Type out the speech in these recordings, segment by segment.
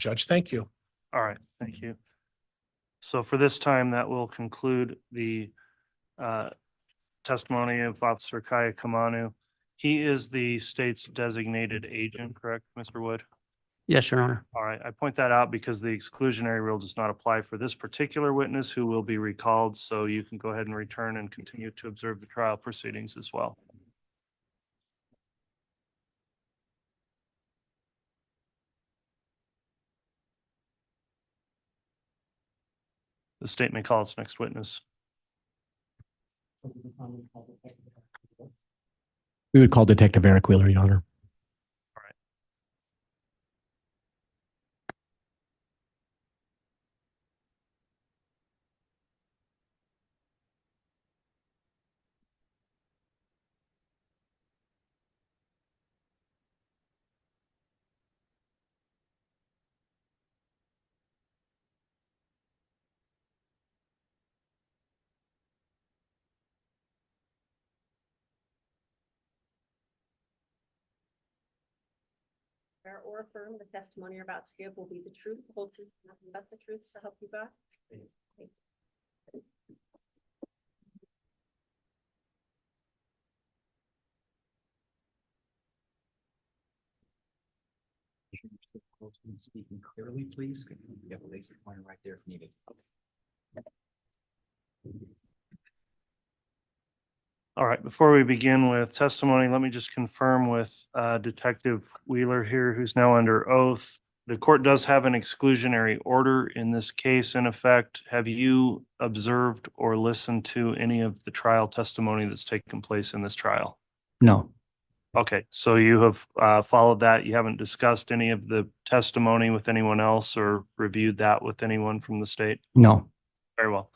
Judge, thank you. All right, thank you. So for this time, that will conclude the testimony of Officer Kaya Kamanu. He is the state's designated agent, correct, Mr. Wood? Yes, Your Honor. All right, I point that out because the exclusionary rule does not apply for this particular witness who will be recalled, so you can go ahead and return and continue to observe the trial proceedings as well. The state may call its next witness. We would call Detective Eric Wheeler, Your Honor. Swear or affirm the testimony you're about to give will be the truth, the whole truth, and nothing but the truth, so help you God. Thank you. Speaking clearly, please. You have a laser pointer right there if needed. All right, before we begin with testimony, let me just confirm with Detective Wheeler here, who's now under oath. The court does have an exclusionary order in this case in effect. Have you observed or listened to any of the trial testimony that's taken place in this trial? No. Okay, so you have followed that. You haven't discussed any of the testimony with anyone else or reviewed that with anyone from the state? No. Very well.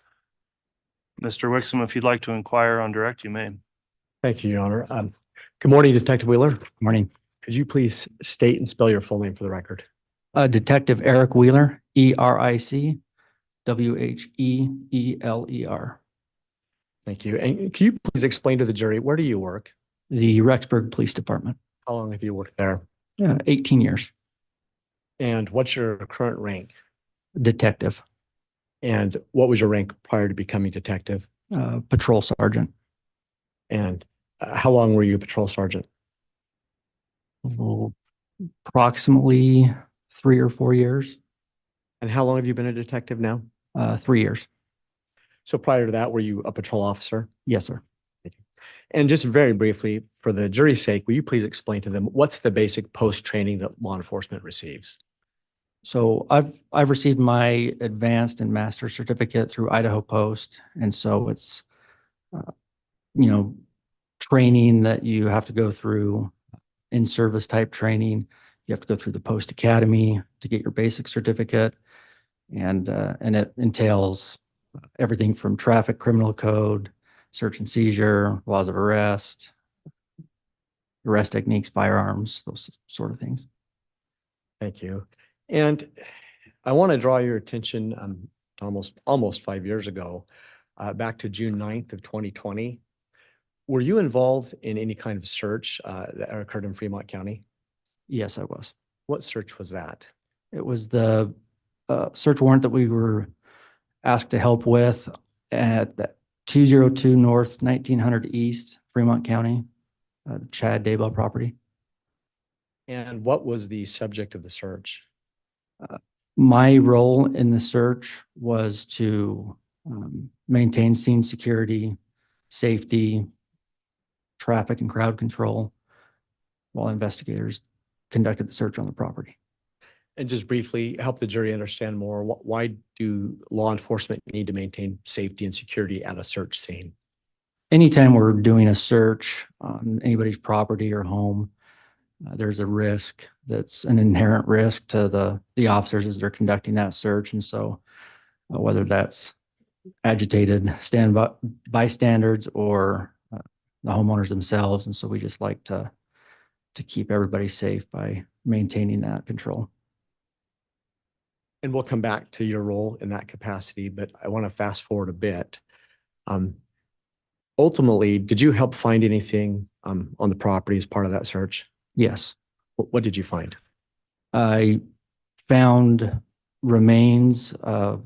Mr. Wixom, if you'd like to inquire on direct, you may. Thank you, Your Honor. Good morning, Detective Wheeler. Good morning. Could you please state and spell your full name for the record? Detective Eric Wheeler, ERIC WHEELER. Thank you. And can you please explain to the jury, where do you work? The Rexburg Police Department. How long have you worked there? 18 years. And what's your current rank? Detective. And what was your rank prior to becoming detective? Patrol sergeant. And how long were you a patrol sergeant? Approximately 3 or 4 years. And how long have you been a detective now? 3 years. So prior to that, were you a patrol officer? Yes, sir. And just very briefly, for the jury's sake, will you please explain to them what's the basic post-training that law enforcement receives? So I've received my advanced and master certificate through Idaho Post. And so it's, training that you have to go through, in-service type training. You have to go through the Post Academy to get your basic certificate. And it entails everything from traffic, criminal code, search and seizure, laws of arrest, arrest techniques, firearms, those sort of things. Thank you. And I want to draw your attention almost 5 years ago, back to June 9th of 2020. Were you involved in any kind of search that occurred in Fremont County? Yes, I was. What search was that? It was the search warrant that we were asked to help with at the 202 North, 1900 East, Fremont County, the Chad Daybell property. And what was the subject of the search? My role in the search was to maintain scene security, safety, traffic and crowd control while investigators conducted the search on the property. And just briefly help the jury understand more. Why do law enforcement need to maintain safety and security at a search scene? Anytime we're doing a search on anybody's property or home, there's a risk that's an inherent risk to the officers as they're conducting that search. And so whether that's agitated bystanders or the homeowners themselves. And so we just like to keep everybody safe by maintaining that control. And we'll come back to your role in that capacity, but I want to fast forward a bit. Ultimately, did you help find anything on the property as part of that search? Yes. What did you find? I found remains of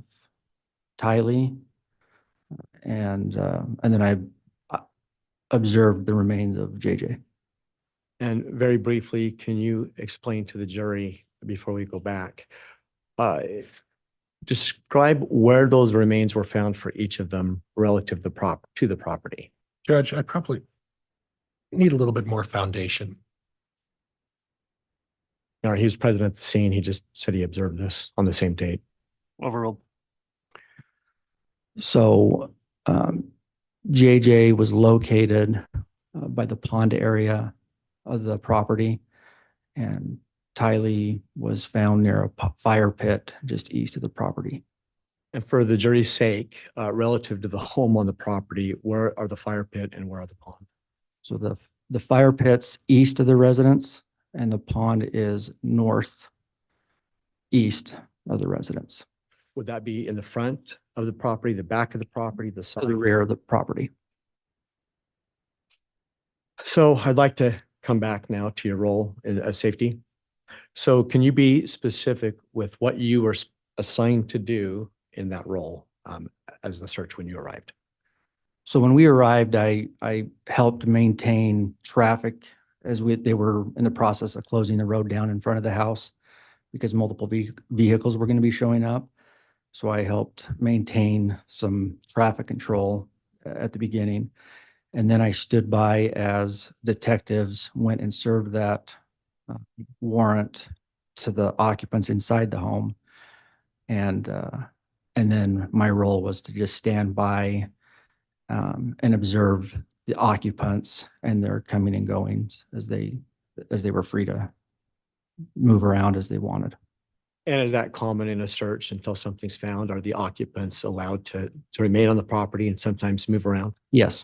Tylee, and then I observed the remains of JJ. And very briefly, can you explain to the jury before we go back? Describe where those remains were found for each of them relative to the property. Judge, I probably need a little bit more foundation. All right, he was present at the scene. He just said he observed this on the same date. Overruled. So JJ was located by the pond area of the property, and Tylee was found near a fire pit just east of the property. And for the jury's sake, relative to the home on the property, where are the fire pit and where are the pond? So the fire pit's east of the residence, and the pond is northeast of the residence, Would that be in the front of the property, the back of the property, the to side? the rear of the property. So I'd like to come back now to your role in safety. So can you be specific with what you were assigned to do in that role as the search when you arrived? So when we arrived, I helped maintain traffic as they were in the process of closing the road down in front of the house because multiple vehicles were going to be showing up. So I helped maintain some traffic control at the beginning. And then I stood by as detectives went and served that warrant to the occupants inside the home. And then my role was to just stand by and observe the occupants and their coming and goings as they were free to move around as they wanted. And is that common in a search until something's found? Are the occupants allowed to remain on the property and sometimes move around? Yes.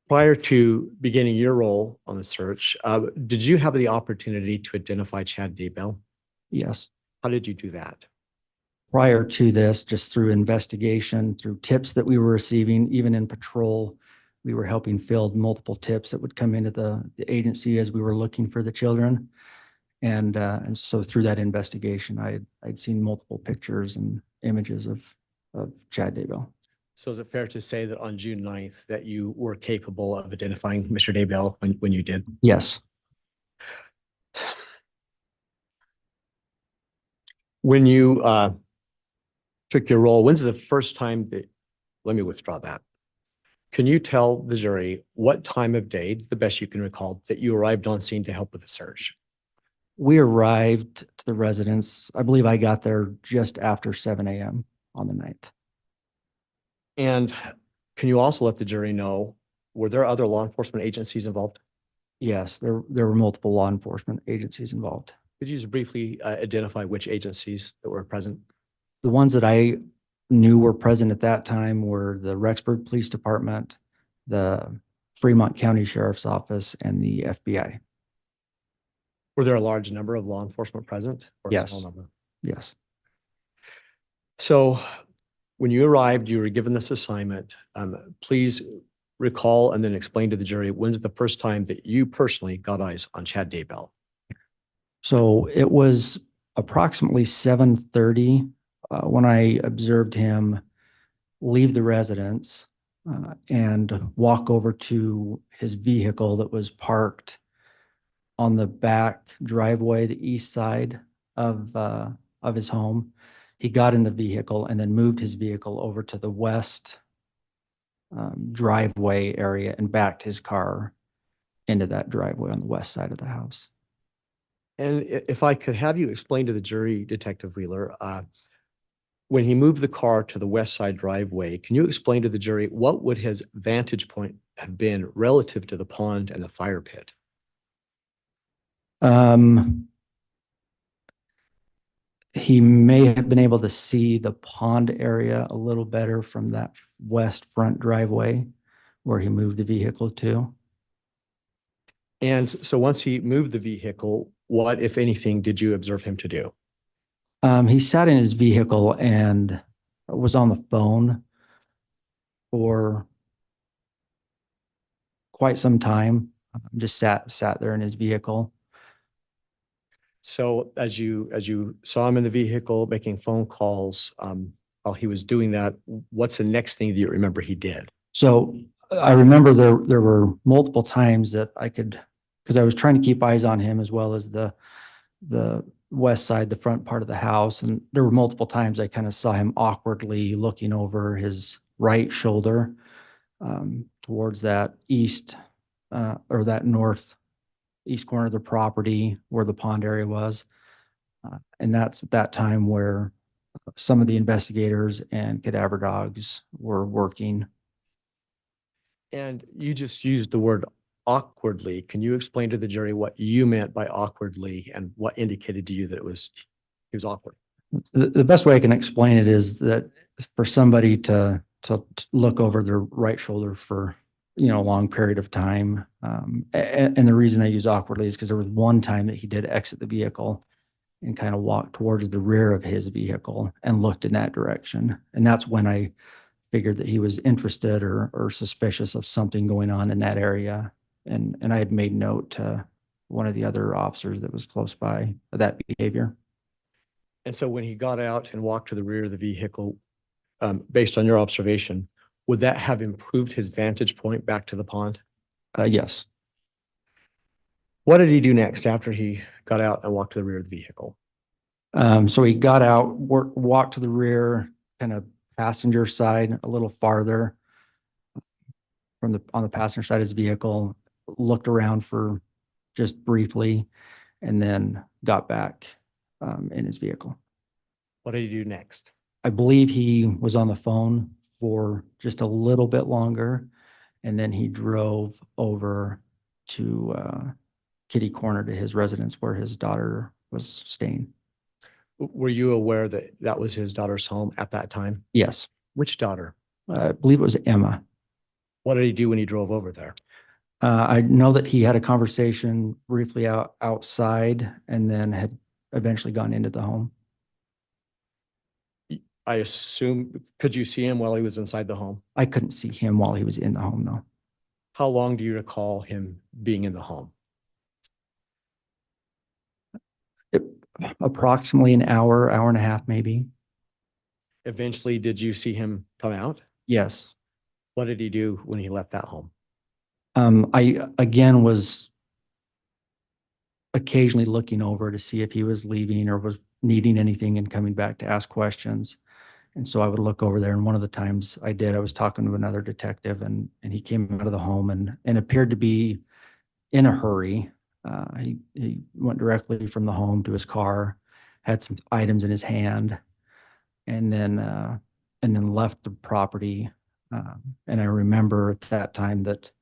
Prior to beginning your role on the search, did you have the opportunity to identify Chad Daybell? Yes. How did you do that? Prior to this, just through investigation, through tips that we were receiving, even in patrol, we were helping field multiple tips that would come into the agency as we were looking for the children. And so through that investigation, I'd seen multiple pictures and images of Chad Daybell. So is it fair to say that on June 9th that you were capable of identifying Mr. Daybell when you did? Yes. When you took your role, when's the first time that, let me withdraw that. Can you tell the jury what time of day, the best you can recall, that you arrived on scene to help with the search? We arrived to the residence, I believe I got there just after 7 a.m. on the 9th. And can you also let the jury know, were there other law enforcement agencies involved? Yes, there were multiple law enforcement agencies involved. Could you just briefly identify which agencies that were present? The ones that I knew were present at that time were the Rexburg Police Department, the Fremont County Sheriff's Office, and the FBI. Were there a large number of law enforcement present? Or a Yes. small number? Yes. So when you arrived, you were given this assignment. Please recall and then explain to the jury, when's the first time that you personally got eyes on Chad Daybell? So it was approximately 7:30 when I observed him leave the residence and walk over to his vehicle that was parked on the back driveway, the east side of his home. He got in the vehicle and then moved his vehicle over to the west driveway area and backed his car into that driveway on the west side of the house. And if I could have you explain to the jury, Detective Wheeler, when he moved the car to the west side driveway, can you explain to the jury what would his vantage point have been relative to the pond and the fire pit? He may have been able to see the pond area a little better from that west front driveway where he moved the vehicle to. And so once he moved the vehicle, what, if anything, did you observe him to do? He sat in his vehicle and was on the phone for quite some time. Just sat there in his vehicle. So as you saw him in the vehicle making phone calls, while he was doing that, what's the next thing that you remember he did? So I remember there were multiple times that I could, because I was trying to keep eyes on him as well as the west side, the front part of the house. And there were multiple times I kind of saw him awkwardly looking over his right shoulder towards that east or that northeast corner of the property where the pond area was. And that's at that time where some of the investigators and cadaver dogs were working. And you just used the word awkwardly. Can you explain to the jury what you meant by awkwardly and what indicated to you that he was awkward? The best way I can explain it is that for somebody to look over their right shoulder for, a long period of time. And the reason I use awkwardly is because there was one time that he did exit the vehicle and kind of walked towards the rear of his vehicle and looked in that direction. And that's when I figured that he was interested or suspicious of something going on in that area. And I had made note to one of the other officers that was close by of that behavior. And so when he got out and walked to the rear of the vehicle, based on your observation, would that have improved his vantage point back to the pond? Yes. What did he do next after he got out and walked to the rear of the vehicle? So he got out, walked to the rear, kind of passenger side a little farther on the passenger side of his vehicle, looked around for just briefly, and then got back in his vehicle. What did he do next? I believe he was on the phone for just a little bit longer, and then he drove over to kitty corner to his residence where his daughter was staying. Were you aware that that was his daughter's home at that time? Yes. Which daughter? I believe it was Emma. What did he do when he drove over there? I know that he had a conversation briefly outside and then had eventually gone into the home. I assume, could you see him while he was inside the home? I couldn't see him while he was in the home, though. How long do you recall him being in the home? Approximately an hour and a half, maybe. Eventually, did you see him come out? Yes. What did he do when he left that home? I again was occasionally looking over to see if he was leaving or was needing anything and coming back to ask questions. And so I would look over there. And one of the times I did, I was talking to another detective and he came out of the home and appeared to be in a hurry. He went directly from the home to his car, had some items in his hand, and then left the property. And I remember at that time that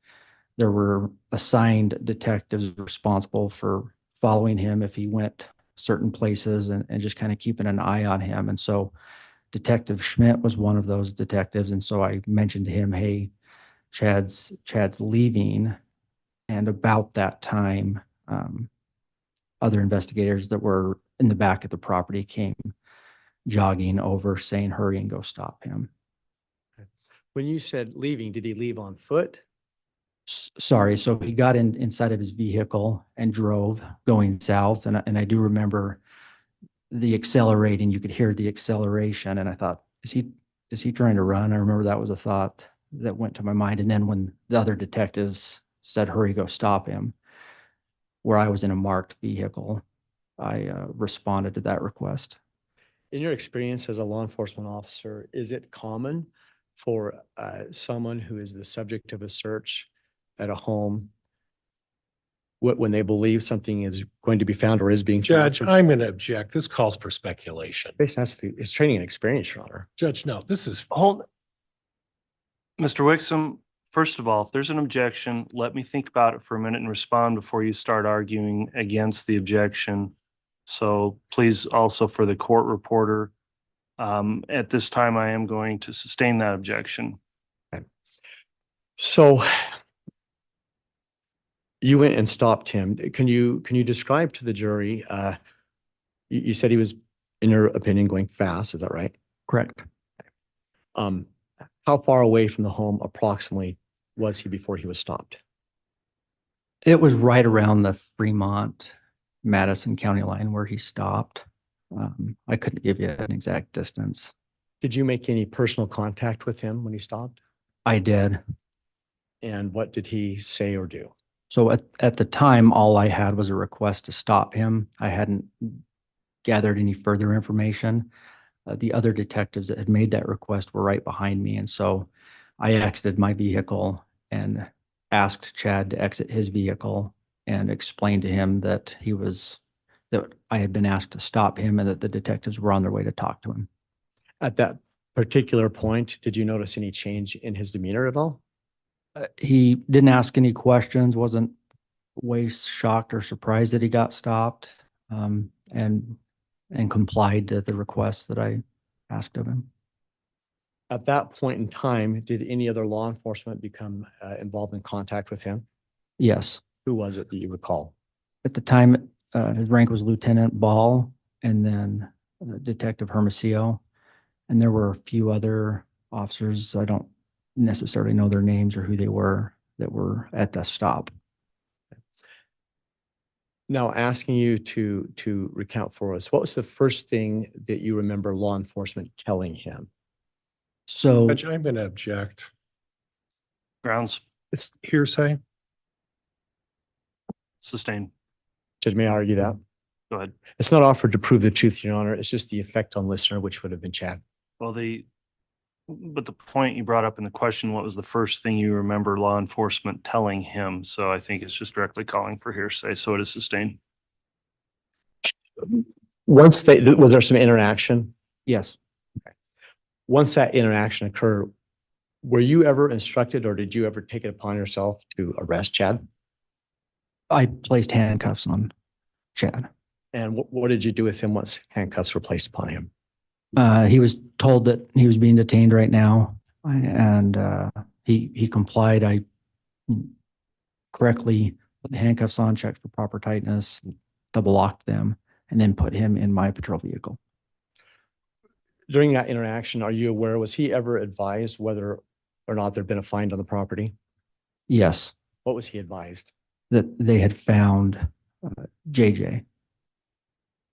there were assigned detectives responsible for following him if he went certain places and just kind of keeping an eye on him. And so Detective Schmidt was one of those detectives. And so I mentioned to him, hey, Chad's leaving. And about that time, other investigators that were in the back of the property came jogging over saying, hurry and go stop him. When you said leaving, did he leave on foot? Sorry. So he got inside of his vehicle and drove going south. And I do remember the accelerating, you could hear the acceleration. And I thought, is he trying to run? I remember that was a thought that went to my mind. And then when the other detectives said, hurry, go stop him, where I was in a marked vehicle, I responded to that request. In your experience as a law enforcement officer, is it common for someone who is the subject of a search at a home when they believe something is going to be found or is being found? Judge, I'm going to object. This calls for speculation. It's training and experience, Your Honor. Judge, no, this is, Hold. Mr. Wixom, first of all, if there's an objection, let me think about it for a minute and respond before you start arguing against the objection. So please also for the court reporter, at this time, I am going to sustain that objection. So you went and stopped him. Can you describe to the jury, you said he was, in your opinion, going fast, is that right? Correct. How far away from the home approximately was he before he was stopped? It was right around the Fremont Madison County line where he stopped. I couldn't give you an exact distance. Did you make any personal contact with him when he stopped? I did. And what did he say or do? So at the time, all I had was a request to stop him. I hadn't gathered any further information. The other detectives that had made that request were right behind me. And so I exited my vehicle and asked Chad to exit his vehicle and explained to him that that I had been asked to stop him and that the detectives were on their way to talk to him. At that particular point, did you notice any change in his demeanor at all? He didn't ask any questions, wasn't way shocked or surprised that he got stopped, and complied to the request that I asked of him. At that point in time, did any other law enforcement become involved in contact with him? Yes. Who was it that you recall? At the time, his rank was Lieutenant Ball and then Detective Hermosillo. And there were a few other officers. I don't necessarily know their names or who they were that were at the stop. Now, asking you to recount for us, what was the first thing that you remember law enforcement telling him? So Judge, I'm going to object. Grounds It's hearsay. sustained. Judge, may I argue that? Go ahead. It's not offered to prove the truth, Your Honor. It's just the effect on listener, which would have been Chad. Well, but the point you brought up in the question, what was the first thing you remember law enforcement telling him? So I think it's just directly calling for hearsay. So it is sustained. Was there some interaction? yes, Once that interaction occurred, were you ever instructed or did you ever take it upon yourself to arrest Chad? I placed handcuffs on Chad. And what did you do with him once handcuffs were placed upon him? He was told that he was being detained right now, and he complied. I correctly put the handcuffs on, checked for proper tightness, double locked them, and then put him in my patrol vehicle. During that interaction, are you aware, was he ever advised whether or not there'd been a find on the property? Yes, What was he advised? that they had found JJ.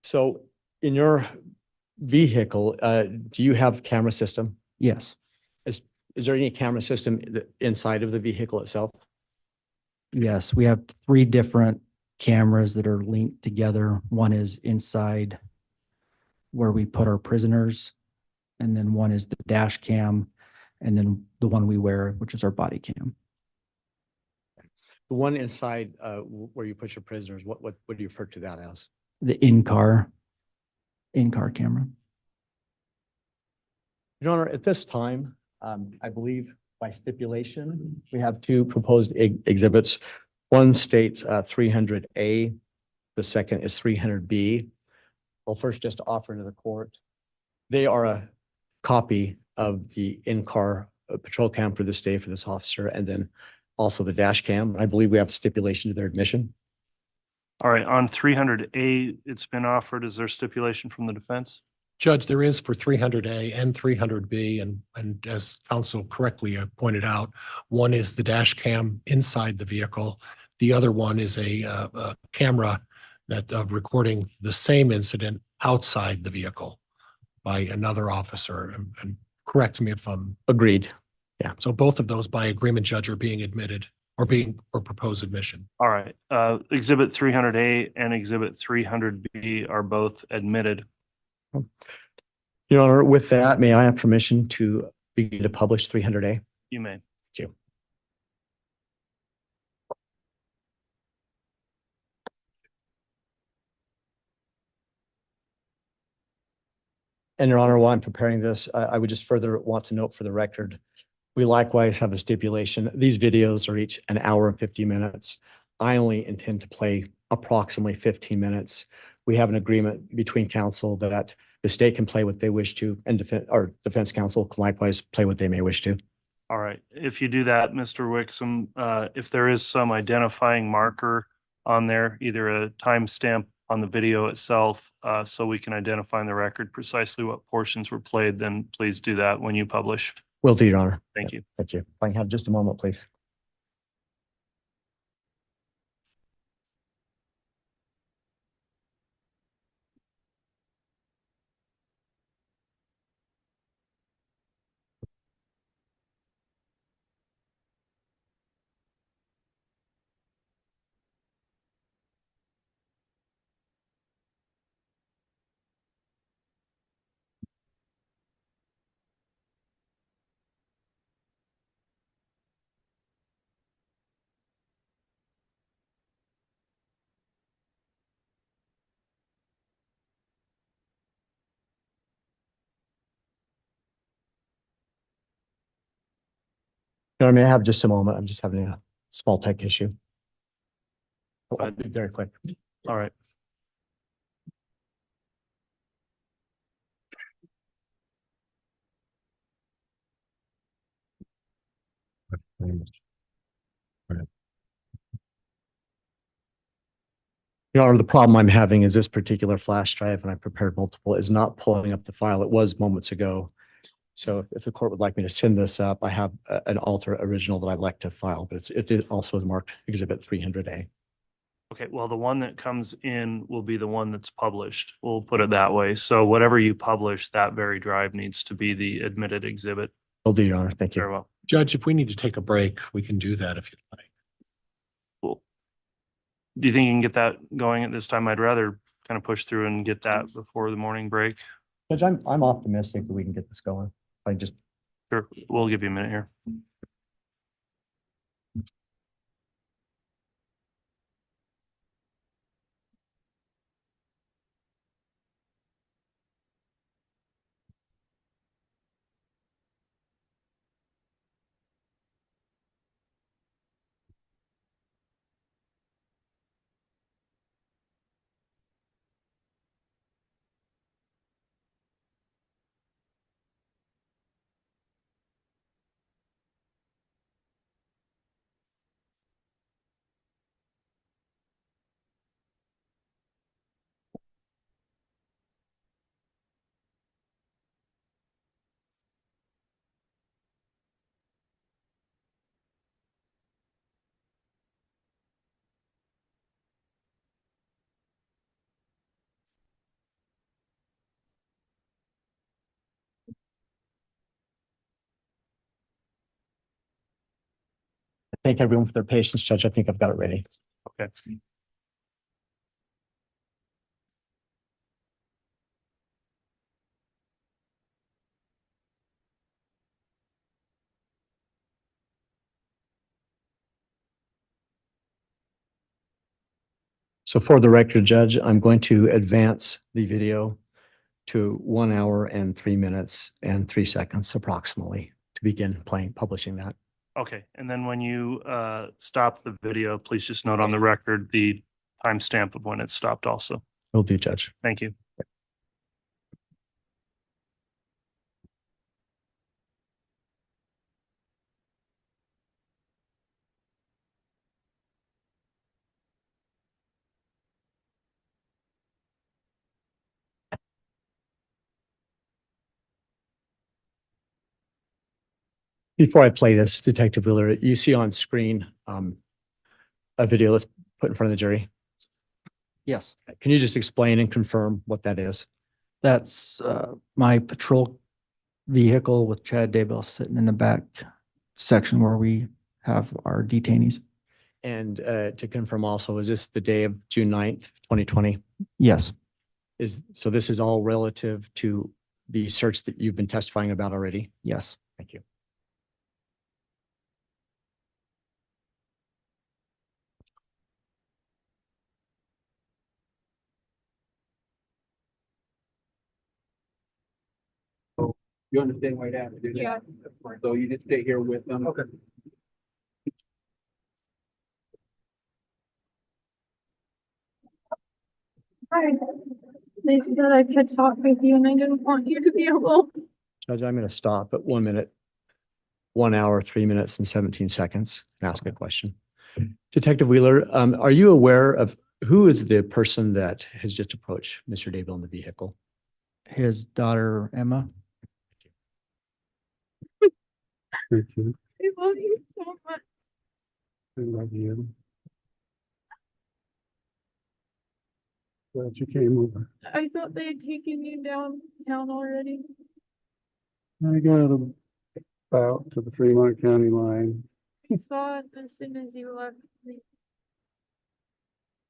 So in your vehicle, do you have camera system? Yes, Is there any camera system inside of the vehicle itself? yes, we have 3 different cameras that are linked together. One is inside where we put our prisoners, and then one is the dash cam, and then the one we wear, which is our body cam. The one inside where you put your prisoners, what do you refer to that as? The in-car camera. Your Honor, at this time, I believe by stipulation, we have 2 proposed exhibits. One states 300A, the second is 300B. I'll first just offer to the court. They are a copy of the in-car patrol cam for this day for this officer, and then also the dash cam. I believe we have stipulation to their admission. All right, on 300A, it's been offered. Is there stipulation from the defense? Judge, there is for 300A and 300B, and as counsel correctly pointed out, one is the dash cam inside the vehicle. The other one is a camera that recording the same incident outside the vehicle by another officer. And correct me if I'm. Agreed. So both of those by agreement, Judge, are being admitted or proposed admission. All right, Exhibit 300A and Exhibit 300B are both admitted. Your Honor, with that, may I have permission to begin to publish 300A? You may. Thank you. And Your Honor, while I'm preparing this, I would just further want to note for the record, we likewise have a stipulation. These videos are each an hour and 50 minutes. I only intend to play approximately 15 minutes. We have an agreement between counsel that the state can play what they wish to, and defense counsel can likewise play what they may wish to. All right, if you do that, Mr. Wixom, if there is some identifying marker on there, either a timestamp on the video itself, so we can identify in the record precisely what portions were played, then please do that when you publish. Will do, Your Honor. Thank you. Thank you. If I can have just a moment, please. No, I may have just a moment. I'm just having a small tech issue. I'll But- be very quick. All right. Your Honor, the problem I'm having is this particular flash drive, and I prepared multiple, is not pulling up the file. It was moments ago. So if the court would like me to send this up, I have an alter original that I'd like to file, but it also is marked Exhibit 300A. Okay, well, the one that comes in will be the one that's published. We'll put it that way. So whatever you publish, that very drive needs to be the admitted exhibit. Will do, Your Honor. Thank Very you. well. Judge, if we need to take a break, we can do that if you'd like. Cool. Do you think you can get that going at this time? I'd rather kind of push through and get that before the morning break. Judge, I'm optimistic that we can get this going. I just, Sure, we'll give you a minute here. thank everyone for their patience, Judge. I think I've got it ready. Okay. So for the record, Judge, I'm going to advance the video to 1 hour and 3 minutes and 3 seconds approximately to begin publishing that. Okay, and then when you stop the video, please just note on the record the timestamp of when it stopped also. Will do, Judge. Thank you. Before I play this, Detective Wheeler, you see on screen a video that's put in front of the jury. Yes, Can you just explain and confirm what that is? that's my patrol vehicle with Chad Daybell sitting in the back section where we have our detainees. And to confirm also, is this the day of June 9th, 2020? Yes, So this is all relative to the search that you've been testifying about already? yes. Thank you. You understand why you have to do that? Yeah. So you just stay here with them? Okay. Hi. They said I could talk with you and I didn't want you to be alone. Judge, I'm going to stop at 1 minute, 1 hour, 3 minutes and 17 seconds and ask a question. Detective Wheeler, are you aware of who is the person that has just approached Mr. Daybell in the vehicle? His daughter, Emma. I love you so much. I love you. Glad you came over. I thought they had taken you downtown already. I got about to the Fremont County line. I saw it as soon as you left me.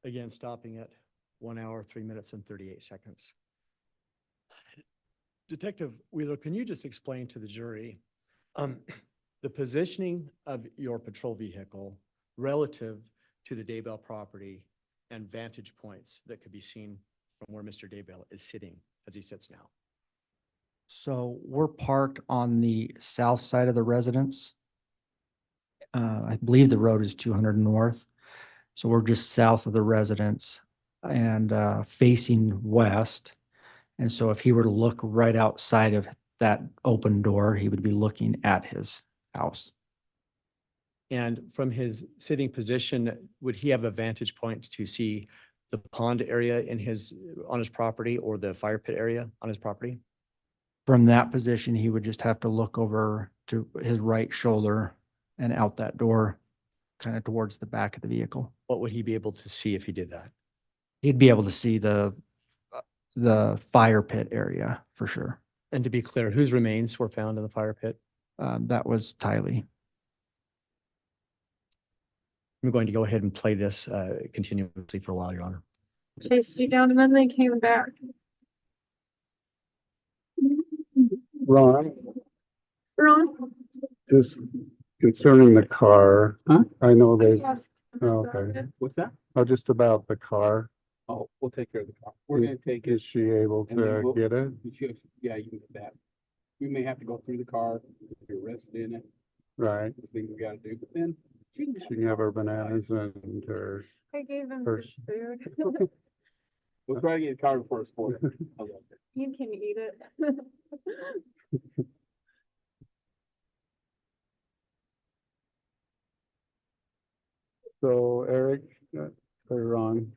Again, stopping at 1 hour, 3 minutes and 38 seconds. Detective Wheeler, can you just explain to the jury the positioning of your patrol vehicle relative to the Daybell property and vantage points that could be seen from where Mr. Daybell is sitting as he sits now? So we're parked on the south side of the residence. I believe the road is 200 north. So we're just south of the residence and facing west. And so if he were to look right outside of that open door, he would be looking at his house. And from his sitting position, would he have a vantage point to see the pond area on his property or the fire pit area on his property? From that position, he would just have to look over to his right shoulder and out that door, kind of towards the back of the vehicle. What would he be able to see if he did that? He'd be able to see the fire pit area for sure. And to be clear, whose remains were found in the fire pit? That was Tylee. I'm going to go ahead and play this continuously for a while, Your Honor. Chased you down and then they came back. Ron, Ron? just concerning the car. Huh? I know they, Yes. okay. What's that? Just about the car. Oh, we'll take care of the car. We're gonna take it. Is she able and we to will- get it? Yeah, you can get that. We may have to go through the car, if you're arrested in it, Right. the things we gotta do, but then. She can have her bananas and her, I gave him First. food. We'll try to get the car before it's spoiled. You can eat it. so Eric, or Ron,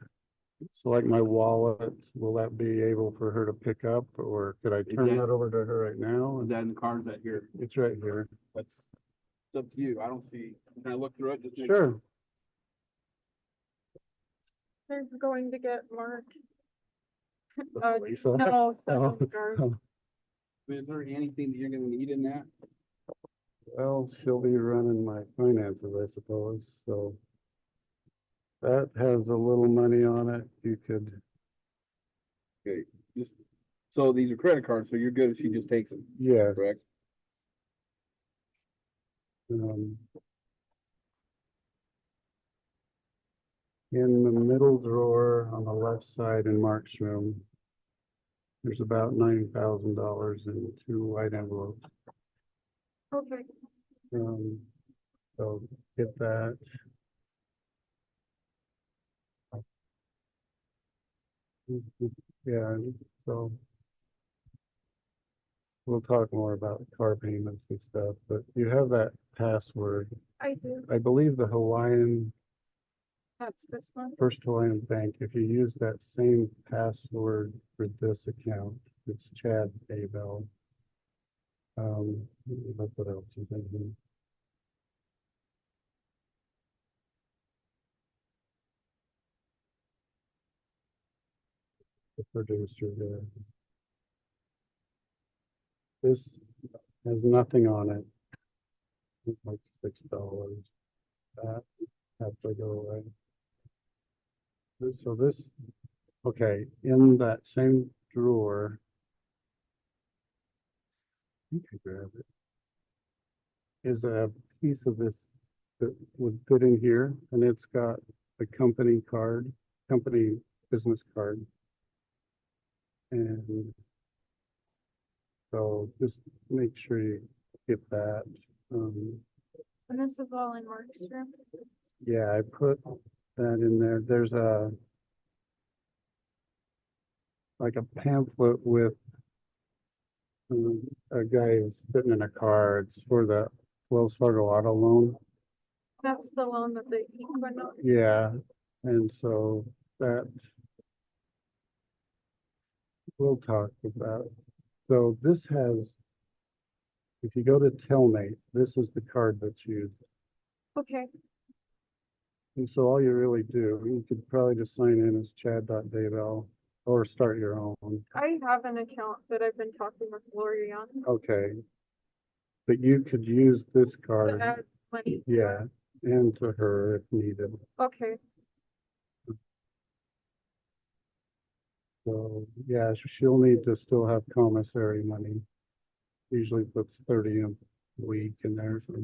so like my wallet, will that be able for her to pick up or could I turn that- that over to her right now? Is that in the car, is that here? It's right here. That's, it's up to you. I don't see, can I look through it? Just make Sure. They're going to get Mark. The police officer? No, Oh, second guard. oh. Is there anything that you're gonna need in that? Well, she'll be running my finances, I suppose, so. That has a little money on it. You could, Okay, just, so these are credit cards, so you're good if she just takes them, yes. correct? In the middle drawer on the left side in Mark's room, there's about $9,000 in 2 white envelopes. Okay. So get that. Yeah, so we'll talk more about car payments and stuff, but you have that password. I do. I believe the Hawaiian, That's this one. First Hawaiian Bank, if you use that same password for this account, it's Chad Daybell. What else is in here? The producer there. This has nothing on it. It's like $6. That has to go away. So this, okay, in that same drawer, you can grab it, is a piece of this that would fit in here, and it's got the company card, company business card. And so just make sure you get that. And this is all in Mark's room. Yeah, I put that in there. There's like a pamphlet with a guy who's sitting in a car. It's for the Wells Fargo auto loan. That's the loan that they went on. Yeah, and so that we'll talk about. So this has, if you go to Telmate, this is the card that's used. Okay. And so all you really do, you could probably just sign in as Chad.Daybell or start your own. I have an account that I've been talking with Lori on. Okay. But you could use this To card, add money. to yeah, and to her if needed. it. Okay. So, yeah, she'll need to still have commissary money. Usually puts 30 a week in there. So.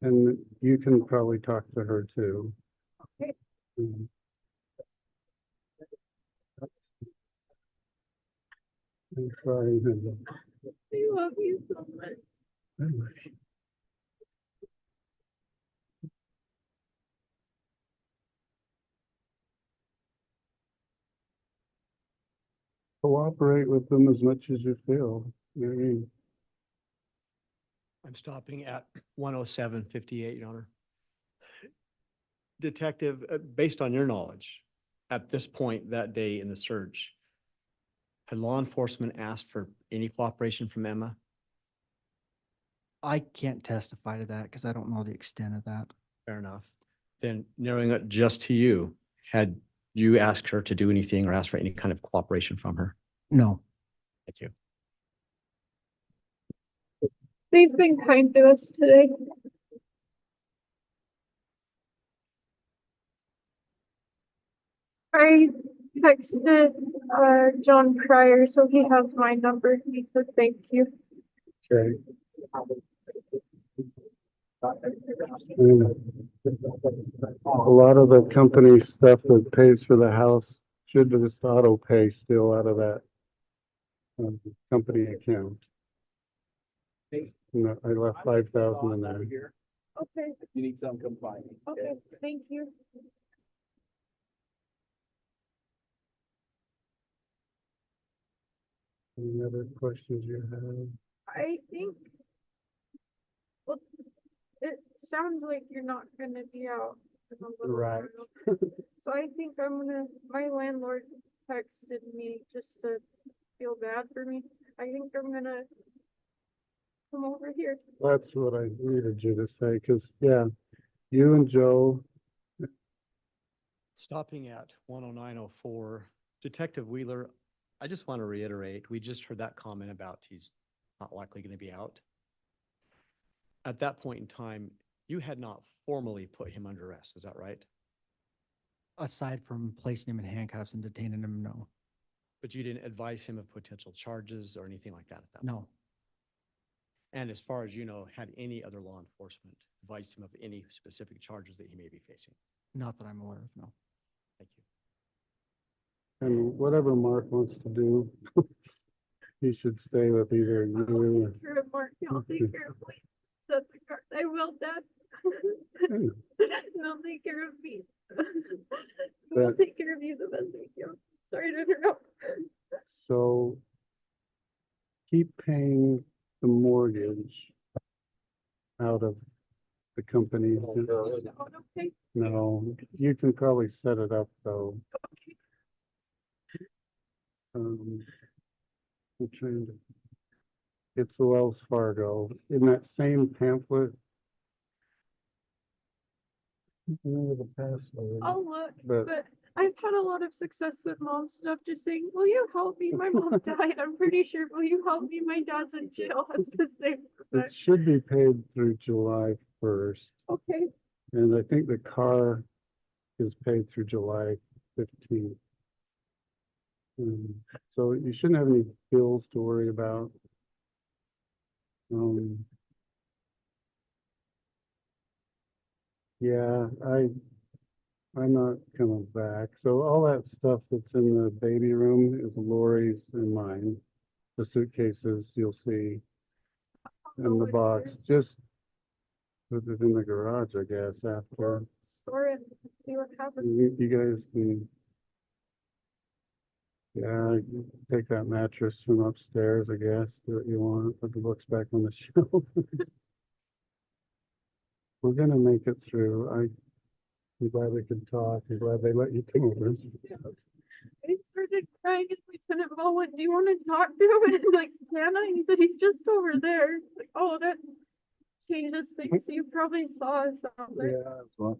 And you can probably talk to her too. Okay. I'm sorry. I love you so much. cooperate with them as much as you feel. You know what I mean? I'm stopping at 107:58, Your Honor. Detective, based on your knowledge, at this point that day in the search, had law enforcement asked for any cooperation from Emma? I can't testify to that because I don't know the extent of that. Fair enough. Then narrowing it just to you, had you asked her to do anything or asked for any kind of cooperation from her? No. Thank you. They've been kind to us today. I texted John Pryor, so he has my number. He said thank you. Okay. And a lot of the company stuff that pays for the house should just auto pay still out of that company account. You know, I left 5,000 in there. Okay, If you need some, come find me. okay, thank you. Any other questions you have? I think, well, it sounds like you're not gonna be out in a little Right. while. So I think my landlord texted me just to feel bad for me. I think I'm gonna come over here. That's what I needed you to say, because, yeah, you and Joe, Stopping at 109:04, Detective Wheeler, I just want to reiterate, we just heard that comment about he's not likely going to be out. At that point in time, you had not formally put him under arrest, is that right? Aside from placing him in handcuffs and detaining him, no. But you didn't advise him of potential charges or anything like that at that point? No. And as far as you know, had any other law enforcement advised him of any specific charges that he may be facing? Not that I'm aware of, no. Thank you. and whatever Mark wants to do, he should stay with either you or. Take care of Mark, I'll take care of Lee. That's the card. I will, Dad. And they'll take care of me. We'll take care of you the best we can. Sorry to interrupt. So keep paying the mortgage out of the company. Okay. No, you can probably set it up though. I'm trying to, it's Wells Fargo. In that same pamphlet. Remember the password. I'll look, But- but I've had a lot of success with mom stuff, just saying, will you help me? My mom died. I'm pretty sure, will you help me? My dad's in jail. That's the same. It should be paid through July 1st. Okay, And I think the car is paid through July 15th. So you shouldn't have any bills to worry about. Yeah, I'm not coming back. So all that stuff that's in the baby room is Lori's and mine. The suitcases you'll see in the box. Just put it in the garage, I guess, after. store it, see what happens. You guys can, yeah, you take that mattress from upstairs, I guess, do what you want, put the books back on the shelf. We're gonna make it through. I'm glad we could talk. I'm glad they let you come over. I started crying and Lieutenant Ball went, do you want to talk to him? And I'm like, can I? He said, he's just over there. It's like, oh, that changes things. You probably saw us out there. Yeah, I was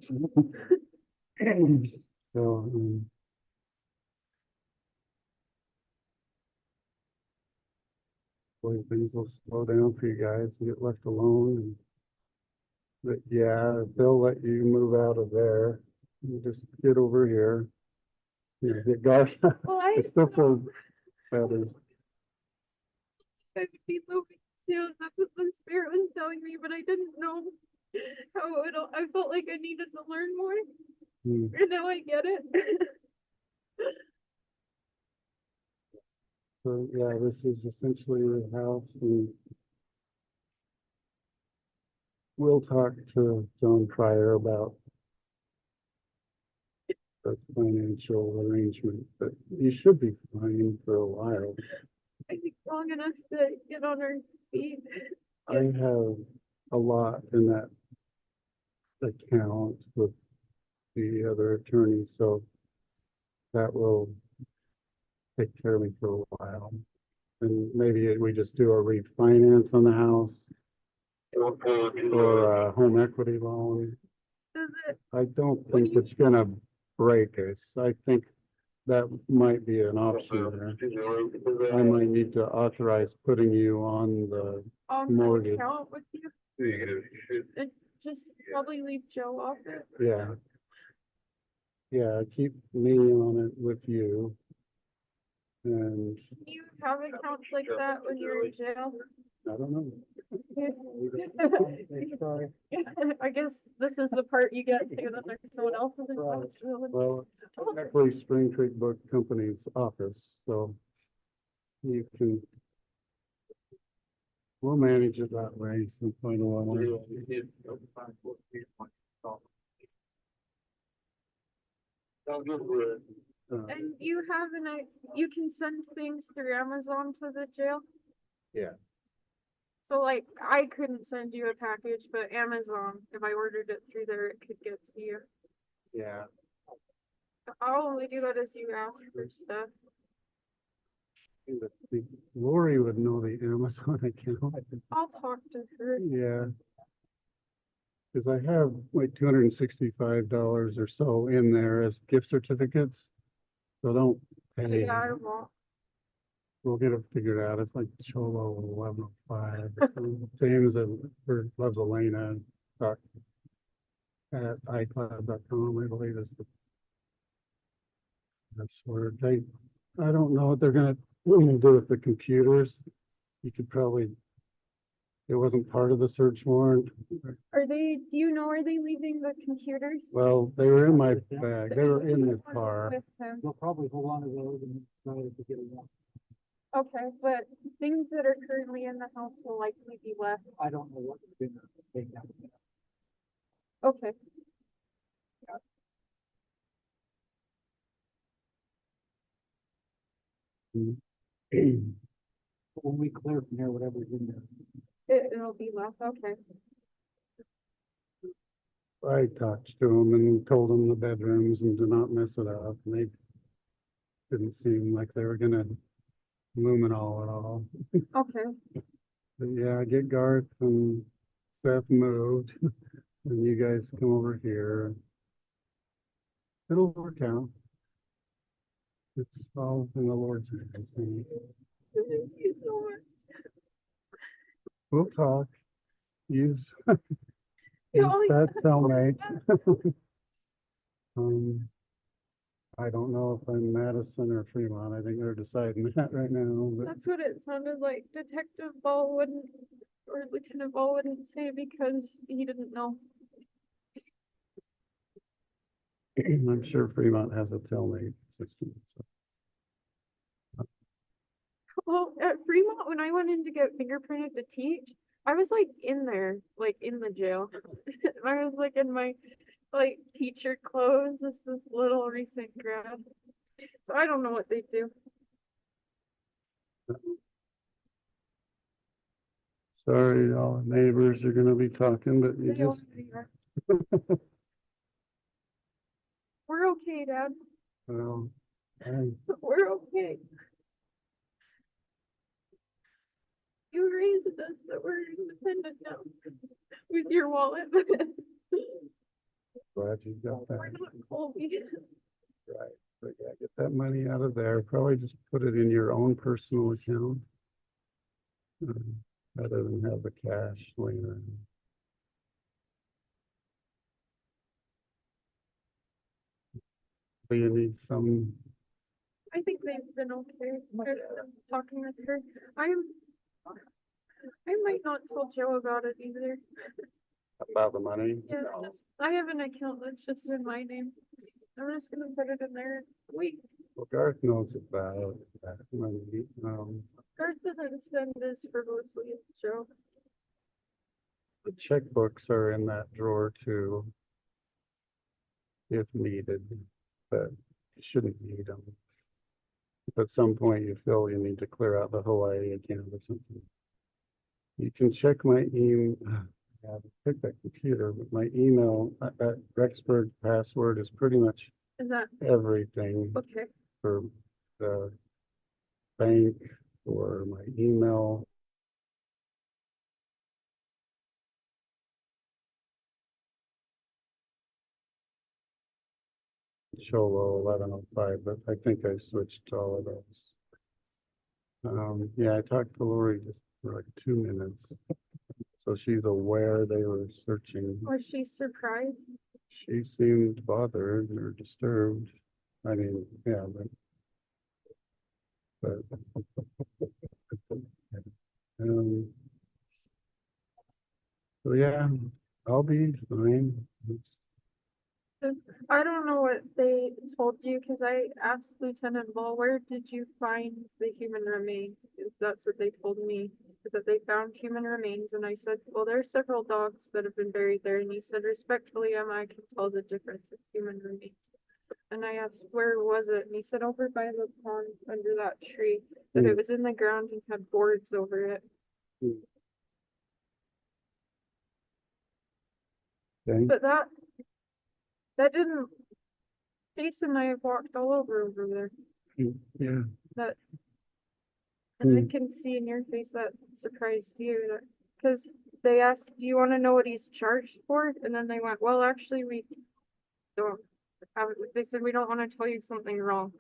watching. So, hopefully things will slow down for you guys and get left alone. But yeah, they'll let you move out of there. You just get over here. You know, get guard. Well, I It still feels better. I would be moving soon. That's what the spirit was telling me, but I didn't know how it all, I felt like I needed to learn more. Hmm. And now I get it. So yeah, this is essentially the house, and we'll talk to John Pryor about the financial arrangement, but you should be fine for a while. I think long enough to get on our feet. I have a lot in that account with the other attorney, so that will take care of me for a while. And maybe we just do a refinance on the house or a home equity loan. Does it, I don't think it's gonna break us. I think that might be an option there. I might need to authorize putting you on the on the mortgage. account with you? And just probably leave Joe off it. Yeah. Yeah, keep me on it with you. And Do you have accounts like that when you're in jail? I don't know. I guess this is the part you get to, that there's someone else's accounts. Well, technically Spring Creek Book Company's office, so you can, we'll manage it that way and find a way. And you have you can send things through Amazon to the jail? Yeah. So like, I couldn't send you a package, but Amazon, if I ordered it through there, it could get to you. Yeah. I'll only do that as you ask for stuff. Lori would know the Amazon account. I'll talk to her. Yeah. Cause I have like $265 or so in there as gift certificates. So don't pay. Yeah, I won't. We'll get it figured out. It's like Cholo 1105 or something. James loves Elena at iCloud.com, I believe is the password. I don't know what they're gonna do with the computers. You could probably, it wasn't part of the search warrant. Are they, do you know, are they leaving the computers? Well, they were in my bag. They were in the car. With him? They'll probably hold on to those and try to get it out. Okay, but things that are currently in the house will likely be left. I don't know what's been taken out. Okay. But when we clear from here, whatever's in there. It'll be left, okay. I talked to them and told them the bedrooms and to not mess it up. And they didn't seem like they were gonna luminol at all. Okay. But yeah, get Garth and Seth moved and you guys come over here. It'll work out. It's all in the Lord's hands. Thank you so much. We'll talk. Use, You use always- that cellmate. I don't know if I'm Madison or Fremont. I think they're deciding that right now, but That's what it sounded like. Detective Ball wouldn't, or Lieutenant Ball wouldn't say because he didn't know. I'm sure Fremont has a cellmate system. So. Well, at Fremont, when I went in to get fingerprinted to teach, I was like in there, like in the jail. I was like in my like teacher clothes, this little recent grad. So I don't know what they do. Sorry, all the neighbors are gonna be talking, but you They just, already are. We're okay, Dad. well, We're okay. You raised us that we're independent now with your wallet. glad you got that. We're not Colby. Right, but yeah, get that money out of there. Probably just put it in your own personal account. Rather than have the cash laying around. So you need some, I think they've been okay. Talking with her. I might not tell Joe about it either. about the money. Yeah, I have an account that's just in my name. I'm just gonna put it in there. Wait, Well, Garth knows about that money. Garth doesn't spend this frivolously, it's Joe. The checkbooks are in that drawer too. If needed. but you shouldn't need them. If at some point you feel you need to clear out the whole area again or something, you can check my email. I have to pick that computer, but my email, that Rexburg password is pretty much Is that everything okay? for the bank or my email. Cholo 1105, but I think I switched to all of those. Yeah, I talked to Lori just for like 2 minutes. So she's aware they were searching. Was she surprised? She seemed bothered or disturbed. I mean, yeah, but so yeah, I'll be fine. I don't know what they told you, because I asked Lieutenant Ball, where did you find the human remains? That's what they told me, is that they found human remains, and I said, well, there are several dogs that have been buried there, and he said, respectfully, Emma, I can tell the difference in human remains. And I asked, where was it? And he said, over by the pond, under that tree, that it was in the ground and had boards over it. Okay. But that didn't, Jason and I have walked all over there. Yeah. That, and I Hmm. can see in your face that surprised you, that, because they asked, do you want to know what he's charged for? And then they went, well, actually, we don't have, they said, we don't want to tell you something wrong.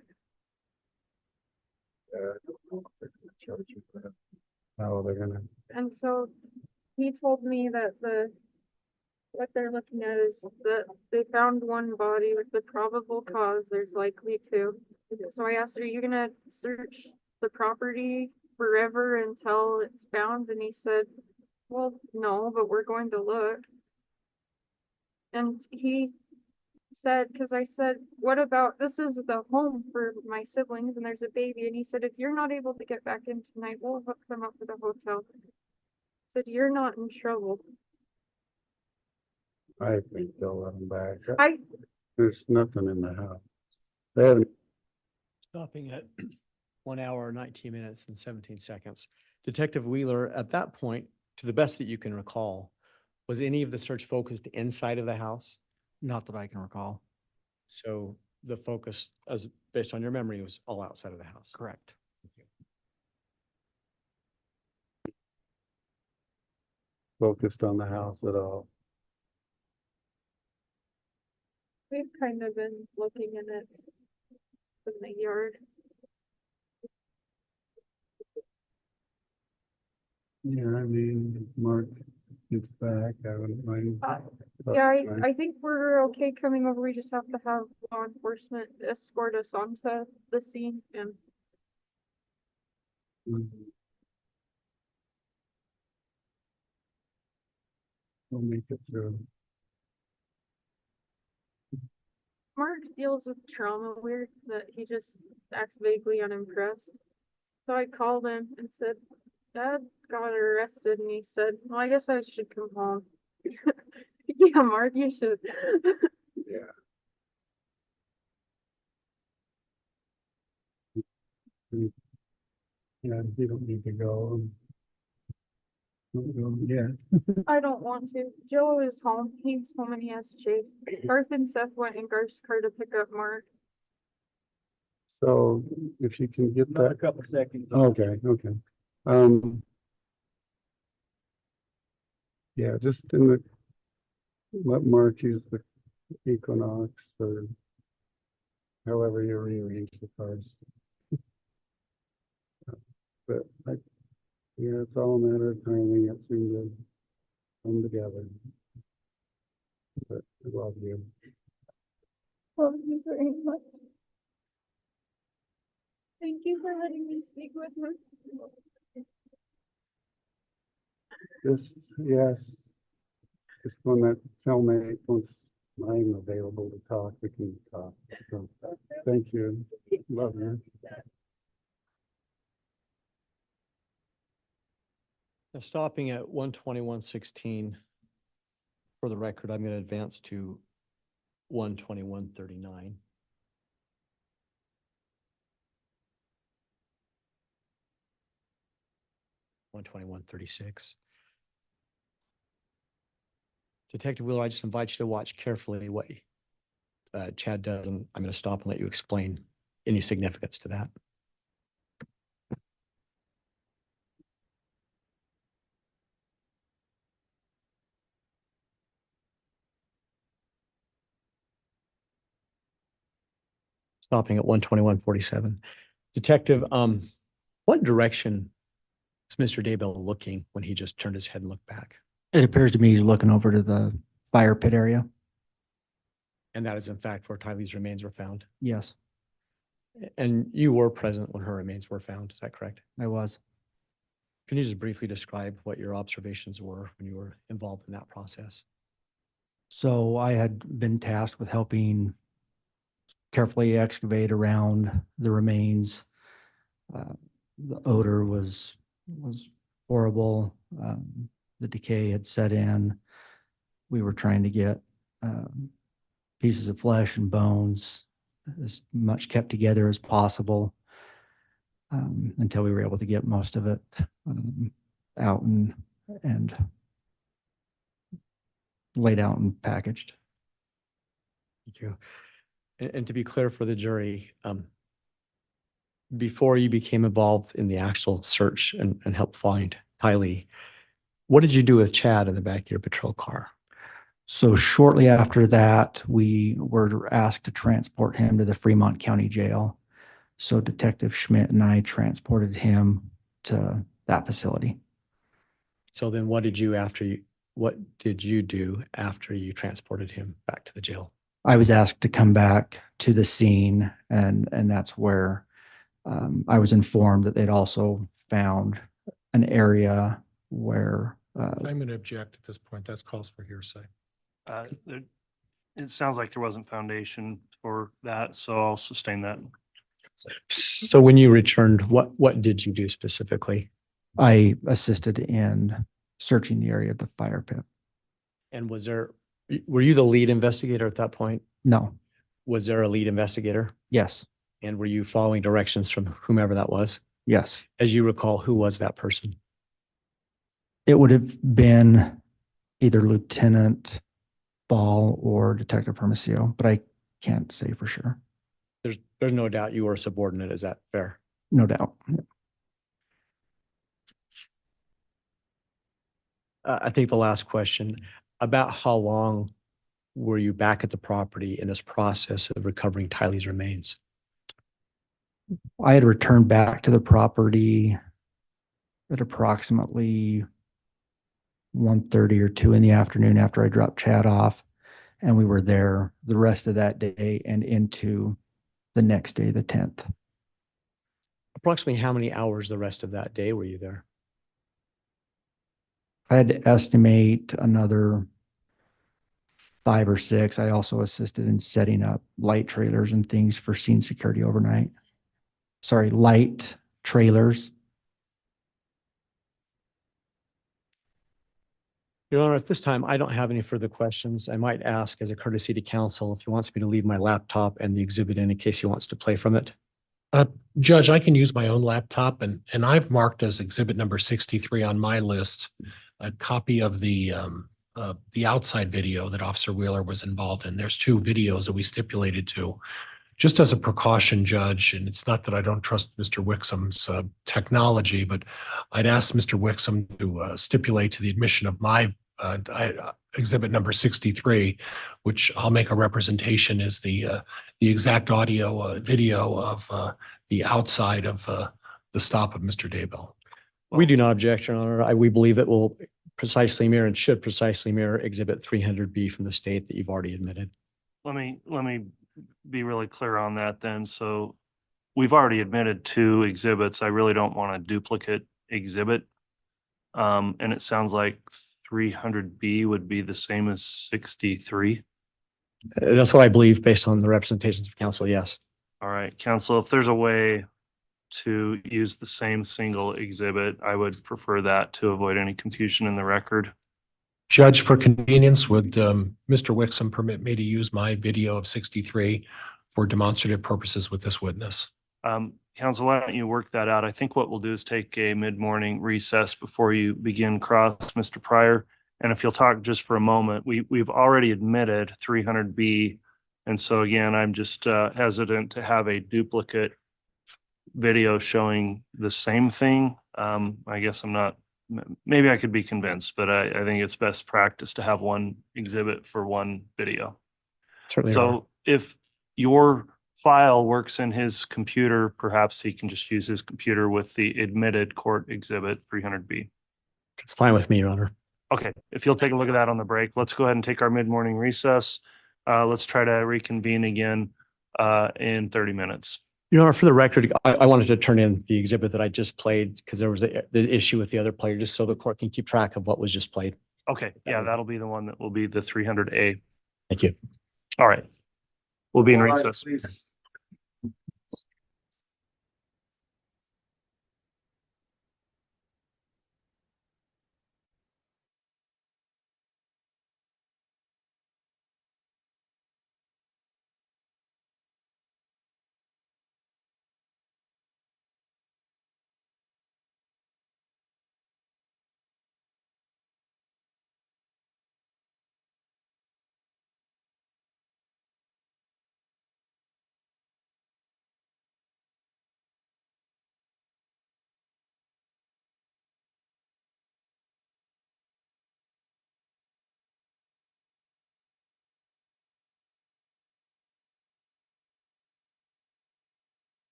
How they're gonna. And so he told me that what they're looking at is that they found one body with the probable cause, there's likely two. So I asked, are you gonna search the property forever until it's found? And he said, well, no, but we're going to look. And he said, because I said, what about, this is the home for my siblings and there's a baby. And he said, if you're not able to get back in tonight, we'll hook them up with a hotel. Said, you're not in trouble. I think they'll let them back. I There's nothing in the house. They haven't. Stopping at 1 hour, 19 minutes and 17 seconds. Detective Wheeler, at that point, to the best that you can recall, was any of the search focused inside of the house? Not that I can recall. So the focus, as based on your memory, was all outside of the house. Correct. Focused on the house at all. We've kind of been looking in it in the yard. Yeah, I mean, Mark gets back, I wouldn't mind. Yeah, I think we're okay coming over. We just have to have law enforcement escort us onto the scene, and We'll make it through. Mark deals with trauma weird that he just acts vaguely unimpressed. So I called him and said, Dad got arrested, and he said, well, I guess I should come home. Yeah, Mark, you should. Yeah. Yeah, you don't need to go. Don't go yet. I don't want to. Joe is home. He's home and he has Chase. Garth and Seth went in Garth's car to pick up Mark. So if you can get Another that. couple seconds. Okay, okay. Yeah, just in the, let Mark use the Equinox or however you rearrange the cars. But yeah, it's all a matter of timing. It seemed to come together. But I love you. Love you very much. Thank you for letting me speak with him. Yes. Just when that cellmate, once I'm available to talk, we can talk. So, thank you. Love you. Now, stopping at 121:16, for the record, I'm going to advance to 121:39. 121-36. Detective Wheeler, I just invite you to watch carefully what Chad does, and I'm going to stop and let you explain any significance to that. Stopping at 121-47. Detective, what direction is Mr. Daybell looking when he just turned his head and looked back? It appears to me he's looking over to the fire pit area. And that is in fact where Tylee's remains were found. Yes, And you were present when her remains were found, is that correct? I was. Can you just briefly describe what your observations were when you were involved in that process? So I had been tasked with helping carefully excavate around the remains. The odor was horrible. The decay had set in. We were trying to get pieces of flesh and bones as much kept together as possible until we were able to get most of it out and laid out and packaged. Thank you. And to be clear for the jury, before you became involved in the actual search and helped find Tylee, what did you do with Chad in the back of your patrol car? So shortly after that, we were asked to transport him to the Fremont County Jail. So Detective Schmidt and I transported him to that facility. So then what did you do after you transported him back to the jail? I was asked to come back to the scene, and that's where I was informed that they'd also found an area where I'm going to object at this point. That calls for hearsay. It sounds like there wasn't foundation for that, so I'll sustain that. So when you returned, what did you do specifically? I assisted in searching the area of the fire pit. And were you the lead investigator at that point? No. Was there a lead investigator? Yes. And were you following directions from whomever that was? Yes. As you recall, who was that person? It would have been either Lieutenant Ball or Detective Hermosillo, but I can't say for sure. There's no doubt you were a subordinate. Is that fair? No doubt. I think the last question, about how long were you back at the property in this process of recovering Tylee's remains? I had returned back to the property at approximately 1:30 or 2 in the afternoon after I dropped Chad off. And we were there the rest of that day and into the next day, the 10th. Approximately how many hours the rest of that day were you there? I had to estimate another 5 or 6. I also assisted in setting up light trailers and things for scene security overnight. Sorry, light trailers. Your Honor, at this time, I don't have any further questions. I might ask as a courtesy to counsel if he wants me to leave my laptop and the exhibit in case he wants to play from it. Judge, I can use my own laptop, and I've marked as exhibit number 63 on my list a copy of the outside video that Officer Wheeler was involved in. There's 2 videos that we stipulated to. Just as a precaution, Judge, and it's not that I don't trust Mr. Wixom's technology, but I'd ask Mr. Wixom to stipulate to the admission of my exhibit number 63, which I'll make a representation is the exact audio video of the outside of the stop of Mr. Daybell. We do not object, Your Honor. We believe it will precisely mirror and should precisely mirror exhibit 300B from the state that you've already admitted. Let me be really clear on that then. So we've already admitted 2 exhibits. I really don't want a duplicate exhibit. And it sounds like 300B would be the same as 63. That's what I believe based on the representations of counsel, yes. All right, counsel, if there's a way to use the same single exhibit, I would prefer that to avoid any confusion in the record. Judge, for convenience, would Mr. Wixom permit me to use my video of 63 for demonstrative purposes with this witness? council, why don't you work that out? I think what we'll do is take a mid-morning recess before you begin cross, Mr. Pryor. And if you'll talk just for a moment, we've already admitted 300B. And so again, I'm just hesitant to have a duplicate video showing the same thing. I guess I'm not, maybe I could be convinced, but I think it's best practice to have one exhibit for one video. Certainly. So if your file works in his computer, perhaps he can just use his computer with the admitted court exhibit 300B. It's fine with me, Your Honor. Okay, if you'll take a look at that on the break, let's go ahead and take our mid-morning recess. Let's try to reconvene again in 30 minutes. Your Honor, for the record, I wanted to turn in the exhibit that I just played because there was the issue with the other player, just so the court can keep track of what was just played. Okay, yeah, that'll be the one that will be the 300A. Thank you. All right. We'll be in All right, recess. please.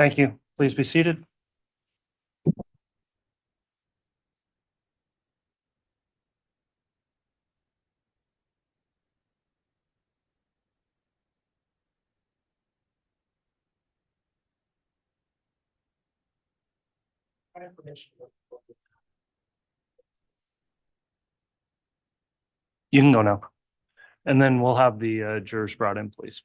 Thank you. Please be seated. You can go now. And then we'll have the jurors brought in, please.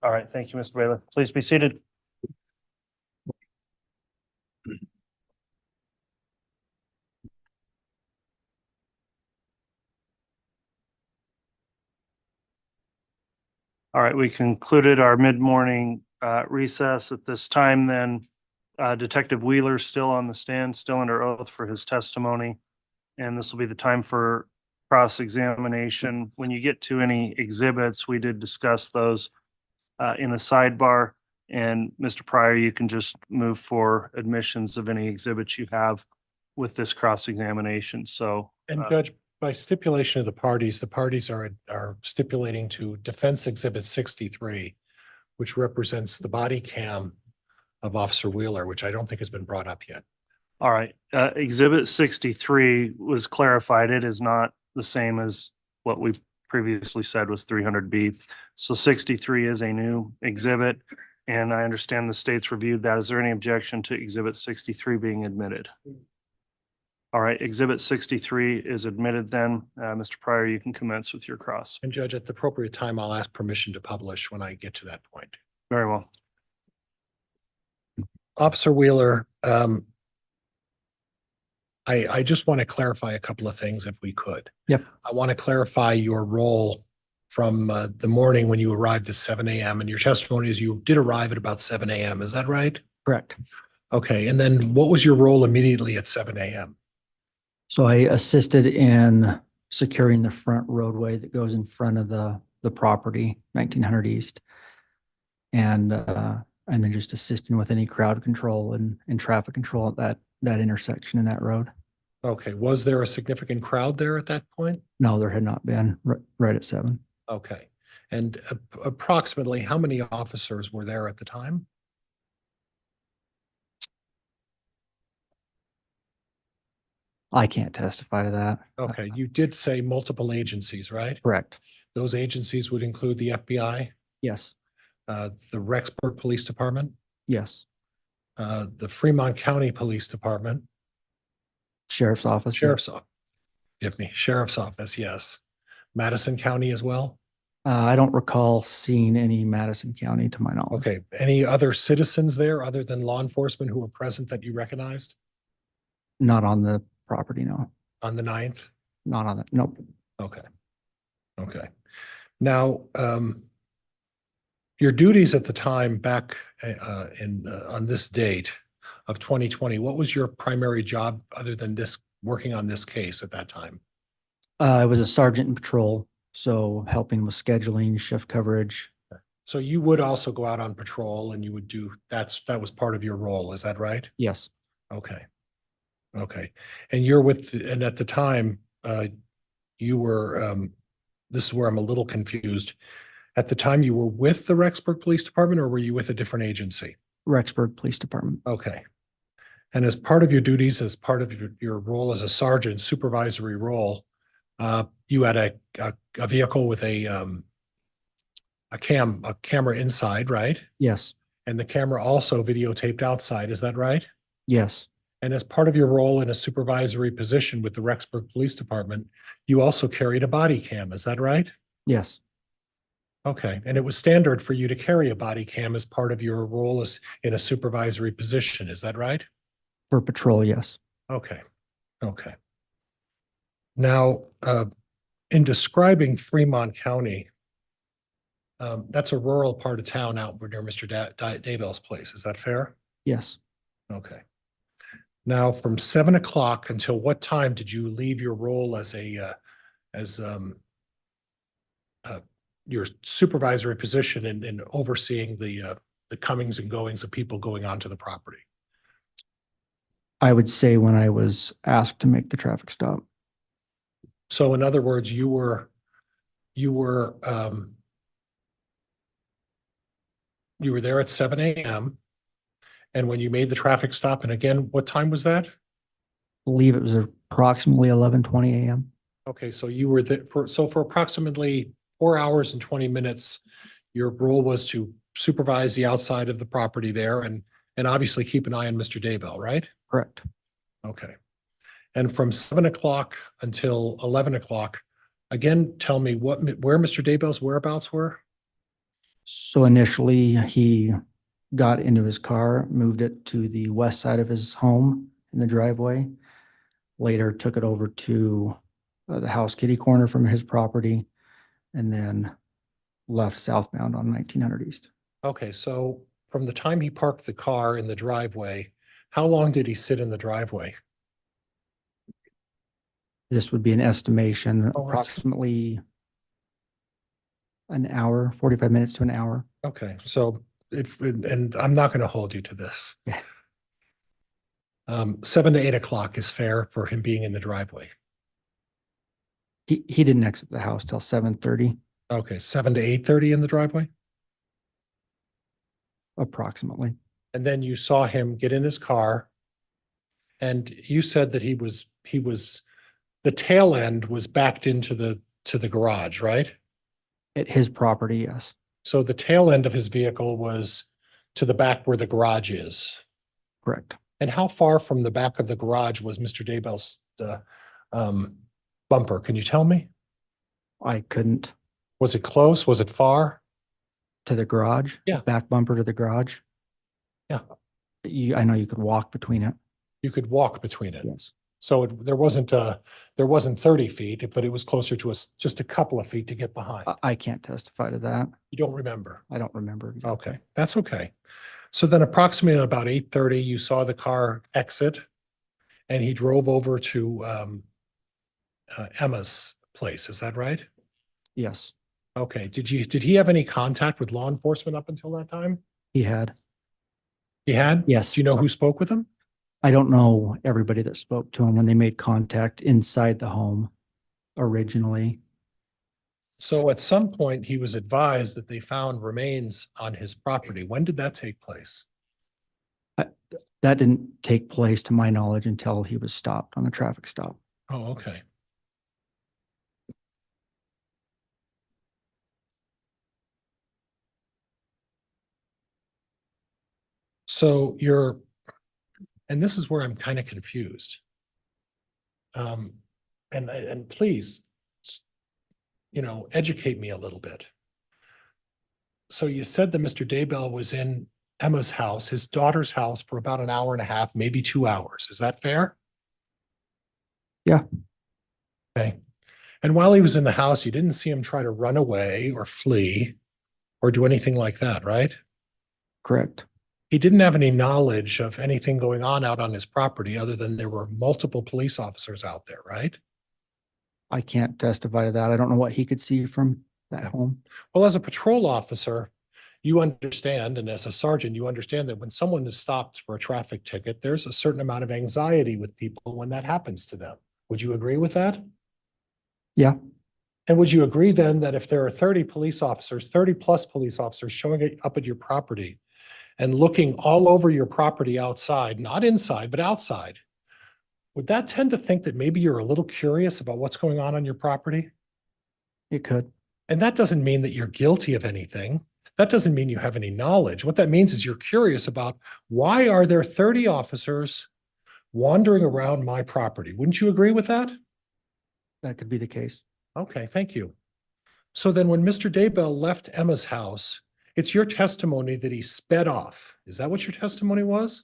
All right, thank you, Mr. Bailiff. Please be seated. All right, we concluded our mid-morning recess at this time then. Detective Wheeler still on the stand, still under oath for his testimony. And this will be the time for cross-examination. When you get to any exhibits, we did discuss those in a sidebar. And Mr. Pryor, you can just move for admissions of any exhibits you have with this cross-examination. So. And Judge, by stipulation of the parties are stipulating to Defense Exhibit 63, which represents the body cam of Officer Wheeler, which I don't think has been brought up yet. All right, Exhibit 63 was clarified. It is not the same as what we previously said was 300B. So 63 is a new exhibit, and I understand the state's reviewed that. Is there any objection to Exhibit 63 being admitted? All right, Exhibit 63 is admitted then. Mr. Pryor, you can commence with your cross. And Judge, at the appropriate time, I'll ask permission to publish when I get to that point. Very well. Officer Wheeler, I just want to clarify a couple of things if we could. Yep. I want to clarify your role from the morning when you arrived at 7 a.m. and your testimony is you did arrive at about 7 a.m. Is that right? Correct. Okay. And then what was your role immediately at 7 a.m.? So I assisted in securing the front roadway that goes in front of the property, 1900 East. And then just assisting with any crowd control and traffic control at that intersection in that road. Okay, was there a significant crowd there at that point? No, there had not been right at 7. Okay, and approximately how many officers were there at the time? I can't testify to that. Okay, you did say multiple agencies, right? Correct. Those agencies would include the FBI, Yes. the Rexburg Police Department, Yes. the Fremont County Police Department, Sheriff's office. Sheriff's office. Give me Sheriff's Office, yes. Madison County as well? I don't recall seeing any Madison County to my knowledge. Okay, any other citizens there other than law enforcement who were present that you recognized Not on the property, no. on the 9th? Not on that. Nope. Okay. Okay. Now, your duties at the time back on this date of 2020, what was your primary job other than this, working on this case at that time? I was a sergeant in patrol, so helping with scheduling, shift coverage. So you would also go out on patrol and you would do, that was part of your role, is that right? Yes. Okay. Okay. And you're with, and at the time, you were, this is where I'm a little confused. At the time you were with the Rexburg Police Department or were you with a different agency? Rexburg Police Department. Okay. And as part of your duties, as part of your role as a sergeant, supervisory role, you had a vehicle with a camera inside, right? Yes. And the camera also videotaped outside, is that right? Yes. And as part of your role in a supervisory position with the Rexburg Police Department, you also carried a body cam, is that right? Yes. Okay, and it was standard for you to carry a body cam as part of your role as in a supervisory position, is that right? For patrol, yes. Okay, okay. Now, in describing Fremont County, that's a rural part of town out near Mr. Daybell's place, is that fair? Yes. Okay. Now, from 7 o'clock until what time did you leave your role as your supervisory position in overseeing the comings and goings of people going onto the property? I would say when I was asked to make the traffic stop. So in other words, you were there at 7 a.m. And when you made the traffic stop, and again, what time was that? Believe it was approximately 11:20 a.m. Okay, so you were there for approximately 4 hours and 20 minutes. Your role was to supervise the outside of the property there and obviously keep an eye on Mr. Daybell, right? Correct. Okay. And from 7 o'clock until 11 o'clock, again, tell me where Mr. Daybell's whereabouts were? So initially he got into his car, moved it to the west side of his home in the driveway. Later took it over to the house kitty corner from his property and then left southbound on 1900 East. Okay, so from the time he parked the car in the driveway, how long did he sit in the driveway? This would be an estimation, Oh, that's- approximately an hour, 45 minutes to an hour. Okay, so and I'm not going to hold you to this. Yeah. 7 to 8 o'clock is fair for him being in the driveway. He didn't exit the house till 7:30 Okay, 7 to 8:30 in the driveway? approximately. And then you saw him get in his car. And you said that the tail end was backed into the garage, right? At his property, yes. So the tail end of his vehicle was to the back where the garage is. Correct. And how far from the back of the garage was Mr. Daybell's bumper? Can you tell me? I couldn't. Was it close? Was it far? To the garage? Yeah. Back bumper to the garage? Yeah. I know you could walk between it. You could walk between it. Yes. So there wasn't 30 feet, but it was closer to just a couple of feet to get behind. I can't testify to that. You don't remember? I don't remember. exactly. Okay, that's okay. So then approximately about 8:30, you saw the car exit and he drove over to Emma's place. Is that right? Yes, Okay. Did he have any contact with law enforcement up until that time? he had. He had? Yes. Do you know who spoke with him? I don't know everybody that spoke to him when they made contact inside the home originally. So at some point, he was advised that they found remains on his property. When did that take place? That didn't take place to my knowledge until he was stopped on a traffic stop. Oh, okay. So and this is where I'm kind of confused. And please, educate me a little bit. So you said that Mr. Daybell was in Emma's house, his daughter's house, for about an hour and a half, maybe 2 hours. Is that fair? Yeah. Okay. And while he was in the house, you didn't see him try to run away or flee or do anything like that, right? Correct. He didn't have any knowledge of anything going on out on his property other than there were multiple police officers out there, right? I can't testify to that. I don't know what he could see from that Yeah. home. Well, as a patrol officer, you understand, and as a sergeant, you understand that when someone is stopped for a traffic ticket, there's a certain amount of anxiety with people when that happens to them. Would you agree with that? Yeah. And would you agree then that if there are 30 police officers, 30 plus police officers showing up at your property and looking all over your property outside, not inside, but outside, would that tend to think that maybe you're a little curious about what's going on your property? It could. And that doesn't mean that you're guilty of anything. That doesn't mean you have any knowledge. What that means is you're curious about why are there 30 officers wandering around my property? Wouldn't you agree with that? That could be the case. Okay, thank you. So then when Mr. Daybell left Emma's house, it's your testimony that he sped off. Is that what your testimony was?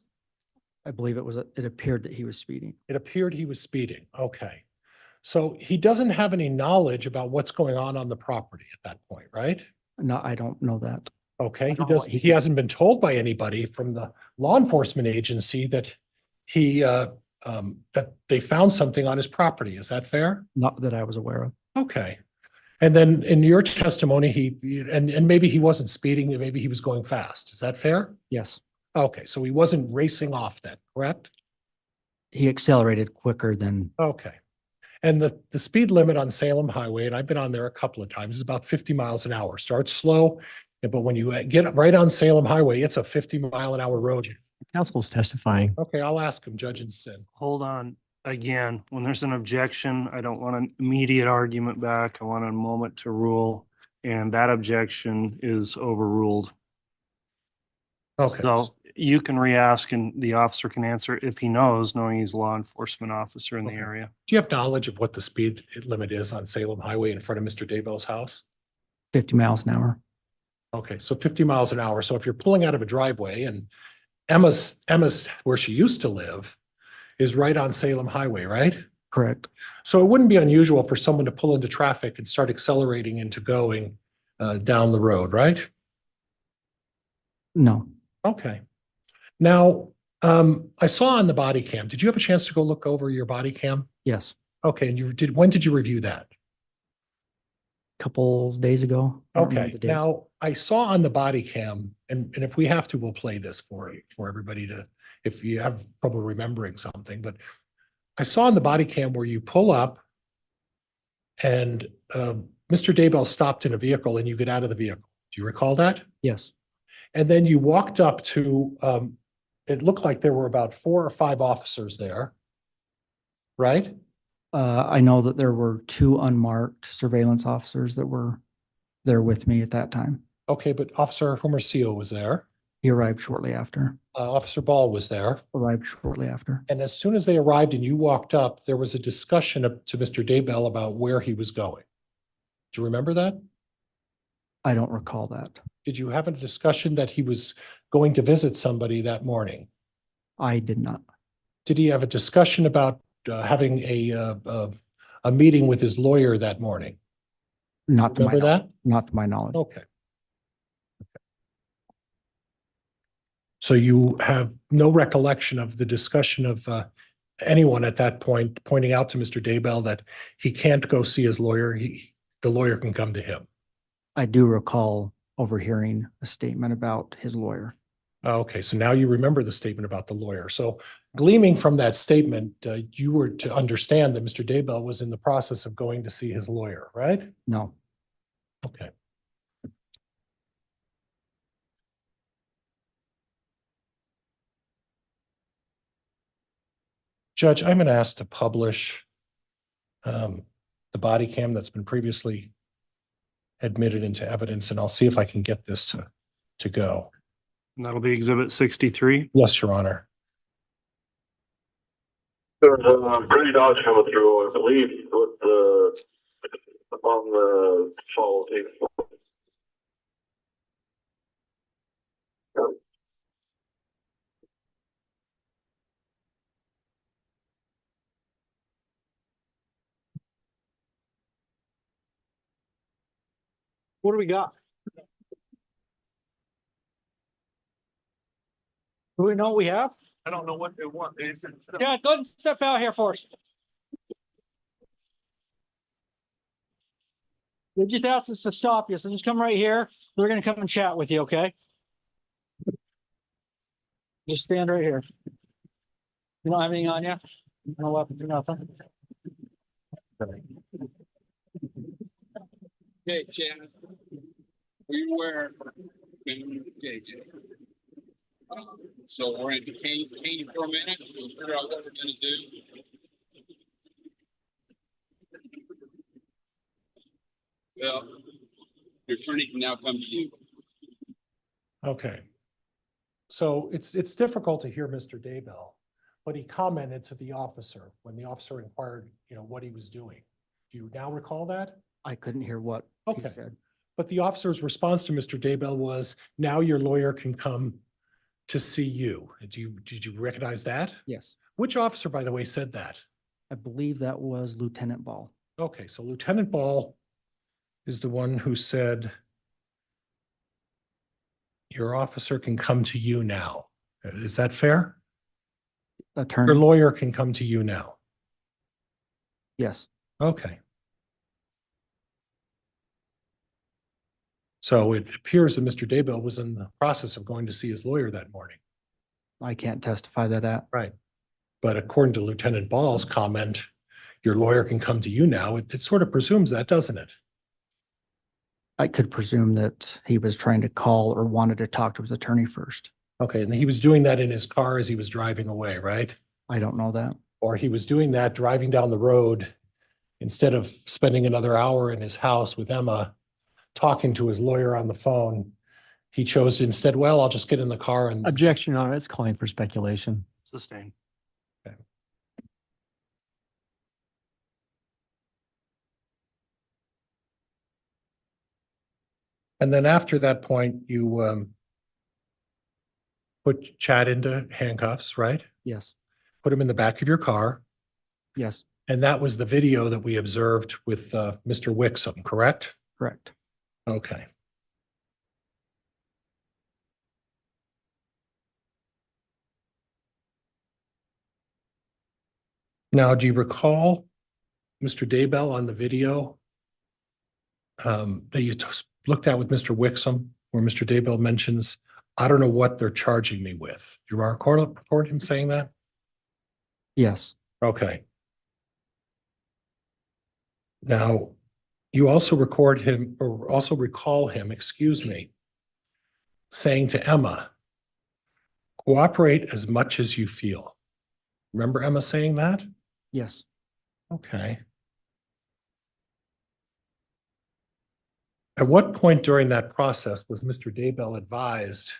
I believe it appeared that he was speeding. It appeared he was speeding. Okay. So he doesn't have any knowledge about what's going on the property at that point, right? No, I don't know that. Okay, I don't know what he hasn't been told by anybody from the law enforcement agency that that they found something on his property. Is that fair? Not that I was aware of. Okay. And then in your testimony, and maybe he wasn't speeding, maybe he was going fast. Is that fair? Yes. Okay, so he wasn't racing off then, correct? He accelerated quicker than, Okay. And the speed limit on Salem Highway, and I've been on there a couple of times, is about 50 miles an hour. Starts slow, but when you get right on Salem Highway, it's a 50-mile-an-hour road. Council's testifying. Okay, I'll ask him, Judge Inston. Hold on. Again, when there's an objection, I don't want an immediate argument back. I want a moment to rule, and that objection is overruled. Okay. So you can re-ask and the officer can answer if he knows, knowing he's a law enforcement officer in the Okay. area. Do you have knowledge of what the speed limit is on Salem Highway in front of Mr. Daybell's house? 50 miles an hour. Okay, so 50 miles an hour. So if you're pulling out of a driveway and Emma's where she used to live is right on Salem Highway, right? Correct. So it wouldn't be unusual for someone to pull into traffic and start accelerating into going down the road, right? No. Okay. Now, I saw on the body cam, did you have a chance to go look over your body cam? Yes. Okay, and when did you review that? Couple days ago. I don't remember Okay, the date. now I saw on the body cam, and if we have to, we'll play this for everybody if you have trouble remembering something, but I saw on the body cam where you pull up and Mr. Daybell stopped in a vehicle and you get out of the vehicle. Do you recall that? Yes. And then you walked up to, it looked like there were about 4 or 5 officers there, right? I know that there were 2 unmarked surveillance officers that were there with me at that time. Okay, but Officer Hermosillo was there. He arrived shortly after. Officer Ball was there. Arrived shortly after. And as soon as they arrived and you walked up, there was a discussion to Mr. Daybell about where he was going. Do you remember that? I don't recall that. Did you have a discussion that he was going to visit somebody that morning? I did not. Did he have a discussion about having a meeting with his lawyer that morning? Not to my Remember knowledge. that? Not to my knowledge. Okay. So you have no recollection of the discussion of anyone at that point pointing out to Mr. Daybell that he can't go see his lawyer. The lawyer can come to him. I do recall overhearing a statement about his lawyer. Okay, so now you remember the statement about the lawyer. So gleaming from that statement, you were to understand that Mr. Daybell was in the process of going to see his lawyer, right? No, Okay. Judge, I'm going to ask to publish the body cam that's been previously admitted into evidence, and I'll see if I can get this to go. And that'll be exhibit 63. Yes, Your Honor. There's pretty dogs coming through, I believe, with the on the fall tape. What do we got? Do we know what we have? I don't know what they want. They said. Yeah, go ahead and step out here for us. They just asked us to stop you, so just come right here. They're gonna come and chat with you, okay? Just stand right here. You don't have anything on you? No weapons or nothing? Okay, Chad. We were. So we're going to detain you for a minute. We'll figure out what we're going to do. Well, your attorney can now come to you. Okay. So it's difficult to hear Mr. Daybell, but he commented to the officer when the officer inquired, what he was doing. Do you now recall that? I couldn't hear what Okay. he said. But the officer's response to Mr. Daybell was, now your lawyer can come to see you. Did you recognize that? Yes, Which officer, by the way, said that? I believe that was Lieutenant Ball. Okay, so Lieutenant Ball is the one who said, your officer can come to you now. Is that fair? Your Attorney, lawyer can come to you now. yes, Okay. So it appears that Mr. Daybell was in the process of going to see his lawyer that morning. I can't testify that. Right. But according to Lieutenant Ball's comment, your lawyer can come to you now. It sort of presumes that, doesn't it? I could presume that he was trying to call or wanted to talk to his attorney first. Okay, and he was doing that in his car as he was driving away, right? I don't know that. Or he was doing that driving down the road instead of spending another hour in his house with Emma, talking to his lawyer on the phone. He chose to instead, well, I'll just get in the car and. Objection, Your Honor, it's calling for speculation. Sustained. And then after that point, you put Chad into handcuffs, right? Yes, Put him in the back of your car. yes, And that was the video that we observed with Mr. Wixom, correct? correct. Okay. Now, do you recall, Mr. Daybell, on the video that you looked at with Mr. Wixom, where Mr. Daybell mentions, I don't know what they're charging me with. Do you record him saying that? Yes, Okay. Now, you also record him, or also recall him, excuse me, saying to Emma, cooperate as much as you feel. Remember Emma saying that? yes. Okay. At what point during that process was Mr. Daybell advised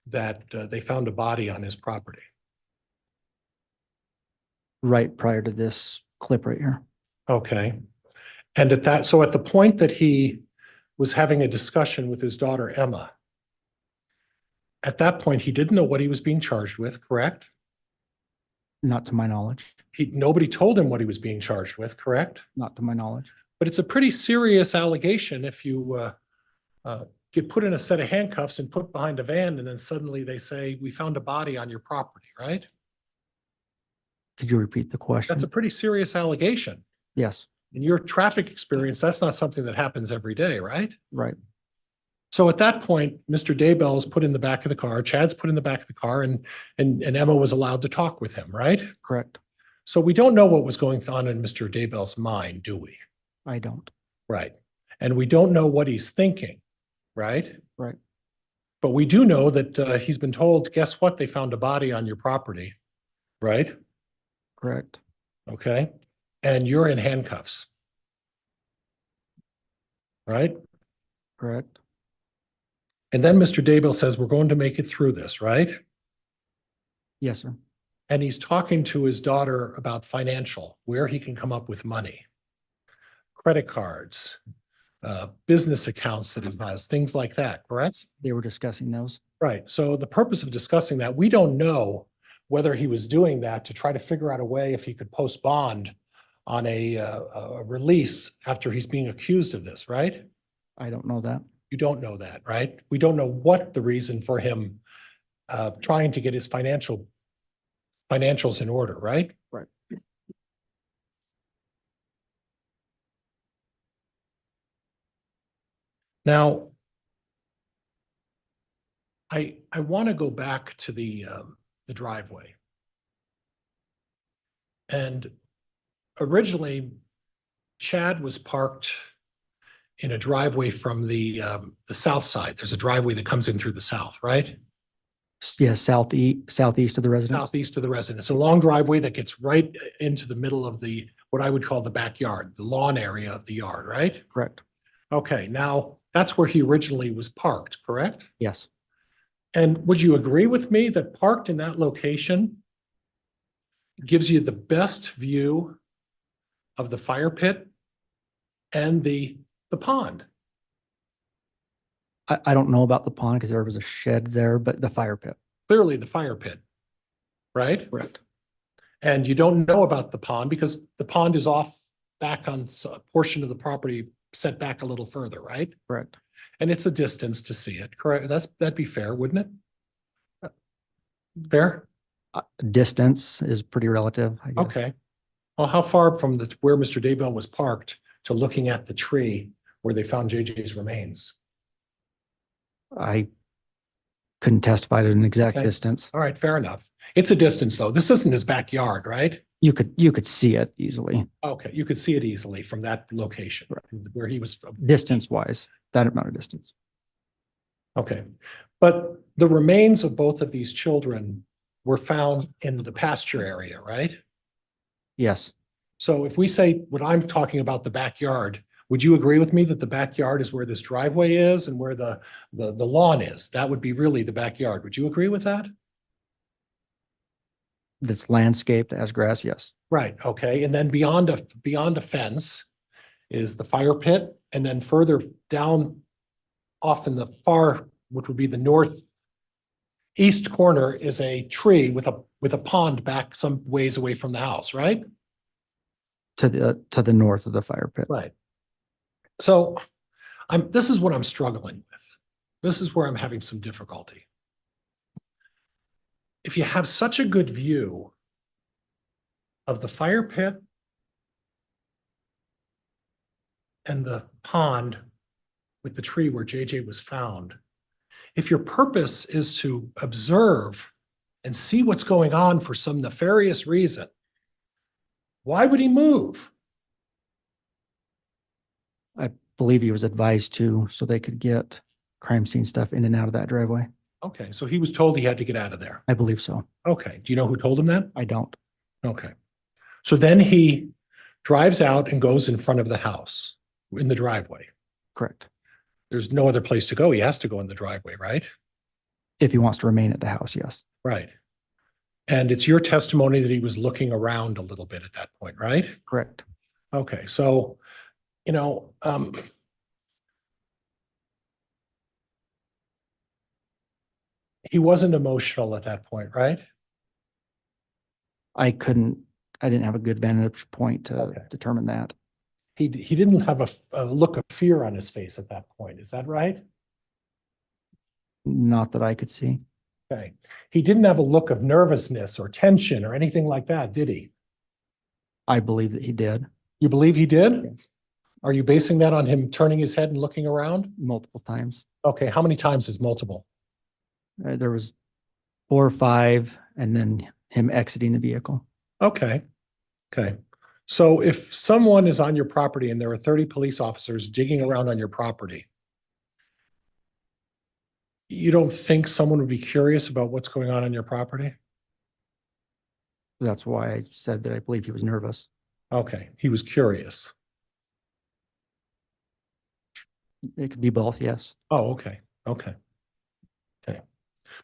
that they found a body on his property? Right prior to this clip right here. Okay. And at the point that he was having a discussion with his daughter, Emma, at that point, he didn't know what he was being charged with, correct? Not to my knowledge, Nobody told him what he was being charged with, correct? not to my knowledge. But it's a pretty serious allegation if you get put in a set of handcuffs and put behind a van, and then suddenly they say, we found a body on your property, right? Could you repeat the question? That's a pretty serious allegation. Yes, In your traffic experience, that's not something that happens every day, right? right. So at that point, Mr. Daybell is put in the back of the car, Chad's put in the back of the car, and Emma was allowed to talk with him, right? Correct. So we don't know what was going on in Mr. Daybell's mind, do we? I don't. Right. And we don't know what he's thinking, right? Right. But we do know that he's been told, guess what? They found a body on your property, right? Correct. Okay. And you're in handcuffs. Right? Correct. And then Mr. Daybell says, we're going to make it through this, right? Yes, sir. And he's talking to his daughter about financial, where he can come up with money, credit cards, business accounts that he has, things like that, correct? They were discussing those. Right. So the purpose of discussing that, we don't know whether he was doing that to try to figure out a way if he could post bond on a release after he's being accused of this, right? I don't know that. You don't know that, right? We don't know what the reason for him trying to get his financials in order, right? Right. Now, I want to go back to the driveway. And originally, Chad was parked in a driveway from the south side. There's a driveway that comes in through the south, right? Yeah, southeast of the residence. Southeast of the residence. A long driveway that gets right into the middle of what I would call the backyard, the lawn area of the yard, right? Correct. Okay, now that's where he originally was parked, correct? Yes. And would you agree with me that parked in that location gives you the best view of the fire pit and the pond? I don't know about the pond because there was a shed there, but the fire pit. Clearly the fire pit, right? Correct. And you don't know about the pond because the pond is off back on a portion of the property set back a little further, right? Correct. And it's a distance to see it, correct? That'd be fair, wouldn't it? Fair? Distance is pretty relative, I guess. Okay. Well, how far from where Mr. Daybell was parked to looking at the tree where they found JJ's remains? I couldn't testify to an exact Okay. distance. All right, fair enough. It's a distance though. This isn't his backyard, right? You could see it easily, Okay, you could see it easily from that location where he was. distance wise, that amount of distance. Okay, but the remains of both of these children were found in the pasture area, right? Yes. So if we say what I'm talking about, the backyard, would you agree with me that the backyard is where this driveway is and where the lawn is? That would be really the backyard. Would you agree with that? That's landscaped as grass. Yes. Right, okay. And then beyond a fence is the fire pit. And then further down off in the far, which would be the northeast corner, is a tree with a pond back some ways away from the house, right? To the north of the fire pit. Right. So this is what I'm struggling with. This is where I'm having some difficulty. If you have such a good view of the fire pit and the pond with the tree where JJ was found, if your purpose is to observe and see what's going on for some nefarious reason, why would he move? I believe he was advised to, so they could get crime scene stuff in and out of that driveway. Okay, so he was told he had to get out of there. I believe so. Okay, do you know who told him that? I don't. Okay. So then he drives out and goes in front of the house in the driveway. Correct. There's no other place to go. He has to go in the driveway, right? If he wants to remain at the house, yes. Right. And it's your testimony that he was looking around a little bit at that point, right? Correct. Okay, so, he wasn't emotional at that point, right? I didn't have a good vantage point to Okay. determine that. He didn't have a look of fear on his face at that point. Is that right? Not that I could see. Okay. He didn't have a look of nervousness or tension or anything like that, did he? I believe that he did You believe he did? Are you basing that on him turning his head and looking around? multiple times. Okay, how many times is multiple? There was 4 or 5, and then him exiting the vehicle. Okay, okay. So if someone is on your property and there are 30 police officers digging around on your property, you don't think someone would be curious about what's going on your property? That's why I said that I believe he was nervous. Okay, he was curious. It could be both, yes. Oh, okay, okay. Okay.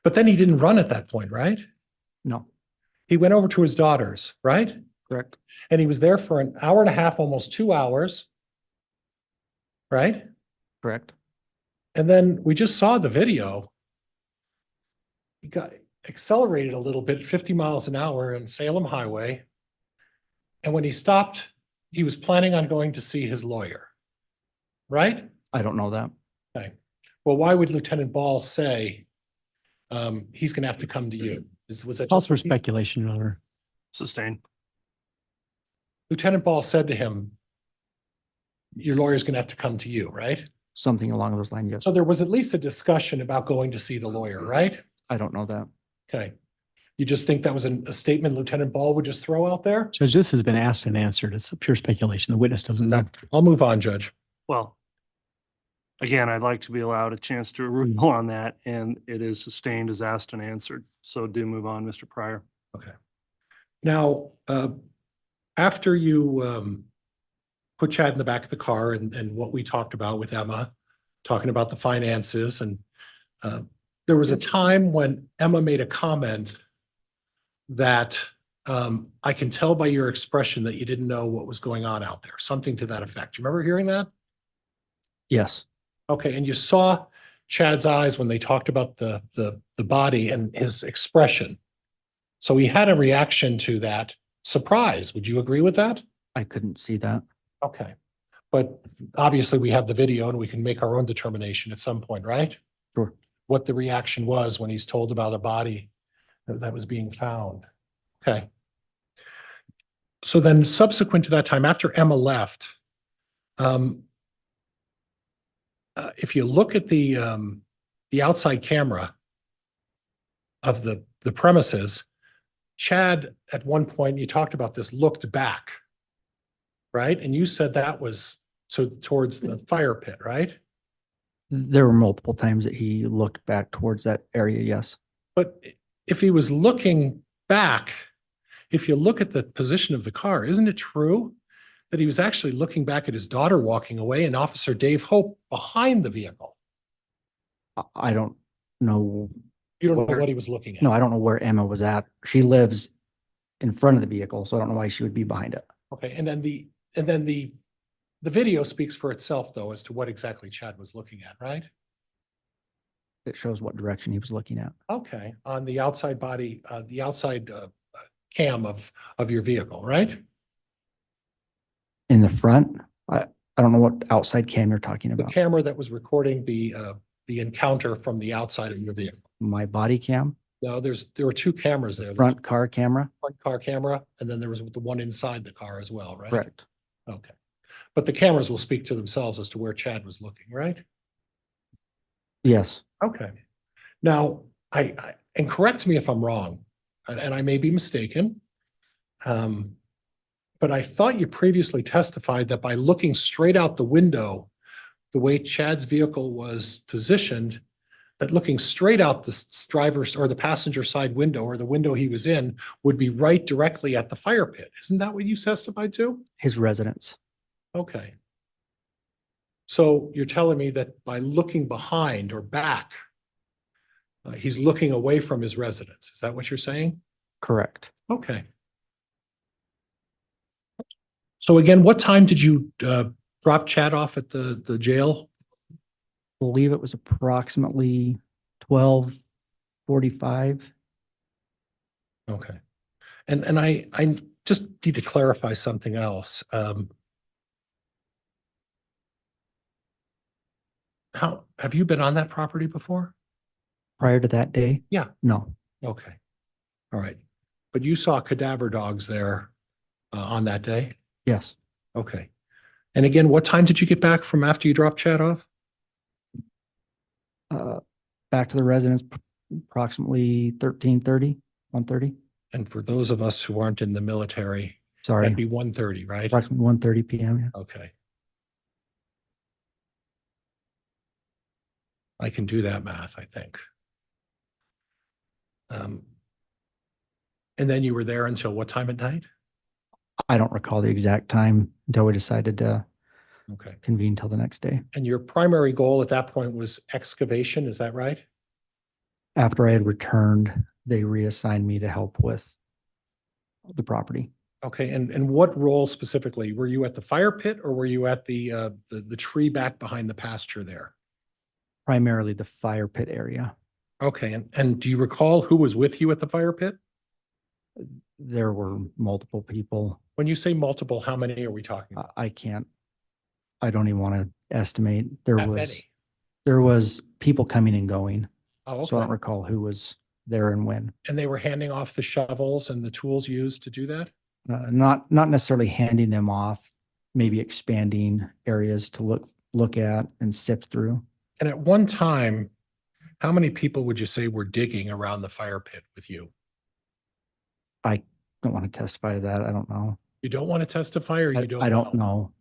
But then he didn't run at that point, right? No, He went over to his daughter's, right? correct. And he was there for an hour and a half, almost 2 hours. Right? Correct. And then we just saw the video. He got accelerated a little bit, 50 miles an hour on Salem Highway. And when he stopped, he was planning on going to see his lawyer. Right? I don't know that. Okay. Well, why would Lieutenant Ball say he's going to have to come to you? Was that Calls just for what he- speculation, Your Honor. Sustained. Lieutenant Ball said to him, your lawyer's going to have to come to you, right? Something along those lines, yes. So there was at least a discussion about going to see the lawyer, right? I don't know that. Okay. You just think that was a statement Lieutenant Ball would just throw out there? Judge, this has been asked and answered. It's a pure speculation. The witness doesn't know. I'll move on, Judge. Well, again, I'd like to be allowed a chance to rule on that, and it is sustained as asked and answered. So do move on, Mr. Pryor. Okay. Now, after you put Chad in the back of the car and what we talked about with Emma, talking about the finances, and there was a time when Emma made a comment that I can tell by your expression that you didn't know what was going on out there, something to that effect. You remember hearing that? Yes, Okay, and you saw Chad's eyes when they talked about the body and his expression. So he had a reaction to that surprise. Would you agree with that? I couldn't see that. Okay. But obviously we have the video and we can make our own determination at some point, right? Sure. What the reaction was when he's told about a body that was being found. Okay. So then subsequent to that time, after Emma left, if you look at the outside camera of the premises, Chad, at one point, you talked about this, looked back, right? And you said that was towards the fire pit, right? There were multiple times that he looked back towards that area, yes. But if he was looking back, if you look at the position of the car, isn't it true that he was actually looking back at his daughter walking away and Officer Dave Hope behind the vehicle? I don't know. You don't know Where- what he was looking at? No, I don't know where Emma was at. She lives in front of the vehicle, so I don't know why she would be behind it. Okay, and then the video speaks for itself, though, as to what exactly Chad was looking at, right? It shows what direction he was looking at. Okay, on the outside body, the outside cam of your vehicle, right? In the front, I don't know what outside cam you're talking The about. camera that was recording the encounter from the outside of your vehicle. My body cam, No, there were two cameras there. the There was front car camera, a front car camera, and then there was the one inside the car as well, right? correct. Okay. But the cameras will speak to themselves as to where Chad was looking, right? Yes, Okay. Now, and correct me if I'm wrong, and I may be mistaken. But I thought you previously testified that by looking straight out the window, the way Chad's vehicle was positioned, that looking straight out the driver's or the passenger side window or the window he was in would be right directly at the fire pit. Isn't that what you testified to? his residence. Okay. So you're telling me that by looking behind or back, he's looking away from his residence. Is that what you're saying? Correct. Okay. So again, what time did you drop Chad off at the jail? Believe it was approximately 12:45. Okay. And I just need to clarify something else. How have you been on that property before? Prior to that day? Yeah. No, Okay. All right. But you saw cadaver dogs there on that day? yes. Okay. And again, what time did you get back from after you dropped Chad off? Back to the residence approximately 13:30, 1:30. And for those of us who aren't in the military, Sorry, that'd be 1:30, right? approximately 1:30 PM. Yeah. Okay. I can do that math, I think. And then you were there until what time at night? I don't recall the exact time until we decided to Okay. convene till the next day. And your primary goal at that point was excavation, is that right? After I had returned, they reassigned me to help with the property. Okay, and what role specifically? Were you at the fire pit or were you at the tree back behind the pasture there? Primarily the fire pit area. Okay, and do you recall who was with you at the fire pit? There were multiple people. When you say multiple, how many are we talking about? I don't even want to estimate. There That was, many? there was people coming and going. Oh, So I don't okay. recall who was there and when. And they were handing off the shovels and the tools used to do that? Not necessarily handing them off, maybe expanding areas to look at and sift through. And at one time, how many people would you say were digging around the fire pit with you? I don't want to testify to that. I don't know. You don't want to testify or you don't know? I don't know.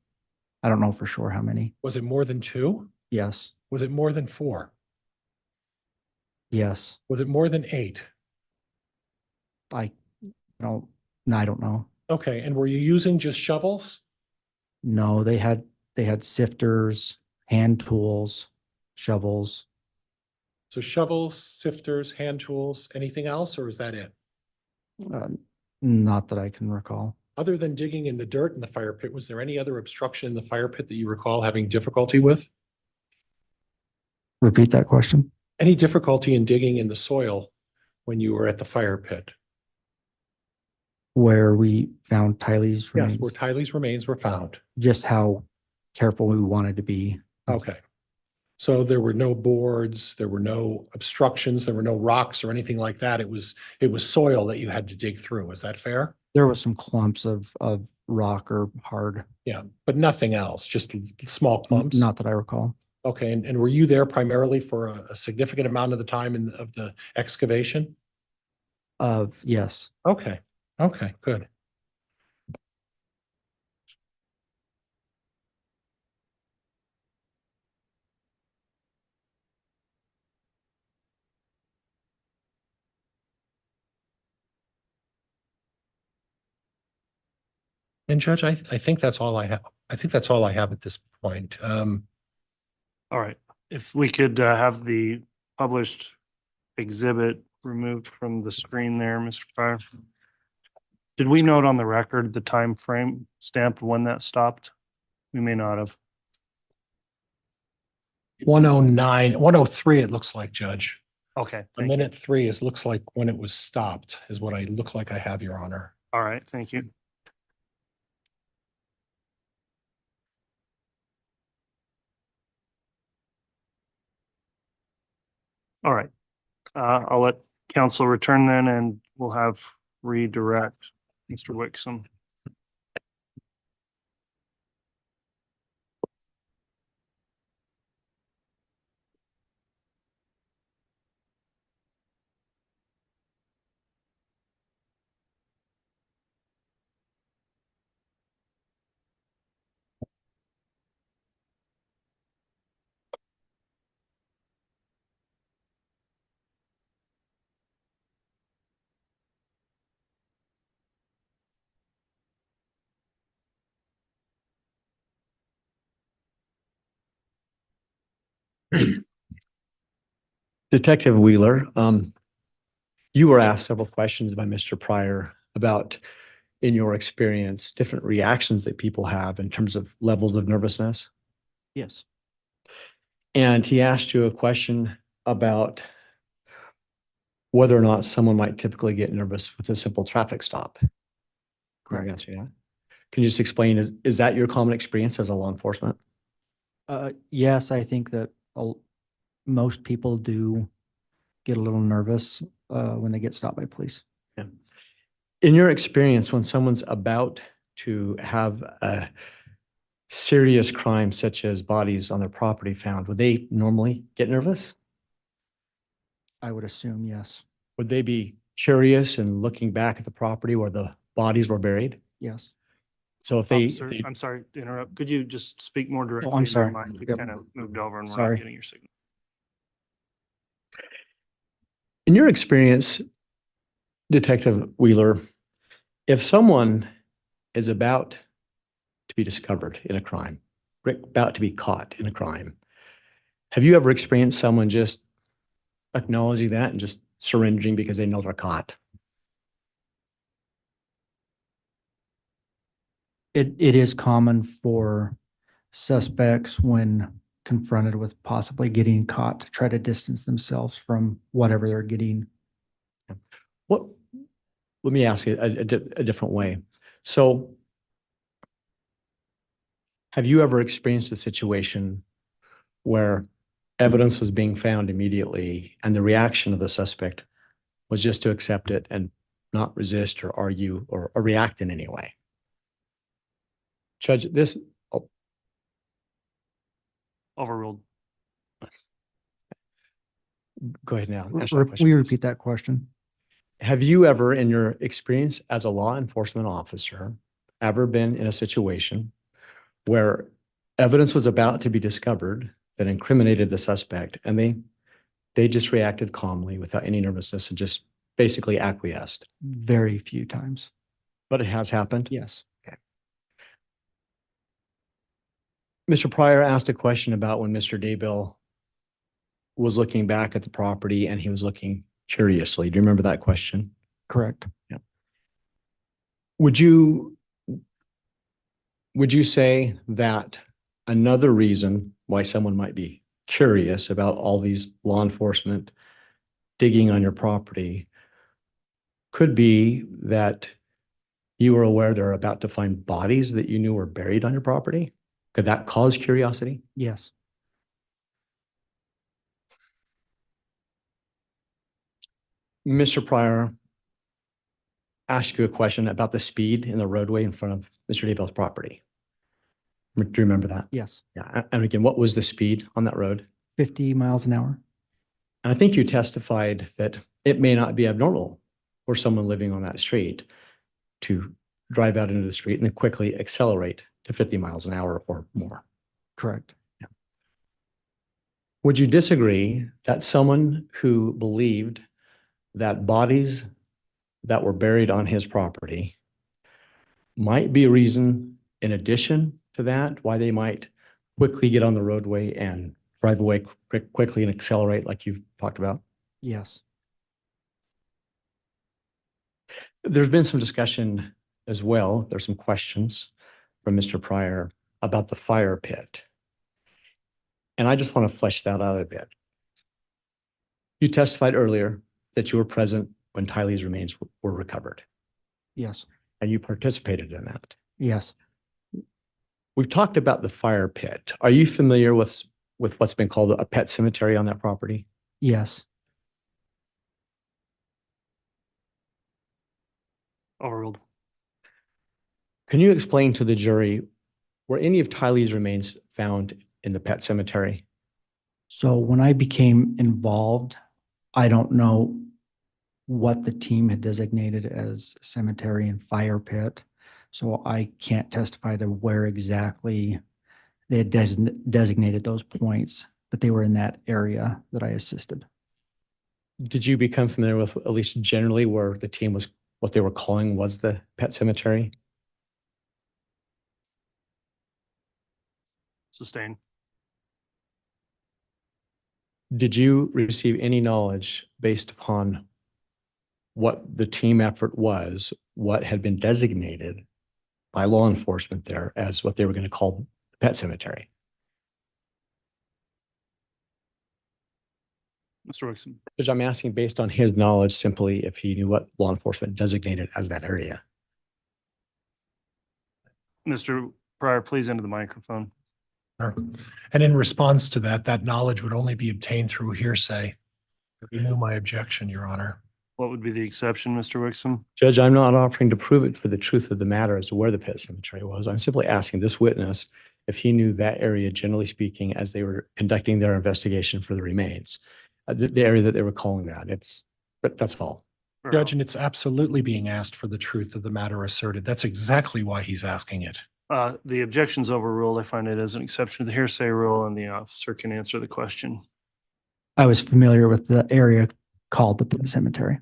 I don't know for sure how many. Was it more than 2? Yes, Was it more than 4? yes. Was it more than 8? I don't, no, I don't know. Okay, and were you using just shovels? No, they had sifters, hand tools, shovels. So shovels, sifters, hand tools, anything else, or is that it? Not that I can recall. Other than digging in the dirt in the fire pit, was there any other obstruction in the fire pit that you recall having difficulty with? Repeat that question. Any difficulty in digging in the soil when you were at the fire pit? Where we found Tylee's Yes, remains. where Tylee's remains were found. Just how careful we wanted to be. Okay. So there were no boards, there were no obstructions, there were no rocks or anything like that. It was soil that you had to dig through. Is that fair? There was some clumps of rock or hard. Yeah, but nothing else, just small clumps? Not that I recall. Okay, and were you there primarily for a significant amount of the time of the excavation? Yes. Okay, okay, good. And Judge, I think that's all I have. I think that's all I have at this point. All right, if we could have the published exhibit removed from the screen there, Mr. Pryor. Did we note on the record the time frame stamped when that stopped? We may not have. 109, 103, it looks like, Judge. Okay, A thank you. minute 3 looks like when it was stopped is what I look like I have, Your Honor. All right, thank you. All right, I'll let council return then and we'll have redirect Mr. Wixom. Detective Wheeler, you were asked several questions by Mr. Pryor about, in your experience, different reactions that people have in terms of levels of nervousness. Yes. And he asked you a question about whether or not someone might typically get nervous with a simple traffic stop. Correct. Answer that. Can you just explain, is that your common experience as a law enforcement? Yes, I think that most people do get a little nervous when they get stopped by police. Yeah. In your experience, when someone's about to have a serious crime such as bodies on their property found, would they normally get nervous? I would assume, yes. Would they be curious and looking back at the property where the bodies were buried? Yes. So if they, Officer, I'm sorry to interrupt. Could you just speak more directly? I'm into the sorry. mic? You Yep. kind of moved over and we're Sorry. not getting your signal. in your experience, Detective Wheeler, if someone is about to be discovered in a crime, about to be caught in a crime, have you ever experienced someone just acknowledging that and just surrendering because they know they're caught? It is common for suspects when confronted with possibly getting caught to try to distance themselves from whatever they're getting. What, let me ask you a different way. So have you ever experienced a situation where evidence was being found immediately and the reaction of the suspect was just to accept it and not resist or argue or react in any way? Judge, this, oh, Overruled. go ahead now. Answer that Will question, you please. repeat that question? Have you ever, in your experience as a law enforcement officer, ever been in a situation where evidence was about to be discovered that incriminated the suspect and they just reacted calmly without any nervousness and just basically acquiesced? Very few times. But it has happened? Yes. Mr. Pryor asked a question about when Mr. Daybell was looking back at the property and he was looking curiously. Do you remember that question? Correct. Yeah. Would you say that another reason why someone might be curious about all these law enforcement digging on your property could be that you were aware they're about to find bodies that you knew were buried on your property? Could that cause curiosity? Yes. Mr. Pryor asked you a question about the speed in the roadway in front of Mr. Daybell's property. Do you remember that? Yes. Yeah. And again, what was the speed on that road? 50 miles an hour. And I think you testified that it may not be abnormal for someone living on that street to drive out into the street and then quickly accelerate to 50 miles an hour or more. Correct. Yeah. Would you disagree that someone who believed that bodies that were buried on his property might be a reason, in addition to that, why they might quickly get on the roadway and drive away quickly and accelerate like you've talked about? Yes. There's been some discussion as well. There's some questions from Mr. Pryor about the fire pit. And I just want to flesh that out a bit. You testified earlier that you were present when Tylee's remains were recovered, Yes. and you participated in that. Yes. We've talked about the fire pit. Are you familiar with what's been called a pet cemetery on that property? Yes. Overruled. Can you explain to the jury, were any of Tylee's remains found in the pet cemetery? So when I became involved, I don't know what the team had designated as cemetery and fire pit. So I can't testify to where exactly they had designated those points, but they were in that area that I assisted. Did you become familiar with at least generally where the team was, what they were calling was the pet cemetery? Sustained. Did you receive any knowledge based upon what the team effort was, what had been designated by law enforcement there as what they were going to call the pet cemetery? Mr. Wixom. Because I'm asking based on his knowledge simply if he knew what law enforcement designated as that area. Mr. Pryor, please enter the microphone. And in response to that, that knowledge would only be obtained through hearsay. Renew my objection, Your Honor. What would be the exception, Mr. Wixom? Judge, I'm not offering to prove it for the truth of the matter as to where the pet cemetery was. I'm simply asking this witness if he knew that area, generally speaking, as they were conducting their investigation for the remains. The area that they were calling that. But that's all. Judge, and it's absolutely being asked for the truth of the matter asserted. That's exactly why he's asking it. The objection's overruled. I find it as an exception to the hearsay rule, and the officer can answer the question. I was familiar with the area called the pet cemetery.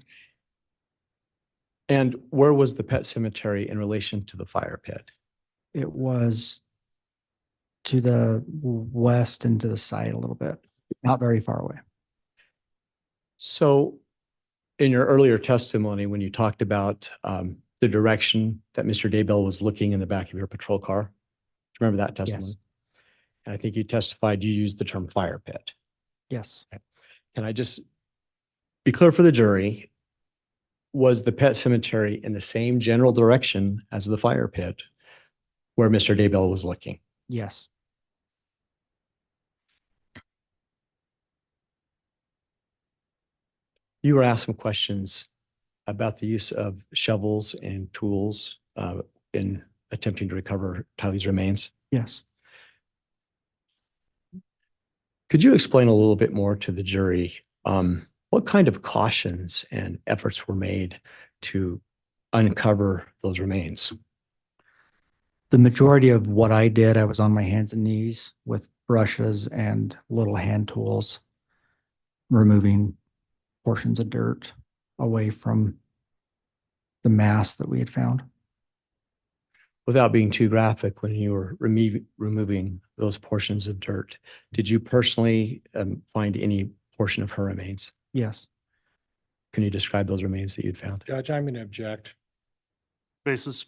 And where was the pet cemetery in relation to the fire pit? It was to the west and to the side a little bit, not very far away. So in your earlier testimony, when you talked about the direction that Mr. Daybell was looking in the back of your patrol car, do you remember that testimony? Yes. And I think you testified you used the term fire pit. Yes. Can I just be clear for the jury? Was the pet cemetery in the same general direction as the fire pit where Mr. Daybell was looking? Yes. You were asked some questions about the use of shovels and tools in attempting to recover Tylee's remains. Yes. Could you explain a little bit more to the jury what kind of cautions and efforts were made to uncover those remains? The majority of what I did, I was on my hands and knees with brushes and little hand tools, removing portions of dirt away from the mass that we had found. Without being too graphic, when you were removing those portions of dirt, did you personally find any portion of her remains? Yes. Can you describe those remains that you'd found? Judge, I'm going to object. Basis.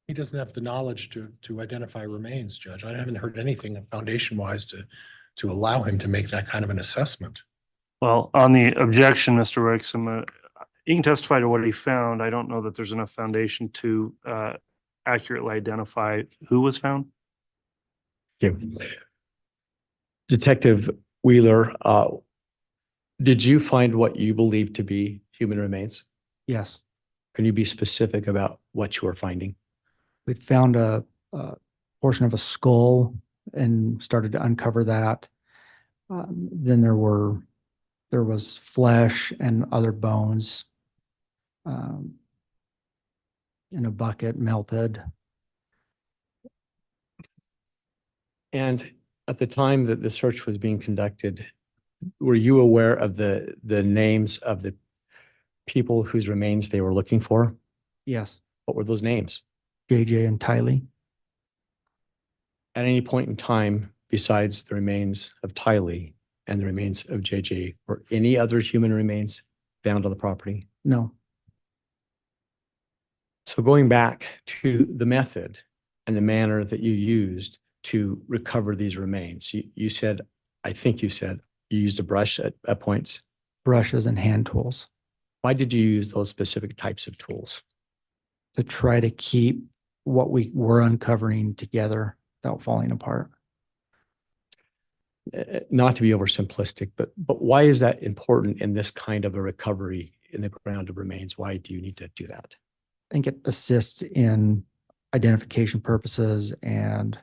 He doesn't have the knowledge to identify remains, Judge. I haven't heard anything foundation-wise to allow him to make that kind of an assessment. Well, on the objection, Mr. Wixom, he can testify to what he found. I don't know that there's enough foundation to accurately identify who was found. Okay. Detective Wheeler, did you find what you believe to be human remains? Yes. Can you be specific about what you are finding? We'd found a portion of a skull and started to uncover that. Then there was flesh and other bones in a bucket, melted. And at the time that the search was being conducted, were you aware of the names of the people whose remains they were looking for? Yes. What were those names? JJ and Tylee. At any point in time, besides the remains of Tylee and the remains of JJ, were any other human remains found on the property? No. So going back to the method and the manner that you used to recover these remains, you said, I think you said, you used a brush at points. Brushes and hand tools. Why did you use those specific types of tools? To try to keep what we were uncovering together without falling apart. Not to be oversimplistic, but why is that important in this kind of a recovery in the ground of remains? Why do you need to do that? I think it assists in identification purposes and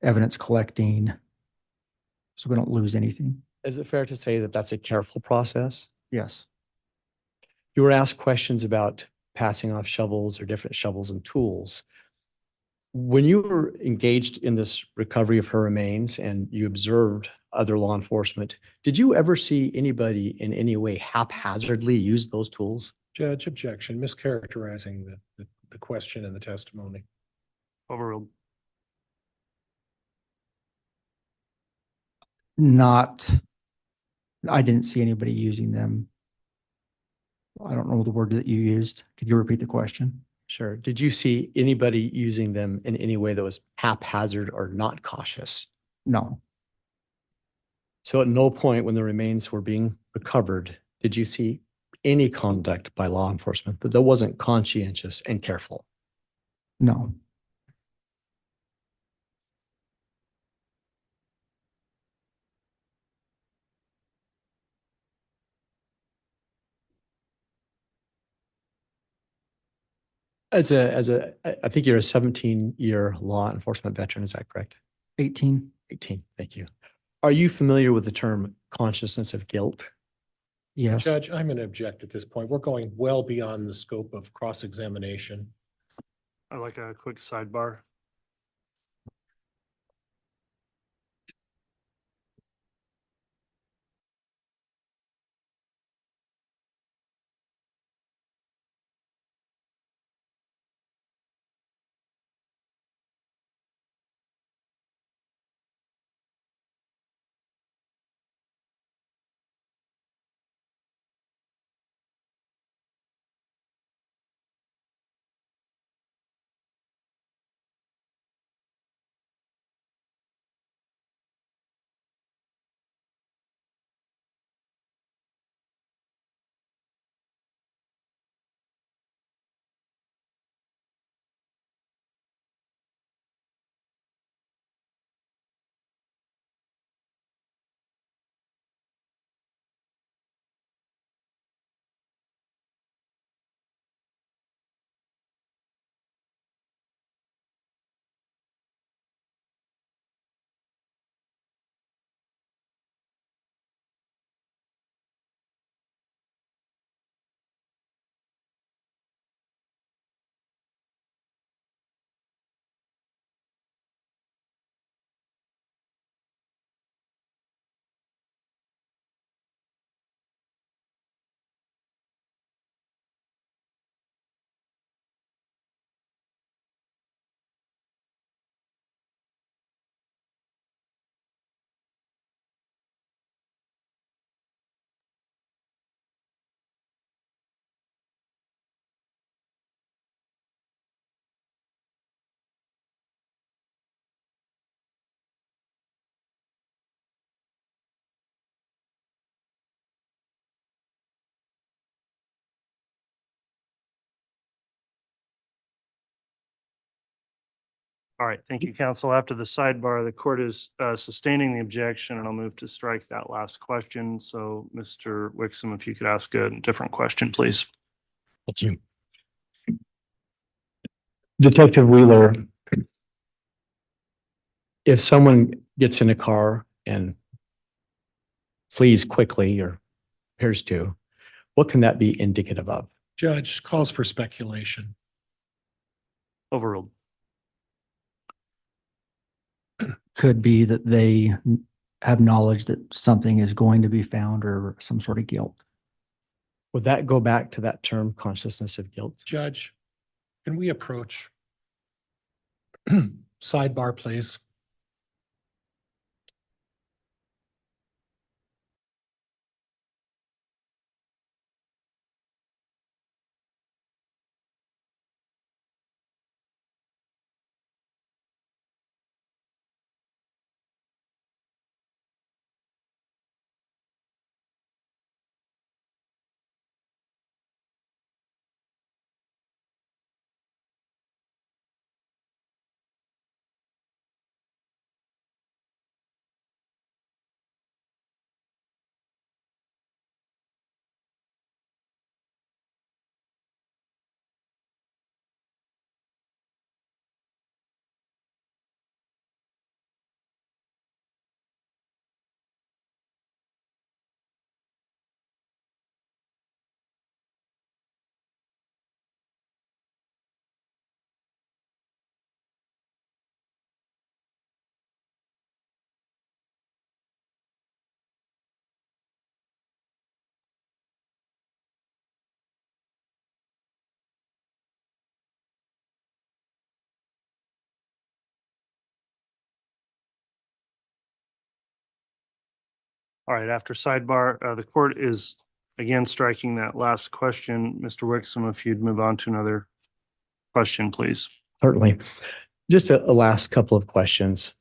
evidence collecting, so we don't lose anything. Is it fair to say that that's a careful process? Yes. You were asked questions about passing off shovels or different shovels and tools. When you were engaged in this recovery of her remains and you observed other law enforcement, did you ever see anybody in any way haphazardly use those tools? Judge, objection, mischaracterizing the question and the testimony. Overruled. I didn't see anybody using them. I don't know the word that you used. Could you repeat the question? Sure. Did you see anybody using them in any way that was haphazard or not cautious? No. So at no point when the remains were being recovered, did you see any conduct by law enforcement that wasn't conscientious and careful? No. I think you're a 17-year law enforcement veteran, is that correct? 18. 18, thank you. Are you familiar with the term consciousness of guilt? Yes. Judge, I'm going to object at this point. We're going well beyond the scope of cross-examination. I'd like a quick sidebar. All right, thank you, counsel. After the sidebar, the court is sustaining the objection, and I'll move to strike that last question. So, Mr. Wixom, if you could ask a different question, please. Thank you. Detective Wheeler, if someone gets in a car and flees quickly or appears to, what can that be indicative of? Judge, calls for speculation. Overruled. Could be that they have knowledge that something is going to be found or some sort of guilt. Would that go back to that term, consciousness of guilt? Judge, can we approach? Sidebar, please. All right, after sidebar, the court is again striking that last question. Mr. Wixom, if you'd move on to another question, please. Certainly. Just a last couple of questions.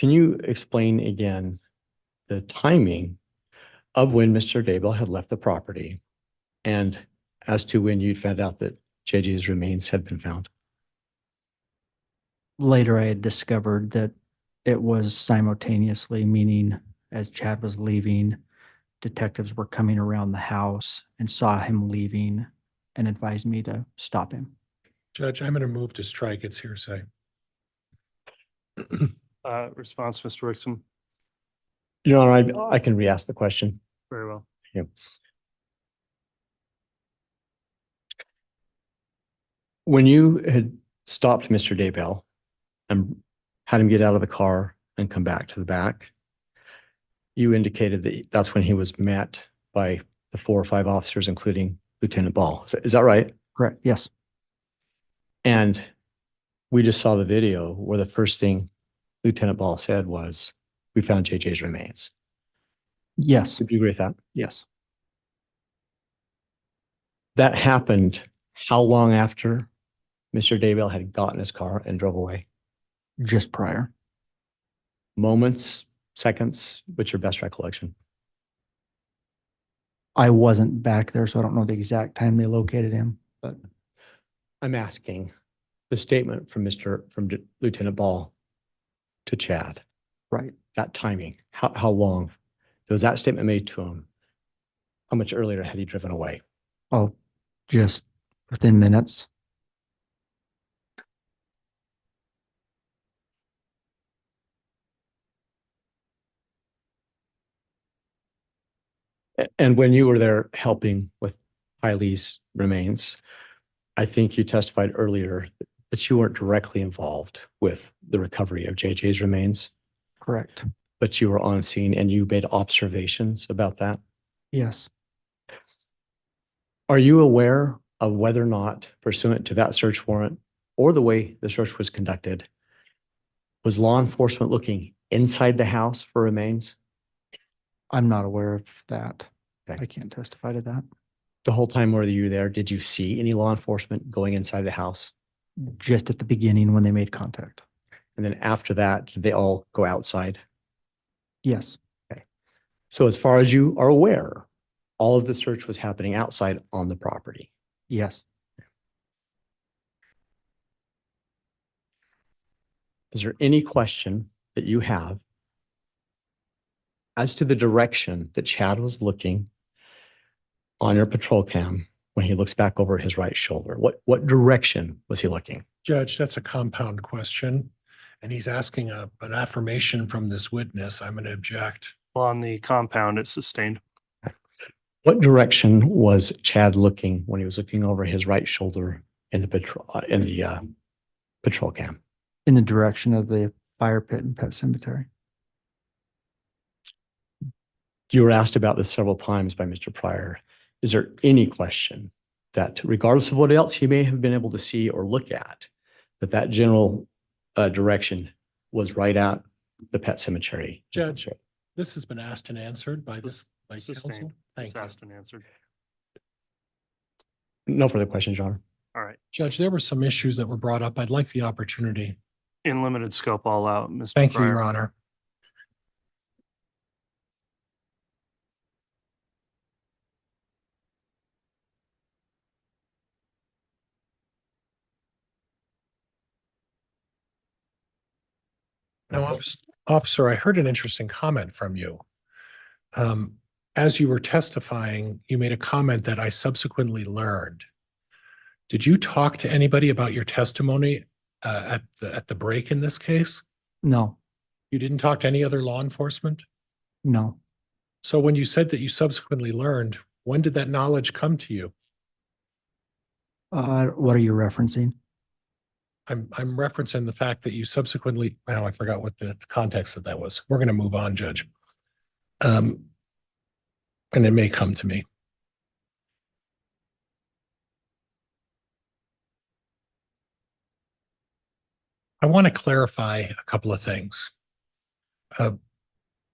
Can you explain again the timing of when Mr. Daybell had left the property and as to when you'd found out that JJ's remains had been found? Later, I had discovered that it was simultaneously, meaning as Chad was leaving, detectives were coming around the house and saw him leaving and advised me to stop him. Judge, I'm going to move to strike its hearsay. Response, Mr. Wixom. Your Honor, I can re-ask the question. Very well. Yeah. When you had stopped Mr. Daybell and had him get out of the car and come back to the back, you indicated that that's when he was met by the 4 or 5 officers, including Lieutenant Ball. Is that right? Correct. Yes. And we just saw the video where the first thing Lieutenant Ball said was, "We found JJ's remains." Yes. Would you agree with that? Yes. That happened how long after Mr. Daybell had gotten his car and drove away? Just prior. Moments, seconds, what's your best recollection? I wasn't back there, so I don't know the exact time they located him, but I'm asking the statement from Lieutenant Ball to Chad, right. that timing, how long was that statement made to him? How much earlier had he driven away? Oh, just within minutes. And when you were there helping with Eileen's remains, I think you testified earlier that you weren't directly involved with the recovery of JJ's remains, Correct. but you were on scene and you made observations about that. Yes. Are you aware of whether or not, pursuant to that search warrant or the way the search was conducted, was law enforcement looking inside the house for remains? I'm not aware of that. Okay. I can't testify to that. The whole time were you there, did you see any law enforcement going inside the house? Just at the beginning when they made contact. And then after that, did they all go outside? Yes. Okay. So as far as you are aware, all of the search was happening outside on the property. Yes. Is there any question that you have as to the direction that Chad was looking on your patrol cam when he looks back over his right shoulder? What direction was he looking? Judge, that's a compound question, and he's asking an affirmation from this witness. I'm going to object. Well, on the compound, it's sustained. What direction was Chad looking when he was looking over his right shoulder in the patrol cam? In the direction of the fire pit and pet cemetery. You were asked about this several times by Mr. Pryor. Is there any question that regardless of what else he may have been able to see or look at, that general direction was right at the pet cemetery? Judge, this has been asked and answered by counsel. Sustained. Thank It's you. asked and answered. No further questions, Your Honor. All right. Judge, there were some issues that were brought up. I'd like the opportunity. In limited scope, all out, Mr. Thank you, Pryor. Your Honor. Now, officer, I heard an interesting comment from you. As you were testifying, you made a comment that I subsequently learned. Did you talk to anybody about your testimony at the break in this case? No. You didn't talk to any other law enforcement? No. So when you said that you subsequently learned, when did that knowledge come to you? What are you referencing? I'm referencing the fact that you subsequently, now I forgot what the context of that was. We're going to move on, Judge. And it may come to me. I want to clarify a couple of things.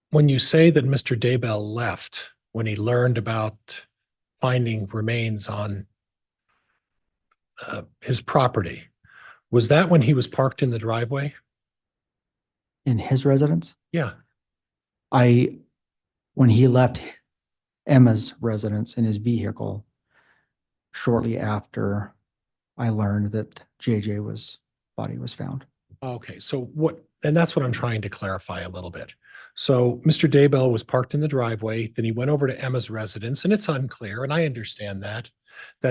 When you say that Mr. Daybell left when he learned about finding remains on his property, was that when he was parked in the driveway? In his residence? Yeah. When he left Emma's residence in his vehicle, shortly after I learned that JJ body was found. Okay. So and that's what I'm trying to clarify a little bit. So Mr. Daybell was parked in the driveway, then he went over to Emma's residence, and it's unclear, and I understand that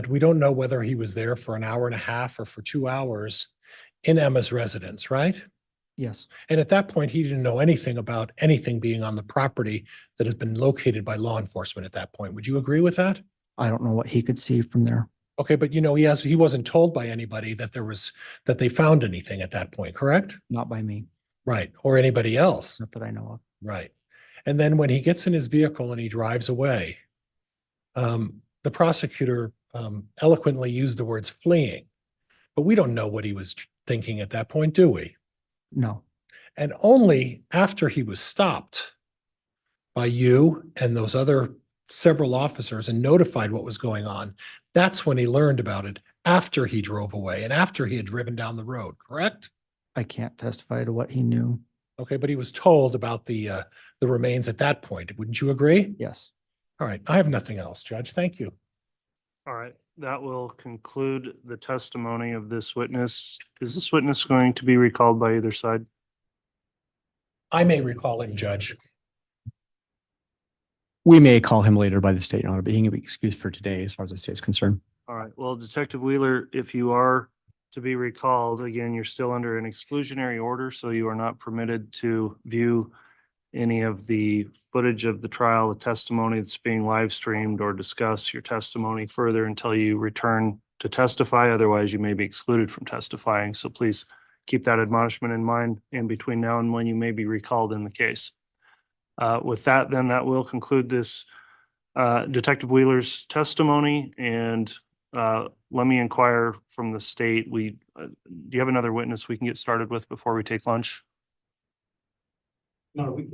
we don't know whether he was there for an hour and a half or for 2 hours in Emma's residence, right? Yes, And at that point, he didn't know anything about anything being on the property that has been located by law enforcement at that point. Would you agree with that? I don't know what he could see from there. Okay, but he wasn't told by anybody that that they found anything at that point, correct? Not by me, Right, or anybody else. not that I know of. Right. And then when he gets in his vehicle and he drives away, the prosecutor eloquently used the words fleeing, but we don't know what he was thinking at that point, do we? No, And only after he was stopped by you and those other several officers and notified what was going on, that's when he learned about it, after he drove away and after he had driven down the road, correct? I can't testify to what he knew. Okay, but he was told about the remains at that point. Wouldn't you agree? Yes. All right, I have nothing else, Judge. Thank you. All right, that will conclude the testimony of this witness. Is this witness going to be recalled by either side? I may recall him, Judge. We may call him later by the state, Your Honor, but he can be excused for today as far as the state is concerned. All right, well, Detective Wheeler, if you are to be recalled, again, you're still under an exclusionary order, so you are not permitted to view any of the footage of the trial, the testimony that's being live streamed, or discuss your testimony further until you return to testify. Otherwise, you may be excluded from testifying. So please keep that admonishment in mind in between now and when you may be recalled in the case. With that, then that will conclude this Detective Wheeler's testimony, and let me inquire from the state. Do you have another witness we can get started with before we take lunch? No, we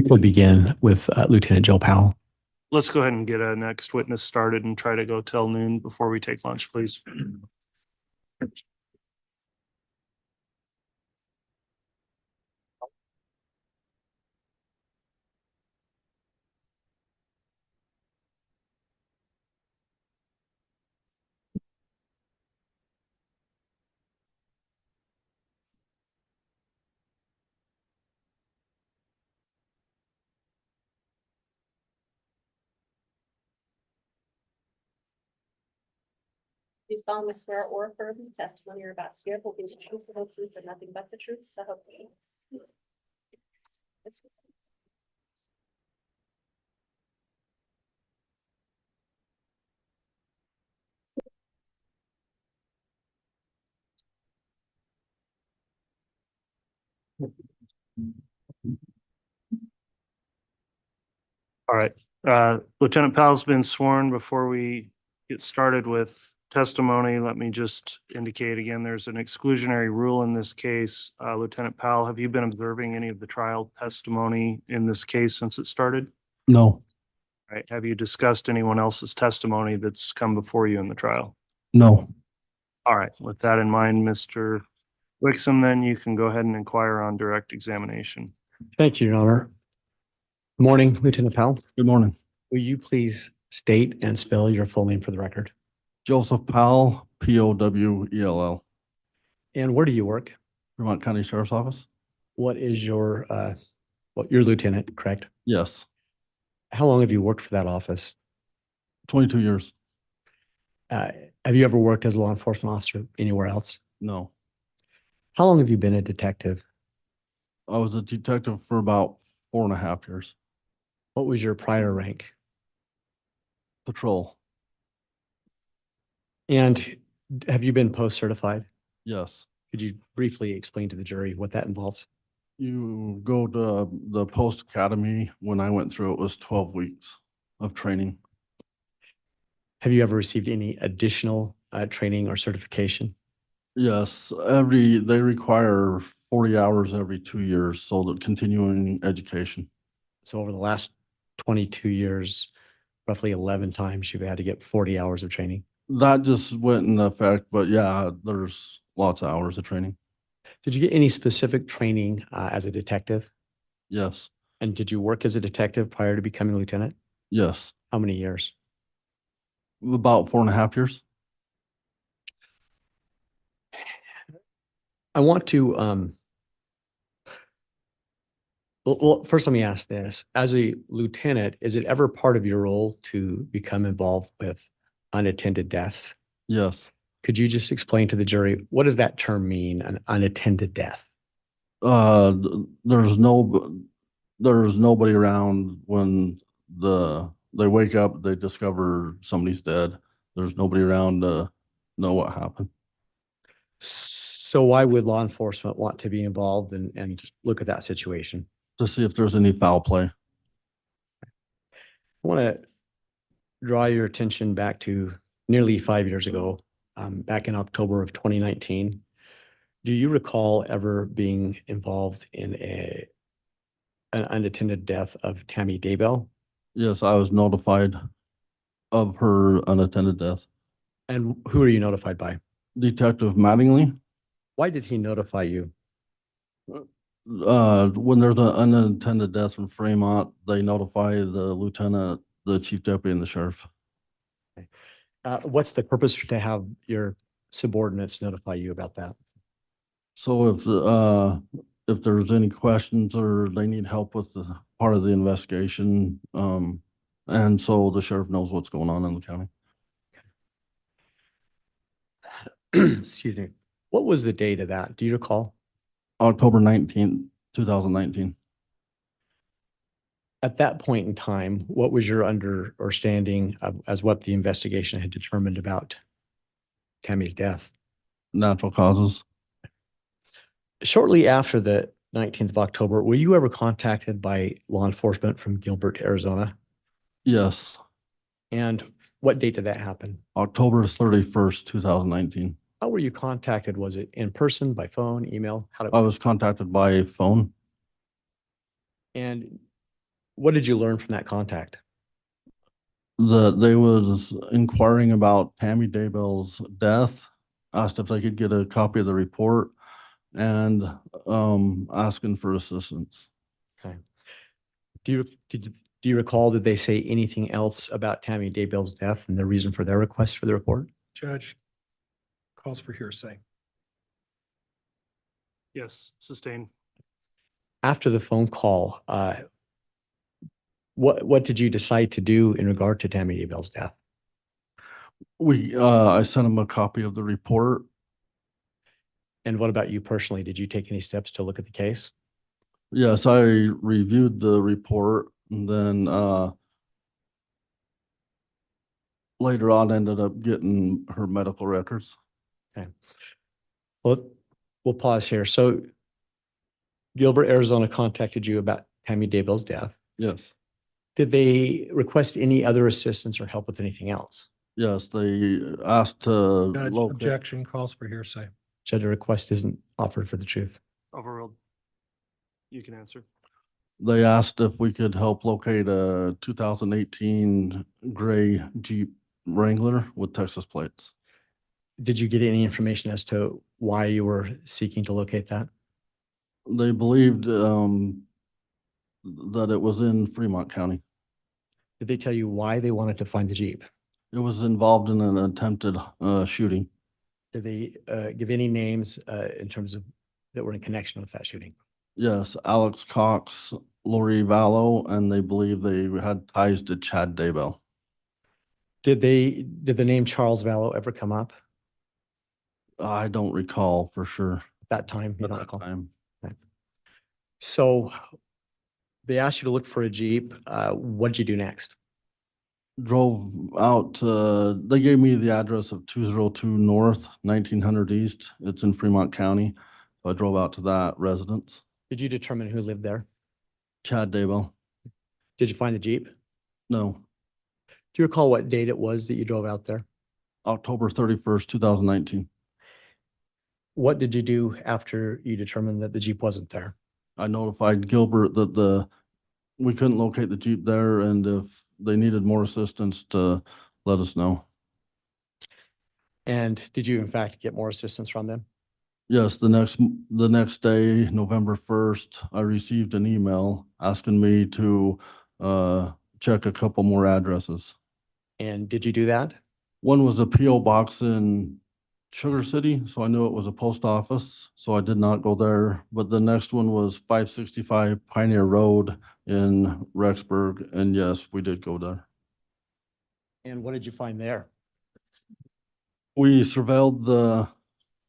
could begin with Lieutenant Joe Powell. Let's go ahead and get a next witness started and try to go till noon before we take lunch, please. Do you solemnly swear or affirm the testimony you're about to give will be the truth, the whole truth, and nothing but the truth, so help you? All right, Lieutenant Powell's been sworn. Before we get started with testimony, let me just indicate again, there's an exclusionary rule in this case. Lieutenant Powell, have you been observing any of the trial testimony in this case since it started? No. All right, have you discussed anyone else's testimony that's come before you in the trial? No. All right, with that in mind, Mr. Wixom, then you can go ahead and inquire on direct examination. Thank you, Your Honor. Good morning, Lieutenant Powell. Good morning. Will you please state and spell your full name for the record? Joseph Powell, Powell. And where do you work? Vermont County Sheriff's Office? What is your your lieutenant, correct? Yes, How long have you worked for that office? 22 years. Have you ever worked as a law enforcement officer anywhere else? No, How long have you been a detective? I was a detective for about 4.5 years. What was your prior rank? Patrol, And have you been post-certified? yes. Could you briefly explain to the jury what that involves? You go to the post academy. When I went through, it was 12 weeks of training. Have you ever received any additional training or certification? Yes, they require 40 hours every 2 years, so that continuing education. So over the last 22 years, roughly 11 times you've had to get 40 hours of training. That just went in effect, but yeah, there's lots of hours of training. Did you get any specific training as a detective? Yes, And did you work as a detective prior to becoming a lieutenant? yes, How many years? about 4.5 years. I want to Well, first let me ask this. As a lieutenant, is it ever part of your role to become involved with unattended deaths? Yes. Could you just explain to the jury, what does that term mean, an unattended death? There's nobody around when they wake up, they discover somebody's dead. There's nobody around to know what happened. So why would law enforcement want to be involved and just look at that situation? To see if there's any foul play. I want to draw your attention back to nearly 5 years ago, back in October of 2019. Do you recall ever being involved in an unattended death of Tammy Daybell? Yes, I was notified of her unattended death. And who are you notified by? Detective Mattingly. Why did he notify you? When there's an unattended death in Fremont, they notify the lieutenant, the chief deputy, and the sheriff. What's the purpose to have your subordinates notify you about that? So if there's any questions or they need help with the part of the investigation, and so the sheriff knows what's going on in the county. Excuse me. What was the date of that? Do you recall? October 19th, 2019. At that point in time, what was your understanding of as what the investigation had determined about Tammy's death? Natural causes. Shortly after the 19th of October, were you ever contacted by law enforcement from Gilbert, Arizona? Yes. And what date did that happen? October 31st, 2019. How were you contacted? Was it in person, by phone, email? I was contacted by phone. And what did you learn from that contact? They was inquiring about Tammy Daybell's death, asked if they could get a copy of the report, and asking for assistance. Okay. Do you recall, did they say anything else about Tammy Daybell's death and the reason for their request for the report? Judge, calls for hearsay. Yes, sustained. After the phone call, what did you decide to do in regard to Tammy Daybell's death? I sent him a copy of the report. And what about you personally? Did you take any steps to look at the case? Yes, I reviewed the report and then later on ended up getting her medical records. Okay. Well, we'll pause here. So Gilbert, Arizona contacted you about Tammy Daybell's death. Yes. Did they request any other assistance or help with anything else? Yes, they asked to Judge, locate. objection, calls for hearsay. Judge, a request isn't offered for the truth. Overruled. You can answer. They asked if we could help locate a 2018 gray Jeep Wrangler with Texas plates. Did you get any information as to why you were seeking to locate that? They believed that it was in Fremont County. Did they tell you why they wanted to find the Jeep? It was involved in an attempted shooting. Did they give any names in terms of that were in connection with that shooting? Yes, Alex Cox, Lori Vallow, and they believe they had ties to Chad Daybell. Did the name Charles Vallow ever come up I don't recall for sure. at that time? You At don't that recall? time. So they asked you to look for a Jeep. What did you do next? Drove out they gave me the address of 202 North, 1900 East. It's in Fremont County. So I drove out to that residence. Did you determine who lived there? Chad Daybell. Did you find the Jeep? No, Do you recall what date it was that you drove out there? October 31st, 2019. What did you do after you determined that the Jeep wasn't there? I notified Gilbert that we couldn't locate the Jeep there, and if they needed more assistance to let us know. And did you in fact get more assistance from them? Yes, the next day, November 1st, I received an email asking me to check a couple more addresses. And did you do that? One was a PO box in Sugar City, so I knew it was a post office, so I did not go there. But the next one was 565 Pioneer Road in Rexburg, and yes, we did go there. And what did you find there? We surveilled the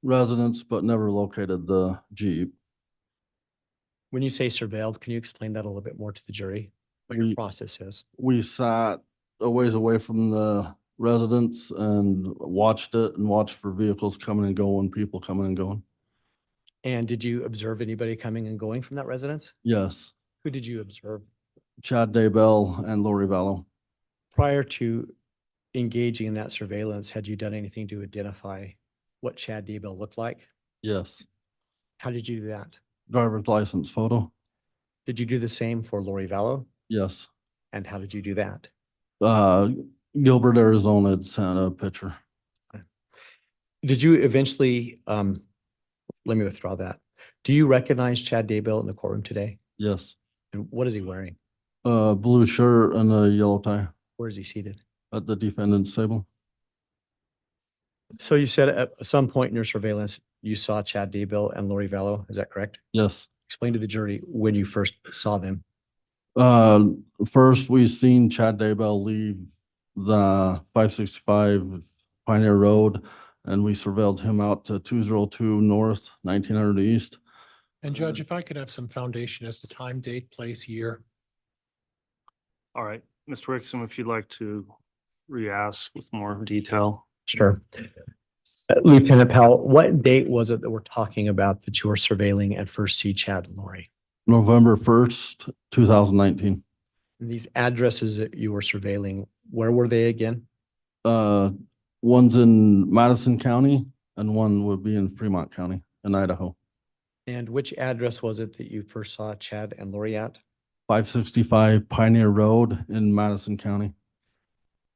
residence, but never located the Jeep. When you say surveilled, can you explain that a little bit more to the jury? What your We- process is? We sat a ways away from the residence and watched it and watched for vehicles coming and going, people coming and going. And did you observe anybody coming and going from that residence? Yes, Who did you observe? Chad Daybell and Lori Vallow. Prior to engaging in that surveillance, had you done anything to identify what Chad Daybell looked like? Yes, How did you do that? driver's license photo. Did you do the same for Lori Vallow? Yes. And how did you do that? Gilbert, Arizona had sent a picture. Did you eventually, let me withdraw that. Do you recognize Chad Daybell in the courtroom today? Yes. And what is he wearing? Blue shirt and a yellow tie Where is he seated? at the defendant's table. So you said at some point in your surveillance, you saw Chad Daybell and Lori Vallow, is that correct? Yes. Explain to the jury when you first saw them. First, we seen Chad Daybell leave the 565 Pioneer Road, and we surveilled him out to 202 North, 1900 East. And Judge, if I could have some foundation as to time, date, place, year. All right, Mr. Wixom, if you'd like to re-ask with more detail. Sure. Lieutenant Powell, what date was it that we're talking about that you were surveilling and first see Chad and Lori? November 1st, 2019. And these addresses that you were surveilling, where were they again? One's in Madison County and one would be in Fremont County in Idaho. And which address was it that you first saw Chad and Lori at? 565 Pioneer Road in Madison County.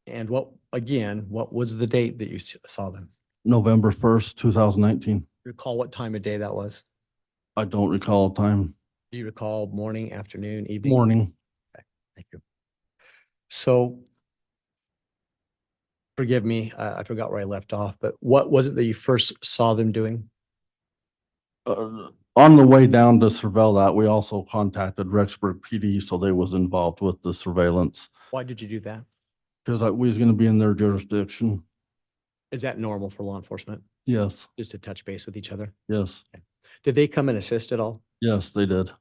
And what was the date that you saw them? November 1st, 2019. Recall what time of day that was? I don't recall time. Do you recall morning, afternoon, evening? Morning. Thank you. So forgive me, I forgot where I left off, but what was it that you first saw them doing? On the way down to surveil that, we also contacted Rexburg PD, so they was involved with the surveillance. Why did you do that? Because we was gonna be in their jurisdiction. Is that normal for law enforcement, Yes, just to touch base with each other? yes, Did they come and assist at all? yes, they did.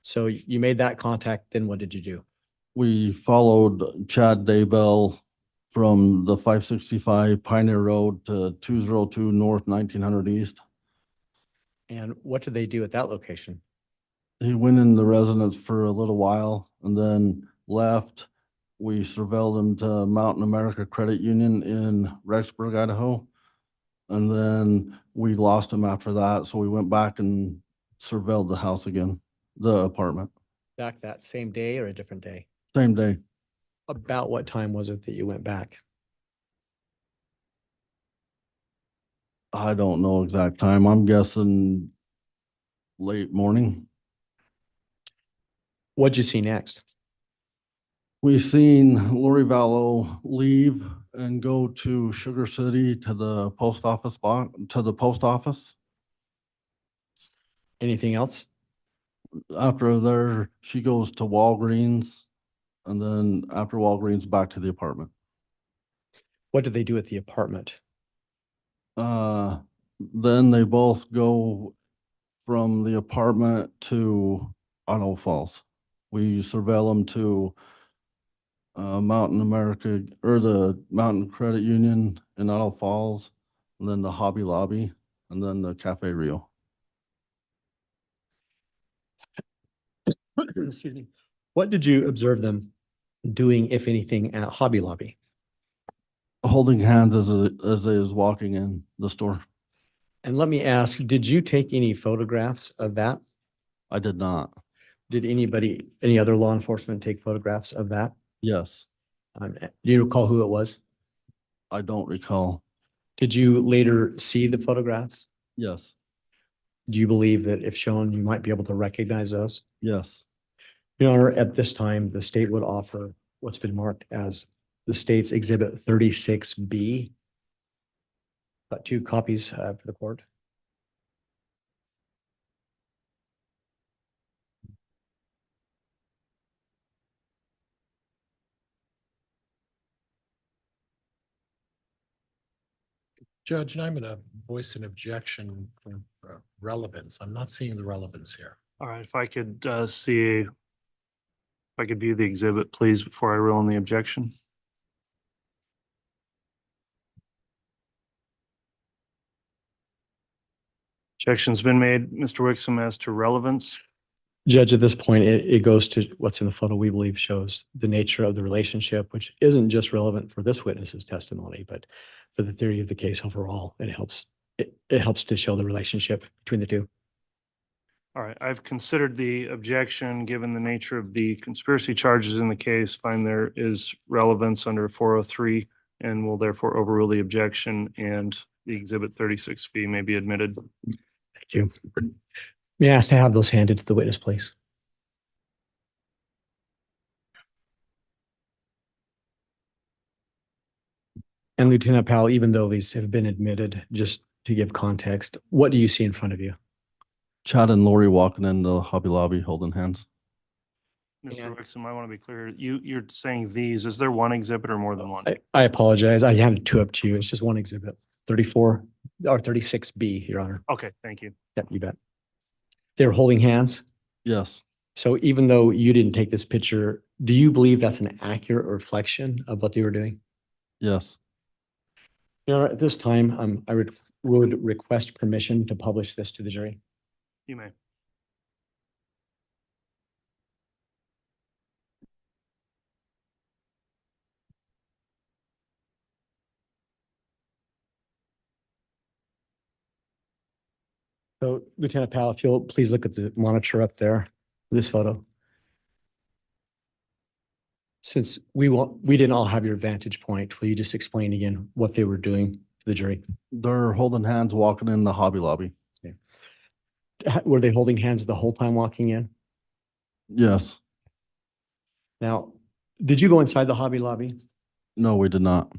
So you made that contact, then what did you do? We followed Chad Daybell from the 565 Pioneer Road to 202 North, 1900 East. And what did they do at that location? He went in the residence for a little while and then left. We surveilled him to Mountain America Credit Union in Rexburg, Idaho. And then we lost him after that, so we went back and surveilled the house again, the apartment. Back that same day or a different day? Same day. About what time was it that you went back? I don't know exact time. I'm guessing late morning. What'd you see next? We seen Lori Vallow leave and go to Sugar City to the post office. Anything else? After there, she goes to Walgreens, and then after Walgreens, back to the apartment. What did they do at the apartment? Then they both go from the apartment to Idaho Falls. We surveil them to Mountain America, or the Mountain Credit Union in Idaho Falls, and then the Hobby Lobby, and then the Cafe Rio. Excuse me. What did you observe them doing, if anything, at Hobby Lobby? Holding hands as they was walking in the store. And let me ask, did you take any photographs of that? I did not. Did any other law enforcement take photographs of that? Yes, Do you recall who it was? I don't recall. Did you later see the photographs? Yes, Do you believe that if shown, you might be able to recognize those? yes. Your Honor, at this time, the state would offer what's been marked as the state's exhibit 36B. Got 2 copies for the court. Judge, and I'm going to voice an objection for relevance. I'm not seeing the relevance here. All right, if I could if I could view the exhibit, please, before I rule on the objection. Objection's been made. Mr. Wixom, as to relevance. Judge, at this point, it goes to what's in the photo we believe shows the nature of the relationship, which isn't just relevant for this witness's testimony, but for the theory of the case overall. It helps to show the relationship between the two. All right, I've considered the objection, given the nature of the conspiracy charges in the case, find there is relevance under 403 and will therefore overrule the objection, and the exhibit 36B may be admitted. Thank you. May I ask to have those handed to the witness, please? And Lieutenant Powell, even though these have been admitted, just to give context, what do you see in front of you? Chad and Lori walking in the Hobby Lobby holding hands. Mr. Wixom, I want to be clear. You're saying these, is there one exhibit or more than one? I apologize. I handed 2 up to you. It's just one exhibit, 34 or 36B, Your Honor. Okay, thank you. Yep, you bet. They were holding hands. Yes, So even though you didn't take this picture, do you believe that's an accurate reflection of what they were doing? yes. Your Honor, at this time, I would request permission to publish this to the jury. You may. So Lieutenant Powell, if you'll please look at the monitor up there, this photo. Since we didn't all have your vantage point, will you just explain again what they were doing to the jury? They're holding hands walking in the Hobby Lobby. Were they holding hands the whole time walking in? Yes. Now, did you go inside the Hobby Lobby? No, we did not.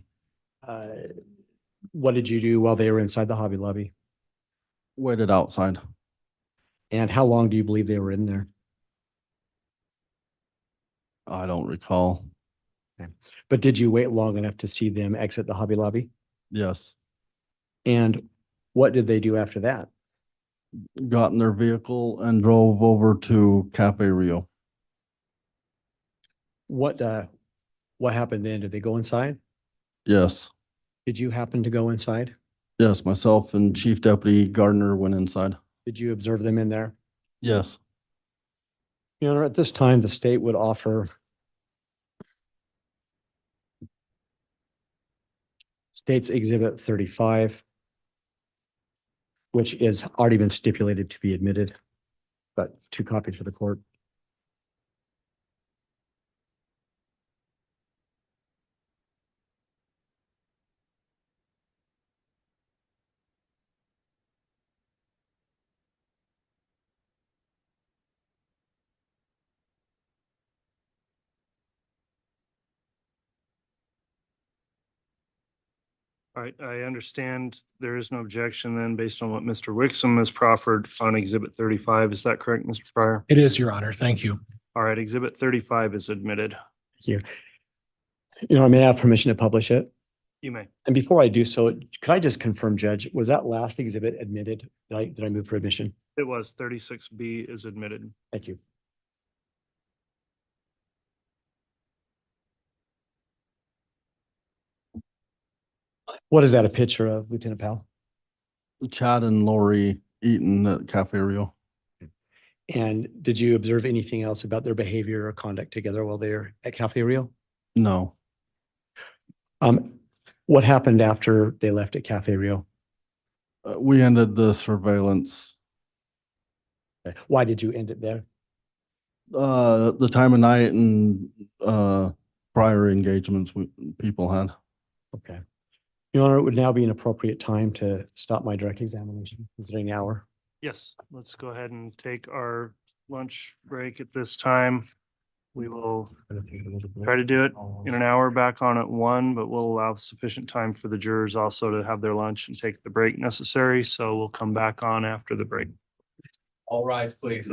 What did you do while they were inside the Hobby Lobby? Waited outside. And how long do you believe they were in there? I don't recall. But did you wait long enough to see them exit the Hobby Lobby? Yes. And what did they do after that? Got in their vehicle and drove over to Cafe Rio. What happened then? Did they go inside? Yes. Did you happen to go inside? Yes, myself and Chief Deputy Gardner went inside. Did you observe them in there? Yes. Your Honor, at this time, the state would offer State's Exhibit 35, which is already been stipulated to be admitted, but 2 copies for the court. All right, I understand there is no objection then based on what Mr. Wixom has proffered on exhibit 35. Is that correct, Mr. Pryor? It is, Your Honor. Thank you. All right, exhibit 35 is admitted. Thank you. Your Honor, may I have permission to publish it? You may. And before I do so, could I just confirm, Judge, was that last exhibit admitted? Did I move for admission? It was 36B is admitted. Thank you. What is that a picture of, Lieutenant Powell? Chad and Lori eating at Cafe Rio. And did you observe anything else about their behavior or conduct together while they're at Cafe Rio? No. What happened after they left at Cafe Rio? We ended the surveillance. Why did you end it there? The time of night and prior engagements people had. Okay. Your Honor, it would now be an appropriate time to stop my direct examination, considering the hour. Yes, let's go ahead and take our lunch break at this time. We will try to do it in an hour, back on at 1, but we'll allow sufficient time for the jurors also to have their lunch and take the break necessary. So we'll come back on after the break. All rise, please.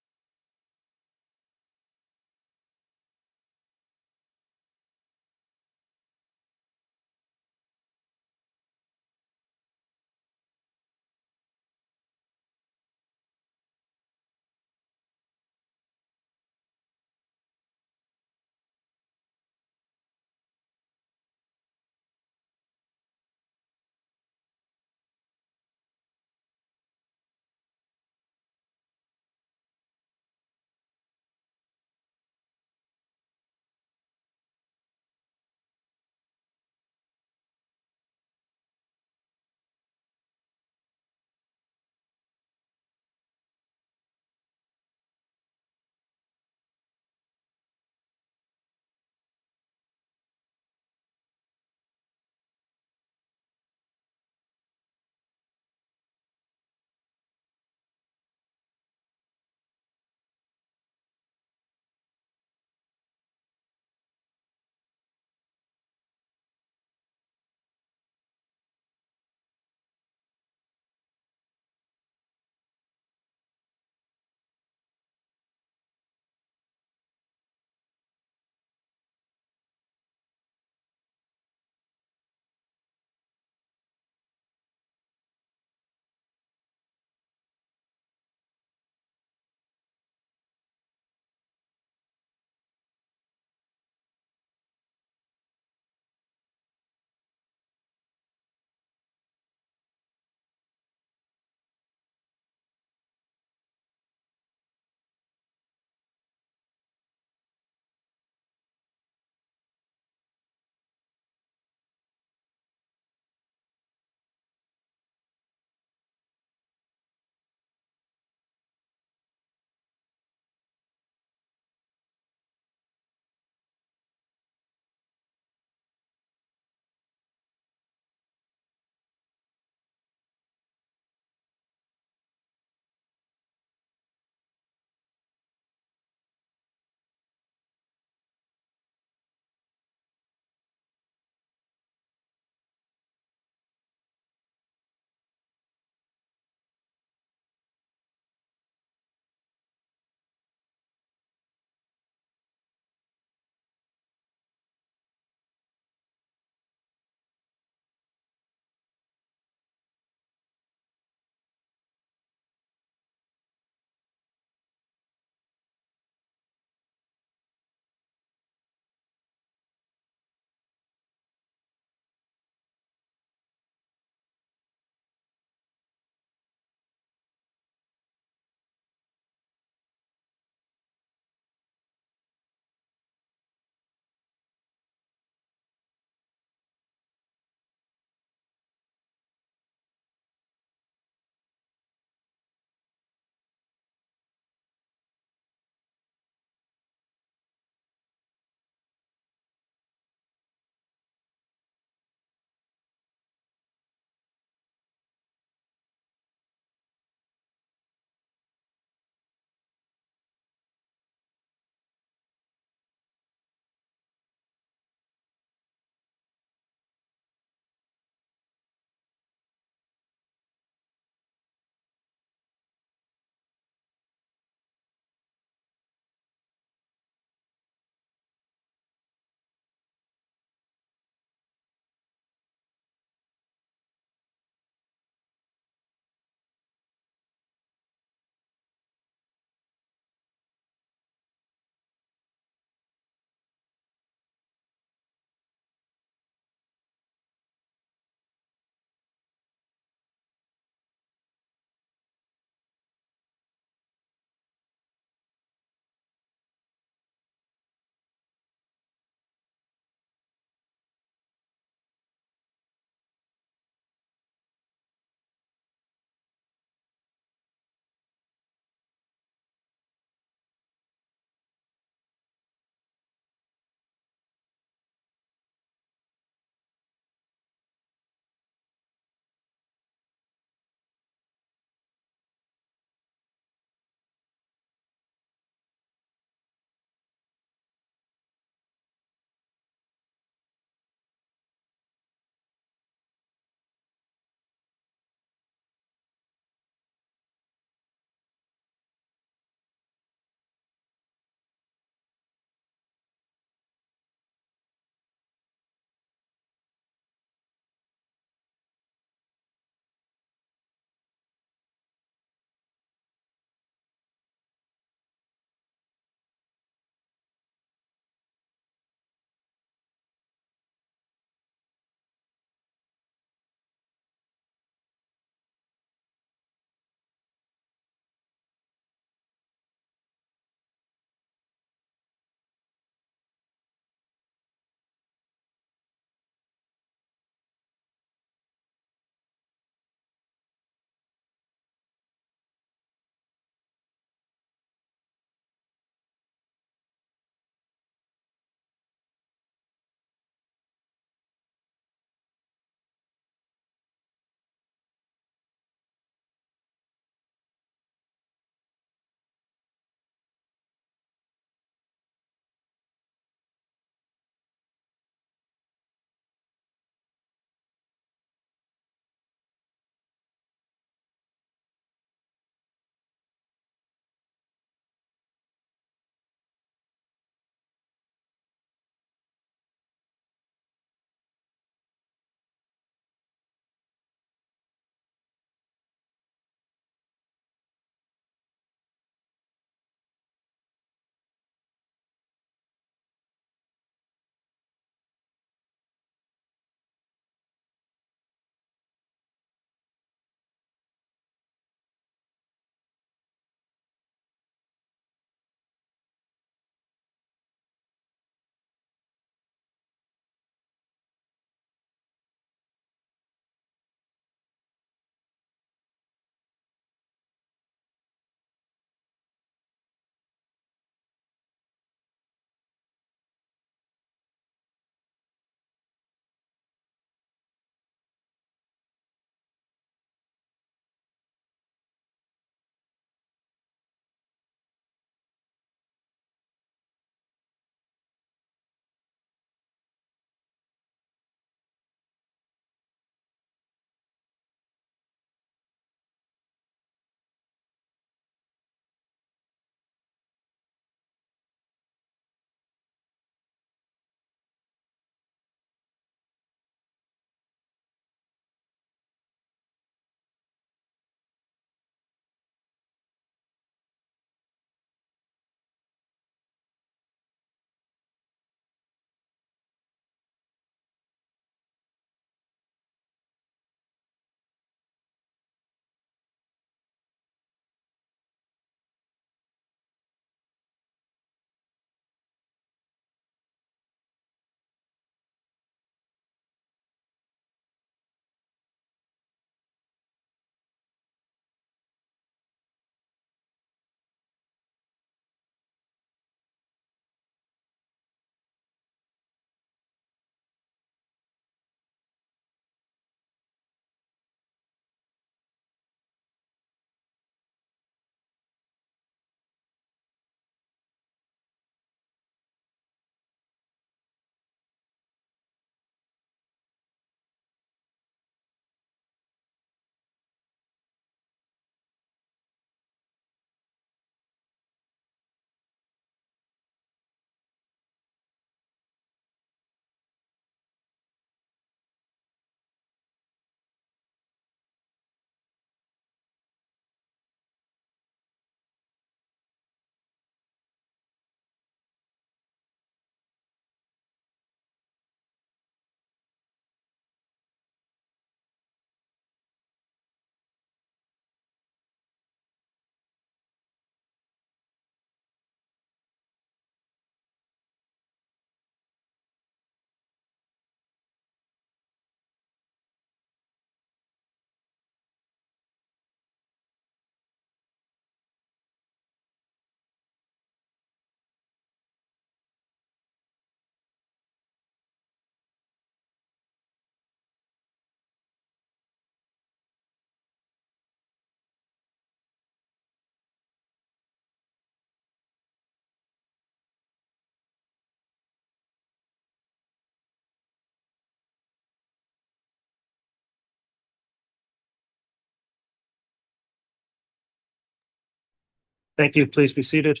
Thank you. Please be seated.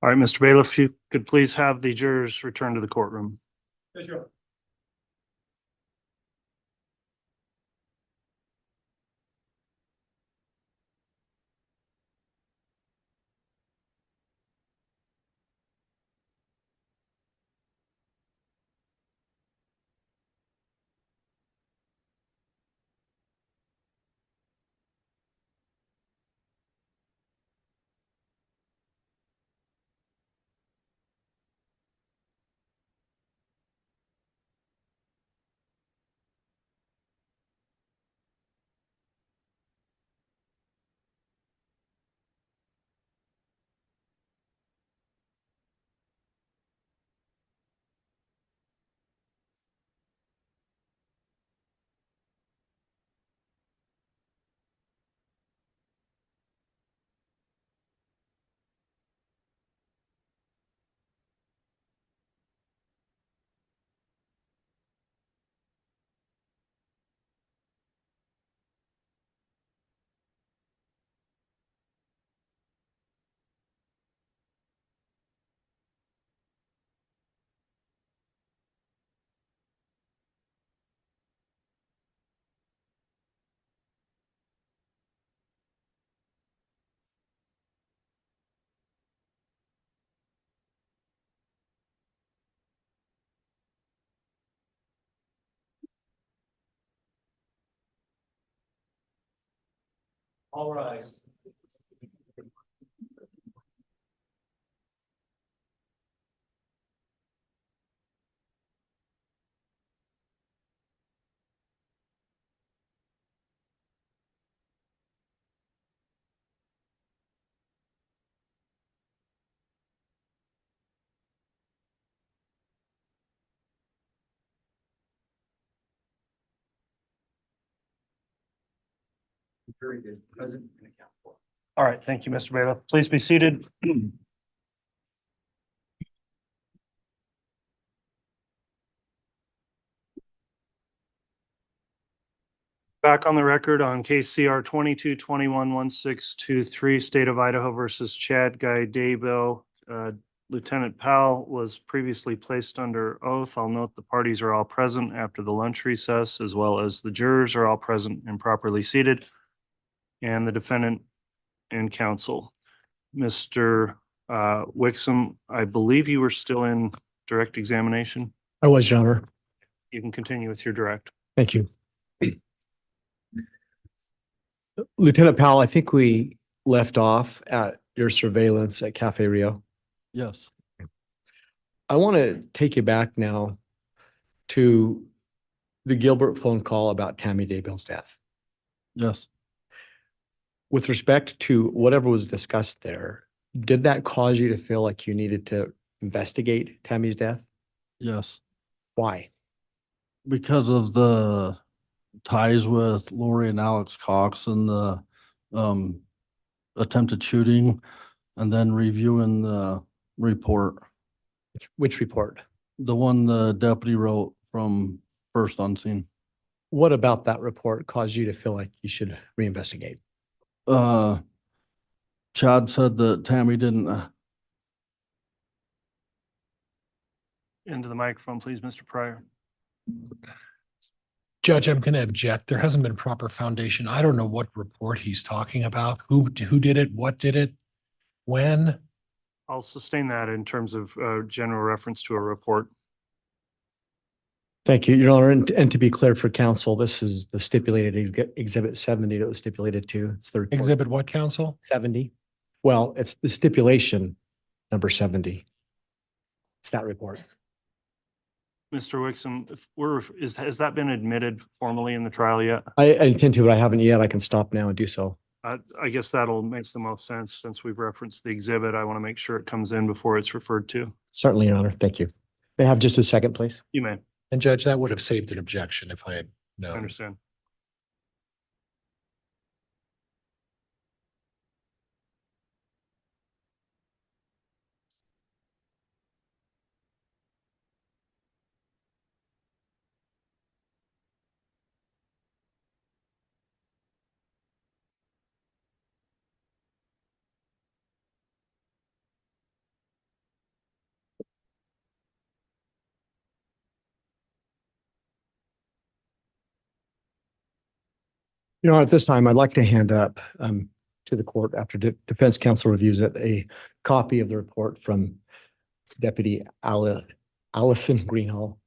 All right, Mr. Bailiff, if you could please have the jurors return to the courtroom. Yes, Your Honor. All rise. Jury is present and account for. All right, thank you, Mr. Bailiff. Please be seated. Back on the record on case CR 22211623, State of Idaho versus Chad Daybell. Lieutenant Powell was previously placed under oath. I'll note the parties are all present after the lunch recess, as well as the jurors are all present and properly seated, and the defendant and counsel. Mr. Wixom, I believe you were still in direct examination. I was, Your Honor. You can continue with your direct. Thank you. Lieutenant Powell, I think we left off at your surveillance at Cafe Rio. Yes. I want to take you back now to the Gilbert phone call about Tammy Daybell's death. Yes. With respect to whatever was discussed there, did that cause you to feel like you needed to investigate Tammy's death? Yes. Why? Because of the ties with Lori and Alex Cox and the attempted shooting, and then reviewing the report, Which report? the one the deputy wrote from first on scene. What about that report caused you to feel like you should reinvestigate? Chad said that Tammy didn't, Into the microphone, please, Mr. Pryor. Judge, I'm going to object. There hasn't been proper foundation. I don't know what report he's talking about. Who did it? What did it? When? I'll sustain that in terms of general reference to a report. Thank you, Your Honor. And to be clear for counsel, this is the stipulated exhibit 70 that was stipulated to. It's the report. Exhibit what, counsel? 70. Well, it's the stipulation number 70. It's that report. Mr. Wixom, has that been admitted formally in the trial yet? I intend to, but I haven't yet. I can stop now and do so. I guess that'll make the most sense since we've referenced the exhibit. I want to make sure it comes in before it's referred to. Certainly, Your Honor. Thank you. May I have just a second, please? You may. And Judge, that would have saved an objection if I had I known. understand. At this time, I'd like to hand up to the court after defense counsel reviews it, a copy of the report from Deputy Allison Greenhall.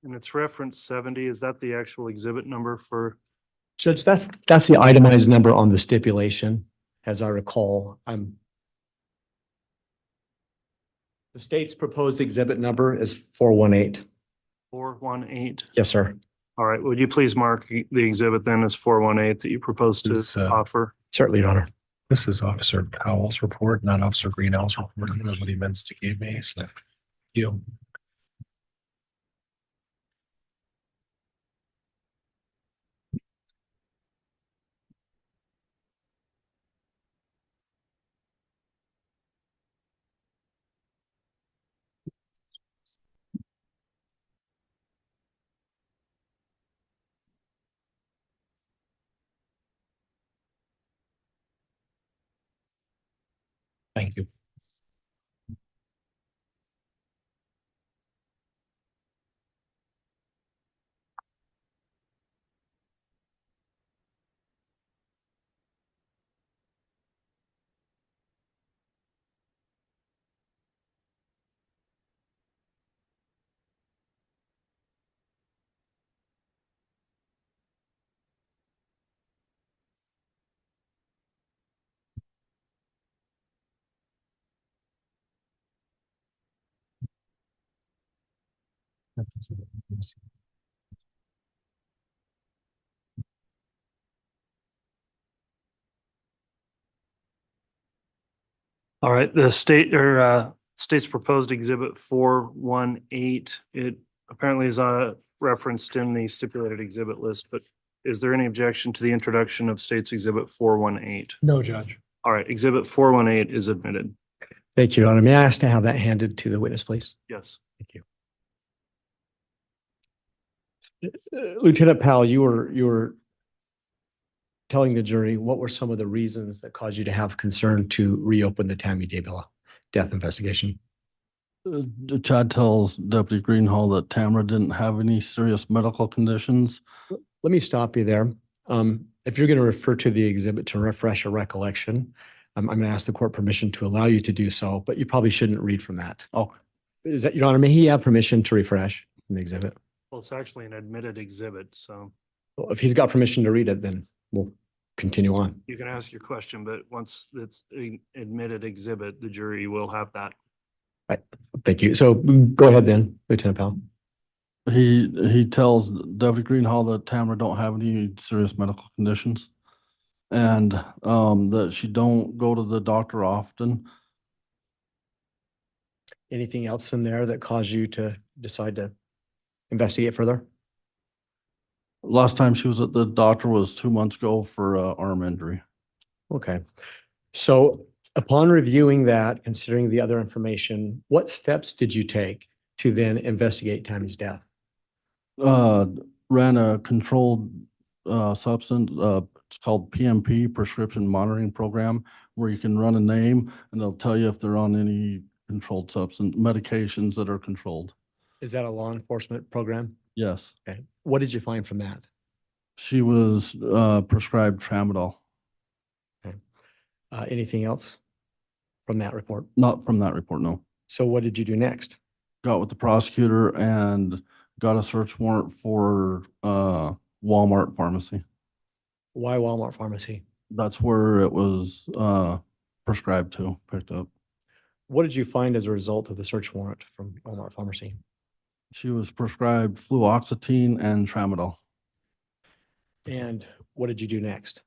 And it's reference 70. Is that the actual exhibit number for? Judge, that's the itemized number on the stipulation, as I recall. The state's proposed exhibit number is 418. 418? Yes, sir. All right. Would you please mark the exhibit then as 418 that you propose to It's, offer? Certainly, Your Honor. This is Officer Powell's report, not Officer Greenhall's report. I know what he meant to give me, so you. Thank you. All right. The state's proposed exhibit 418. It apparently is referenced in the stipulated exhibit list, but is there any objection to the introduction of state's exhibit 418? No, Judge. All right. Exhibit 418 is admitted. Thank you, Your Honor. May I ask to have that handed to the witness, please? Yes. Thank you. Lieutenant Powell, you were telling the jury what were some of the reasons that caused you to have concern to reopen the Tammy Daybell death investigation? Chad tells Deputy Greenhall that Tamara didn't have any serious medical conditions. Let me stop you there. If you're going to refer to the exhibit to refresh a recollection, I'm going to ask the court permission to allow you to do so, but you probably shouldn't read from that. Oh, Is that, Your Honor, may he have permission to refresh from the exhibit? Well, it's actually an admitted exhibit, so Well, if he's got permission to read it, then we'll continue on. you can ask your question, but once it's an admitted exhibit, the jury will have that. Right. Thank you. So go ahead then, Lieutenant Powell. he tells Deputy Greenhall that Tamara don't have any serious medical conditions and that she don't go to the doctor often. Anything else in there that caused you to decide to investigate further? Last time she was at the doctor was 2 months ago for arm injury. Okay. So upon reviewing that, considering the other information, what steps did you take to then investigate Tammy's death? Ran a controlled substance, it's called PMP, Prescription Monitoring Program, where you can run a name and they'll tell you if they're on any controlled substance, medications that are controlled. Is that a law enforcement program? Yes. Okay. What did you find from that? She was prescribed tramadol. Okay. Anything else from that report? Not from that report, no. So what did you do next? Got with the prosecutor and got a search warrant for Walmart pharmacy. Why Walmart pharmacy? That's where it was prescribed to, picked up. What did you find as a result of the search warrant from Walmart pharmacy? She was prescribed fluoxetine and tramadol. And what did you do next?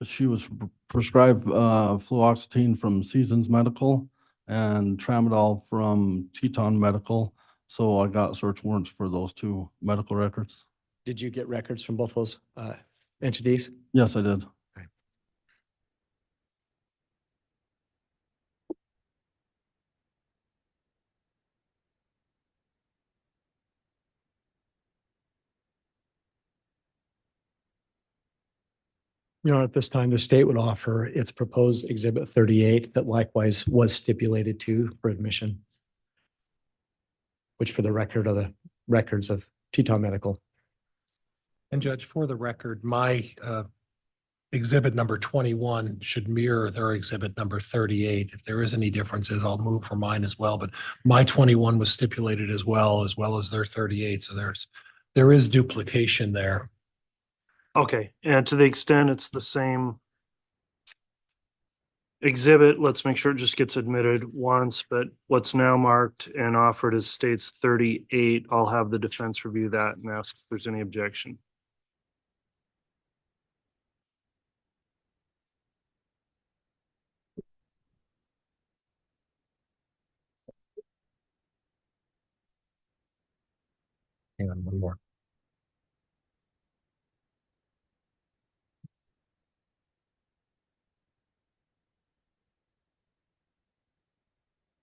She was prescribed fluoxetine from Seasons Medical and tramadol from Teton Medical. So I got search warrants for those two medical records. Did you get records from both those entities? Yes, I did. You know, at this time, the state would offer its proposed Exhibit 38 that likewise was stipulated to for admission, which for the record are the records of Teton Medical. And Judge, for the record, my exhibit number 21 should mirror their exhibit number 38. If there is any differences, I'll move for mine as well. But my 21 was stipulated as well as their 38. So there is duplication there. Okay, and to the extent it's the same exhibit, let's make sure it just gets admitted once, but what's now marked and offered as states 38, I'll have the defense review that and ask if there's any objection. Hang on, one more.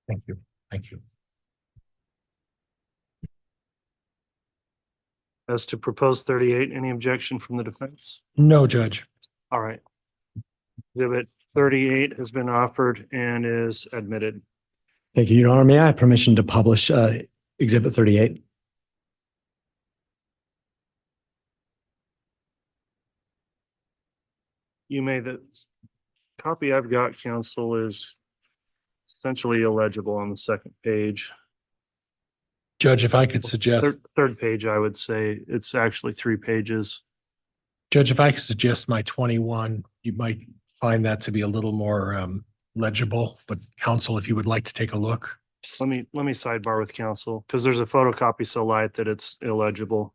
Thank you. Thank you. As to proposed 38, any objection from the defense? No, Judge. All right. Exhibit 38 has been offered and is admitted. Thank you, Your Honor. May I have permission to publish Exhibit 38? You may, the copy I've got, counsel, is essentially illegible on the second page. Judge, if I could suggest, Third page, I would say it's actually 3 pages. Judge, if I could suggest my 21, you might find that to be a little more legible, but counsel, if you would like to take a look. Let me sidebar with counsel because there's a photocopy so light that it's illegible.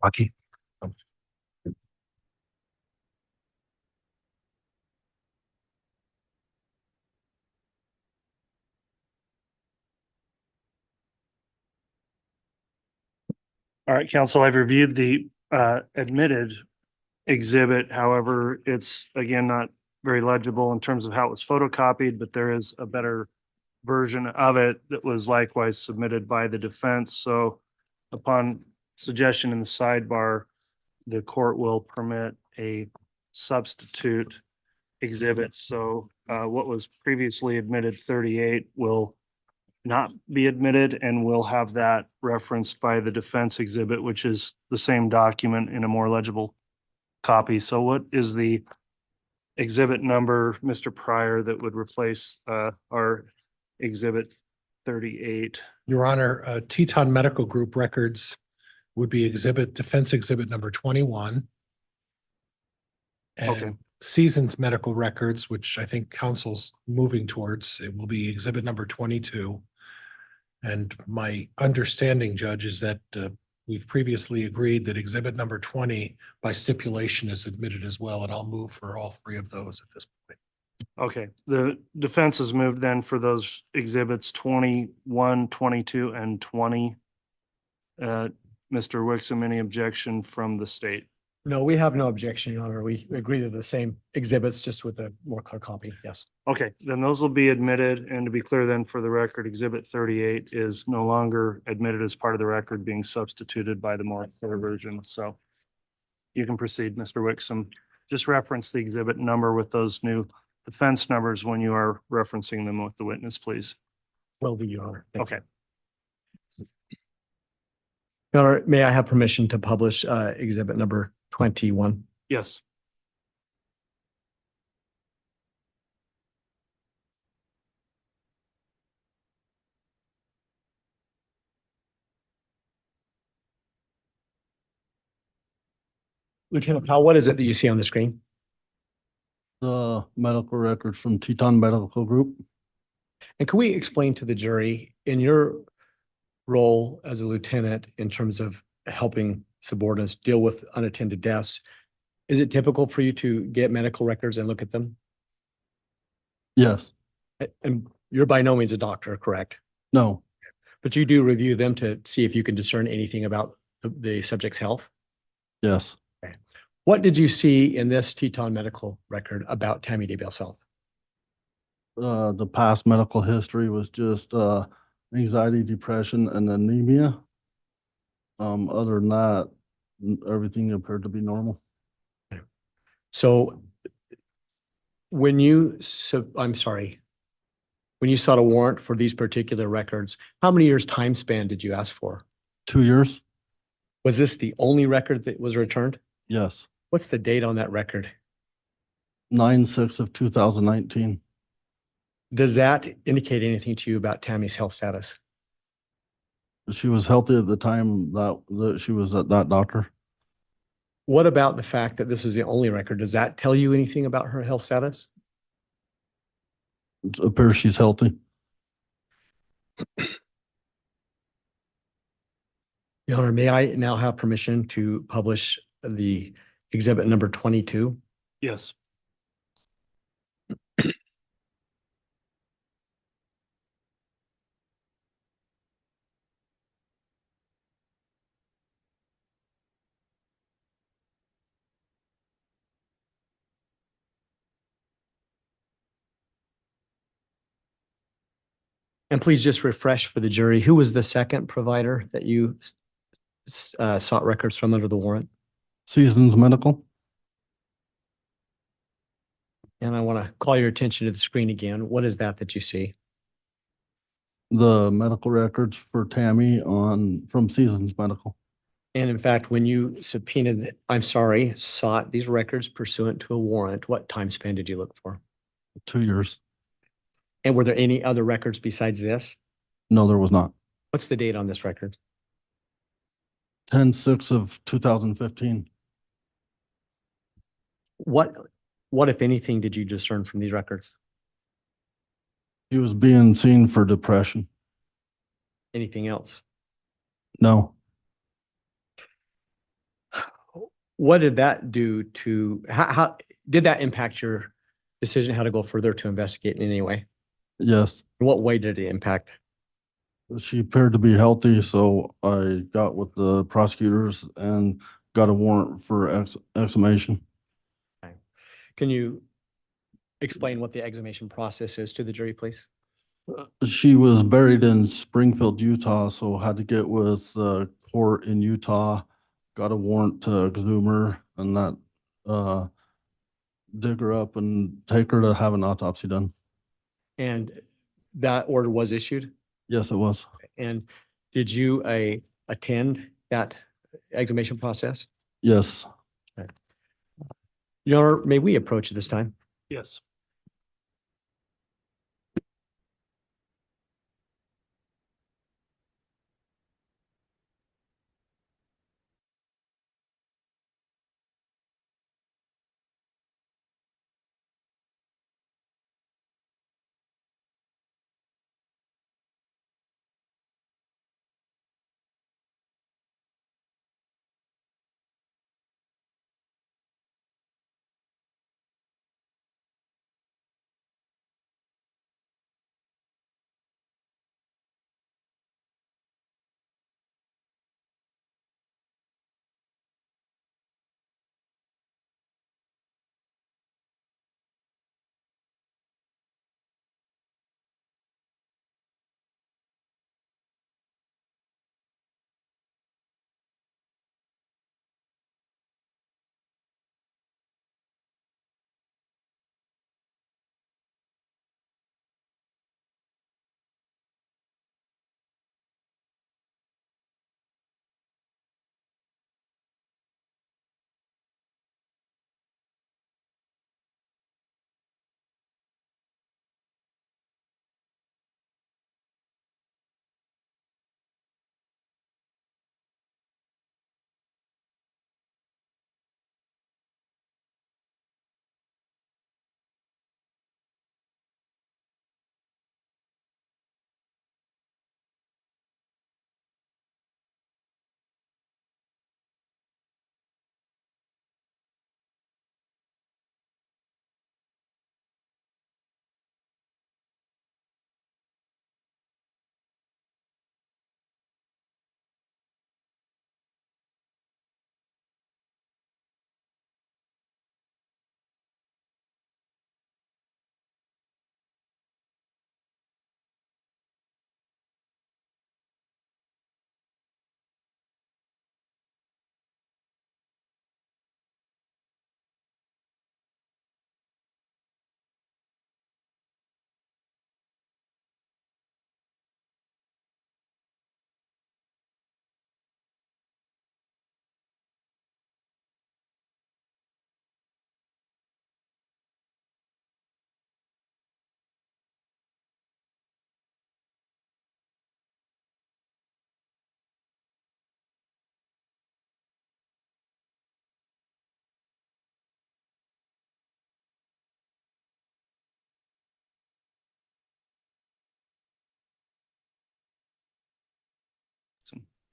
Lucky. All right, counsel, I've reviewed the admitted exhibit. However, it's again not very legible in terms of how it was photocopied, but there is a better version of it that was likewise submitted by the defense. So upon suggestion in the sidebar, the court will permit a substitute exhibit. So what was previously admitted 38 will not be admitted, and we'll have that referenced by the defense exhibit, which is the same document in a more legible copy. So what is the exhibit number, Mr. Pryor, that would replace our exhibit 38? Your Honor, Teton Medical Group records would be defense exhibit number 21. Okay. And Seasons Medical Records, which I think council's moving towards, it will be exhibit number 22. And my understanding, Judge, is that we've previously agreed that exhibit number 20 by stipulation is admitted as well, and I'll move for all three of those at this point. Okay, the defense has moved then for those exhibits 21, 22, and 20. Mr. Wixom, any objection from the state? No, we have no objection, Your Honor. We agree to the same exhibits, just with a more clear copy. Yes. Okay, then those will be admitted, and to be clear then for the record, exhibit 38 is no longer admitted as part of the record, being substituted by the more clear version. So you can proceed, Mr. Wixom. Just reference the exhibit number with those new defense numbers when you are referencing them with the witness, please. Will be, Your Honor. Thank you. Okay, Your Honor, may I have permission to publish exhibit number 21? yes. Lieutenant Powell, what is it that you see on the screen? The medical records from Teton Medical Group. And can we explain to the jury, in your role as a lieutenant in terms of helping subordinates deal with unattended deaths, is it typical for you to get medical records and look at them? Yes. And you're by no means a doctor, correct? No. But you do review them to see if you can discern anything about the subject's health? Yes. What did you see in this Teton medical record about Tammy Daybell's health? The past medical history was just anxiety, depression, and anemia. Other than that, everything appeared to be normal. So when you, when you sought a warrant for these particular records, how many years time span did you ask for? 2 years? Was this the only record that was returned? Yes. What's the date on that record? 9/6 of 2019. Does that indicate anything to you about Tammy's health status? She was healthy at the time that she was at that doctor. What about the fact that this is the only record? Does that tell you anything about her health status? It appears she's healthy. Your Honor, may I now have permission to publish the exhibit number 22? Yes. And please just refresh for the jury, who was the second provider that you sought records from under the warrant? Seasons Medical. And I want to call your attention to the screen again. What is that you see? The medical records for Tammy from Seasons Medical. And in fact, when you sought these records pursuant to a warrant, what time span did you look for? 2 years. And were there any other records besides this? No, there was not. What's the date on this record? 10/6 of 2015. What, if anything, did you discern from these records? He was being seen for depression. Anything else? No. What did that do to, how did that impact your decision how to go further to investigate in any way? Yes. In what way did it impact? She appeared to be healthy, so I got with the prosecutors and got a warrant for exhumation. Okay. Can you explain what the exhumation process is to the jury, please? She was buried in Springfield, Utah, so had to get with the court in Utah, got a warrant to exhume her and that dig her up and take her to have an autopsy done. And that order was issued? Yes, it was. And did you attend that examination process? Yes. Your Honor, may we approach at this time? Yes.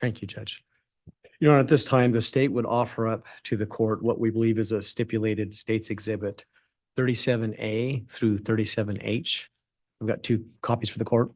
Thank you, Judge. Your Honor, at this time, the state would offer up to the court what we believe is a stipulated state's exhibit 37A through 37H. We've got 2 copies for the court.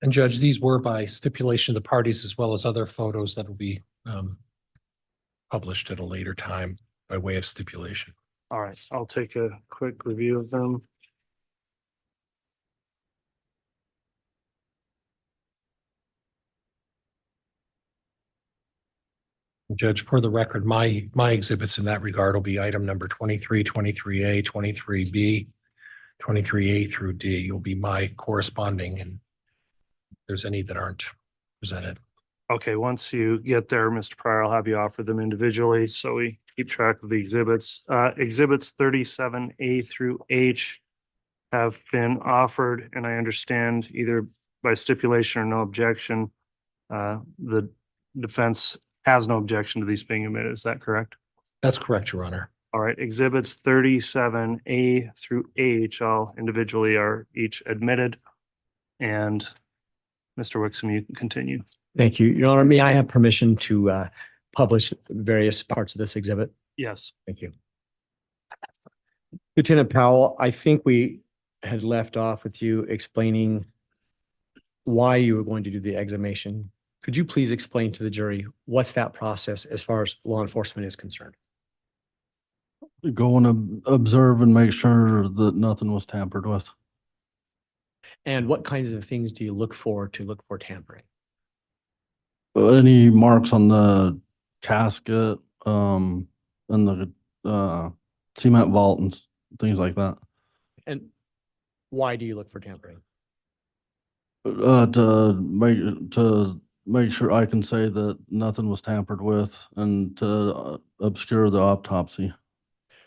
And Judge, these were by stipulation of the parties as well as other photos that will be published at a later time by way of stipulation. All right, I'll take a quick review of them. Judge, for the record, my exhibits in that regard will be item number 23, 23A, 23B, 23A through D. You'll be my corresponding, and if there's any that aren't presented. Okay, once you get there, Mr. Pryor, I'll have you offer them individually so we keep track of the exhibits. Exhibits 37A through H have been offered, and I understand either by stipulation or no objection. The defense has no objection to these being admitted. Is that correct? That's correct, Your Honor. All right, exhibits 37A through H, all individually are each admitted. And Mr. Wixom, you can continue. Thank you. Your Honor, may I have permission to publish various parts of this exhibit? Yes. Thank you. Lieutenant Powell, I think we had left off with you explaining why you were going to do the exhumation. Could you please explain to the jury what's that process as far as law enforcement is concerned? Go and observe and make sure that nothing was tampered with. And what kinds of things do you look for tampering? Any marks on the casket, and the, cement vault and things like that. And why do you look for tampering? To make sure I can say that nothing was tampered with and to obscure the autopsy.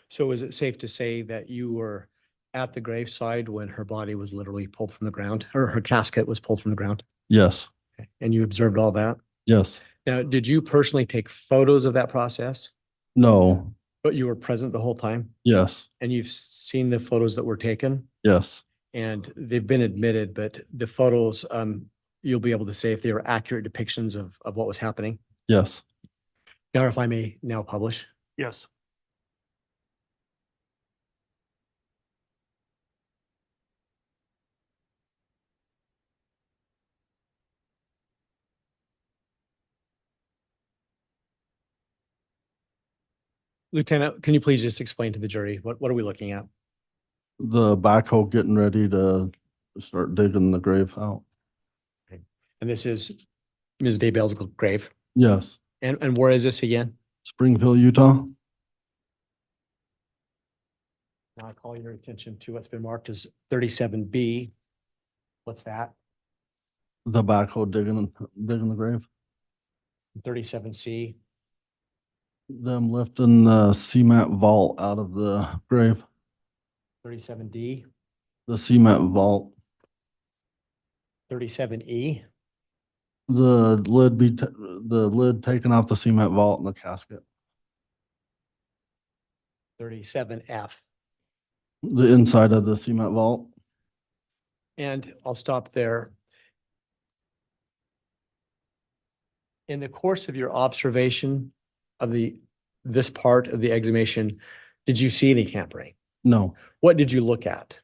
So is it safe to say that you were at the graveside when her body was literally pulled from the ground, or her casket was pulled from the ground? Yes, Okay. And you observed all that? yes, Now, did you personally take photos of that process, no, but you were present the whole time? yes, And you've seen the photos that were taken? yes, And they've been admitted, but the photos, you'll be able to say if they were accurate depictions of what was happening? yes. Now, if I may now publish. Yes. Lieutenant, can you please just explain to the jury, what are we looking at? The backhoe getting ready to start digging the grave out. And this is Ms. Daybell's grave. Yes, And where is this again? Springfield, Utah. Now I call your attention to what's been marked as 37B. What's that? The backhoe digging the grave. 37C. Them lifting the cement vault out of the grave. 37D. The cement vault. 37E. The lid taken off the cement vault and the casket. 37F. The inside of the cement vault. And I'll stop there. In the course of your observation of this part of the exhumation, did you see any tampering? No, What did you look at?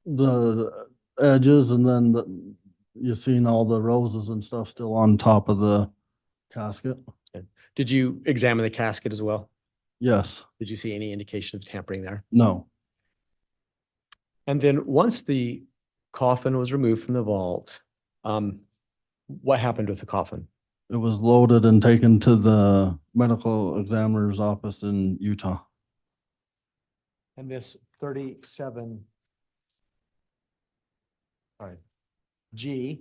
the edges, and then you seen all the roses and stuff still on top of the casket. Did you examine the casket as well? Yes, Did you see any indication of tampering there? no. And then once the coffin was removed from the vault, what happened with the coffin? It was loaded and taken to the medical examiner's office in Utah. And this 37, sorry, G,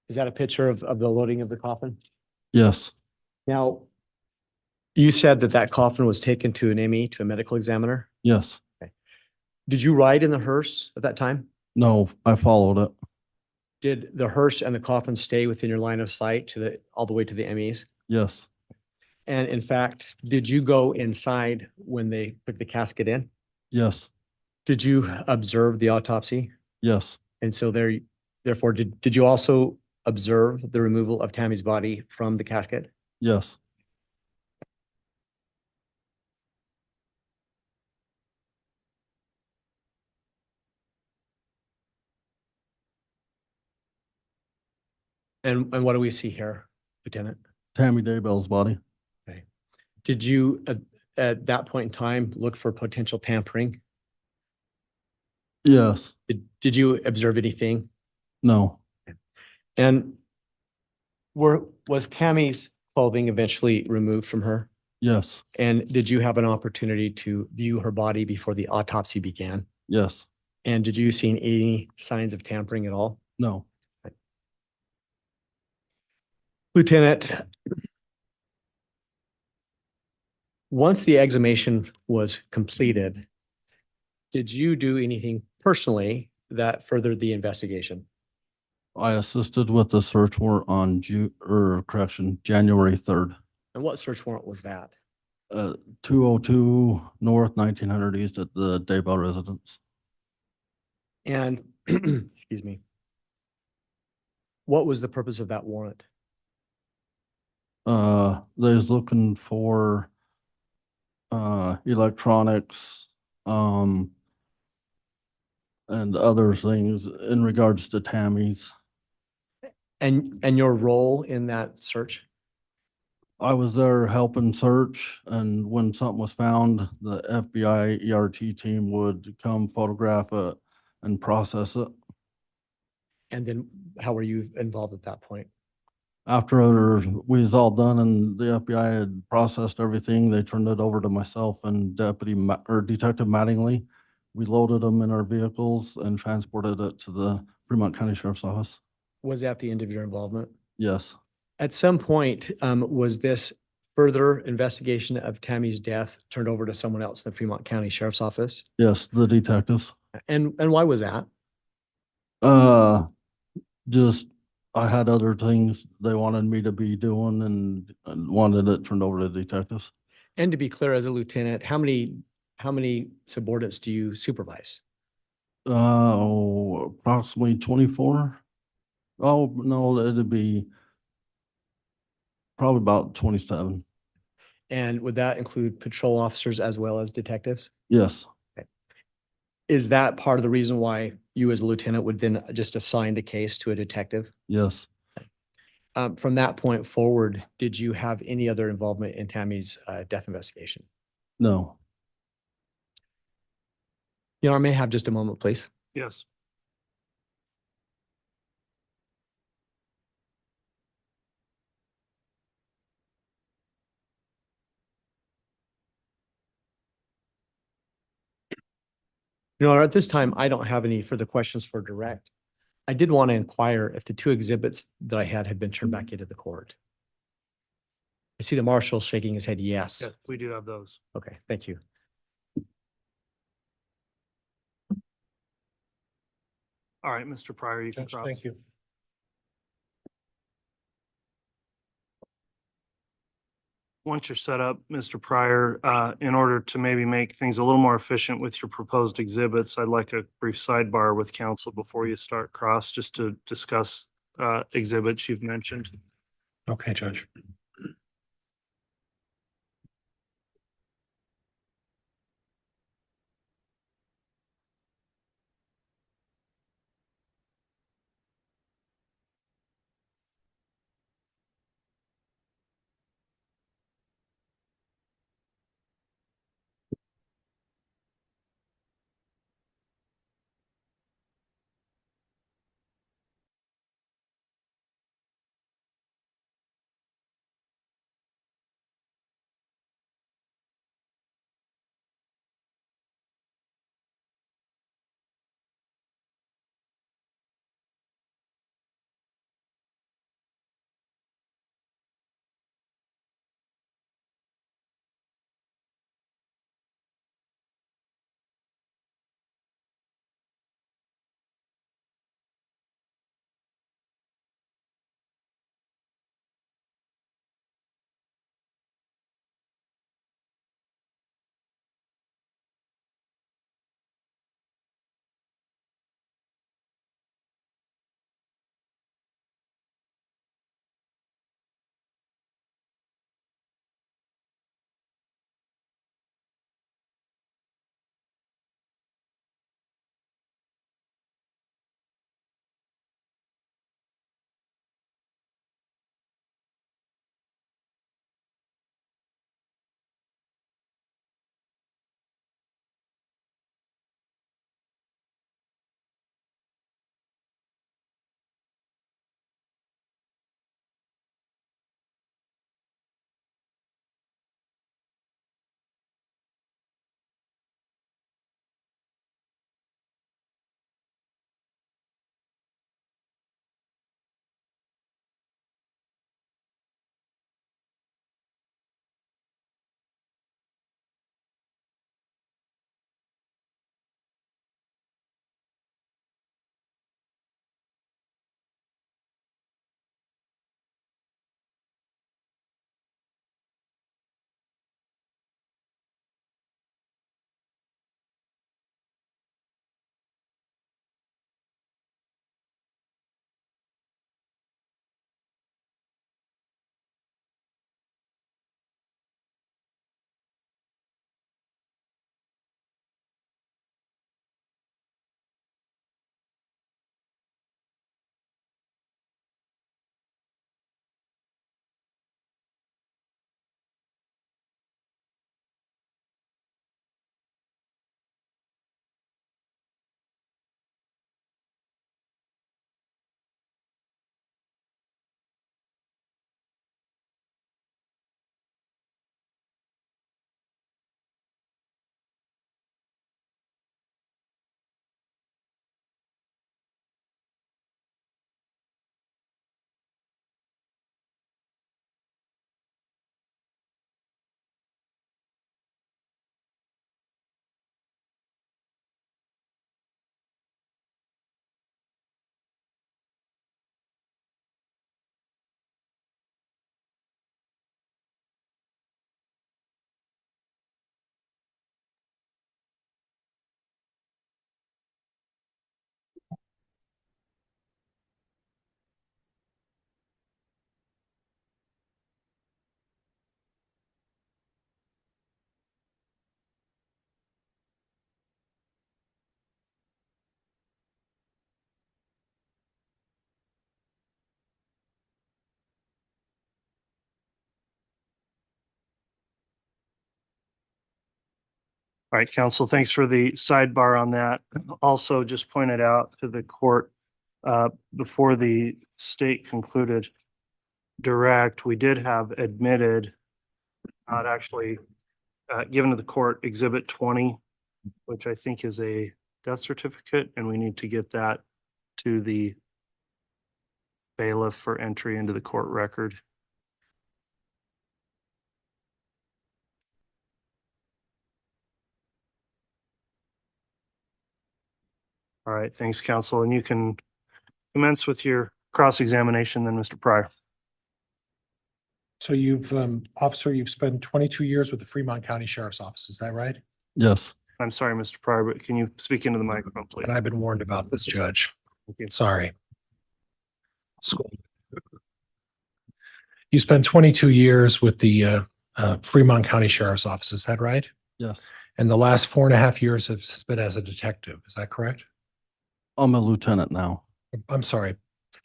is that a picture of the loading of the coffin? Yes, Now, you said that coffin was taken to an ME, to a medical examiner. yes. Did you ride in the hearse at that time? No, I followed it. Did the hearse and the coffin stay within your line of sight all the way to the MEs? Yes, And in fact, did you go inside when they put the casket in? yes, Did you observe the autopsy? yes, And so therefore, did you also observe the removal of Tammy's body from the casket? yes. And what do we see here, Lieutenant? Tammy Daybell's body. Okay. Did you, at that point in time, look for potential tampering? Yes, Did you observe anything? no, And was Tammy's clothing eventually removed from her? yes, And did you have an opportunity to view her body before the autopsy began? yes, And did you see any signs of tampering at all? no. Lieutenant, once the exhumation was completed, did you do anything personally that furthered the investigation? I assisted with the search warrant on January 3rd. And what search warrant was that? 202 North, 1900 East at the Daybell residence. And, excuse me, what was the purpose of that warrant? They was looking for electronics, and other things in regards to Tammy's. And your role in that search? I was there helping search, and when something was found, the FBI ERT team would come photograph it and process it. And then how were you involved at that point? After we was all done and the FBI had processed everything, they turned it over to myself and Detective Mattingly. We loaded them in our vehicles and transported it to the Fremont County Sheriff's Office. Was that the end of your involvement? Yes, At some point, was this further investigation of Tammy's death turned over to someone else in the Fremont County Sheriff's Office? yes, the detectives. And why was that? Just, I had other things they wanted me to be doing and wanted it turned over to detectives. And to be clear, as a lieutenant, how many subordinates do you supervise? Approximately 24. Oh, no, it'd be probably about 27. And would that include patrol officers as well as detectives? Yes, Is that part of the reason why you as a lieutenant would then just assign the case to a detective? yes. From that point forward, did you have any other involvement in Tammy's death investigation? No. You know, I may have just a moment, please. Yes. You know, at this time, I don't have any further questions for direct. I did want to inquire if the two exhibits that I had been turned back into the court. I see the marshal shaking his head, yes. Yes, we do have those. Okay, thank you. All right, Mr. Pryor, you can Judge, cross. thank you. Once you're set up, Mr. Pryor, in order to maybe make things a little more efficient with your proposed exhibits, I'd like a brief sidebar with counsel before you start cross, just to discuss exhibits you've mentioned. Okay, Judge. All right, counsel, thanks for the sidebar on that. Also, just pointed out to the court before the state concluded direct, we did have admitted, not actually given to the court, Exhibit 20, which I think is a death certificate, and we need to get that to the bailiff for entry into the court record. All right, thanks, counsel. And you can commence with your cross-examination then, Mr. Pryor. So you've, officer, you've spent 22 years with the Fremont County Sheriff's Office, is that right? Yes. I'm sorry, Mr. Pryor, but can you speak into the microphone, please? And I've been warned about this, Judge. Thank you. Sorry. School. You spent 22 years with the Fremont County Sheriff's Office, is that right? Yes. And the last 4.5 years has been as a detective, is that correct? I'm a lieutenant now. I'm sorry,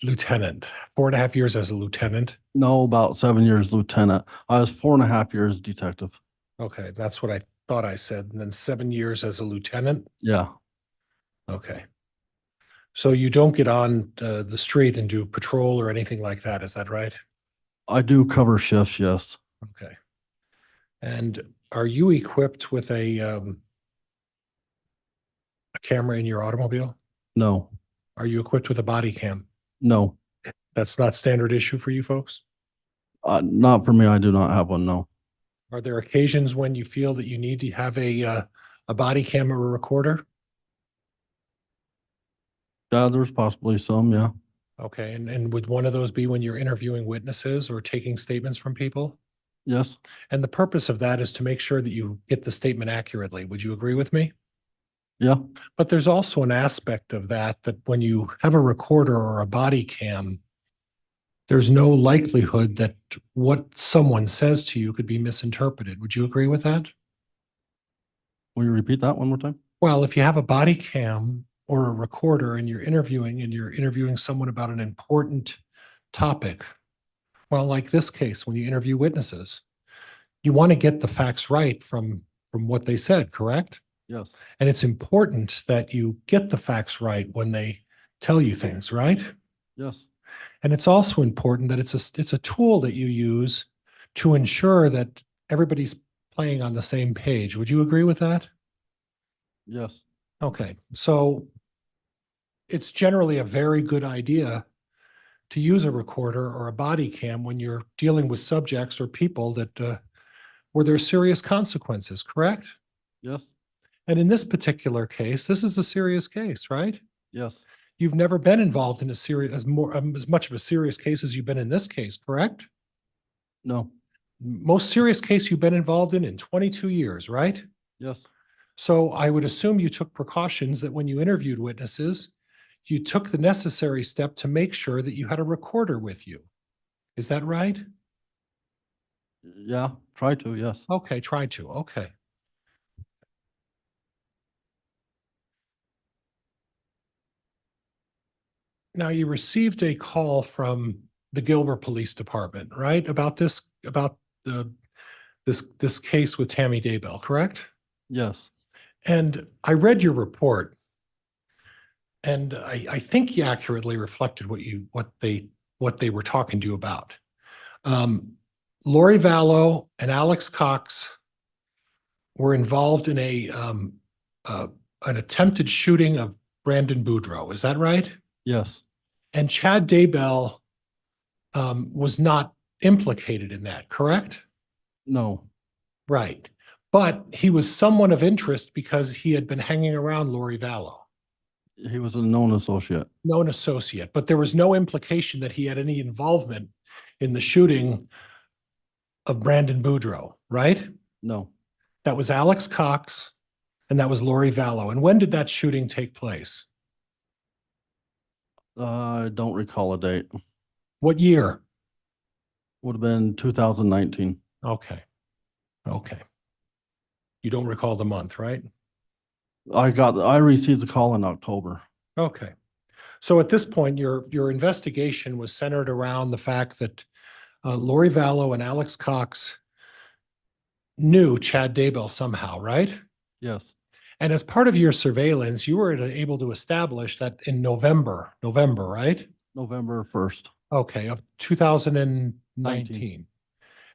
lieutenant. 4.5 years as a lieutenant. No, about 7 years lieutenant. I was 4.5 years detective. Okay, that's what I thought I said. And then 7 years as a lieutenant. Yeah. Okay. So you don't get on the street and do patrol or anything like that, is that right? I do cover shifts, yes. Okay. And are you equipped with a camera in your automobile? No. Are you equipped with a body cam? No. That's not standard issue for you folks? Not for me. I do not have one, no. Are there occasions when you feel that you need to have a body cam or a recorder? Yeah, there's possibly some, yeah. Okay, and would one of those be when you're interviewing witnesses or taking statements from people? Yes. And the purpose of that is to make sure that you get the statement accurately. Would you agree with me? Yeah. But there's also an aspect of that when you have a recorder or a body cam, there's no likelihood that what someone says to you could be misinterpreted. Would you agree with that? Will you repeat that one more time? Well, if you have a body cam or a recorder and you're interviewing someone about an important topic, well, like this case, when you interview witnesses, you want to get the facts right from what they said, correct? Yes. And it's important that you get the facts right when they tell you things, right? Yes. And it's also important that it's a tool that you use to ensure that everybody's playing on the same page. Would you agree with that? Yes. Okay, so it's generally a very good idea to use a recorder or a body cam when you're dealing with subjects or people that where there's serious consequences, correct? Yes. And in this particular case, this is a serious case, right? Yes. You've never been involved in as much of a serious case as you've been in this case, correct? No. Most serious case you've been involved in 22 years, right? Yes. So I would assume you took precautions that when you interviewed witnesses, you took the necessary step to make sure that you had a recorder with you. Is that right? Yeah. Try to, yes. Okay, try to. Okay. Now you received a call from the Gilbert Police Department, right? About this case with Tammy Daybell, correct? Yes. And I read your report, and I think you accurately reflected what they were talking to you about. Lori Vallow and Alex Cox were involved in an attempted shooting of Brandon Boudreaux. Is that right? Yes. And Chad Daybell was not implicated in that, correct? No. Right. But he was someone of interest because he had been hanging around Lori Vallow. He was a known associate. Known associate, but there was no implication that he had any involvement in the shooting of Brandon Boudreaux, right? No. That was Alex Cox and that was Lori Vallow. And when did that shooting take place? I don't recall a date. What year? Would have been 2019. Okay. Okay. You don't recall the month, right? I received the call in October. Okay. So at this point, your investigation was centered around the fact that Lori Vallow and Alex Cox knew Chad Daybell somehow, right? Yes, And as part of your surveillance, you were able to establish that in November, right? November 1st. Okay, of 2019.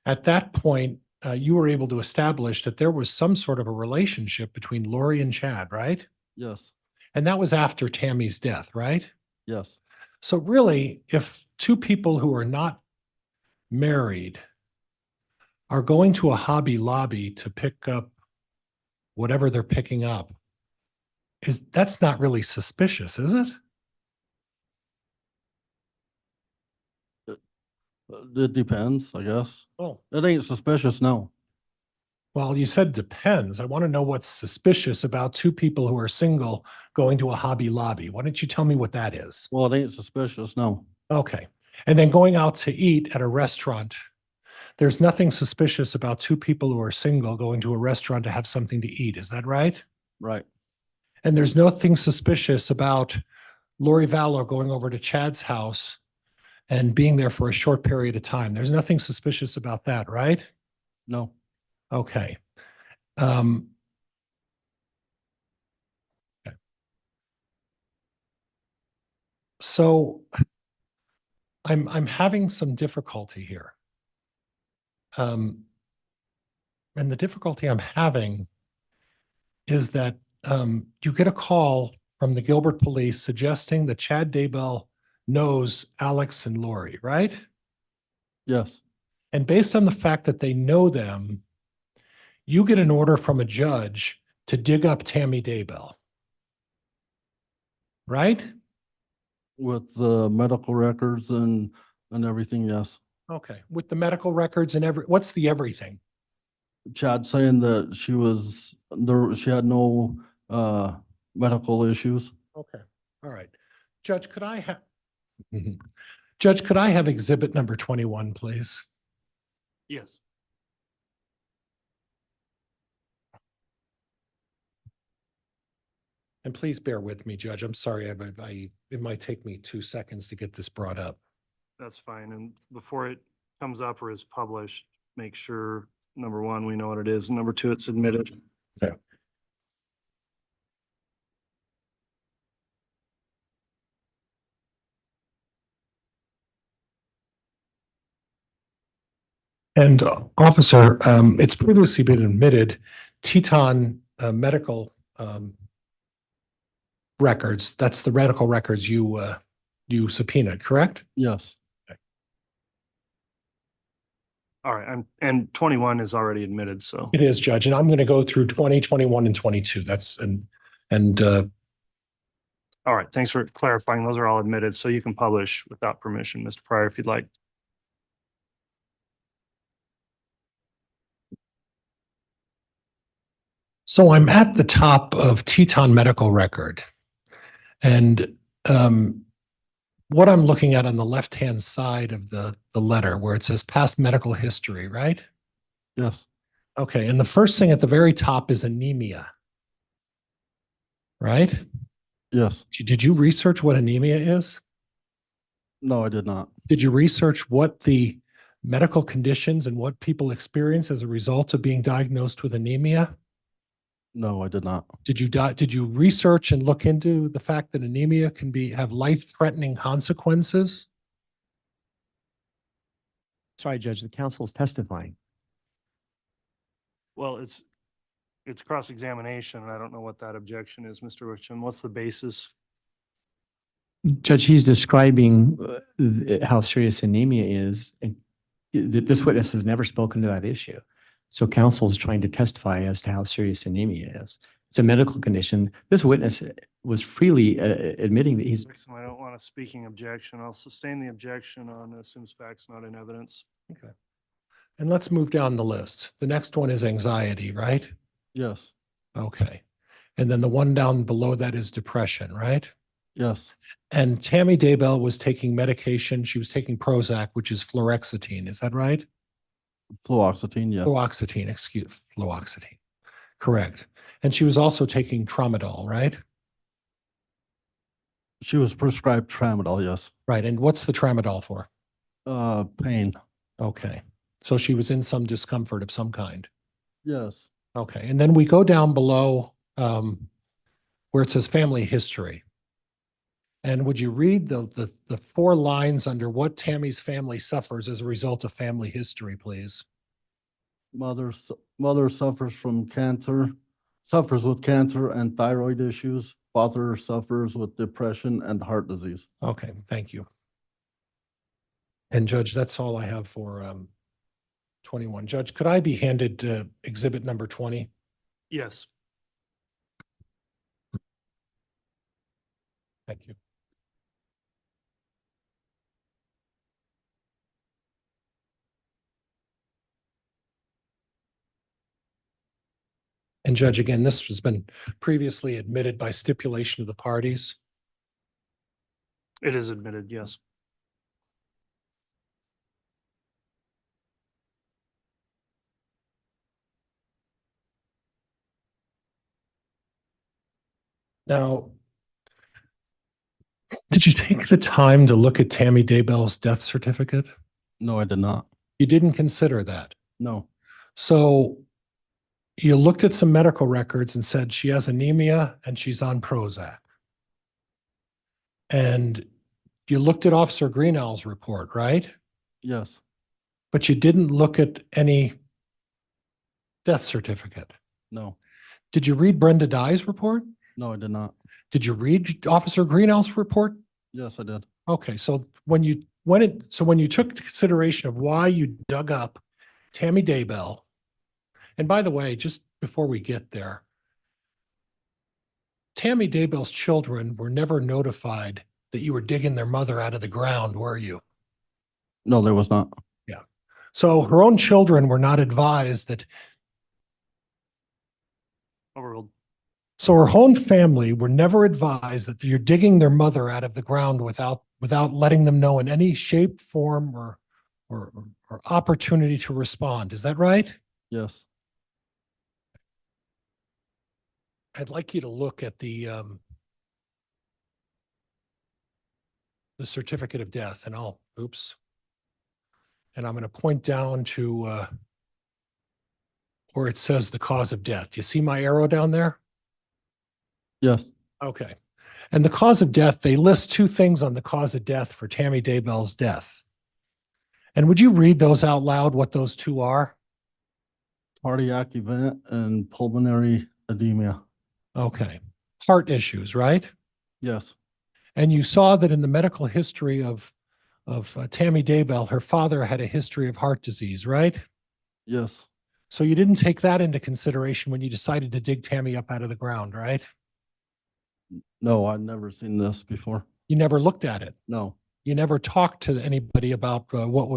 At that point, you were able to establish that there was some sort of a relationship between Lori and Chad, right? Yes, And that was after Tammy's death, right? yes, So really, if two people who are not married are going to a Hobby Lobby to pick up whatever they're picking up, that's not really suspicious, is it? it depends, I guess. Oh, It ain't suspicious, no. well, you said depends. I want to know what's suspicious about two people who are single going to a Hobby Lobby. Why don't you tell me what that is? Well, it ain't suspicious, no. Okay. And then going out to eat at a restaurant, there's nothing suspicious about two people who are single going to a restaurant to have something to eat. Is that right? Right, And there's nothing suspicious about Lori Vallow going over to Chad's house and being there for a short period of time. There's nothing suspicious about that, right? no. Okay. Okay. So I'm having some difficulty here. And the difficulty I'm having is that you get a call from the Gilbert police suggesting that Chad Daybell knows Alex and Lori, right? Yes, And based on the fact that they know them, you get an order from a judge to dig up Tammy Daybell, right? with the medical records and everything, yes. Okay, with the medical records and what's the everything? Chad saying that she was there, she had no medical issues. Okay, all right. Judge, could I have, Judge, could I have exhibit number 21, please? Yes. And please bear with me, Judge. I'm sorry, it might take me 2 seconds to get this brought up. That's fine. And before it comes up or is published, make sure, number one, we know what it is. And number two, it's admitted. Okay. And officer, it's previously been admitted, Teton medical records, that's the medical records you subpoenaed, correct? Yes, All right. And 21 is already admitted. So It is, Judge, and I'm going to go through 20, 21, and 22. That's, all right. Thanks for clarifying. Those are all admitted. So you can publish without permission, Mr. Pryor, if you'd like. so I'm at the top of Teton medical record. And what I'm looking at on the left-hand side of the letter where it says past medical history, right? yes, Okay, and the first thing at the very top is anemia, right? yes. Did you research what anemia is? No, I did not. Did you research what the medical conditions and what people experience as a result of being diagnosed with anemia? No, I did not. Did you research and look into the fact that anemia can have life-threatening consequences? Sorry, Judge, the counsel is testifying. Well, it's cross-examination. I don't know what that objection is, Mr. Richmond. What's the basis? Judge, he's describing how serious anemia is, and this witness has never spoken to that issue. So counsel is trying to testify as to how serious anemia is. It's a medical condition. This witness was freely admitting that he's. I don't want a speaking objection. I'll sustain the objection on assumes facts not in evidence. Okay. And let's move down the list. The next one is anxiety, right? Yes, Okay. And then the one down below that is depression, right? yes, And Tammy Daybell was taking medication. She was taking Prozac, which is fluoxetine. Is that right? fluoxetine, yes, Fluoxetine. Correct. And she was also taking tramadol, right? she was prescribed tramadol, yes. Right. And what's the tramadol for? Pain, Okay. So she was in some discomfort of some kind. yes, Okay, and then we go down below where it says family history. And would you read the 4 lines under what Tammy's family suffers as a result of family history, please? Mother suffers with cancer and thyroid issues. Father suffers with depression and heart disease. Okay, thank you. And Judge, that's all I have for 21. Judge, could I be handed exhibit number 20? Yes. Thank you. And Judge, again, this has been previously admitted by stipulation of the parties. It is admitted, yes. Now, did you take the time to look at Tammy Daybell's death certificate? No, I did not. You didn't consider that. No, So you looked at some medical records and said she has anemia and she's on Prozac. And you looked at Officer Greenow's report, right? yes, But you didn't look at any death certificate. no, Did you read Brenda Dye's report? no, I did not. Did you read Officer Greenow's report? Yes, I did. Okay, so when you took consideration of why you dug up Tammy Daybell, and by the way, just before we get there, Tammy Daybell's children were never notified that you were digging their mother out of the ground, were you? No, there was not. Yeah. So her own children were not advised that. Overruled. So her own family were never advised that you're digging their mother out of the ground without letting them know in any shape, form, or opportunity to respond. Is that right? Yes, I'd like you to look at the certificate of death, and I'm going to point down to where it says the cause of death. Do you see my arrow down there? yes. Okay. And the cause of death, they list 2 things on the cause of death for Tammy Daybell's death. And would you read those out loud, what those 2 are? Cardiac event and pulmonary edema. Okay. Heart issues, right? Yes, And you saw that in the medical history of Tammy Daybell, her father had a history of heart disease, right? yes, So you didn't take that into consideration when you decided to dig Tammy up out of the ground, right? no, I'd never seen this before. You never looked at it. No, You never talked to anybody about what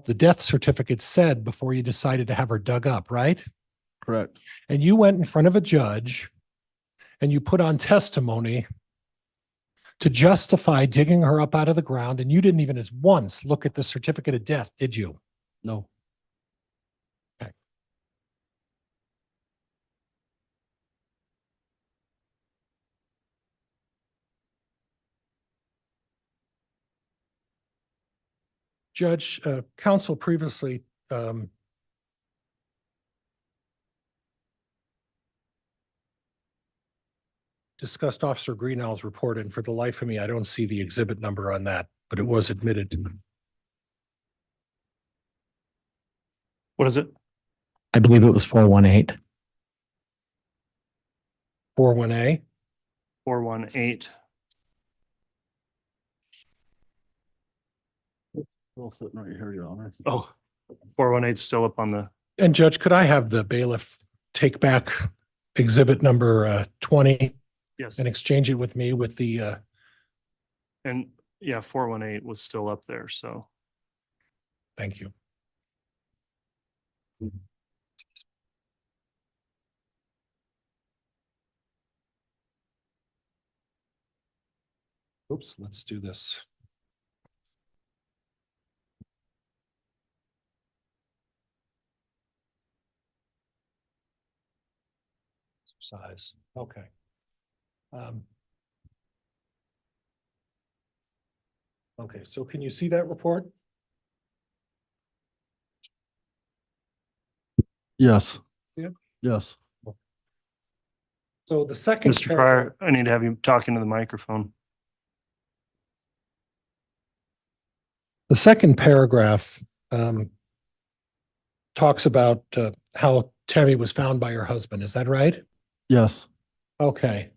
the death certificate said before you decided to have her dug up, right? correct. And you went in front of a judge and you put on testimony to justify digging her up out of the ground, and you didn't even as once look at the certificate of death, did you? No, Okay. Judge, counsel previously discussed Officer Greenow's report, and for the life of me, I don't see the exhibit number on that, but it was admitted. What is it? I believe it was 418. 41A. 418. still sitting right here, Your Honor. Oh, 418 still up on the, And Judge, could I have the bailiff take back exhibit number 20 yes. and exchange it with me with the, And yeah, 418 was still up there, so. thank you. Oops, let's do this. Size, okay. Okay, so can you see that report? Yes. Yeah. Yes. So the second Mr. paragraph, Pryor, I need to have you talk into the microphone. the second paragraph talks about how Tammy was found by her husband. Is that right? Yes. Okay.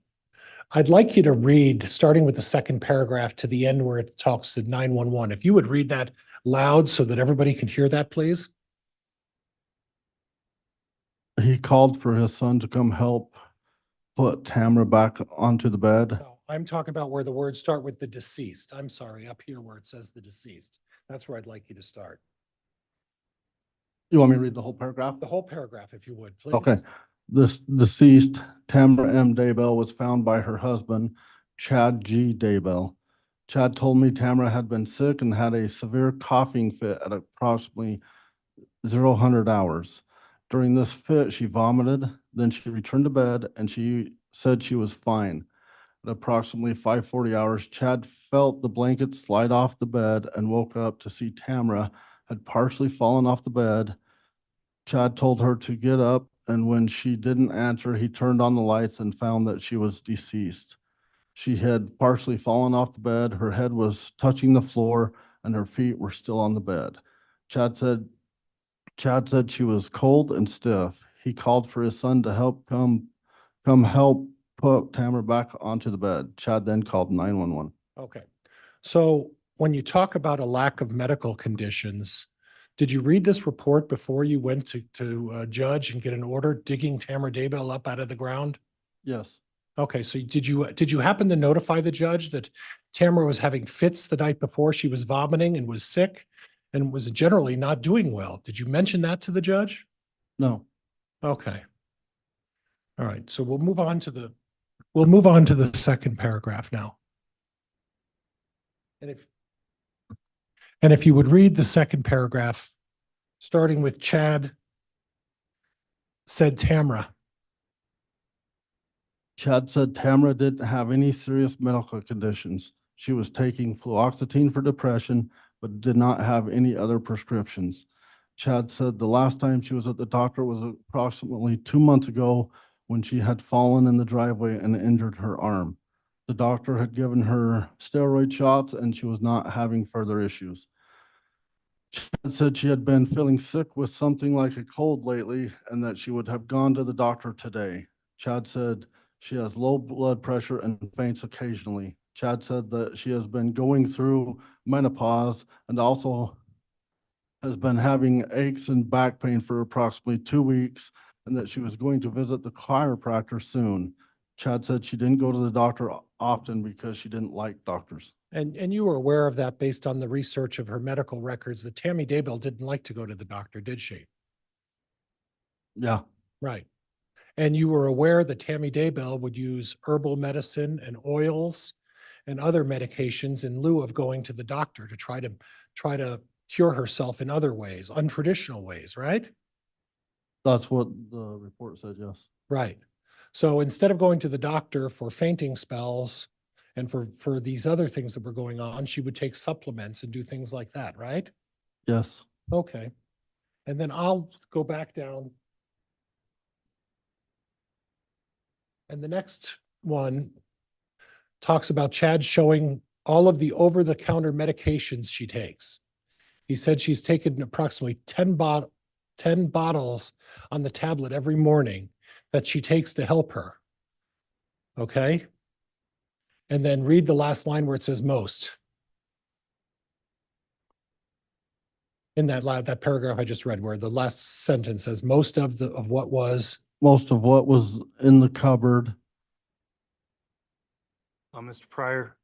I'd like you to read, starting with the second paragraph to the end where it talks to 911. If you would read that loud so that everybody can hear that, please. He called for his son to come help put Tamara back onto the bed. No, I'm talking about where the words start with the deceased. I'm sorry, up here where it says the deceased. That's where I'd like you to start. You want me to read the whole paragraph? The whole paragraph, if you would, please. Okay. This deceased, Tamara M. Daybell, was found by her husband, Chad G. Daybell. Chad told me Tamara had been sick and had a severe coughing fit at approximately 00 hours. During this fit, she vomited, then she returned to bed and she said she was fine. At approximately 5:40 hours, Chad felt the blanket slide off the bed and woke up to see Tamara had partially fallen off the bed. Chad told her to get up, and when she didn't answer, he turned on the lights and found that she was deceased. She had partially fallen off the bed, her head was touching the floor, and her feet were still on the bed. Chad said she was cold and stiff. He called for his son to come help put Tamara back onto the bed. Chad then called 911. Okay. So when you talk about a lack of medical conditions, did you read this report before you went to judge and get an order digging Tamara Daybell up out of the ground? Yes. Okay, so did you happen to notify the judge that Tamara was having fits the night before? She was vomiting and was sick and was generally not doing well. Did you mention that to the judge? No. Okay. All right, so we'll move on to the second paragraph now. And if you would read the second paragraph, starting with Chad said Tamara. Chad said Tamara didn't have any serious medical conditions. She was taking fluoxetine for depression, but did not have any other prescriptions. Chad said the last time she was at the doctor was approximately 2 months ago when she had fallen in the driveway and injured her arm. The doctor had given her steroid shots and she was not having further issues. Chad said she had been feeling sick with something like a cold lately and that she would have gone to the doctor today. Chad said she has low blood pressure and faints occasionally. Chad said that she has been going through menopause and also has been having aches and back pain for approximately 2 weeks and that she was going to visit the chiropractor soon. Chad said she didn't go to the doctor often because she didn't like doctors. And you were aware of that based on the research of her medical records that Tammy Daybell didn't like to go to the doctor, did she? Yeah. Right. And you were aware that Tammy Daybell would use herbal medicine and oils and other medications in lieu of going to the doctor to try to cure herself in other ways, untraditional ways, right? That's what the report said, yes. Right. So instead of going to the doctor for fainting spells and for these other things that were going on, she would take supplements and do things like that, right? Yes. Okay. And then I'll go back down. And the next one talks about Chad showing all of the over-the-counter medications she takes. He said she's taken approximately 10 bottles on the tablet every morning that she takes to help her. Okay? And then read the last line where it says most. In that paragraph I just read, where the last sentence says most of what was. Most of what was in the cupboard. Mr. Pryor,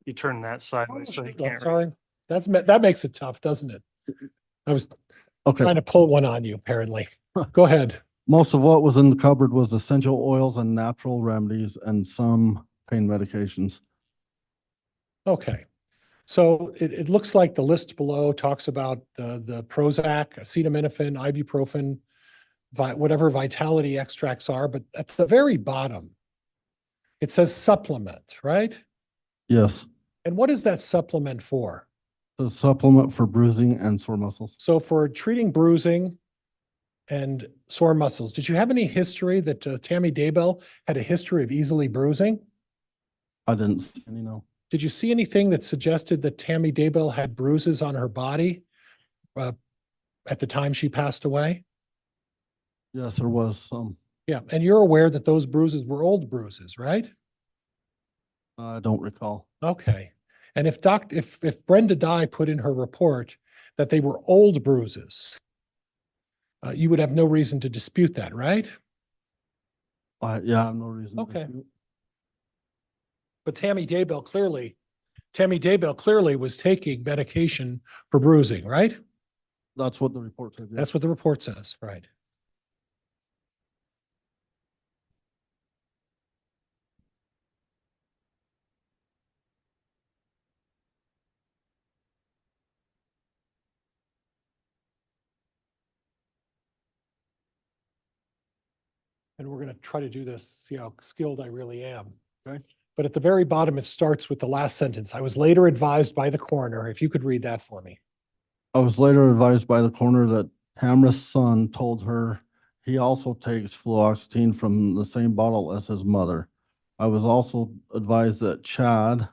you turn that sideways so he can't read. Sorry, that makes it tough, doesn't it? I was trying to pull one on you, apparently. Go ahead. Most of what was in the cupboard was essential oils and natural remedies and some pain medications. Okay. So it looks like the list below talks about the Prozac, acetaminophen, ibuprofen, whatever vitality extracts are, but at the very bottom, it says supplement, right? Yes. And what is that supplement for? A supplement for bruising and sore muscles. So for treating bruising and sore muscles. Did you have any history that Tammy Daybell had a history of easily bruising? I didn't see any, no. Did you see anything that suggested that Tammy Daybell had bruises on her body at the time she passed away? Yes, there was some. Yeah, and you're aware that those bruises were old bruises, right? I don't recall. Okay. And if Brenda Dye put in her report that they were old bruises, you would have no reason to dispute that, right? Yeah, I have no reason. to Okay. dispute. But Tammy Daybell clearly was taking medication for bruising, right? That's what the report said. That's what the report says, right? And we're going to try to do this, see how skilled I really am. Okay. But at the very bottom, it starts with the last sentence. I was later advised by the coroner. If you could read that for me. I was later advised by the coroner that Tamara's son told her he also takes fluoxetine from the same bottle as his mother. I was also advised that Chad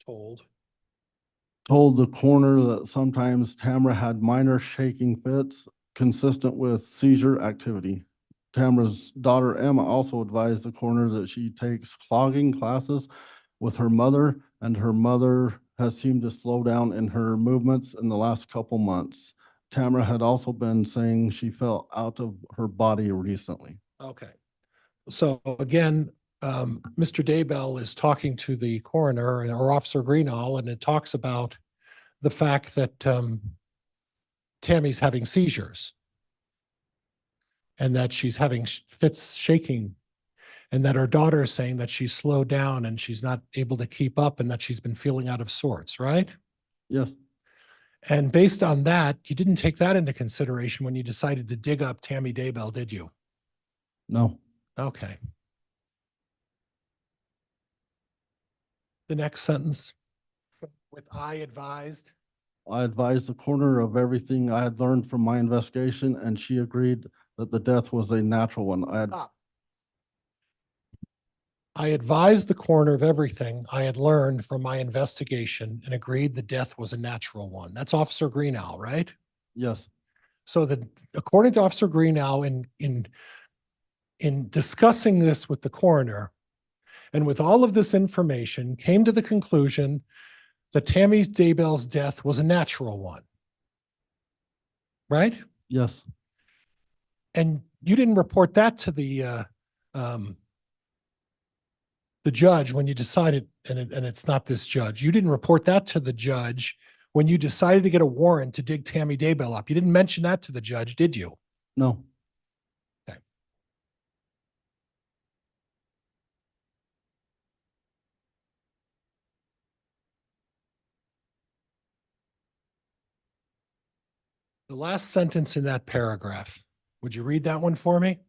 told the coroner that sometimes Tamara had minor shaking fits consistent with seizure activity. Tamara's daughter Emma also advised the coroner that she takes clogging classes with her mother, and her mother has seemed to slow down in her movements in the last couple months. Tamara had also been saying she felt out of her body recently. Okay. So again, Mr. Daybell is talking to the coroner or Officer Greenall, and it talks about the fact that Tammy's having seizures and that she's having fits shaking, and that her daughter is saying that she's slowed down and she's not able to keep up and that she's been feeling out of sorts, right? Yes, And based on that, you didn't take that into consideration when you decided to dig up Tammy Daybell, did you? no, Okay. The next sentence, with I advised. I advised the coroner of everything I had learned from my investigation, and she agreed that the death was a natural one. Stop. I advised the coroner of everything I had learned from my investigation and agreed the death was a natural one. That's Officer Greenall, right? Yes, So that according to Officer Greenall, in discussing this with the coroner and with all of this information, came to the conclusion that Tammy Daybell's death was a natural one. Right? yes, And you didn't report that to the judge when you decided, and it's not this judge, you didn't report that to the judge when you decided to get a warrant to dig Tammy Daybell up. You didn't mention that to the judge, did you? no, The last sentence in that paragraph, would you read that one for me?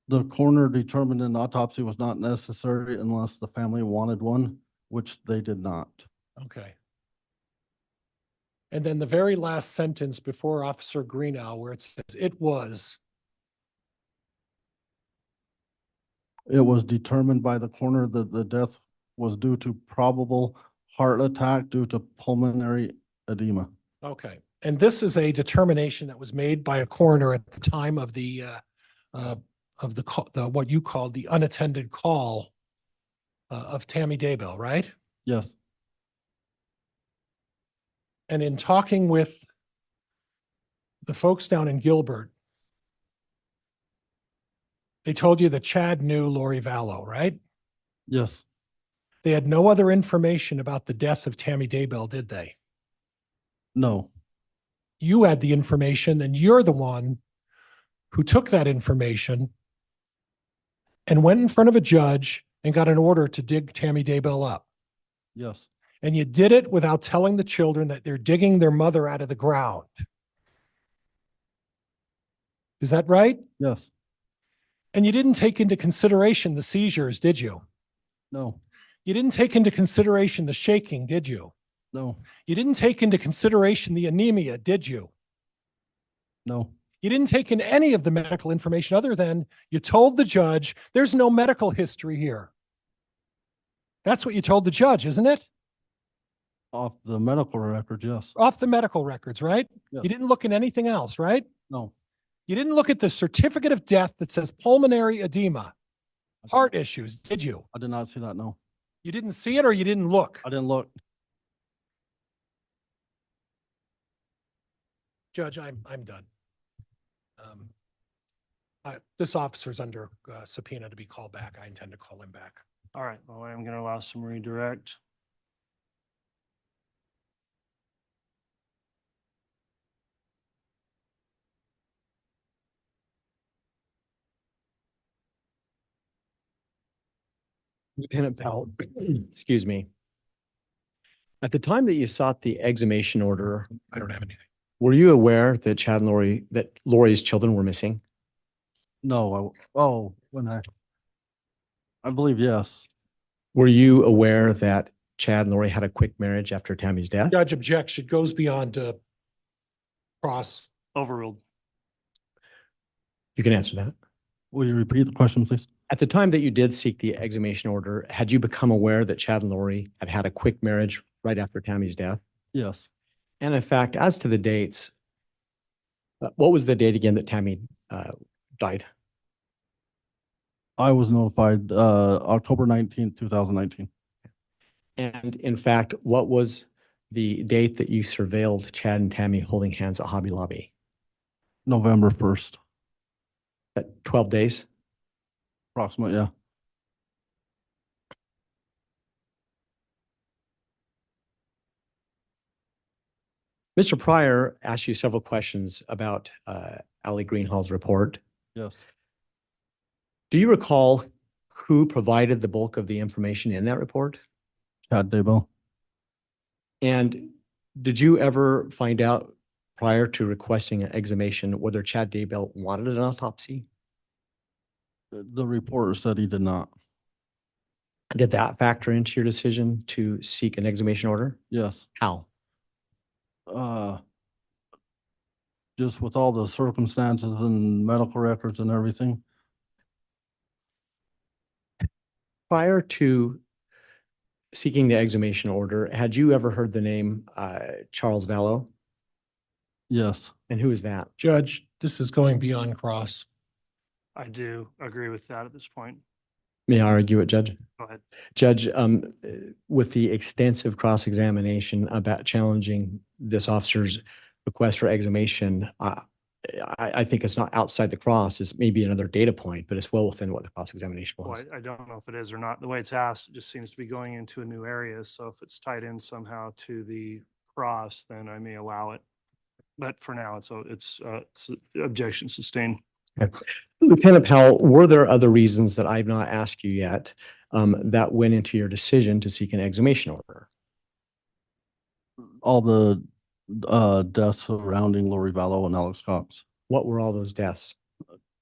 the coroner determined an autopsy was not necessary unless the family wanted one, which they did not. Okay. And then the very last sentence before Officer Greenall, where it says it was determined by the coroner that the death was due to probable heart attack due to pulmonary edema. okay. And this is a determination that was made by a coroner at the time of the what you called the unattended call of Tammy Daybell, right? Yes, And in talking with the folks down in Gilbert, they told you that Chad knew Lori Vallow, right? yes, They had no other information about the death of Tammy Daybell, did they? no, You had the information, and you're the one who took that information and went in front of a judge and got an order to dig Tammy Daybell up. yes, And you did it without telling the children that they're digging their mother out of the ground. Is that right? yes, And you didn't take into consideration the seizures, did you? no, You didn't take into consideration the shaking, did you? no, You didn't take into consideration the anemia, did you? No, You didn't take in any of the medical information other than you told the judge, there's no medical history here. That's what you told the judge, isn't it? off the medical record, yes. Off the medical records, right? Yes. You didn't look at anything else, right? No. You didn't look at the certificate of death that says pulmonary edema, heart issues, did you? I did not see that, no. You didn't see it or you didn't look? I didn't look. Judge, I'm done. This officer's under subpoena to be called back. I intend to call him back. All right, well, I'm gonna allow some redirect. Lieutenant Powell, excuse me. At the time that you sought the exhumation order, I don't have anything. were you aware that Chad and Lori, that Lori's children were missing? No, I believe yes. Were you aware that Chad and Lori had a quick marriage after Tammy's death? Judge objects. It goes beyond cross. Overruled. You can answer that. Will you repeat the question, please? At the time that you did seek the exhumation order, had you become aware that Chad and Lori had had a quick marriage right after Tammy's death? Yes. And in fact, as to the dates, what was the date again that Tammy died? I was notified October 19th, 2019. And in fact, what was the date that you surveilled Chad and Tammy holding hands at Hobby Lobby? November 1st, At 12 days? approximately, yeah. Mr. Pryor asked you several questions about Ally Greenhall's report. Yes. Do you recall who provided the bulk of the information in that report? Chad Daybell. And did you ever find out prior to requesting an exhumation whether Chad Daybell wanted an autopsy? The reporter said he did not. Did that factor into your decision to seek an exhumation order? Yes. How? Just with all the circumstances and medical records and everything. Prior to seeking the exhumation order, had you ever heard the name Charles Vallow? Yes. And who is that? Judge, this is going beyond cross. I do agree with that at this point. May I argue it, Judge? Go ahead. Judge, with the extensive cross-examination about challenging this officer's request for exhumation, I think it's not outside the cross. It's maybe another data point, but it's well within what the cross-examination Well, was. I don't know if it is or not. The way it's asked, it just seems to be going into a new area. So if it's tied in somehow to the cross, then I may allow it. But for now, it's objection sustained. Okay. Lieutenant Powell, were there other reasons that I've not asked you yet that went into your decision to seek an exhumation order? All the deaths surrounding Lori Vallow and Alex Cox. What were all those deaths?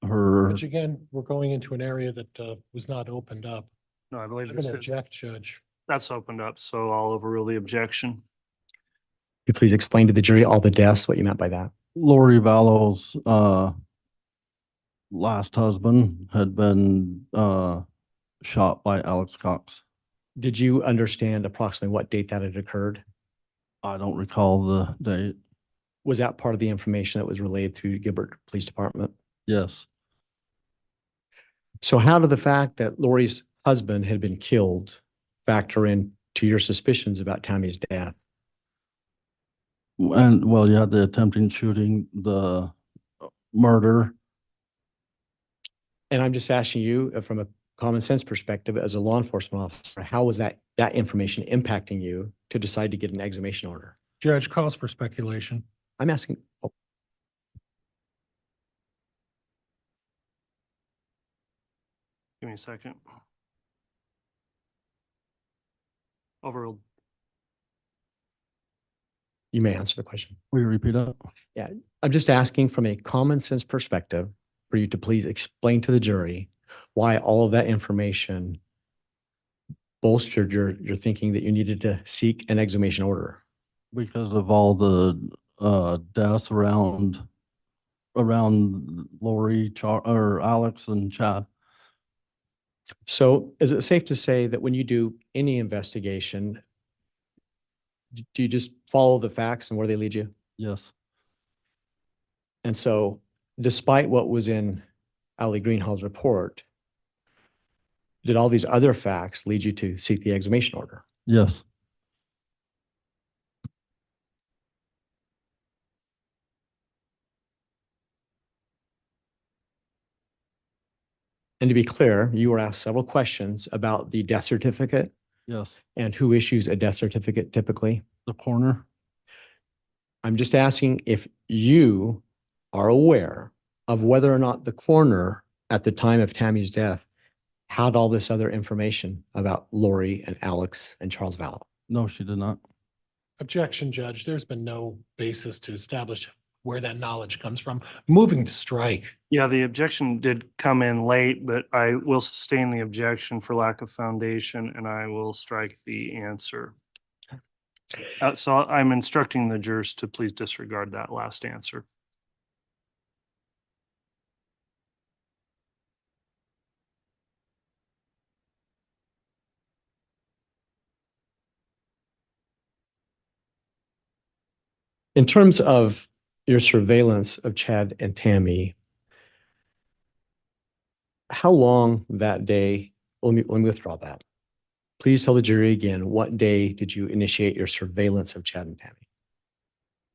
Her, Which again, we're going into an area that was not opened up. No, I I'm believe going this to is, object, Judge. that's opened up. So I'll overrule the objection. Could you please explain to the jury all the deaths, what you meant by that? Lori Vallow's last husband had been shot by Alex Cox. Did you understand approximately what date that had occurred? I don't recall the date. Was that part of the information that was relayed through Gilbert Police Department? Yes. So how did the fact that Lori's husband had been killed factor in to your suspicions about Tammy's death? And well, you had the attempting shooting, the murder. And I'm just asking you from a common sense perspective as a law enforcement officer, how was that information impacting you to decide to get an exhumation order? Judge, calls for speculation. I'm asking, oh, Give me a second. Overruled. you may answer the question. Will you repeat that? I'm just asking from a common sense perspective for you to please explain to the jury why all of that information bolstered your thinking that you needed to seek an exhumation order. Because of all the deaths around around Lori, or Alex and Chad. So is it safe to say that when you do any investigation, do you just follow the facts and where they lead you? Yes, And so despite what was in Ali Greenhall's report, did all these other facts lead you to seek the exhumation order? yes, And to be clear, you were asked several questions about the death certificate yes. and who issues a death certificate typically. The coroner? I'm just asking if you are aware of whether or not the coroner at the time of Tammy's death had all this other information about Lori and Alex and Charles Vallow. No, she did not. Objection, Judge. There's been no basis to establish where that knowledge comes from. Moving to strike. Yeah, the objection did come in late, but I will sustain the objection for lack of foundation and I will strike the answer. So I'm instructing the jurors to please disregard that last answer. In terms of your surveillance of Chad and Tammy, how long that day, let me withdraw that. Please tell the jury again, what day did you initiate your surveillance of Chad and Tammy?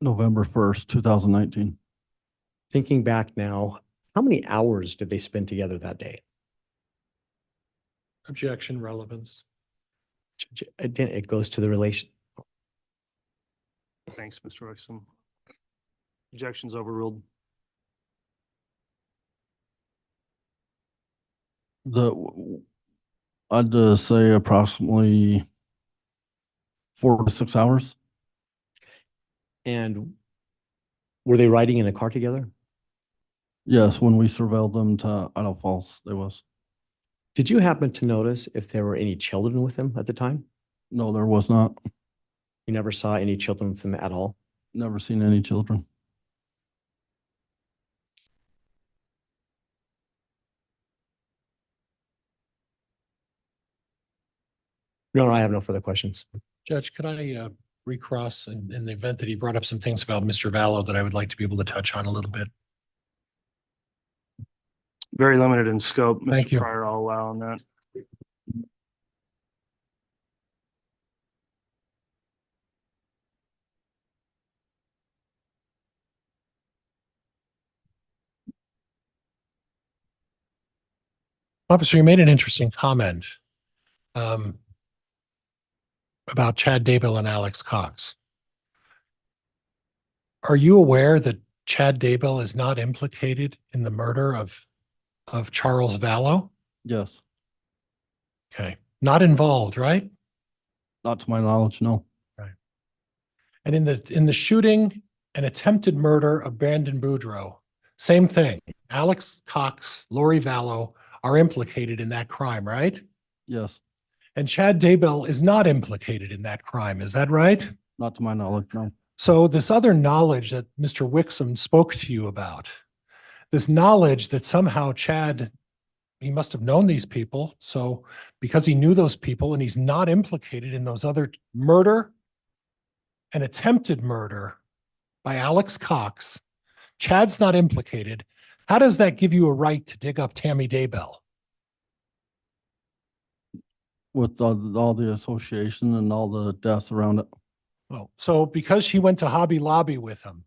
November 1st, 2019. Thinking back now, how many hours did they spend together that day? Objection, relevance. Again, it goes to the relation. Thanks, Mr. Wexham. Objection's overruled. I'd say approximately 4 to 6 hours. And were they riding in a car together? Yes, when we surveilled them to Idaho Falls, there was. Did you happen to notice if there were any children with them at the time? No, there was not. You never saw any children with them at all? Never seen any children. No, I have no further questions. Judge, could I recross in the event that he brought up some things about Mr. Vallow that I would like to be able to touch on a little bit? Very limited in scope. Thank Mr. you. Pryor, I'll allow on that. Officer, you made an interesting comment about Chad Daybell and Alex Cox. Are you aware that Chad Daybell is not implicated in the murder of Charles Vallow? Yes, Okay, not involved, right? not to my knowledge, no. And in the shooting and attempted murder of Brandon Boudreaux, same thing. Alex Cox, Lori Vallow are implicated in that crime, right? Yes, And Chad Daybell is not implicated in that crime. Is that right? not to my knowledge, no. So this other knowledge that Mr. Wixom spoke to you about, this knowledge that somehow Chad, he must have known these people. So because he knew those people and he's not implicated in those other murder and attempted murder by Alex Cox, Chad's not implicated. How does that give you a right to dig up Tammy Daybell? With all the association and all the deaths around it. Oh, so because she went to Hobby Lobby with him,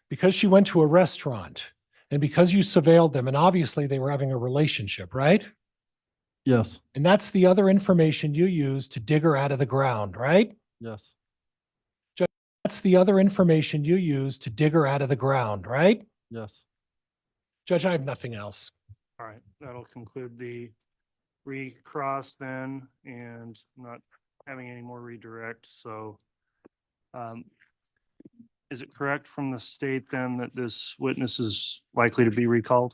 because she went to a restaurant, and because you surveilled them, and obviously they were having a relationship, right? Yes, And that's the other information you used to dig her out of the ground, right? yes, That's the other information you used to dig her out of the ground, right? yes. Judge, I have nothing else. All right, that'll conclude the recross then, and not having any more redirects, so. Is it correct from the state then that this witness is likely to be recalled?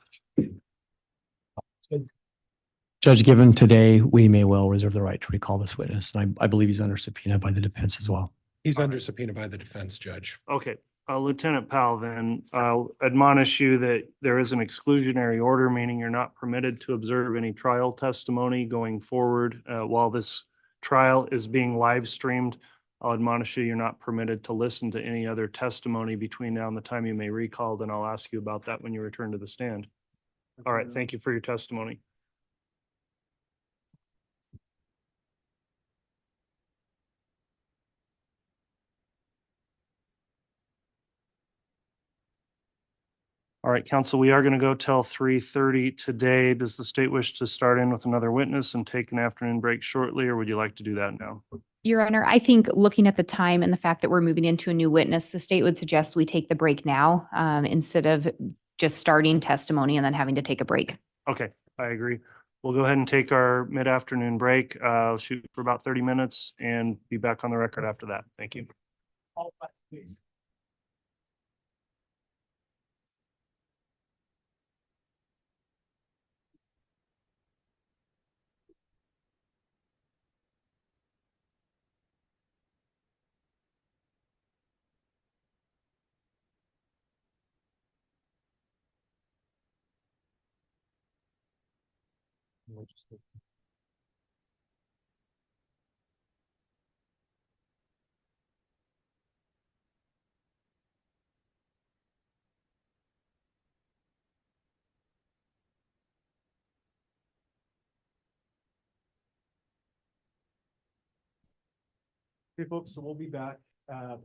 Judge, given today, we may well reserve the right to recall this witness. And I believe he's under subpoena by the defense as well. He's under subpoena by the defense, Judge. Okay, Lieutenant Powell, then I'll admonish you that there is an exclusionary order, meaning you're not permitted to observe any trial testimony going forward. While this trial is being live streamed, I'll admonish you, you're not permitted to listen to any other testimony between now and the time you may recall, and I'll ask you about that when you return to the stand. All right, thank you for your testimony. All right, council, we are going to go till 3:30 today. Does the state wish to start in with another witness and take an afternoon break shortly, or would you like to do that now? Your Honor, I think looking at the time and the fact that we're moving into a new witness, the state would suggest we take the break now instead of just starting testimony and then having to take a break. Okay, I agree. We'll go ahead and take our mid-afternoon break. I'll shoot for about 30 minutes and be back on the record after that. Thank you. Okay, folks, so we'll be back at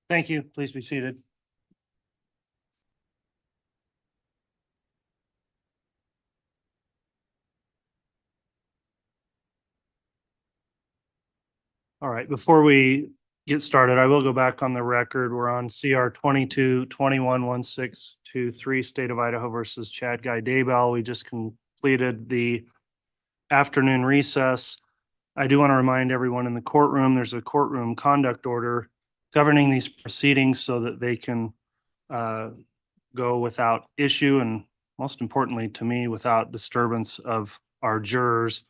Thank you. Please be seated. All right, before we get started, I will go back on the record. We're on CR 22-21-1623, State of Idaho versus Chad Daybell. We just completed the afternoon recess. I do want to remind everyone in the courtroom, there's a courtroom conduct order governing these proceedings so that they can go without issue and, most importantly to me, without disturbance of our jurors.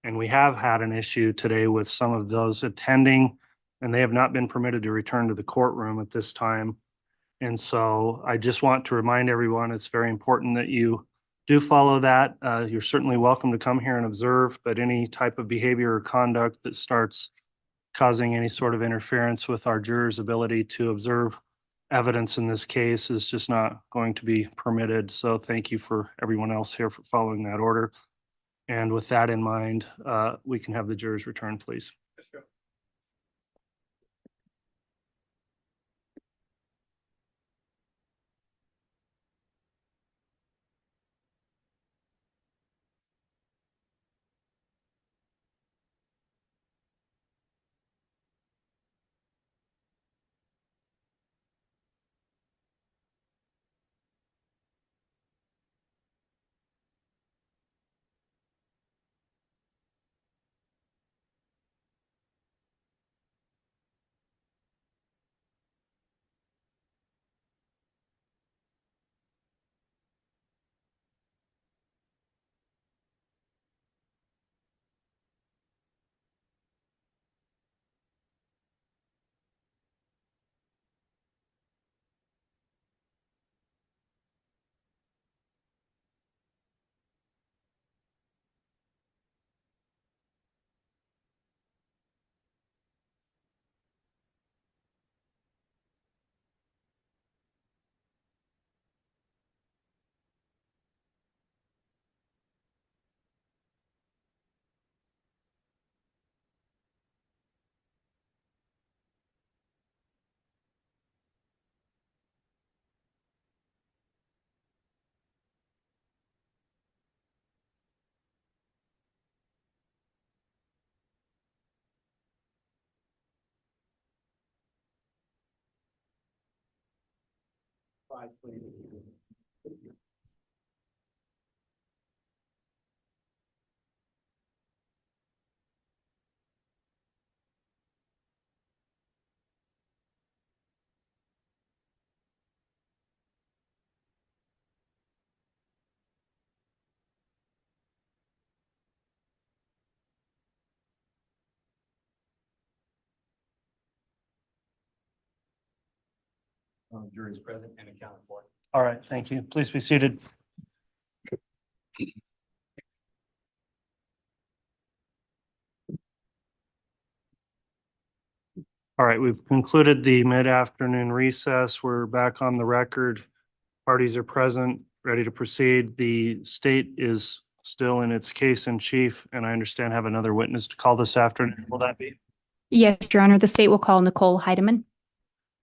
And we have had an issue today with some of those attending, and they have not been permitted to return to the courtroom at this time. And so I just want to remind everyone, it's very important that you do follow that. You're certainly welcome to come here and observe, but any type of behavior or conduct that starts causing any sort of interference with our jurors' ability to observe evidence in this case is just not going to be permitted. So thank you for everyone else here for following that order. And with that in mind, we can have the jurors return, please. Jury's present and accounted for. All right, thank you. Please be seated. All right, we've concluded the mid-afternoon recess. We're back on the record. Parties are present, ready to proceed. The state is still in its case in chief, and I understand have another witness to call this afternoon. Will that be? Yes, Your Honor, the state will call Nicole Heidemann.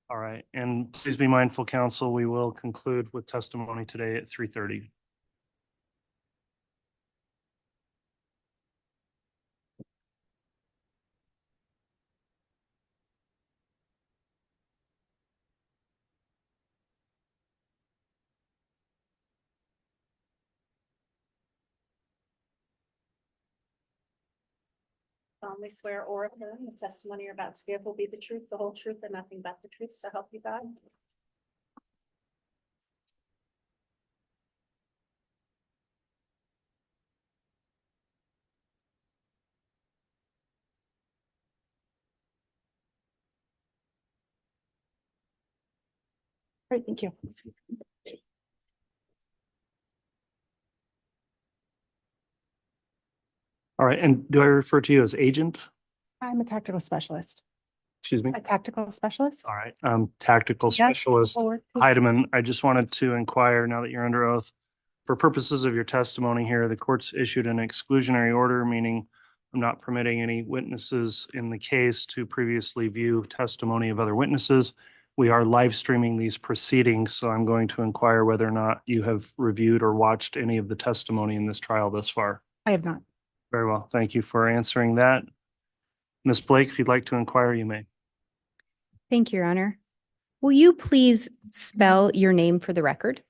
All right, and please be mindful, counsel, we will conclude with testimony today at 3:30. Solemnly swear or affirm the testimony you're about to give will be the truth, the whole truth, and nothing but the truth, so help you God. Great, thank you. All right, and do I refer to you as agent? I'm a tactical specialist. Excuse me? A tactical specialist? All right, tactical Yes, specialist forward, please. Heidemann. I just wanted to inquire, now that you're under oath, for purposes of your testimony here, the court's issued an exclusionary order, meaning I'm not permitting any witnesses in the case to previously view testimony of other witnesses. We are live streaming these proceedings, so I'm going to inquire whether or not you have reviewed or watched any of the testimony in this trial thus far. I have not. Very well. Thank you for answering that. Ms. Blake, if you'd like to inquire, you may. Thank you, Your Honor. Will you please spell your name for the record?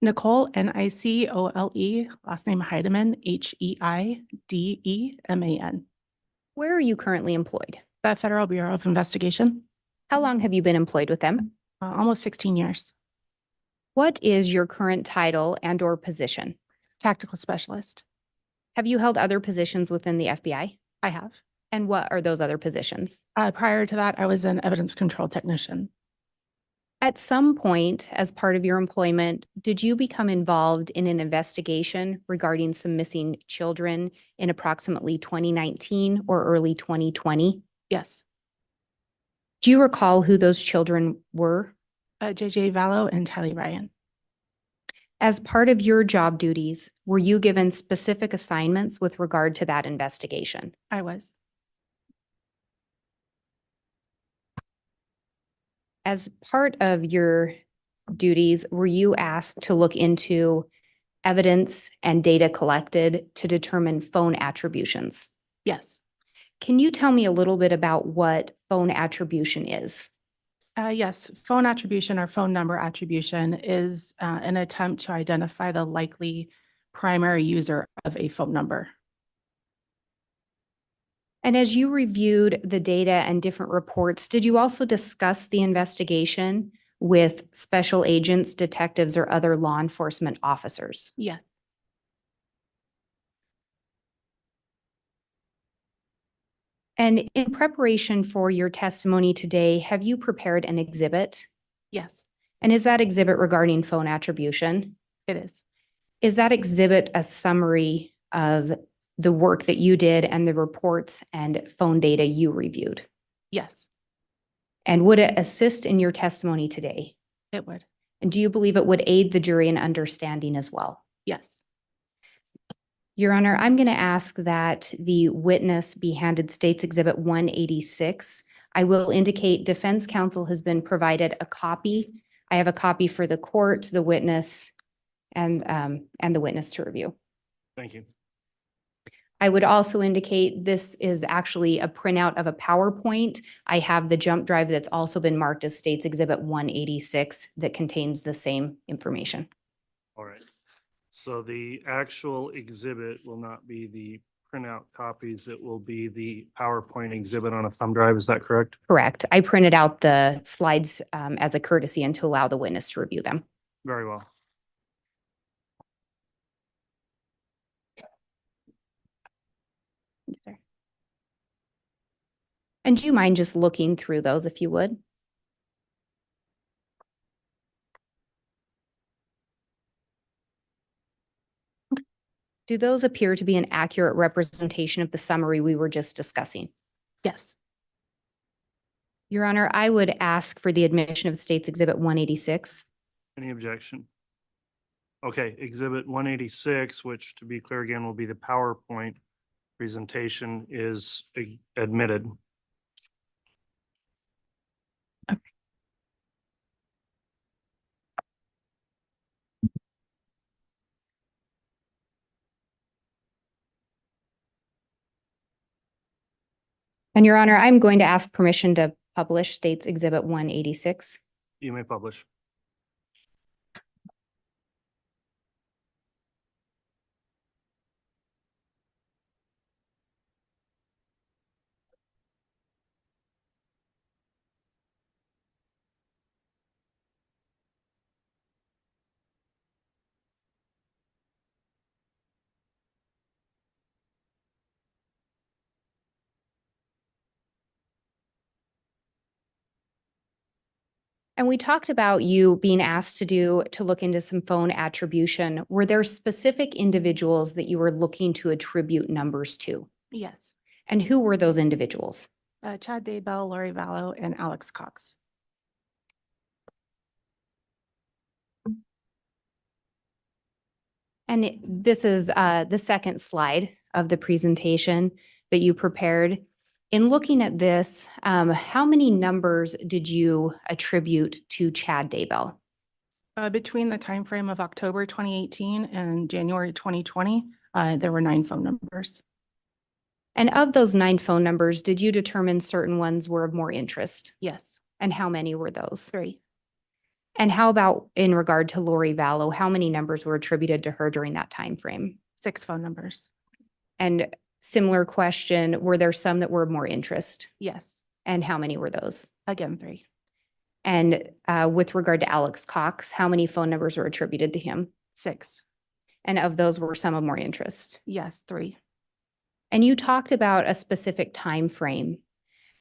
Nicole, Nicole, last name Heidemann, Heideman. Where are you currently employed? The Federal Bureau of Investigation, How long have you been employed with them? almost 16 years. What is your current title and or position? Tactical specialist. Have you held other positions within the FBI? I have. And what are those other positions? Prior to that, I was an evidence control technician. At some point, as part of your employment, did you become involved in an investigation regarding some missing children in approximately 2019 or early 2020? Yes. Do you recall who those children were? JJ Vallow and Tylee Ryan. As part of your job duties, were you given specific assignments with regard to that investigation? I was. As part of your duties, were you asked to look into evidence and data collected to determine phone attributions? Yes. Can you tell me a little bit about what phone attribution is? Yes, phone attribution or phone number attribution is an attempt to identify the likely primary user of a phone number. And as you reviewed the data and different reports, did you also discuss the investigation with special agents, detectives, or other law enforcement officers? Yes. And in preparation for your testimony today, have you prepared an exhibit? Yes, And is that exhibit regarding phone attribution? it is. Is that exhibit a summary of the work that you did and the reports and phone data you reviewed? Yes, And would it assist in your testimony today? it would. And do you believe it would aid the jury in understanding as well? Yes. Your Honor, I'm going to ask that the witness be handed State's Exhibit 186. I will indicate defense counsel has been provided a copy. I have a copy for the court, the witness, and the witness to review. Thank you. I would also indicate this is actually a printout of a PowerPoint. I have the jump drive that's also been marked as State's Exhibit 186 that contains the same information. All right. So the actual exhibit will not be the printout copies. It will be the PowerPoint exhibit on a thumb drive. Is that correct? Correct. I printed out the slides as a courtesy and to allow the witness to review them. Very well. Thank you, sir. And do you mind just looking through those if you would? Do those appear to be an accurate representation of the summary we were just discussing? Yes. Your Honor, I would ask for the admission of State's Exhibit 186. Any objection? Okay, Exhibit 186, which to be clear again will be the PowerPoint presentation, is admitted. And Your Honor, I'm going to ask permission to publish State's Exhibit 186. You may publish. And we talked about you being asked to look into some phone attribution. Were there specific individuals that you were looking to attribute numbers to? Yes. And who were those individuals? Chad Daybell, Lori Vallow, and Alex Cox. And this is the second slide of the presentation that you prepared. In looking at this, how many numbers did you attribute to Chad Daybell? Between the timeframe of October 2018 and January 2020, there were 9 phone numbers. And of those 9 phone numbers, did you determine certain ones were of more interest? Yes, And how many were those? 3. And how about in regard to Lori Vallow, how many numbers were attributed to her during that time frame? 6 phone numbers. And similar question, were there some that were of more interest? Yes, And how many were those? again, 3. And with regard to Alex Cox, how many phone numbers were attributed to him? 6. And of those were some of more interest? Yes, 3. And you talked about a specific time frame.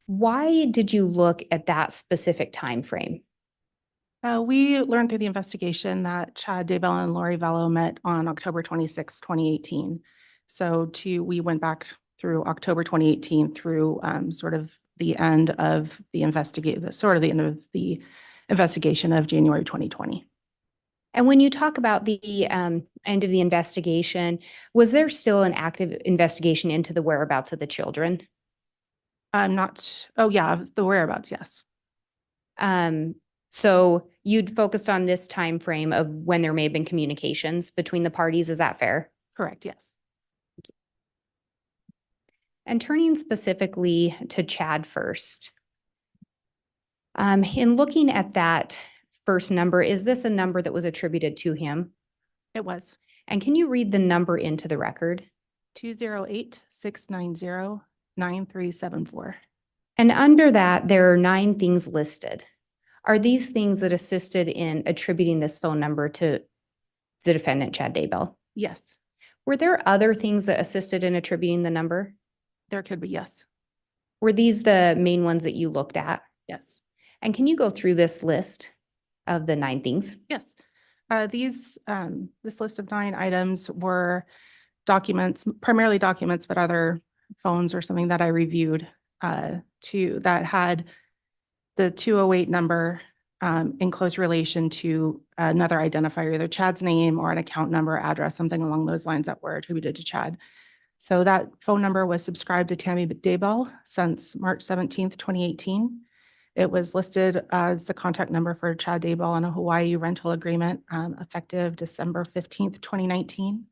Why did you look at that specific time frame? We learned through the investigation that Chad Daybell and Lori Vallow met on October 26, 2018. So we went back through October 2018 through sort of the end of the end investigation of January 2020. And when you talk about the end of the investigation, was there still an active investigation into the whereabouts of the children? The whereabouts, yes. So you'd focused on this time frame of when there may have been communications between the parties, is that fair? Correct, yes. And turning specifically to Chad first. In looking at that first number, is this a number that was attributed to him? It was. And can you read the number into the record? 208-690-9374. And under that, there are 9 things listed. Are these things that assisted in attributing this phone number to the defendant, Chad Daybell? Yes, Were there other things that assisted in attributing the number? there could be, yes. Were these the main ones that you looked at? Yes. And can you go through this list of the 9 things? Yes. This list of 9 items were documents, primarily documents, but other phones or something that I reviewed that had the 208 number in close relation to another identifier, either Chad's name or an account number, address, something along those lines that were attributed to Chad. So that phone number was subscribed to Tammy Daybell since March 17th, 2018. It was listed as the contact number for Chad Daybell on a Hawaii rental agreement effective December 15th, 2019.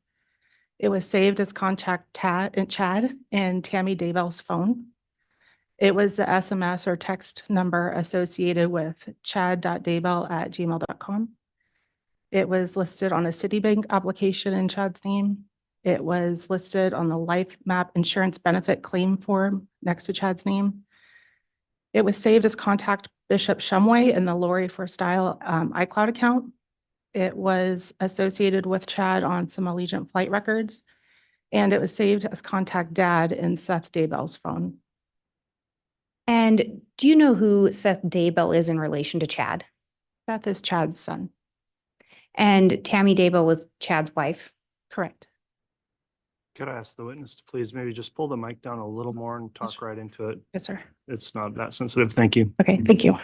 It was saved as contact Chad in Tammy Daybell's phone. It was the SMS or text number associated with chad.daybell@gmail.com. It was listed on a Citibank application in Chad's name. It was listed on the Life Map Insurance Benefit Claim form next to Chad's name. It was saved as contact Bishop Shumway in the Lori for Style iCloud account. It was associated with Chad on some Allegiant flight records, and it was saved as contact Dad in Seth Daybell's phone. And do you know who Seth Daybell is in relation to Chad? Seth is Chad's son. And Tammy Daybell was Chad's wife? Correct. Could I ask the witness to please maybe just pull the mic down a little more and talk right into it? Yes, sir. It's not that sensitive. Thank you. Okay, thank you.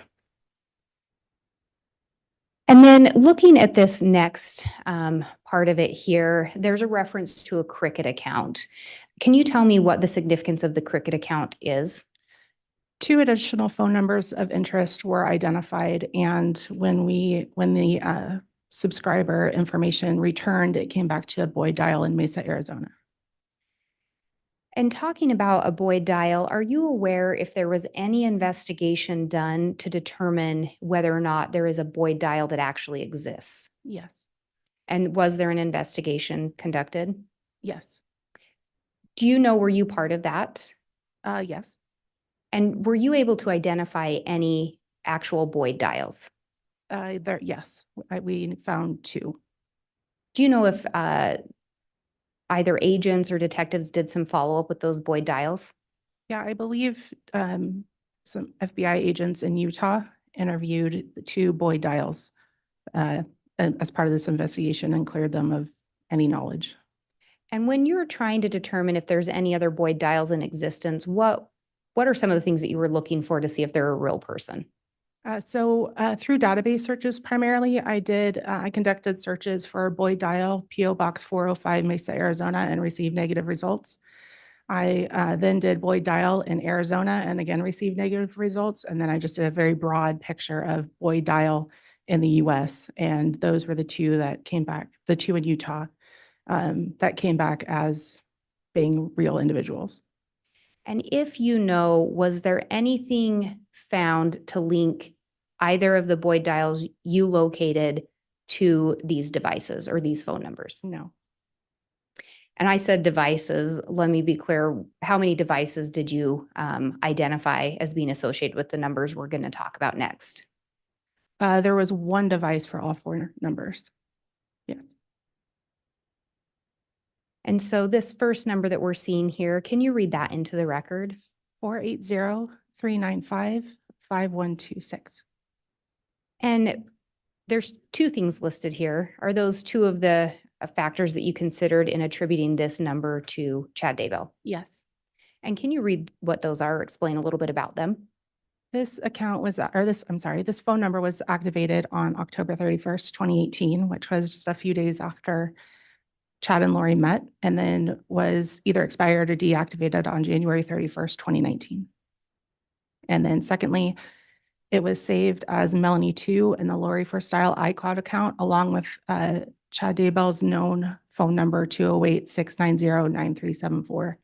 And then looking at this next part of it here, there's a reference to a Cricket account. Can you tell me what the significance of the Cricket account is? 2 additional phone numbers of interest were identified, and when the subscriber information returned, it came back to a Boyd dial in Mesa, Arizona. And talking about a Boyd dial, are you aware if there was any investigation done to determine whether or not there is a Boyd dial that actually exists? Yes. And was there an investigation conducted? Yes. Do you know, were you part of that? Yes. And were you able to identify any actual Boyd dials? Yes, we found 2. Do you know if either agents or detectives did some follow-up with those Boyd dials? Yeah, I believe some FBI agents in Utah interviewed the 2 Boyd dials as part of this investigation and cleared them of any knowledge. And when you're trying to determine if there's any other Boyd dials in existence, what are some of the things that you were looking for to see if they're a real person? Through database searches primarily, I conducted searches for Boyd dial, PO Box 405, Mesa, Arizona, and received negative results. I then did Boyd Dial in Arizona and again received negative results. And then I just did a very broad picture of Boyd Dial in the US. And those were the two that came back, the two in Utah, that came back as being real individuals. And if you know, was there anything found to link either of the Boyd dials you located to these devices or these phone numbers? No. And I said devices, let me be clear, how many devices did you identify as being associated with the numbers we're going to talk about next? There was one device for all four numbers. Yes. And so this first number that we're seeing here, can you read that into the record? 480-395-5126. And there's two things listed here. Are those two of the factors that you considered in attributing this number to Chad Daybell? Yes. And can you read what those are, or explain a little bit about them? This account was, this phone number was activated on October 31st, 2018, which was just a few days after Chad and Lori met, and then was either expired or deactivated on January 31st, 2019. And then secondly, it was saved as Melanie 2 in the Lori for Style iCloud account, along with Chad Daybell's known phone number 208-690-9374.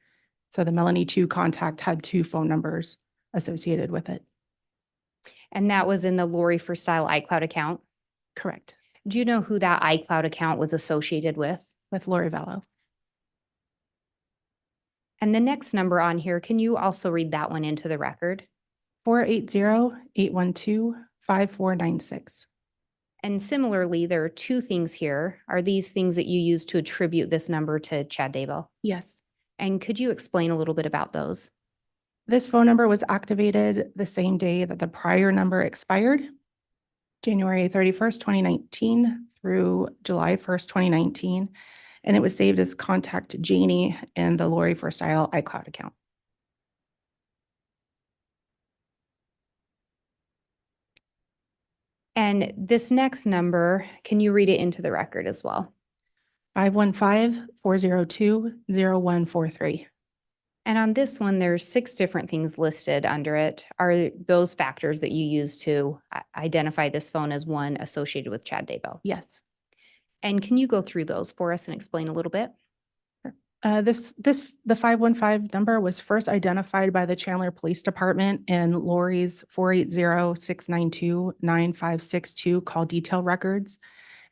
So the Melanie 2 contact had two phone numbers associated with it. And that was in the Lori for Style iCloud account? Correct. Do you know who that iCloud account was associated with? With Lori Vallow. And the next number on here, can you also read that one into the record? 480-812-5496. And similarly, there are two things here. Are these things that you use to attribute this number to Chad Daybell? Yes. And could you explain a little bit about those? This phone number was activated the same day that the prior number expired, January 31st, 2019 through July 1st, 2019. And it was saved as Contact Janie in the Lori for Style iCloud account. And this next number, can you read it into the record as well? 515-402-0143. And on this one, there's 6 different things listed under it. Are those factors that you use to identify this phone as one associated with Chad Daybell? Yes. And can you go through those for us and explain a little bit? The 515 number was first identified by the Chandler Police Department in Lori's 480-692-9562 call detail records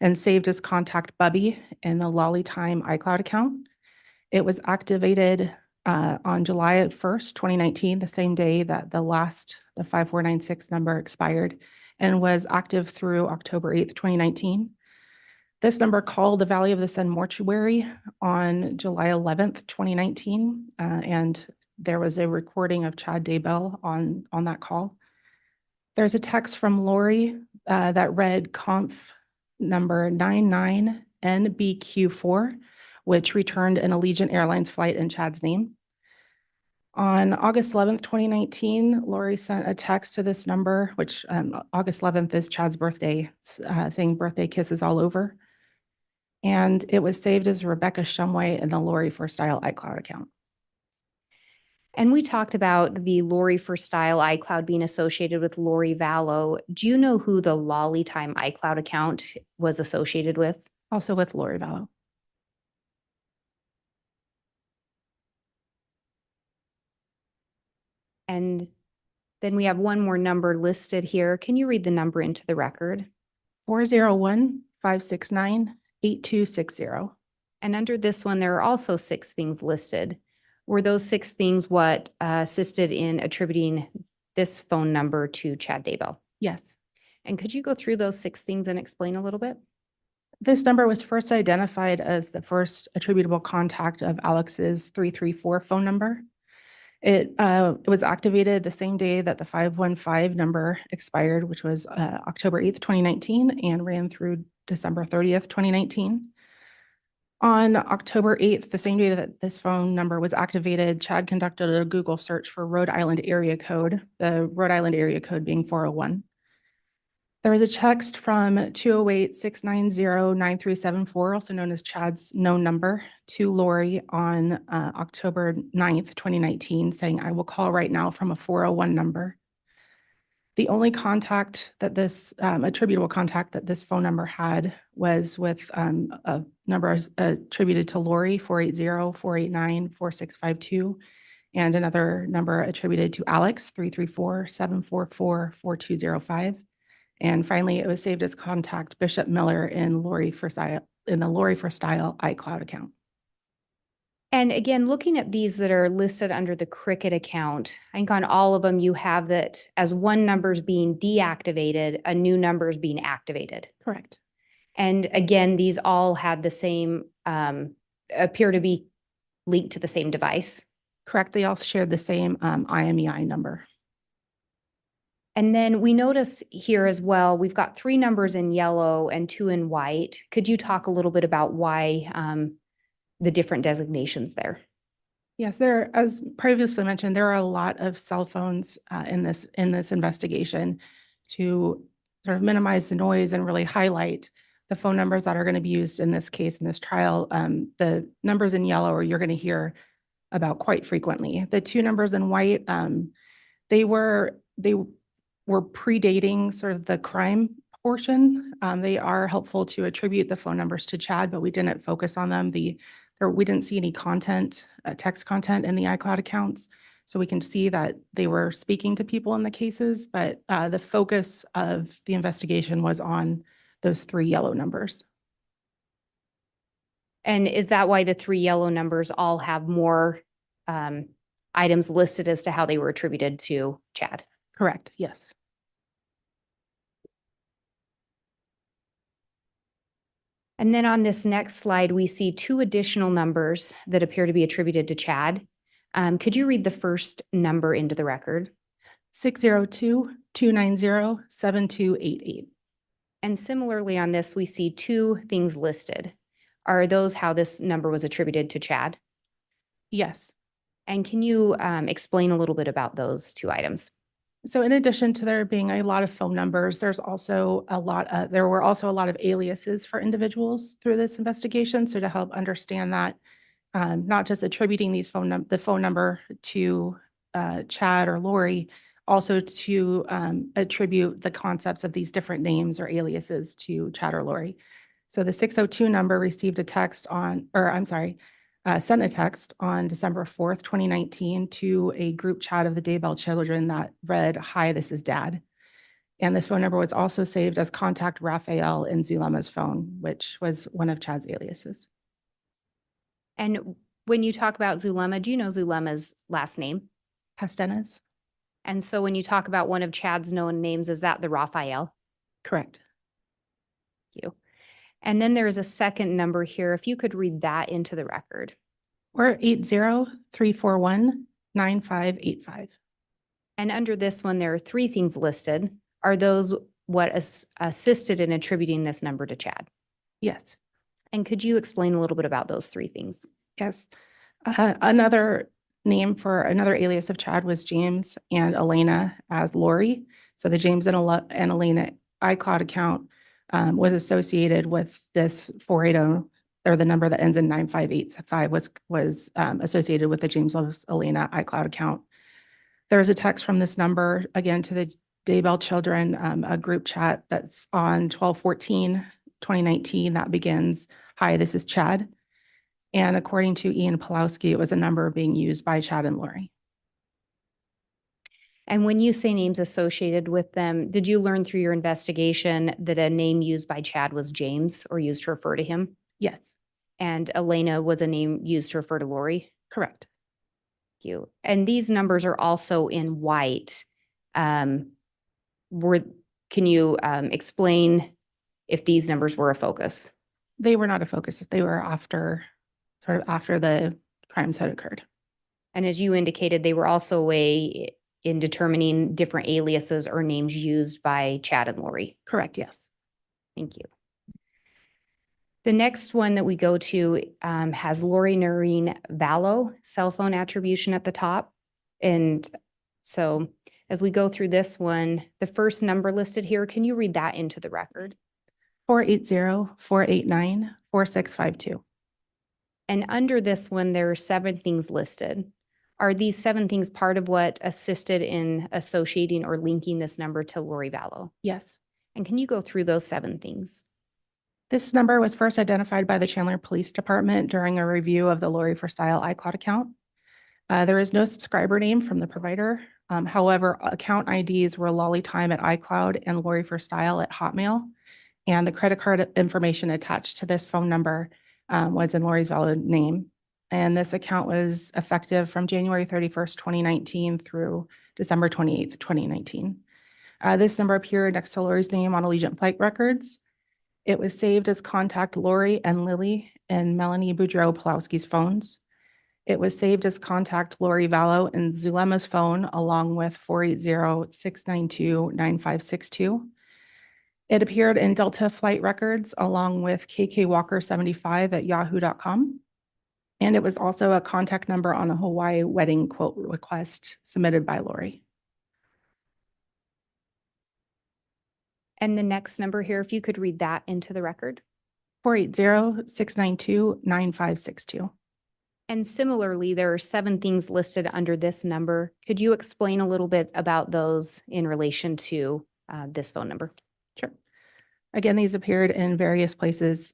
and saved as Contact Bubby in the Lolly Time iCloud account. It was activated on July 1st, 2019, the same day that the 5496 number expired, and was active through October 8th, 2019. This number called the Valley of the Sun mortuary on July 11th, 2019, and there was a recording of Chad Daybell on that call. There's a text from Lori that read conf number 99NBQ4, which returned an Allegiant Airlines flight in Chad's name. On August 11th, 2019, Lori sent a text to this number, which August 11th is Chad's birthday, saying birthday kisses all over. And it was saved as Rebecca Shumway in the Lori for Style iCloud account. And we talked about the Lori for Style iCloud being associated with Lori Vallow. Do you know who the Lolly Time iCloud account was associated with? Also with Lori Vallow. And then we have one more number listed here. Can you read the number into the record? 401-569-8260. And under this one, there are also 6 things listed. Were those 6 things what assisted in attributing this phone number to Chad Daybell? Yes. And could you go through those 6 things and explain a little bit? This number was first identified as the first attributable contact of Alex's 334 phone number. It was activated the same day that the 515 number expired, which was October 8th, 2019, and ran through December 30th, 2019. On October 8th, the same day that this phone number was activated, Chad conducted a Google search for Rhode Island area code, the Rhode Island area code being 401. There was a text from 208-690-9374, also known as Chad's known number, to Lori on October 9th, 2019, saying, "I will call right now from a 401 number." The only contact that this attributable contact that this phone number had was with a number attributed to Lori, 480-489-4652, and another number attributed to Alex, 334-744-4205. And finally, it was saved as contact Bishop Miller in the Lori for Style iCloud account. And again, looking at these that are listed under the Cricket account, I think on all of them, you have that as one number is being deactivated, a new number is being activated. Correct. And again, these all had the same, appear to be linked to the same device. Correct. They all shared the same IMEI number. And then we notice here as well, we've got 3 numbers in yellow and 2 in white. Could you talk a little bit about why the different designations there? Yes, as previously mentioned, there are a lot of cell phones in this investigation to sort of minimize the noise and really highlight the phone numbers that are going to be used in this case, in this trial. The numbers in yellow you're going to hear about quite frequently. The 2 numbers in white, they were predating sort of the crime portion. They are helpful to attribute the phone numbers to Chad, but we didn't focus on them. We didn't see any content, text content in the iCloud accounts. So we can see that they were speaking to people in the cases, but the focus of the investigation was on those 3 yellow numbers. And is that why the 3 yellow numbers all have more items listed as to how they were attributed to Chad? Correct, yes. And then on this next slide, we see 2 additional numbers that appear to be attributed to Chad. Could you read the first number into the record? 602-290-7288. And similarly on this, we see 2 things listed. Are those how this number was attributed to Chad? Yes. And can you explain a little bit about those 2 items? So in addition to there being a lot of phone numbers, there were also a lot of aliases for individuals through this investigation. So to help understand that, not just attributing the phone number to Chad or Lori, also to attribute the concepts of these different names or aliases to Chad or Lori. So the 602 number received a text sent a text on December 4th, 2019 to a group chat of the Daybell children that read, "Hi, this is Dad." And this phone number was also saved as contact Raphael in Zulema's phone, which was one of Chad's aliases. And when you talk about Zulema, do you know Zulema's last name? Pastenas? And so when you talk about one of Chad's known names, is that the Raphael? Correct. Thank you. And then there is a second number here. If you could read that into the record. We're 80-341-9585. And under this one, there are 3 things listed. Are those what assisted in attributing this number to Chad? Yes. And could you explain a little bit about those 3 things? Yes. Another name for another alias of Chad was James and Elena as Lori. So the James and Elena iCloud account was associated with this 480, or the number that ends in 9585 was associated with the James Loves Elena iCloud account. There was a text from this number, again, to the Daybell children, a group chat that's on 12/14/2019 that begins, "Hi, this is Chad." And according to Ian Pulowski, it was a number being used by Chad and Lori. And when you say names associated with them, did you learn through your investigation that a name used by Chad was James or used to refer to him? Yes. And Elena was a name used to refer to Lori? Correct. Thank you. And these numbers are also in white. Can you explain if these numbers were a focus? They were not a focus. They were after the crimes had occurred. And as you indicated, they were also a way in determining different aliases or names used by Chad and Lori. Correct, yes. Thank you. The next one that we go to has Lori Noreen Vallow cell phone attribution at the top. And so As we go through this one, the first number listed here, can you read that into the record? 480-489-4652. And under this one, there are 7 things listed. Are these 7 things part of what assisted in associating or linking this number to Lori Vallow? Yes. And can you go through those 7 things? This number was first identified by the Chandler Police Department during a review of the Lori for Style iCloud account. There is no subscriber name from the provider. However, account IDs were Lolly Time at iCloud and Lori for Style at Hotmail. And the credit card information attached to this phone number was in Lori's valid name. And this account was effective from January 31st, 2019 through December 28th, 2019. This number appeared next to Lori's name on Allegiant flight records. It was saved as contact Lori and Lily and Melanie Boudreau-Pulowski's phones. It was saved as contact Lori Vallow and Zulema's phone, along with 480-692-9562. It appeared in Delta flight records along with KKWalker75 at yahoo.com. And it was also a contact number on a Hawaii wedding quote request submitted by Lori. And the next number here, if you could read that into the record. 480-692-9562. And similarly, there are 7 things listed under this number. Could you explain a little bit about those in relation to this phone number? Sure. Again, these appeared in various places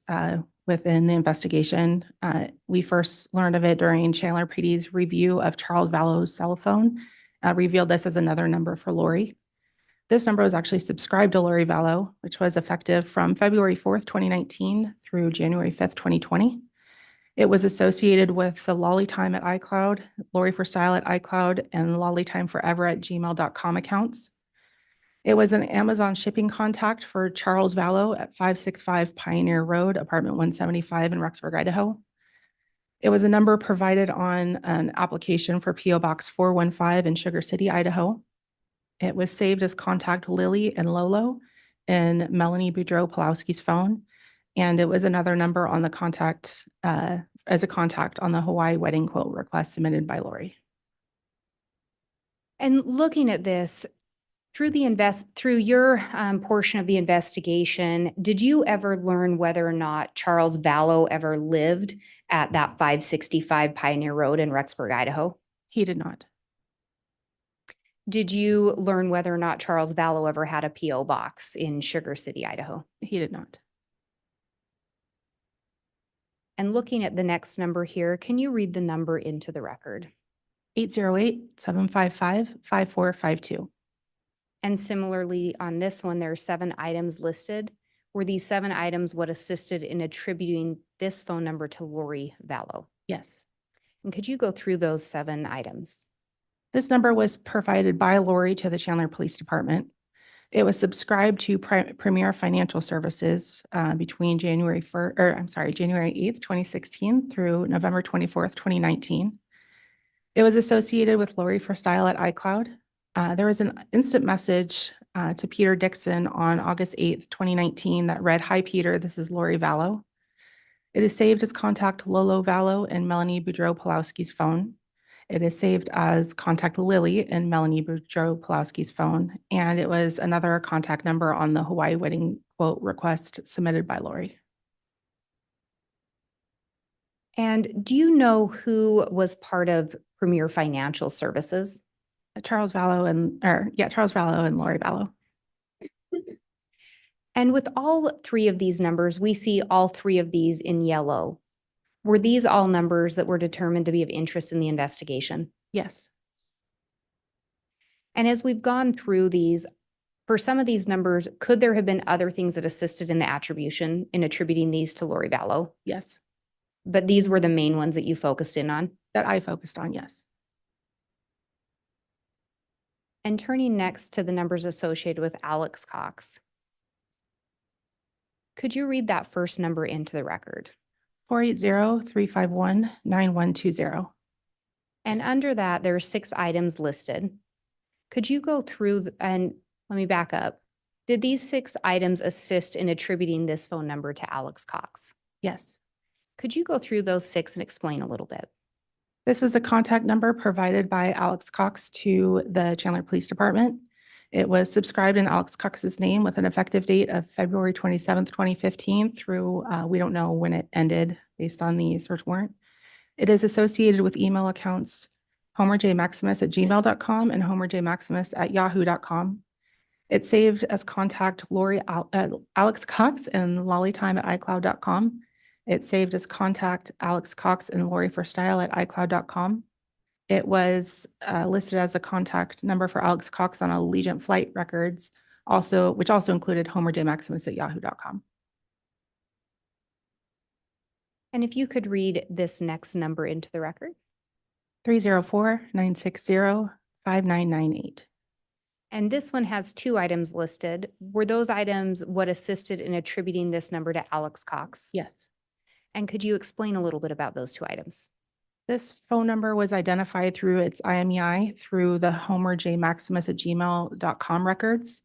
within the investigation. We first learned of it during Chandler PD's review of Charles Vallow's cell phone, revealed this as another number for Lori. This number was actually subscribed to Lori Vallow, which was effective from February 4th, 2019 through January 5th, 2020. It was associated with the Lolly Time at iCloud, Lori for Style at iCloud, and Lolly Time Forever at gmail.com accounts. It was an Amazon shipping contact for Charles Vallow at 565 Pioneer Road, apartment 175 in Rexburg, Idaho. It was a number provided on an application for PO Box 415 in Sugar City, Idaho. It was saved as contact Lily and Lolo in Melanie Boudreau-Pulowski's phone. And it was another number on the contact as a contact on the Hawaii wedding quote request submitted by Lori. And looking at this, through your portion of the investigation, did you ever learn whether or not Charles Vallow ever lived at that 565 Pioneer Road in Rexburg, Idaho? He did not. Did you learn whether or not Charles Vallow ever had a PO box in Sugar City, Idaho? He did not. And looking at the next number here, can you read the number into the record? 808-755-5452. And similarly, on this one, there are 7 items listed. Were these 7 items what assisted in attributing this phone number to Lori Vallow? Yes. And could you go through those 7 items? This number was provided by Lori to the Chandler Police Department. It was subscribed to Premier Financial Services between January 8th, 2016 through November 24th, 2019. It was associated with Lori for Style at iCloud. There was an instant message to Peter Dixon on August 8th, 2019 that read, "Hi, Peter, this is Lori Vallow." It is saved as contact Lolo Vallow and Melanie Boudreau-Pulowski's phone. It is saved as contact Lily and Melanie Boudreau-Pulowski's phone. And it was another contact number on the Hawaii wedding quote request submitted by Lori. And do you know who was part of Premier Financial Services? Charles Vallow and Lori Vallow. And with all 3 of these numbers, we see all 3 of these in yellow. Were these all numbers that were determined to be of interest in the investigation? Yes. And as we've gone through these, for some of these numbers, could there have been other things that assisted in the attribution in attributing these to Lori Vallow? Yes. But these were the main ones that you focused in on? That I focused on, yes. And turning next to the numbers associated with Alex Cox. Could you read that first number into the record? 480-351-9120. And under that, there are 6 items listed. Could you go through and let me back up. Did these 6 items assist in attributing this phone number to Alex Cox? Yes. Could you go through those 6 and explain a little bit? This was the contact number provided by Alex Cox to the Chandler Police Department. It was subscribed in Alex Cox's name with an effective date of February 27th, 2015 through, we don't know when it ended based on the search warrant. It is associated with email accounts homerjmaximus@gmail.com and homerjmaximus@yahoo.com. It's saved as contact Alex Cox and lollytime@icloud.com. It's saved as contact Alex Cox and Lori for Style at icloud.com. It was listed as a contact number for Alex Cox on Allegiant flight records, which also included homerjmaximus@yahoo.com. And if you could read this next number into the record. 304-960-5998. And this one has two items listed. Were those items what assisted in attributing this number to Alex Cox? Yes. And could you explain a little bit about those two items? This phone number was identified through its IMEI through the homerjmaximus@gmail.com records.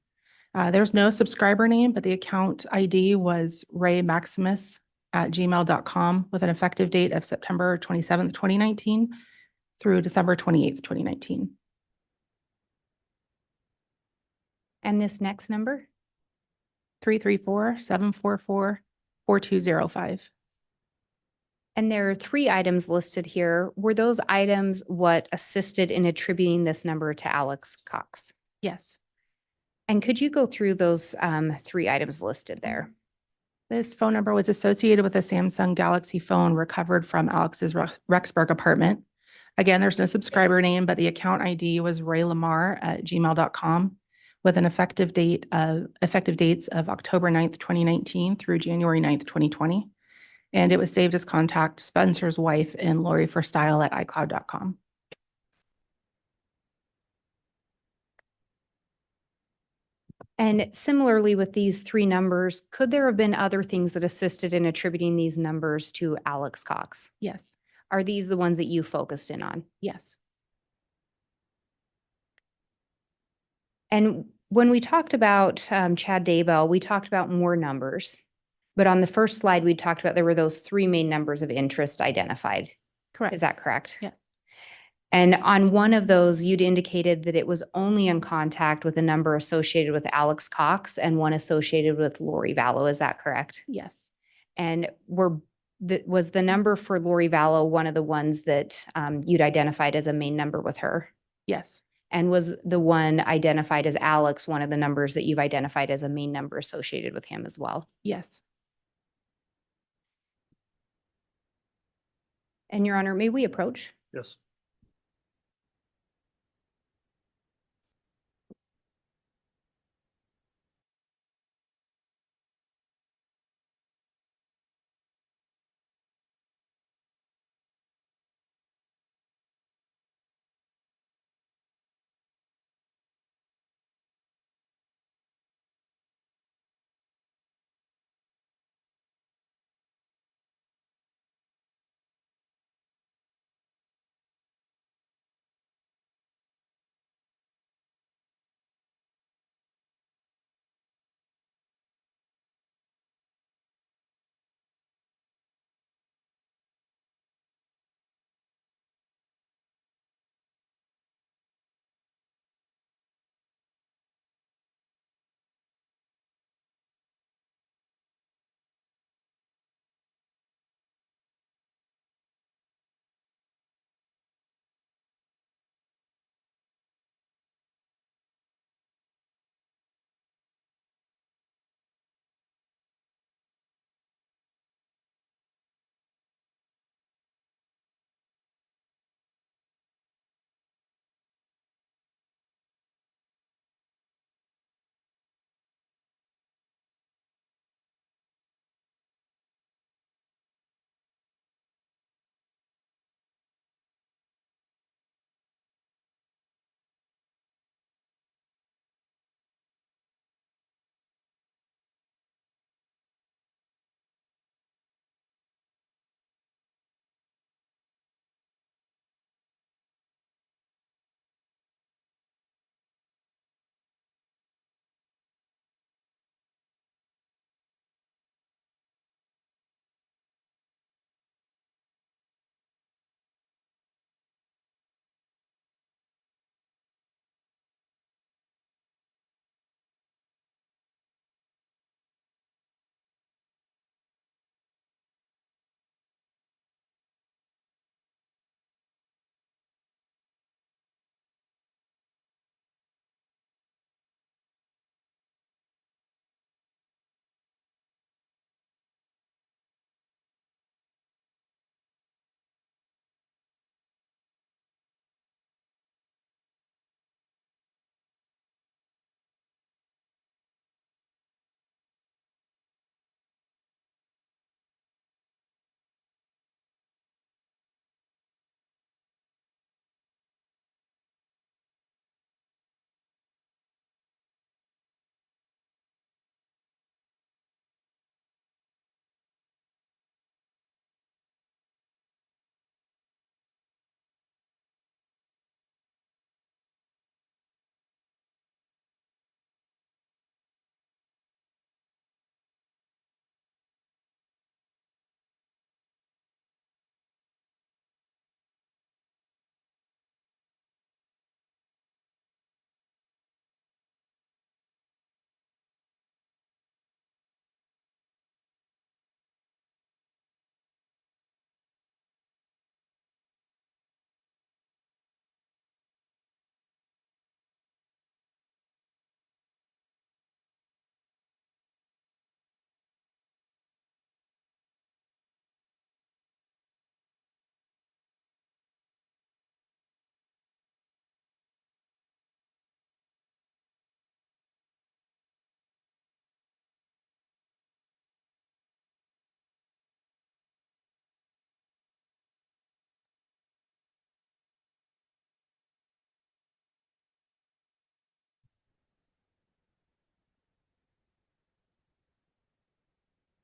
There's no subscriber name, but the account ID was raymaximus@gmail.com with an effective date of September 27th, 2019 through December 28th, 2019. And this next number? 334-744-4205. And there are three items listed here. Were those items what assisted in attributing this number to Alex Cox? Yes. And could you go through those three items listed there? This phone number was associated with a Samsung Galaxy phone recovered from Alex's Rexburg apartment. Again, there's no subscriber name, but the account ID was raylamar@gmail.com with an effective dates of October 9th, 2019 through January 9th, 2020. And it was saved as contact Spencer's wife and Lori for Style at icloud.com. And similarly with these three numbers, could there have been other things that assisted in attributing these numbers to Alex Cox? Yes. Are these the ones that you focused in on? Yes. And when we talked about Chad Daybell, we talked about more numbers. But on the first slide, we talked about there were those three main numbers of interest identified. Correct. Is that correct? Yeah. And on one of those, you'd indicated that it was only in contact with a number associated with Alex Cox and one associated with Lori Vallow. Is that correct? Yes. And was the number for Lori Vallow one of the ones that you'd identified as a main number with her? Yes. And was the one identified as Alex one of the numbers that you've identified as a main number associated with him as well? Yes. And Your Honor, may we approach? Yes.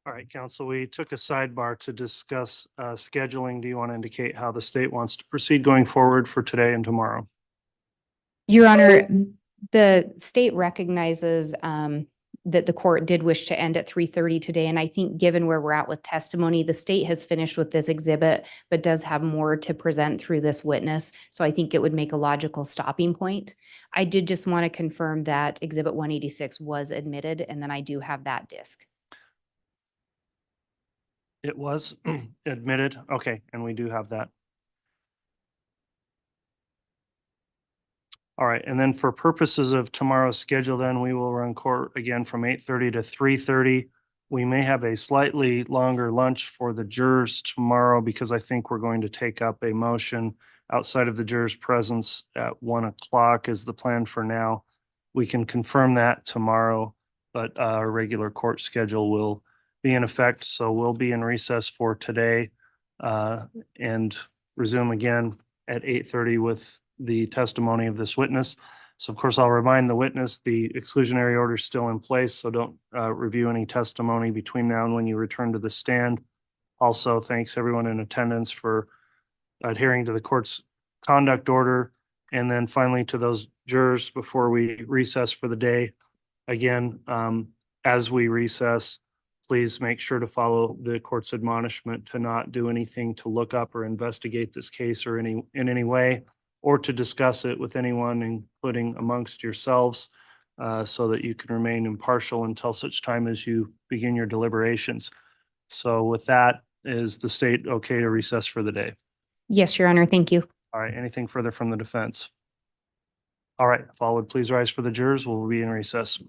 All right, council, we took a sidebar to discuss scheduling. Do you want to indicate how the state wants to proceed going forward for today and tomorrow? Your Honor, the state recognizes that the court did wish to end at 3:30 today. And I think given where we're at with testimony, the state has finished with this exhibit, but does have more to present through this witness. So I think it would make a logical stopping point. I did just want to confirm that Exhibit 186 was admitted, and then I do have that disc. It was admitted. Okay, and we do have that. All right, and then for purposes of tomorrow's schedule, then we will run court again from 8:30 to 3:30. We may have a slightly longer lunch for the jurors tomorrow because I think we're going to take up a motion outside of the jurors' presence at 1 o'clock is the plan for now. We can confirm that tomorrow, but our regular court schedule will be in effect. So we'll be in recess for today and resume again at 8:30 with the testimony of this witness. So of course, I'll remind the witness, the exclusionary order is still in place, so don't review any testimony between now and when you return to the stand. Also, thanks everyone in attendance for adhering to the court's conduct order. And then finally to those jurors before we recess for the day. Again, as we recess, please make sure to follow the court's admonishment to not do anything to look up or investigate this case or in any way, or to discuss it with anyone, including amongst yourselves, so that you can remain impartial until such time as you begin your deliberations. So with that, is the state okay to recess for the day? Yes, Your Honor. Thank you. All right, anything further from the defense? All right, if all would please rise for the jurors, we'll be in recess.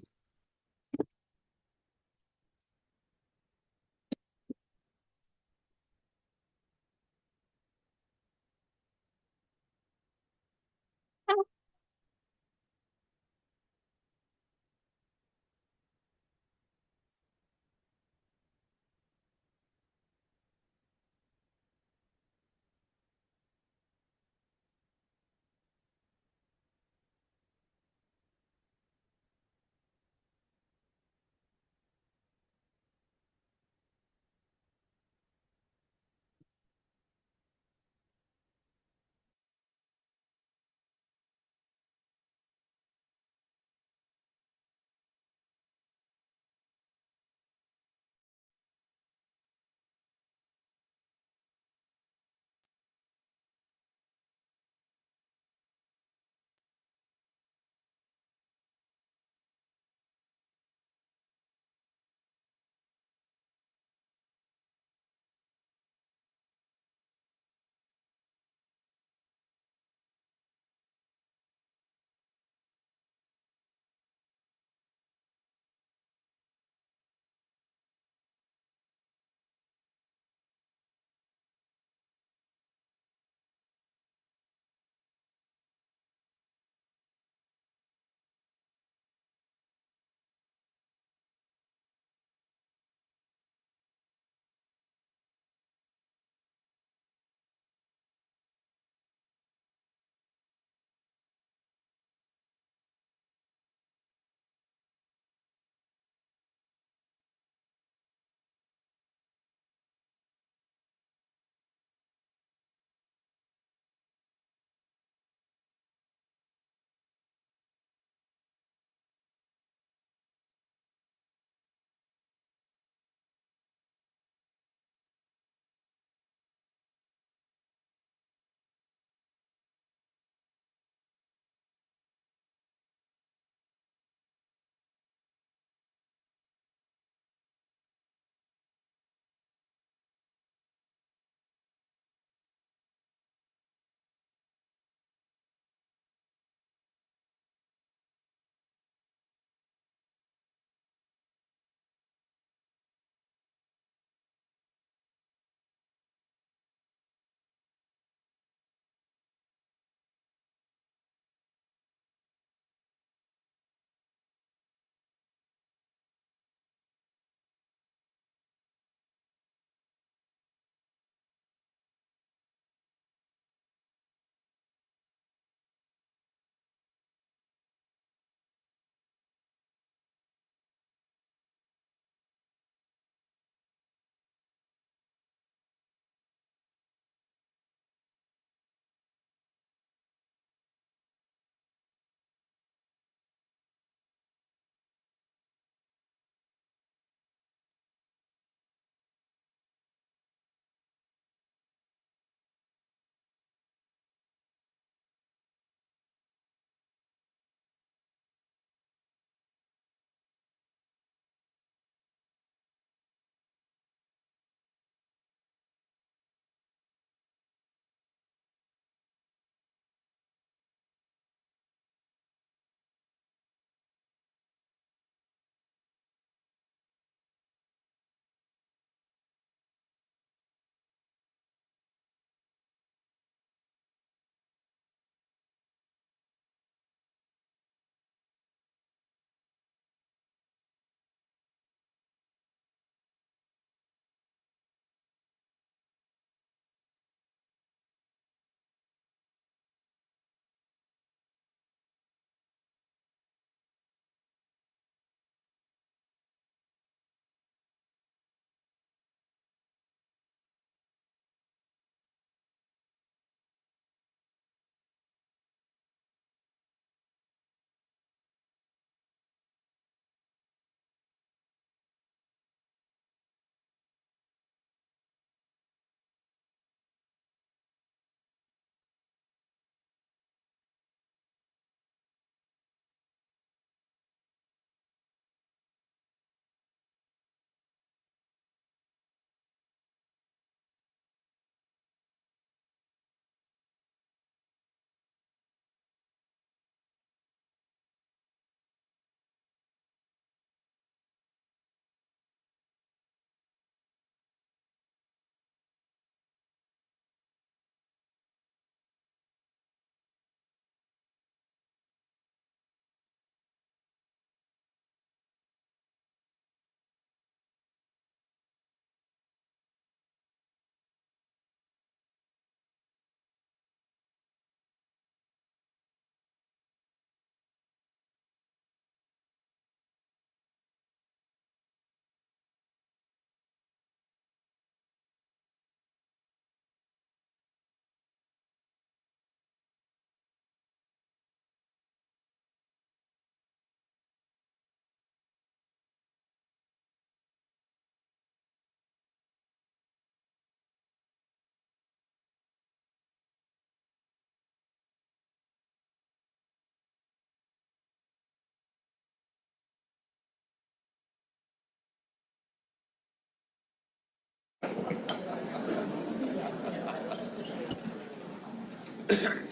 Good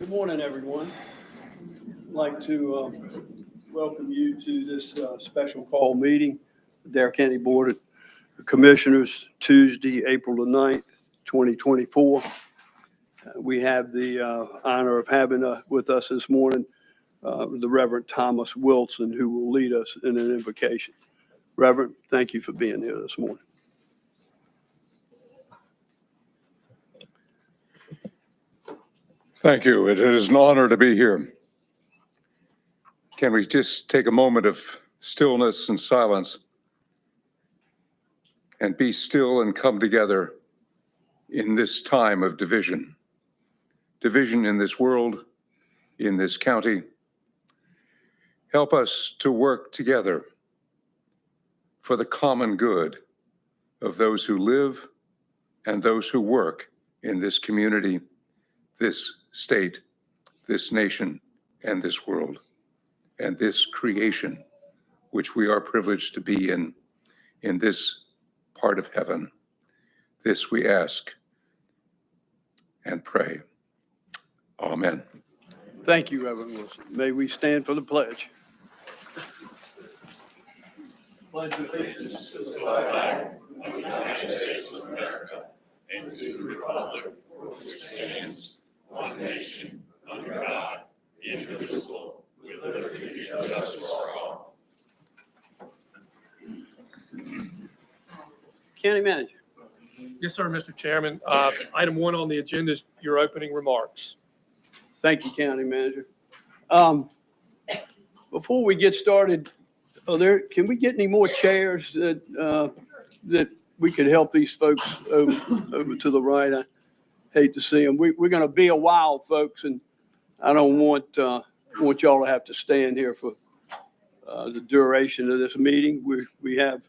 morning, everyone. I'd like to welcome you to this special call meeting, the Dare County Board of Commissioners, Tuesday, April the 9th, 2024. We have the honor of having with us this morning the Reverend Thomas Wilson, who will lead us in an invocation. Reverend, thank you for being here this morning. Thank you. It is an honor to be here. Can we just take a moment of stillness and silence and be still and come together in this time of division? Division in this world, in this county. Help us to work together for the common good of those who live and those who work in this community, this state, this nation, and this world, and this creation, which we are privileged to be in this part of heaven. This we ask and pray. Amen. Thank you, Reverend Wilson. May we stand for the pledge. Pledge allegiance to the flag of the United States of America and to the republic for which it stands, one nation, under God, indivisible, with liberty and justice for all. County Manager. Yes, sir, Mr. Chairman. Item 1 on the agenda is your opening remarks. Thank you, County Manager. Before we get started, can we get any more chairs that we could help these folks over to the right? I hate to see them. We're going to be a while, folks, and I don't want y'all to have to stand here for the duration of this meeting. We have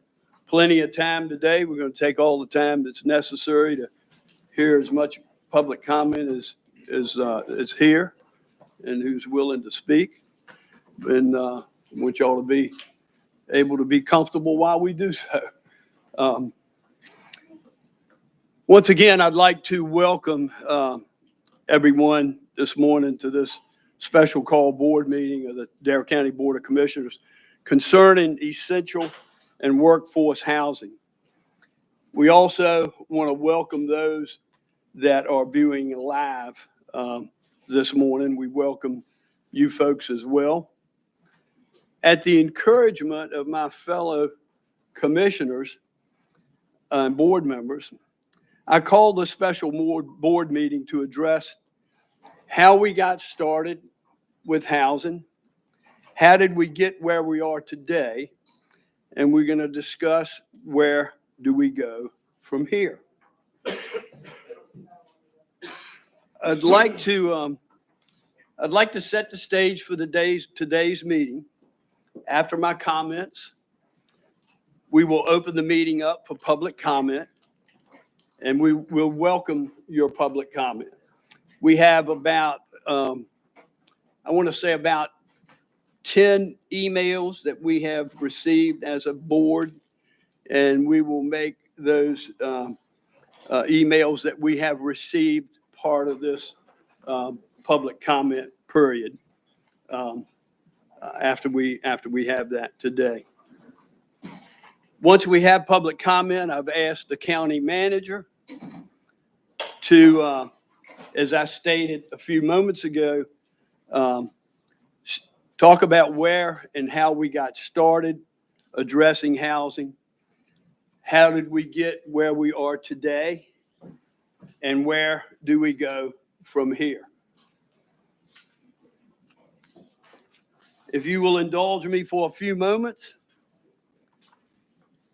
plenty of time today. We're going to take all the time that's necessary to hear as much public comment as here and who's willing to speak. And I want y'all to be able to be comfortable while we do so. Once again, I'd like to welcome everyone this morning to this special call board meeting of the Dare County Board of Commissioners concerning essential and workforce housing. We also want to welcome those that are viewing live this morning. We welcome you folks as well. At the encouragement of my fellow commissioners and board members, I called a special board meeting to address how we got started with housing, how did we get where we are today, and we're going to discuss where do we go from here. I'd like to set the stage for today's meeting. After my comments, we will open the meeting up for public comment, and we will welcome your public comment. We have about, I want to say about 10 emails that we have received as a board, and we will make those emails that we have received part of this public comment period after we have that today. Once we have public comment, I've asked the county manager to, as I stated a few moments ago, talk about where and how we got started addressing housing. How did we get where we are today? And where do we go from here? If you will indulge me for a few moments,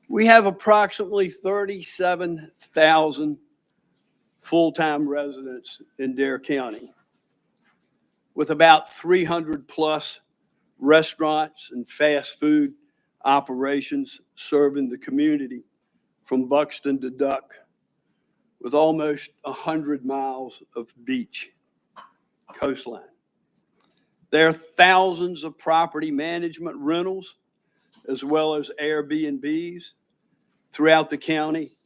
we have approximately 37,000 full-time residents in Dare County, with about 300 plus restaurants and fast food operations serving the community from Buxton to Duck, with almost 100 miles of beach coastline. There are thousands of property management rentals, as well as Airbnbs throughout the county,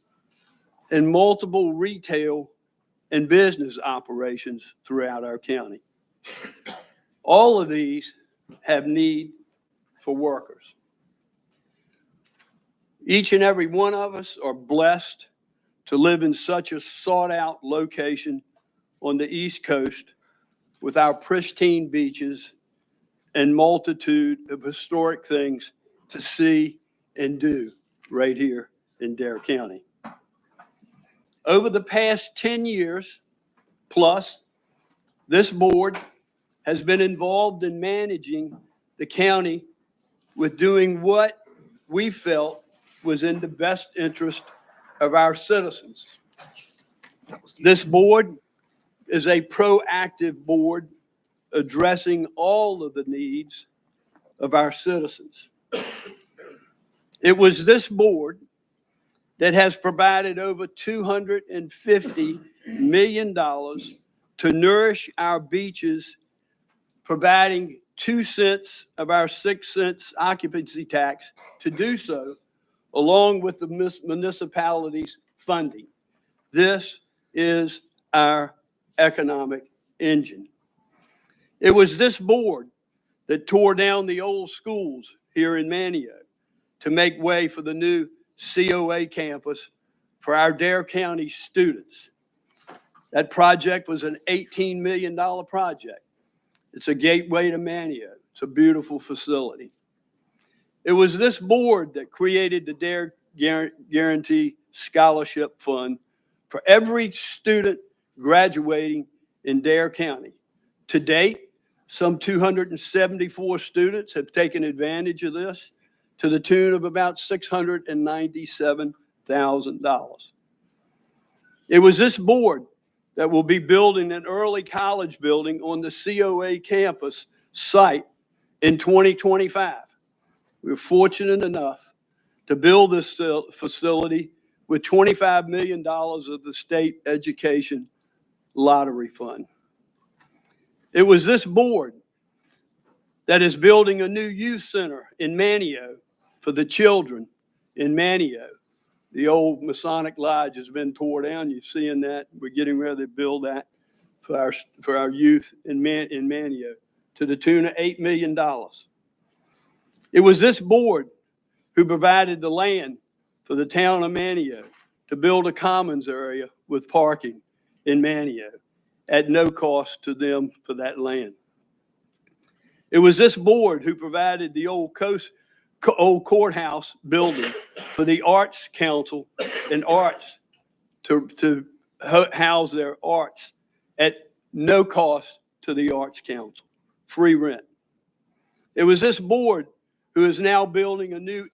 and multiple retail and business operations throughout our county. All of these have need for workers. Each and every one of us are blessed to live in such a sought-out location on the East Coast with our pristine beaches and multitude of historic things to see and do right here in Dare County. Over the past 10 years plus, this board has been involved in managing the county with doing what we felt was in the best interest of our citizens. This board is a proactive board addressing all of the needs of our citizens. It was this board that has provided over $250 million to nourish our beaches, providing 2 cents of our 6 cents occupancy tax to do so, along with the municipality's funding. This is our economic engine. It was this board that tore down the old schools here in Manteo to make way for the new COA campus for our Dare County students. That project was an $18 million project. It's a gateway to Manteo. It's a beautiful facility. It was this board that created the Dare Guarantee Scholarship Fund for every student graduating in Dare County. To date, some 274 students have taken advantage of this to the tune of about $697,000. It was this board that will be building an early college building on the COA campus site in 2025. We're fortunate enough to build this facility with $25 million of the state education lottery fund. It was this board that is building a new youth center in Manteo for the children in Manteo. The old Masonic Lodge has been tore down. You're seeing that. We're getting ready to build that for our youth in Manteo to the tune of $8 million. It was this board who provided the land for the town of Manteo to build a commons area with parking in Manteo at no cost to them for that land. It was this board who provided the old courthouse building for the Arts Council and arts to house their arts at no cost to the Arts Council, free rent. It was this board who is now building a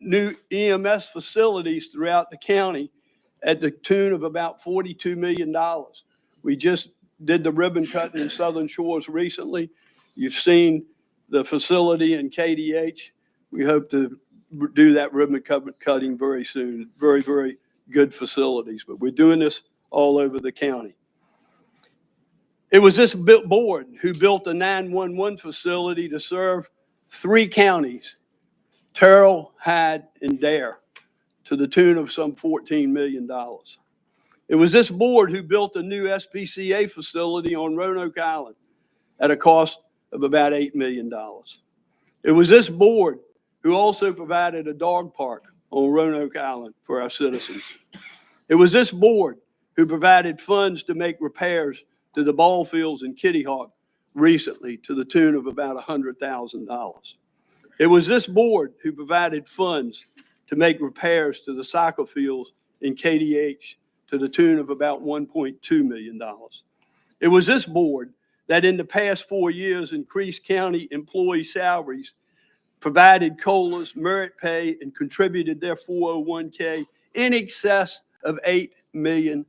new EMS facilities throughout the county at the tune of about $42 million. We just did the ribbon cutting in Southern Shores recently. You've seen the facility in KDH. We hope to do that ribbon cutting very soon. Very, very good facilities, but we're doing this all over the county. It was this board who built a 911 facility to serve 3 counties, Terrell, Hyde, and Dare, to the tune of some $14 million. It was this board who built a new SPCA facility on Roanoke Island at a cost of about $8 million. It was this board who also provided a dog park on Roanoke Island for our citizens. It was this board who provided funds to make repairs to the ball fields in Kitty Hawk recently to the tune of about $100,000. It was this board who provided funds to make repairs to the soccer fields in KDH to the tune of about $1.2 million. It was this board that in the past 4 years increased county employee salaries, provided COLAs, merit pay, and contributed their 401k in excess of $8 million.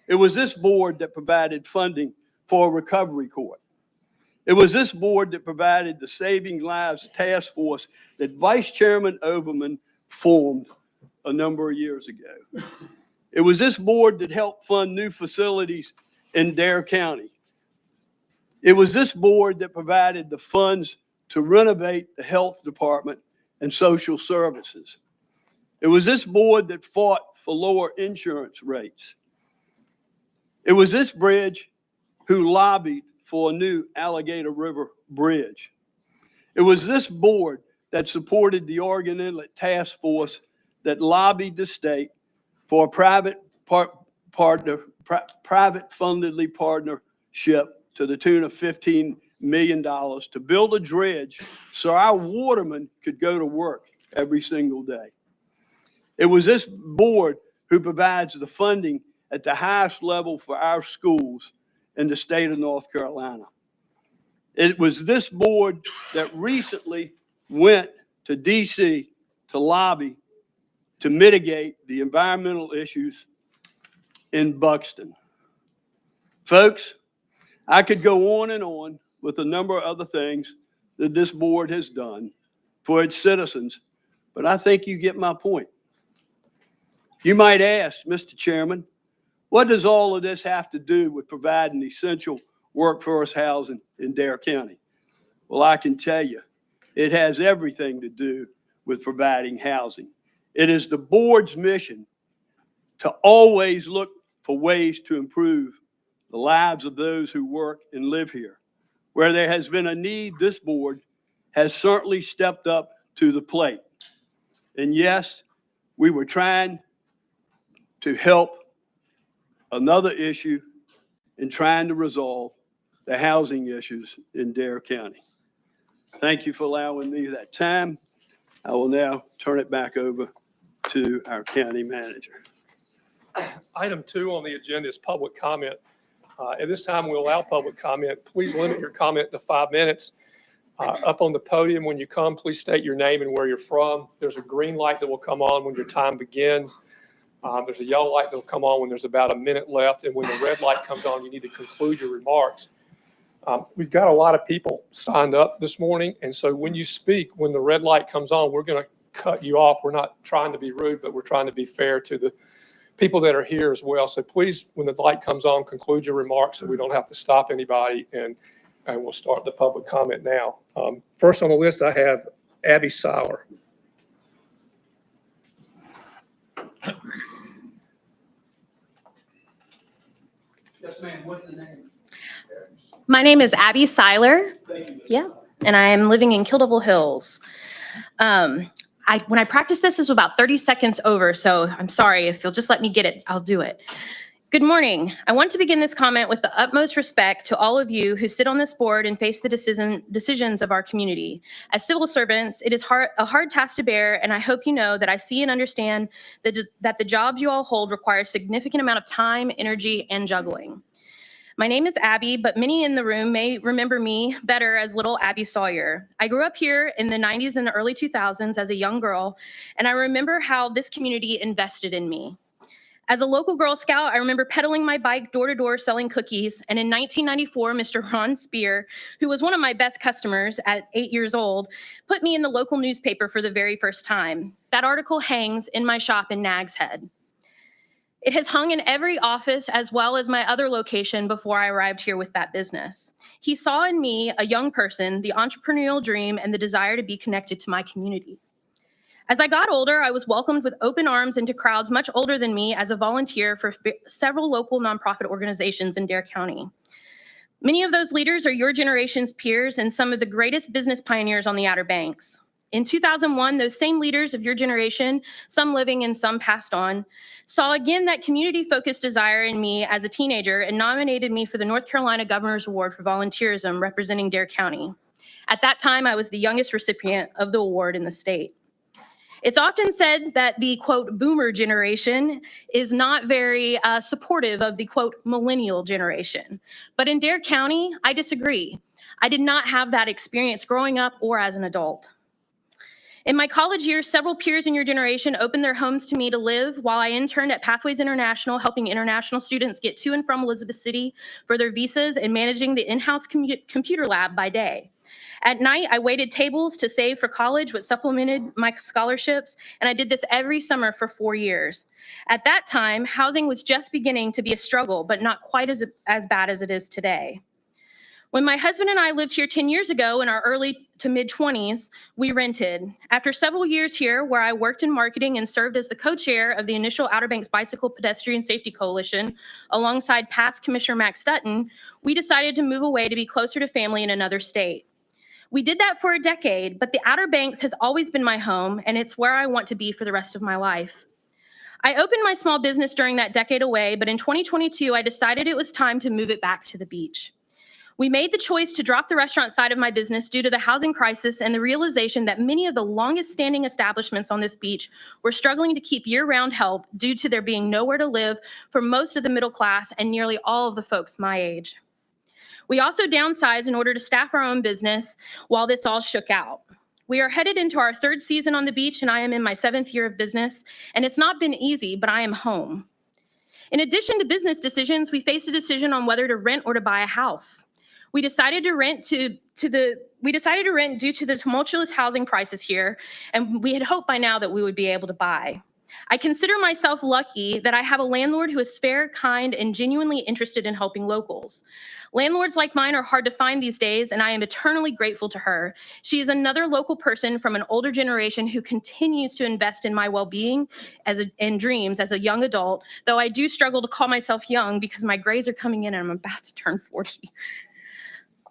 It was this board that provided funding for a recovery court. It was this board that provided the Saving Lives Task Force that Vice Chairman Overman formed a number of years ago. It was this board that helped fund new facilities in Dare County. It was this board that provided the funds to renovate the health department and social services. It was this board that fought for lower insurance rates. It was this bridge who lobbied for a new Alligator River Bridge. It was this board that supported the Oregon Inlet Task Force that lobbied the state for a private fundedly partnership to the tune of $15 million to build a dredge so our watermen could go to work every single day. It was this board who provides the funding at the highest level for our schools in the state of North Carolina. It was this board that recently went to DC to lobby to mitigate the environmental issues in Buxton. Folks, I could go on with a number of other things that this board has done for its citizens, but I think you get my point. You might ask, Mr. Chairman, what does all of this have to do with providing essential workforce housing in Dare County? Well, I can tell you, it has everything to do with providing housing. It is the board's mission to always look for ways to improve the lives of those who work and live here. Where there has been a need, this board has certainly stepped up to the plate. And yes, we were trying to help another issue in trying to resolve the housing issues in Dare County. Thank you for allowing me that time. I will now turn it back over to our county manager. Item 2 on the agenda is public comment. At this time, we'll allow public comment. Please limit your comment to 5 minutes. Up on the podium, when you come, please state your name and where you're from. There's a green light that will come on when your time begins. There's a yellow light that will come on when there's about a minute left. And when the red light comes on, you need to conclude your remarks. We've got a lot of people signed up this morning. And so when you speak, when the red light comes on, we're going to cut you off. We're not trying to be rude, but we're trying to be fair to the people that are here as well. So please, when the light comes on, conclude your remarks so we don't have to stop anybody. And we'll start the public comment now. First on the list, I have Abby Seiler. Yes, ma'am. What's the name? My name is Abby Seiler. Yeah, and I am living in Kildeville Hills. When I practiced this was about 30 seconds over, so I'm sorry. If you'll just let me get it, I'll do it. Good morning. I want to begin this comment with the utmost respect to all of you who sit on this board and face the decisions of our community. As civil servants, it is a hard task to bear, and I hope you know that I see and understand that the jobs you all hold require a significant amount of time, energy, and juggling. My name is Abby, but many in the room may remember me better as little Abby Sawyer. I grew up here in the 90s and the early 2000s as a young girl, and I remember how this community invested in me. As a local Girl Scout, I remember pedaling my bike door to door selling cookies, and in 1994, Mr. Ron Spear, who was one of my best customers at 8 years old, put me in the local newspaper for the very first time. That article hangs in my shop in Nags Head. It has hung in every office as well as my other location before I arrived here with that business. He saw in me a young person, the entrepreneurial dream, and the desire to be connected to my community. As I got older, I was welcomed with open arms into crowds much older than me as a volunteer for several local nonprofit organizations in Dare County. Many of those leaders are your generation's peers and some of the greatest business pioneers on the Outer Banks. In 2001, those same leaders of your generation, some living and some passed on, saw again that community-focused desire in me as a teenager and nominated me for the North Carolina Governor's Award for Volunteerism representing Dare County. At that time, I was the youngest recipient of the award in the state. It's often said that the, quote, boomer generation is not very supportive of the, quote, millennial generation. But in Dare County, I disagree. I did not have that experience growing up or as an adult. In my college years, several peers in your generation opened their homes to me to live while I interned at Pathways International, helping international students get to and from Elizabeth City for their visas and managing the in-house computer lab by day. At night, I waited tables to save for college, which supplemented my scholarships, and I did this every summer for 4 years. At that time, housing was just beginning to be a struggle, but not quite as bad as it is today. When my husband and I lived here 10 years ago in our early to mid 20s, we rented. After several years here, where I worked in marketing and served as the co-chair of the initial Outer Banks Bicycle Pedestrian Safety Coalition, alongside past Commissioner Max Dutton, we decided to move away to be closer to family in another state. We did that for a decade, but the Outer Banks has always been my home, and it's where I want to be for the rest of my life. I opened my small business during that decade away, but in 2022, I decided it was time to move it back to the beach. We made the choice to drop the restaurant side of my business due to the housing crisis and the realization that many of the longest standing establishments on this beach were struggling to keep year-round help due to there being nowhere to live for most of the middle class and nearly all of the folks my age. We also downsized in order to staff our own business while this all shook out. We are headed into our third season on the beach, and I am in my 7th year of business, and it's not been easy, but I am home. In addition to business decisions, we faced a decision on whether to rent or to buy a house. We decided to rent due to the tumultuous housing prices here, and we had hoped by now that we would be able to buy. I consider myself lucky that I have a landlord who is fair, kind, and genuinely interested in helping locals. Landlords like mine are hard to find these days, and I am eternally grateful to her. She is another local person from an older generation who continues to invest in my well-being and dreams as a young adult, though I do struggle to call myself young because my grays are coming in and I'm about to turn 40.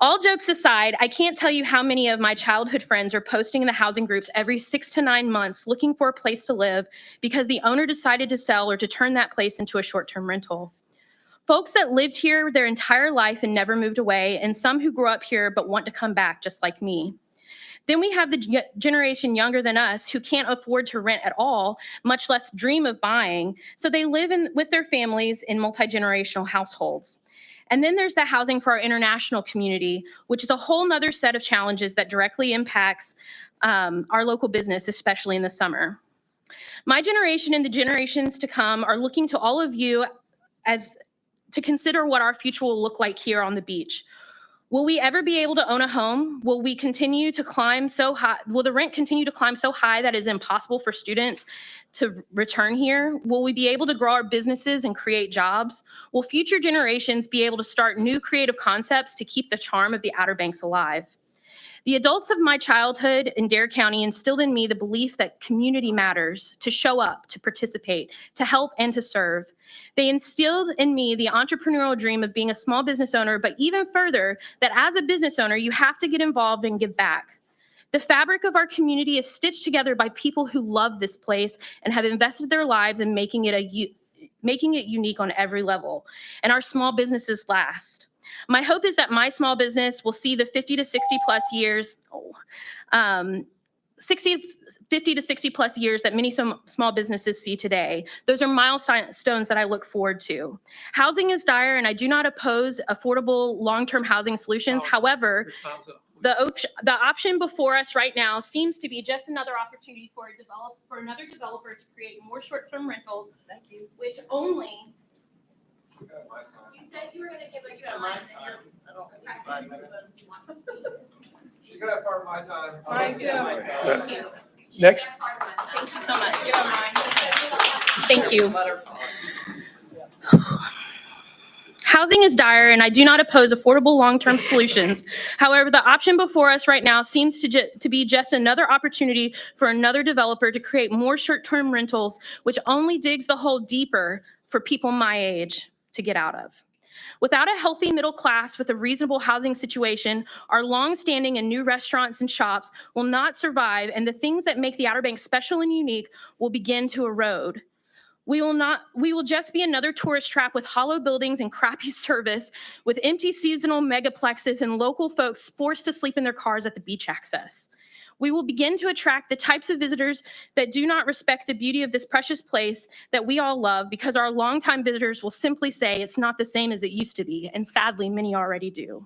All jokes aside, I can't tell you how many of my childhood friends are posting in the housing groups every 6 to 9 months looking for a place to live because the owner decided to sell or to turn that place into a short-term rental. Folks that lived here their entire life and never moved away, and some who grew up here but want to come back just like me. Then we have the generation younger than us who can't afford to rent at all, much less dream of buying, so they live with their families in multi-generational households. And then there's the housing for our international community, which is a whole nother set of challenges that directly impacts our local business, especially in the summer. My generation and the generations to come are looking to all of you to consider what our future will look like here on the beach. Will we ever be able to own a home? Will we continue to climb so high? Will the rent continue to climb so high that it's impossible for students to return here? Will we be able to grow our businesses and create jobs? Will future generations be able to start new creative concepts to keep the charm of the Outer Banks alive? The adults of my childhood in Dare County instilled in me the belief that community matters, to show up, to participate, to help, and to serve. They instilled in me the entrepreneurial dream of being a small business owner, but even further, that as a business owner, you have to get involved and give back. The fabric of our community is stitched together by people who love this place and have invested their lives in making it unique on every level. And our small businesses last. My hope is that my small business will see the 50 to 60 plus years, 50 to 60 plus years that many small businesses see today. Those are milestones that I look forward to. Housing is dire, and I do not oppose affordable long-term housing solutions. However, the option before us right now seems to be just another opportunity for another developer to create more short-term rentals. Thank you. Which only. You said you were going to give us your time. She could have part of my time. Thank you. Next. Thank you so much. Thank you. Housing is dire, and I do not oppose affordable long-term solutions. However, the option before us right now seems to be just another opportunity for another developer to create more short-term rentals, which only digs the hole deeper for people my age to get out of. Without a healthy middle class with a reasonable housing situation, our long-standing and new restaurants and shops will not survive, and the things that make the Outer Banks special and unique will begin to erode. We will just be another tourist trap with hollow buildings and crappy service, with empty seasonal megaplexes and local folks forced to sleep in their cars at the beach access. We will begin to attract the types of visitors that do not respect the beauty of this precious place that we all love, because our longtime visitors will simply say it's not the same as it used to be, and sadly, many already do.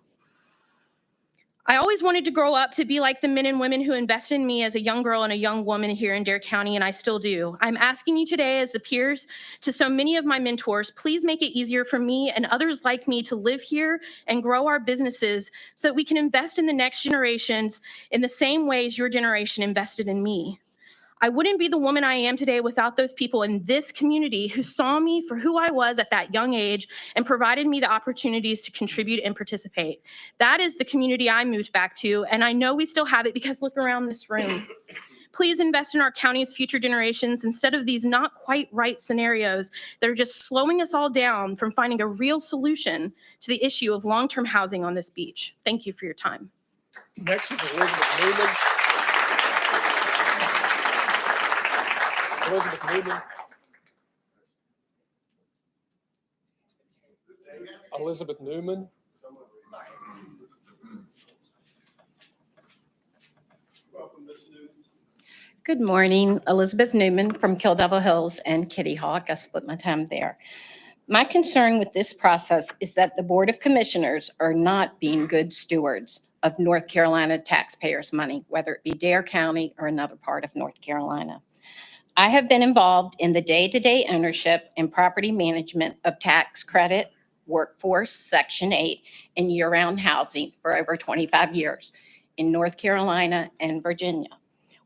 I always wanted to grow up to be like the men and women who invested in me as a young girl and a young woman here in Dare County, and I still do. I'm asking you today, as the peers to so many of my mentors, please make it easier for me and others like me to live here and grow our businesses so that we can invest in the next generations in the same ways your generation invested in me. I wouldn't be the woman I am today without those people in this community who saw me for who I was at that young age and provided me the opportunities to contribute and participate. That is the community I moved back to, and I know we still have it because look around this room. Please invest in our county's future generations instead of these not quite right scenarios that are just slowing us all down from finding a real solution to the issue of long-term housing on this beach. Thank you for your time. Next is Elizabeth Newman. Elizabeth Newman. Elizabeth Newman. Good morning, Elizabeth Newman from Kill Devil Hills and Kitty Hawk. I split my time there. My concern with this process is that the Board of Commissioners are not being good stewards of North Carolina taxpayers' money, whether it be Dare County or another part of North Carolina. I have been involved in the day-to-day ownership and property management of tax credit, workforce, Section 8, and year-round housing for over 25 years in North Carolina and Virginia.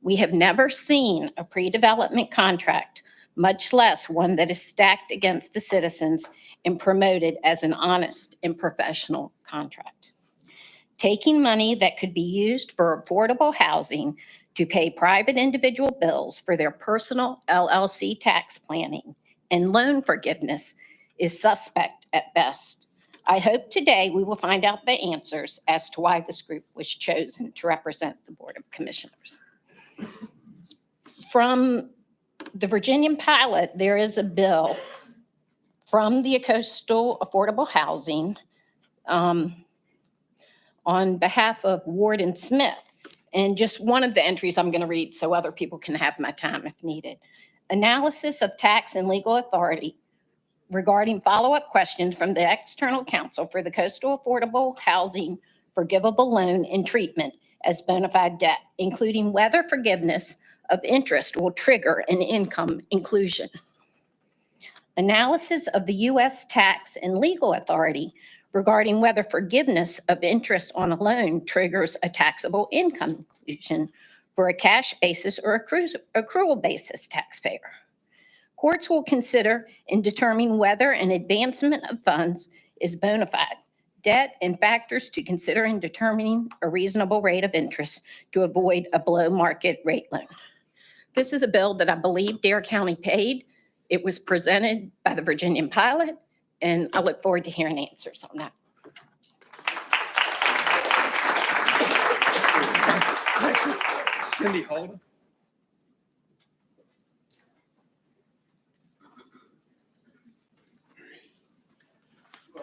We have never seen a pre-development contract, much less one that is stacked against the citizens and promoted as an honest and professional contract. Taking money that could be used for affordable housing to pay private individual bills for their personal LLC tax planning and loan forgiveness is suspect at best. I hope today we will find out the answers as to why this group was chosen to represent the Board of Commissioners. From the Virginian pilot, there is a bill from the Coastal Affordable Housing on behalf of Ward and Smith. And just one of the entries I'm going to read so other people can have my time if needed. Analysis of tax and legal authority regarding follow-up questions from the external counsel for the Coastal Affordable Housing Forgivable Loan and Treatment as bona fide debt, including whether forgiveness of interest will trigger an income inclusion. Analysis of the U.S. tax and legal authority regarding whether forgiveness of interest on a loan triggers a taxable income inclusion for a cash basis or accrual basis taxpayer. Courts will consider in determining whether an advancement of funds is bona fide debt and factors to consider in determining a reasonable rate of interest to avoid a below market rate loan. This is a bill that I believe Dare County paid. It was presented by the Virginian pilot, and I look forward to hearing answers on that. Cindy Holden.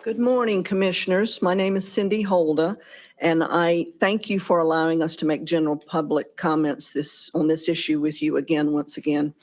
Good morning, Commissioners. My name is Cindy Holda, and I thank you for allowing us to make general public comments on this issue with you once again.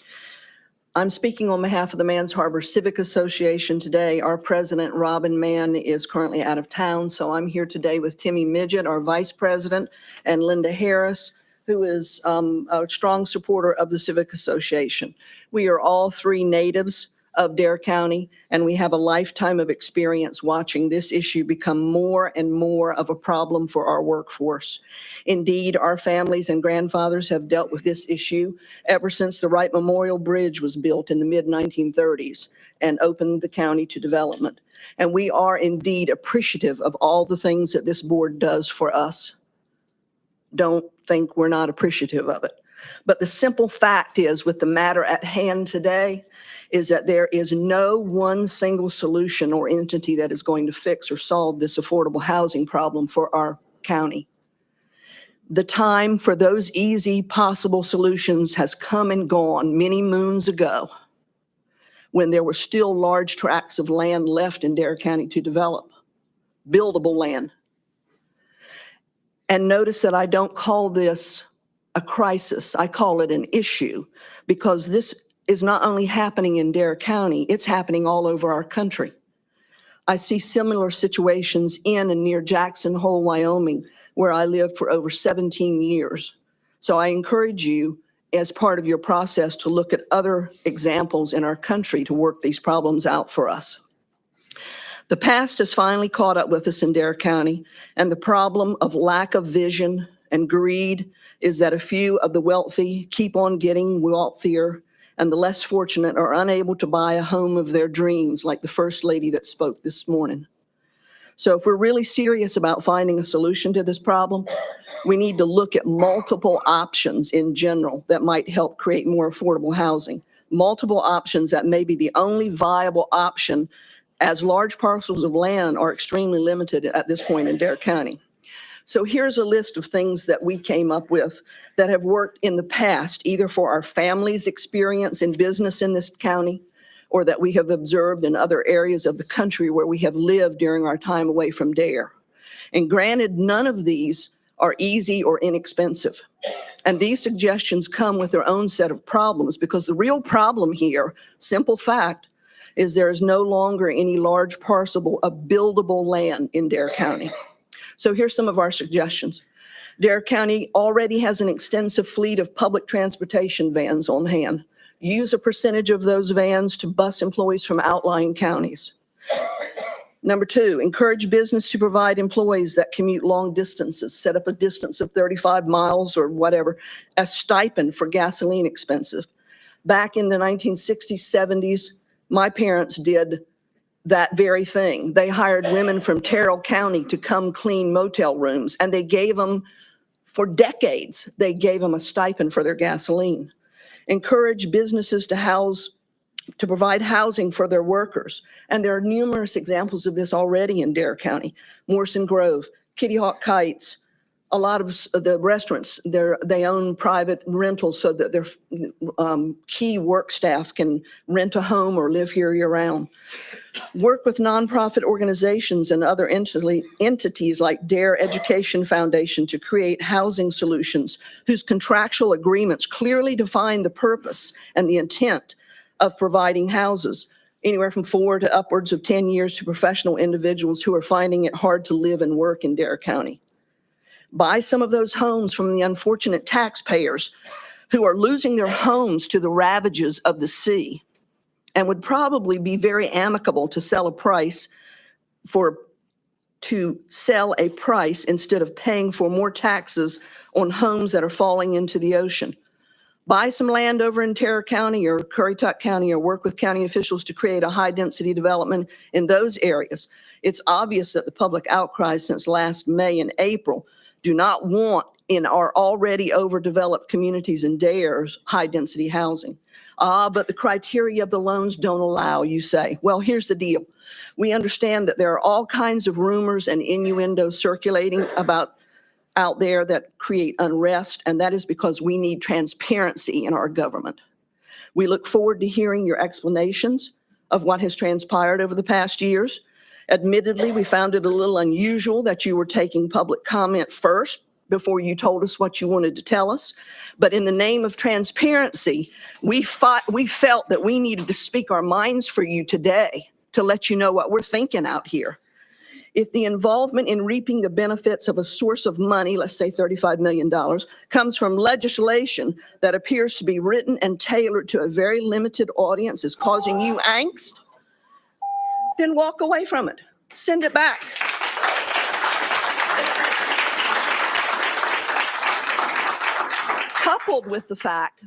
I'm speaking on behalf of the Mans Harbor Civic Association today. Our president, Robin Mann, is currently out of town, so I'm here today with Timmy Midget, our vice president, and Linda Harris, who is a strong supporter of the Civic Association. We are all three natives of Dare County, and we have a lifetime of experience watching this issue become more and more of a problem for our workforce. Indeed, our families and grandfathers have dealt with this issue ever since the Wright Memorial Bridge was built in the mid-1930s and opened the county to development. And we are indeed appreciative of all the things that this board does for us. Don't think we're not appreciative of it. But the simple fact is, with the matter at hand today, is that there is no one single solution or entity that is going to fix or solve this affordable housing problem for our county. The time for those easy possible solutions has come and gone many moons ago, when there were still large tracts of land left in Dare County to develop, buildable land. And notice that I don't call this a crisis, I call it an issue, because this is not only happening in Dare County, it's happening all over our country. I see similar situations in and near Jackson Hole, Wyoming, where I lived for over 17 years. So I encourage you, as part of your process, to look at other examples in our country to work these problems out for us. The past has finally caught up with us in Dare County, and the problem of lack of vision and greed is that a few of the wealthy keep on getting wealthier and the less fortunate are unable to buy a home of their dreams, like the first lady that spoke this morning. So if we're really serious about finding a solution to this problem, we need to look at multiple options in general that might help create more affordable housing. Multiple options that may be the only viable option, as large parcels of land are extremely limited at this point in Dare County. So here's a list of things that we came up with that have worked in the past, either for our family's experience in business in this county, or that we have observed in other areas of the country where we have lived during our time away from Dare. And granted, none of these are easy or inexpensive. And these suggestions come with their own set of problems, because the real problem here, simple fact, is there is no longer any large parcel of buildable land in Dare County. So here's some of our suggestions. Dare County already has an extensive fleet of public transportation vans on hand. Use a percentage of those vans to bus employees from outlying counties. Number two, encourage business to provide employees that commute long distances, set up a distance of 35 miles or whatever, a stipend for gasoline expenses. Back in the 1960s, 70s, my parents did that very thing. They hired women from Terrell County to come clean motel rooms, and they gave them, for decades, they gave them a stipend for their gasoline. Encourage businesses to provide housing for their workers. And there are numerous examples of this already in Dare County. Morrison Grove, Kitty Hawk Kites, a lot of the restaurants, they own private rentals so that their key work staff can rent a home or live here year round. Work with nonprofit organizations and other entities like Dare Education Foundation to create housing solutions whose contractual agreements clearly define the purpose and the intent of providing houses, anywhere from 4 to upwards of 10 years, to professional individuals who are finding it hard to live and work in Dare County. Buy some of those homes from the unfortunate taxpayers who are losing their homes to the ravages of the sea, and would probably be very amicable to sell a price instead of paying for more taxes on homes that are falling into the ocean. Buy some land over in Terror County or Currituck County, or work with county officials to create a high-density development in those areas. It's obvious that the public outcry since last May and April do not want in our already overdeveloped communities in Dare's high-density housing. But the criteria of the loans don't allow, you say. Well, here's the deal. We understand that there are all kinds of rumors and innuendos circulating out there that create unrest, and that is because we need transparency in our government. We look forward to hearing your explanations of what has transpired over the past years. Admittedly, we found it a little unusual that you were taking public comment first before you told us what you wanted to tell us. But in the name of transparency, we felt that we needed to speak our minds for you today to let you know what we're thinking out here. If the involvement in reaping the benefits of a source of money, let's say $35 million, comes from legislation that appears to be written and tailored to a very limited audience, is causing you angst, then walk away from it. Send it back. Coupled with the fact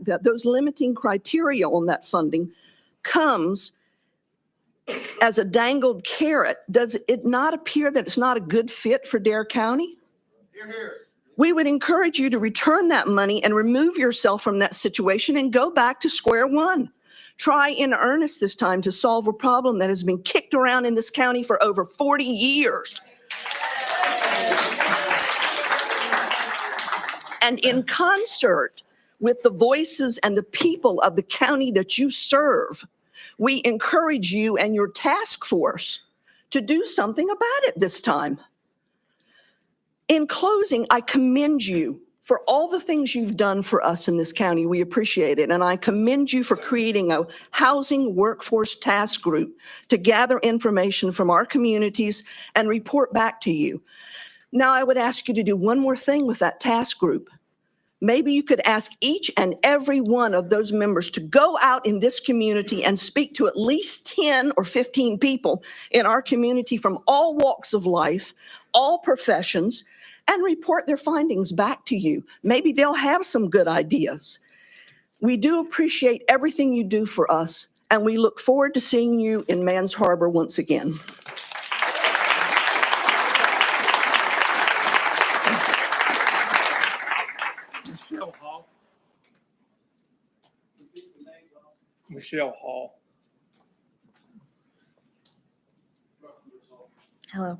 that those limiting criteria on that funding comes as a dangled carrot, does it not appear that it's not a good fit for Dare County? Hear, hear. We would encourage you to return that money and remove yourself from that situation and go back to square one. Try in earnest this time to solve a problem that has been kicked around in this county for over 40 years. And in concert with the voices and the people of the county that you serve, we encourage you and your task force to do something about it this time. In closing, I commend you for all the things you've done for us in this county. We appreciate it. And I commend you for creating a housing workforce task group to gather information from our communities and report back to you. Now, I would ask you to do one more thing with that task group. Maybe you could ask each and every one of those members to go out in this community and speak to at least 10 or 15 people in our community from all walks of life, all professions, and report their findings back to you. Maybe they'll have some good ideas. We do appreciate everything you do for us, and we look forward to seeing you in Mans Harbor once again. Michelle Hall. Michelle Hall. Hello.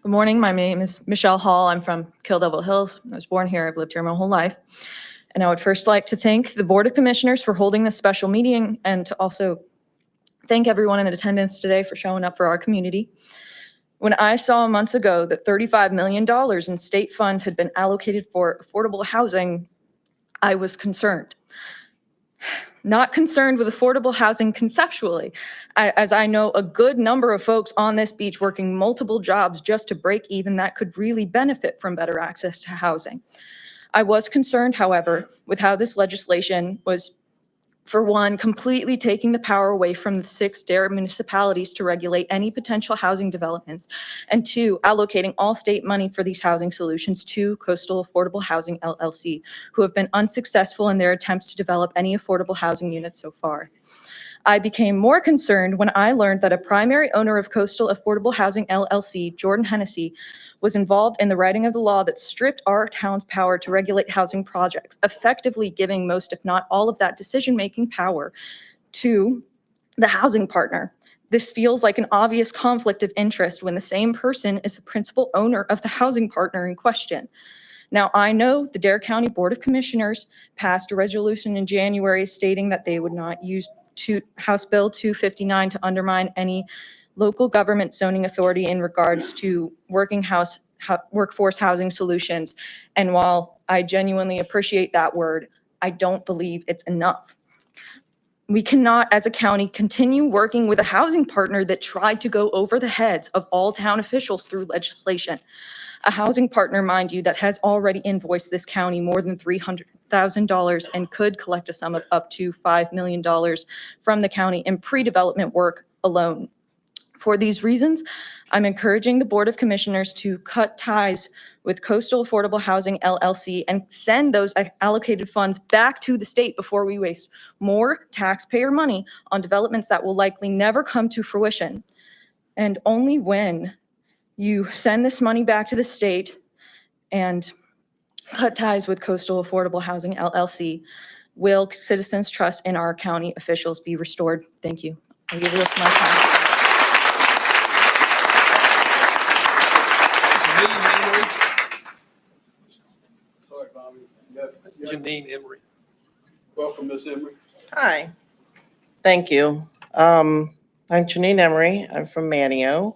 Good morning. My name is Michelle Hall. I'm from Kill Devil Hills. I was born here. I've lived here my whole life. And I would first like to thank the Board of Commissioners for holding this special meeting, and to also thank everyone in attendance today for showing up for our community. When I saw months ago that $35 million in state funds had been allocated for affordable housing, I was concerned. Not concerned with affordable housing conceptually, as I know a good number of folks on this beach working multiple jobs just to break even that could really benefit from better access to housing. I was concerned, however, with how this legislation was, for one, completely taking the power away from the 6 DARE municipalities to regulate any potential housing developments, and 2, allocating all state money for these housing solutions to Coastal Affordable Housing LLC, who have been unsuccessful in their attempts to develop any affordable housing units so far. I became more concerned when I learned that a primary owner of Coastal Affordable Housing LLC, Jordan Hennessy, was involved in the writing of the law that stripped our town's power to regulate housing projects, effectively giving most, if not all, of that decision-making power to the housing partner. This feels like an obvious conflict of interest when the same person is the principal owner of the housing partner in question. Now, I know the Dare County Board of Commissioners passed a resolution in January stating that they would not use House Bill 259 to undermine any local government zoning authority in regards to workforce housing solutions. And while I genuinely appreciate that word, I don't believe it's enough. We cannot, as a county, continue working with a housing partner that tried to go over the heads of all town officials through legislation. A housing partner, mind you, that has already invoiced this county more than $300,000 and could collect a sum of up to $5 million from the county in pre-development work alone. For these reasons, I'm encouraging the Board of Commissioners to cut ties with Coastal Affordable Housing LLC and send those allocated funds back to the state before we waste more taxpayer money on developments that will likely never come to fruition. And only when you send this money back to the state and cut ties with Coastal Affordable Housing LLC will citizens' trust in our county officials be restored. Thank you. I'll give you the rest of my time. Sorry, Bobby. Janine Emery. Welcome, Ms. Emery. Hi, thank you. I'm Janine Emery. I'm from Manio.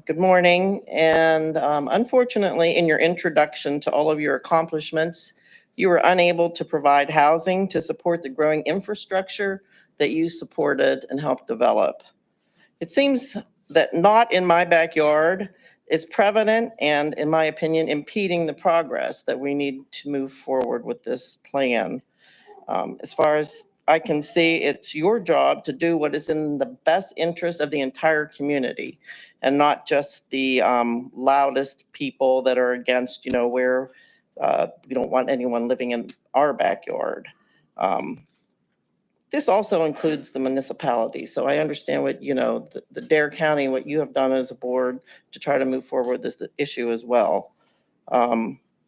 Good morning. And unfortunately, in your introduction to all of your accomplishments, you were unable to provide housing to support the growing infrastructure that you supported and helped develop. It seems that not in my backyard is prevalent and, in my opinion, impeding the progress that we need to move forward with this plan. As far as I can see, it's your job to do what is in the best interest of the entire community and not just the loudest people that are against, where we don't want anyone living in our backyard. This also includes the municipality. So I understand what, the Dare County, what you have done as a board to try to move forward this issue as well.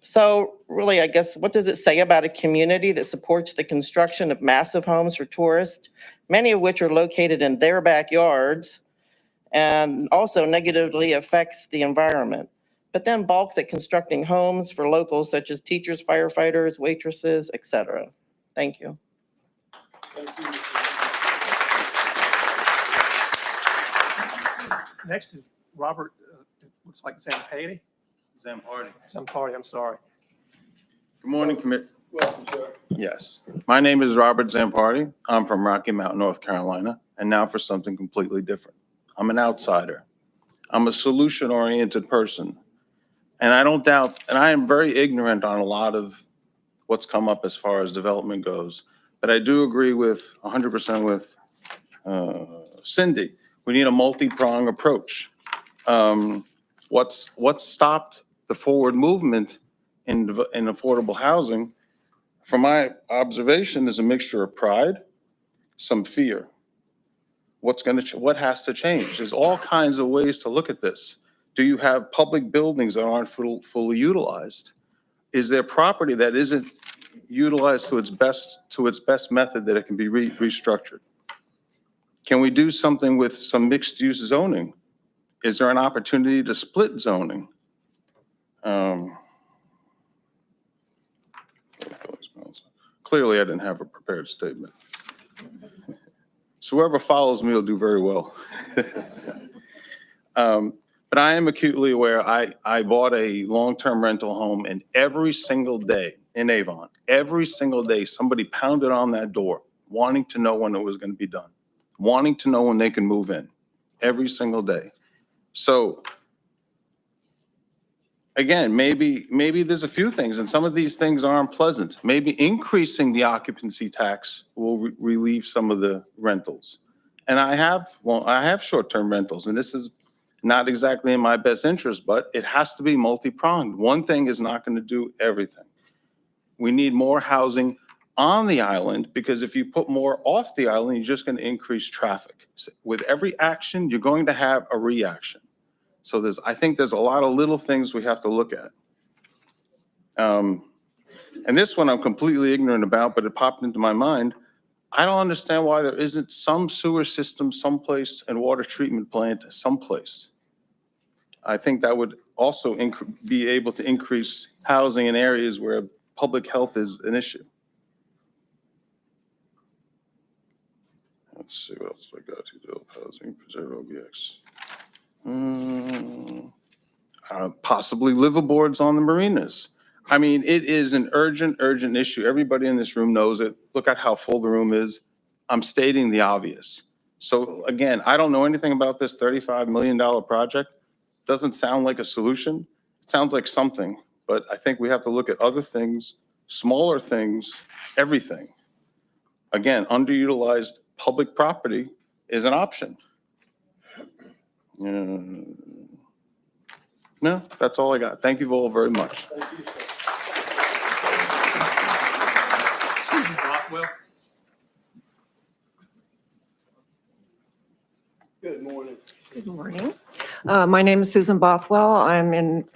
So really, I guess, what does it say about a community that supports the construction of massive homes for tourists, many of which are located in their backyards, and also negatively affects the environment, but then balks at constructing homes for locals such as teachers, firefighters, waitresses, etc.? Thank you. Next is Robert, looks like Zampati. Zampardi, I'm sorry. Good morning, Commit. Welcome, sir. Yes, my name is Robert Zampardi. I'm from Rocky Mount, North Carolina, and now for something completely different. I'm an outsider. I'm a solution-oriented person, and I don't doubt, and I am very ignorant on a lot of what's come up as far as development goes, but I do agree with 100% with Cindy. We need a multi-pronged approach. What's stopped the forward movement in affordable housing, from my observation, is a mixture of pride, some fear. What has to change? There's all kinds of ways to look at this. Do you have public buildings that aren't fully utilized? Is there property that isn't utilized to its best method that it can be restructured? Can we do something with some mixed use zoning? Is there an opportunity to split zoning? Clearly, I didn't have a prepared statement. So whoever follows me will do very well. But I am acutely aware, I bought a long-term rental home, and every single day in Avon, every single day, somebody pounded on that door, wanting to know when it was going to be done, wanting to know when they can move in, every single day. So again, maybe there's a few things, and some of these things aren't pleasant. Maybe increasing the occupancy tax will relieve some of the rentals. And I have short-term rentals, and this is not exactly in my best interest, but it has to be multi-pronged. One thing is not going to do everything. We need more housing on the island, because if you put more off the island, you're just going to increase traffic. So with every action, you're going to have a reaction. So I think there's a lot of little things we have to look at. And this one I'm completely ignorant about, but it popped into my mind. I don't understand why there isn't some sewer system someplace and water treatment plant someplace. I think that would also be able to increase housing in areas where public health is an issue. Let's see what else I got to do. Housing, preserve OBX. Possibly liveaboards on the marinas. I mean, it is an urgent issue. Everybody in this room knows it. Look at how full the room is. I'm stating the obvious. So again, I don't know anything about this $35 million project. Doesn't sound like a solution. It sounds like something, but I think we have to look at other things, smaller things, everything. Again, underutilized public property is an option. No, that's all I got. Thank you all very much. Good morning. Good morning. My name is Susan Bothwell.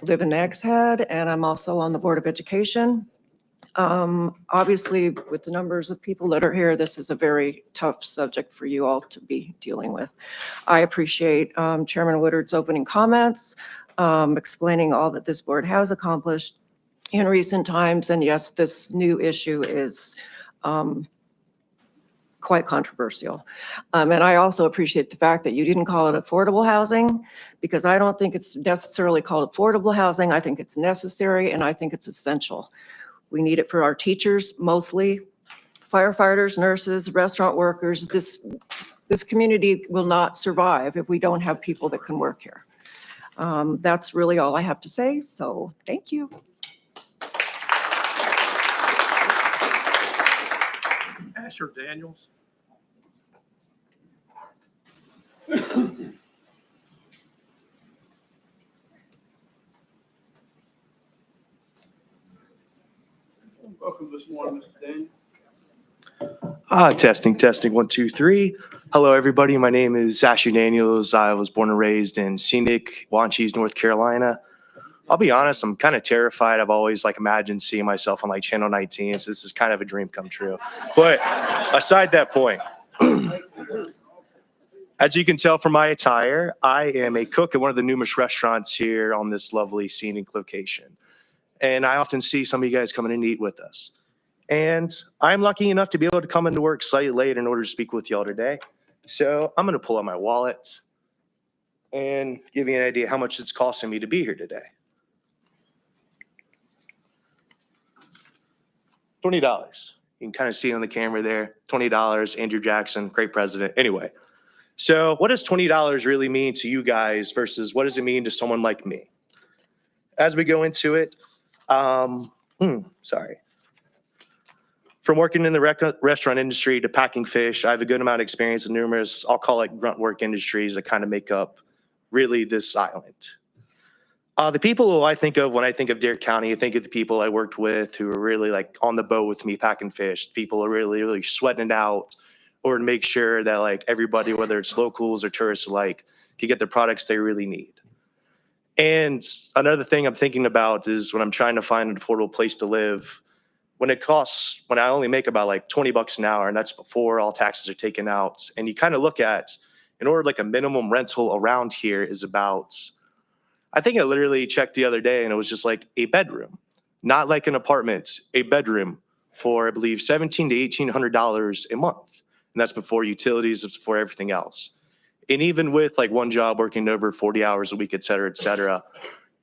Live in Nags Head, and I'm also on the Board of Education. Obviously, with the numbers of people that are here, this is a very tough subject for you all to be dealing with. I appreciate Chairman Woodard's opening comments, explaining all that this board has accomplished in recent times. And yes, this new issue is quite controversial. And I also appreciate the fact that you didn't call it affordable housing, because I don't think it's necessarily called affordable housing. I think it's necessary, and I think it's essential. We need it for our teachers, mostly firefighters, nurses, restaurant workers. This community will not survive if we don't have people that can work here. That's really all I have to say. So thank you. Asher Daniels. Welcome this morning, Mr. Daniel. Testing, 1, 2, 3. Hello, everybody. My name is Asher Daniels. I was born and raised in scenic Wanchese, North Carolina. I'll be honest, I'm kind of terrified. I've always imagined seeing myself on Channel 19. So this is kind of a dream come true. But aside that point, as you can tell from my attire, I am a cook at one of the numerous restaurants here on this lovely scenic location. And I often see some of you guys coming in to eat with us. And I'm lucky enough to be able to come into work slightly late in order to speak with y'all today. So I'm going to pull out my wallet and give you an idea how much it's costing me to be here today. $20. You can kind of see on the camera there, $20, Andrew Jackson, great president. Anyway, so what does $20 really mean to you guys versus what does it mean to someone like me? As we go into it, sorry. From working in the restaurant industry to packing fish, I have a good amount of experience in numerous, I'll call it grunt work industries that kind of make up really this island. The people who I think of when I think of Dare County, I think of the people I worked with who were really like on the boat with me packing fish. People are really sweating it out, or to make sure that like everybody, whether it's locals or tourists alike, can get the products they really need. And another thing I'm thinking about is when I'm trying to find an affordable place to live, when I only make about like $20 an hour, and that's before all taxes are taken out. And you kind of look at, in order like a minimum rental around here is about, I think I literally checked the other day and it was just like a bedroom, not like an apartment, a bedroom for I believe $1,700 to $1,800 a month. And that's before utilities, it's before everything else. And even with like one job working over 40 hours a week, et cetera,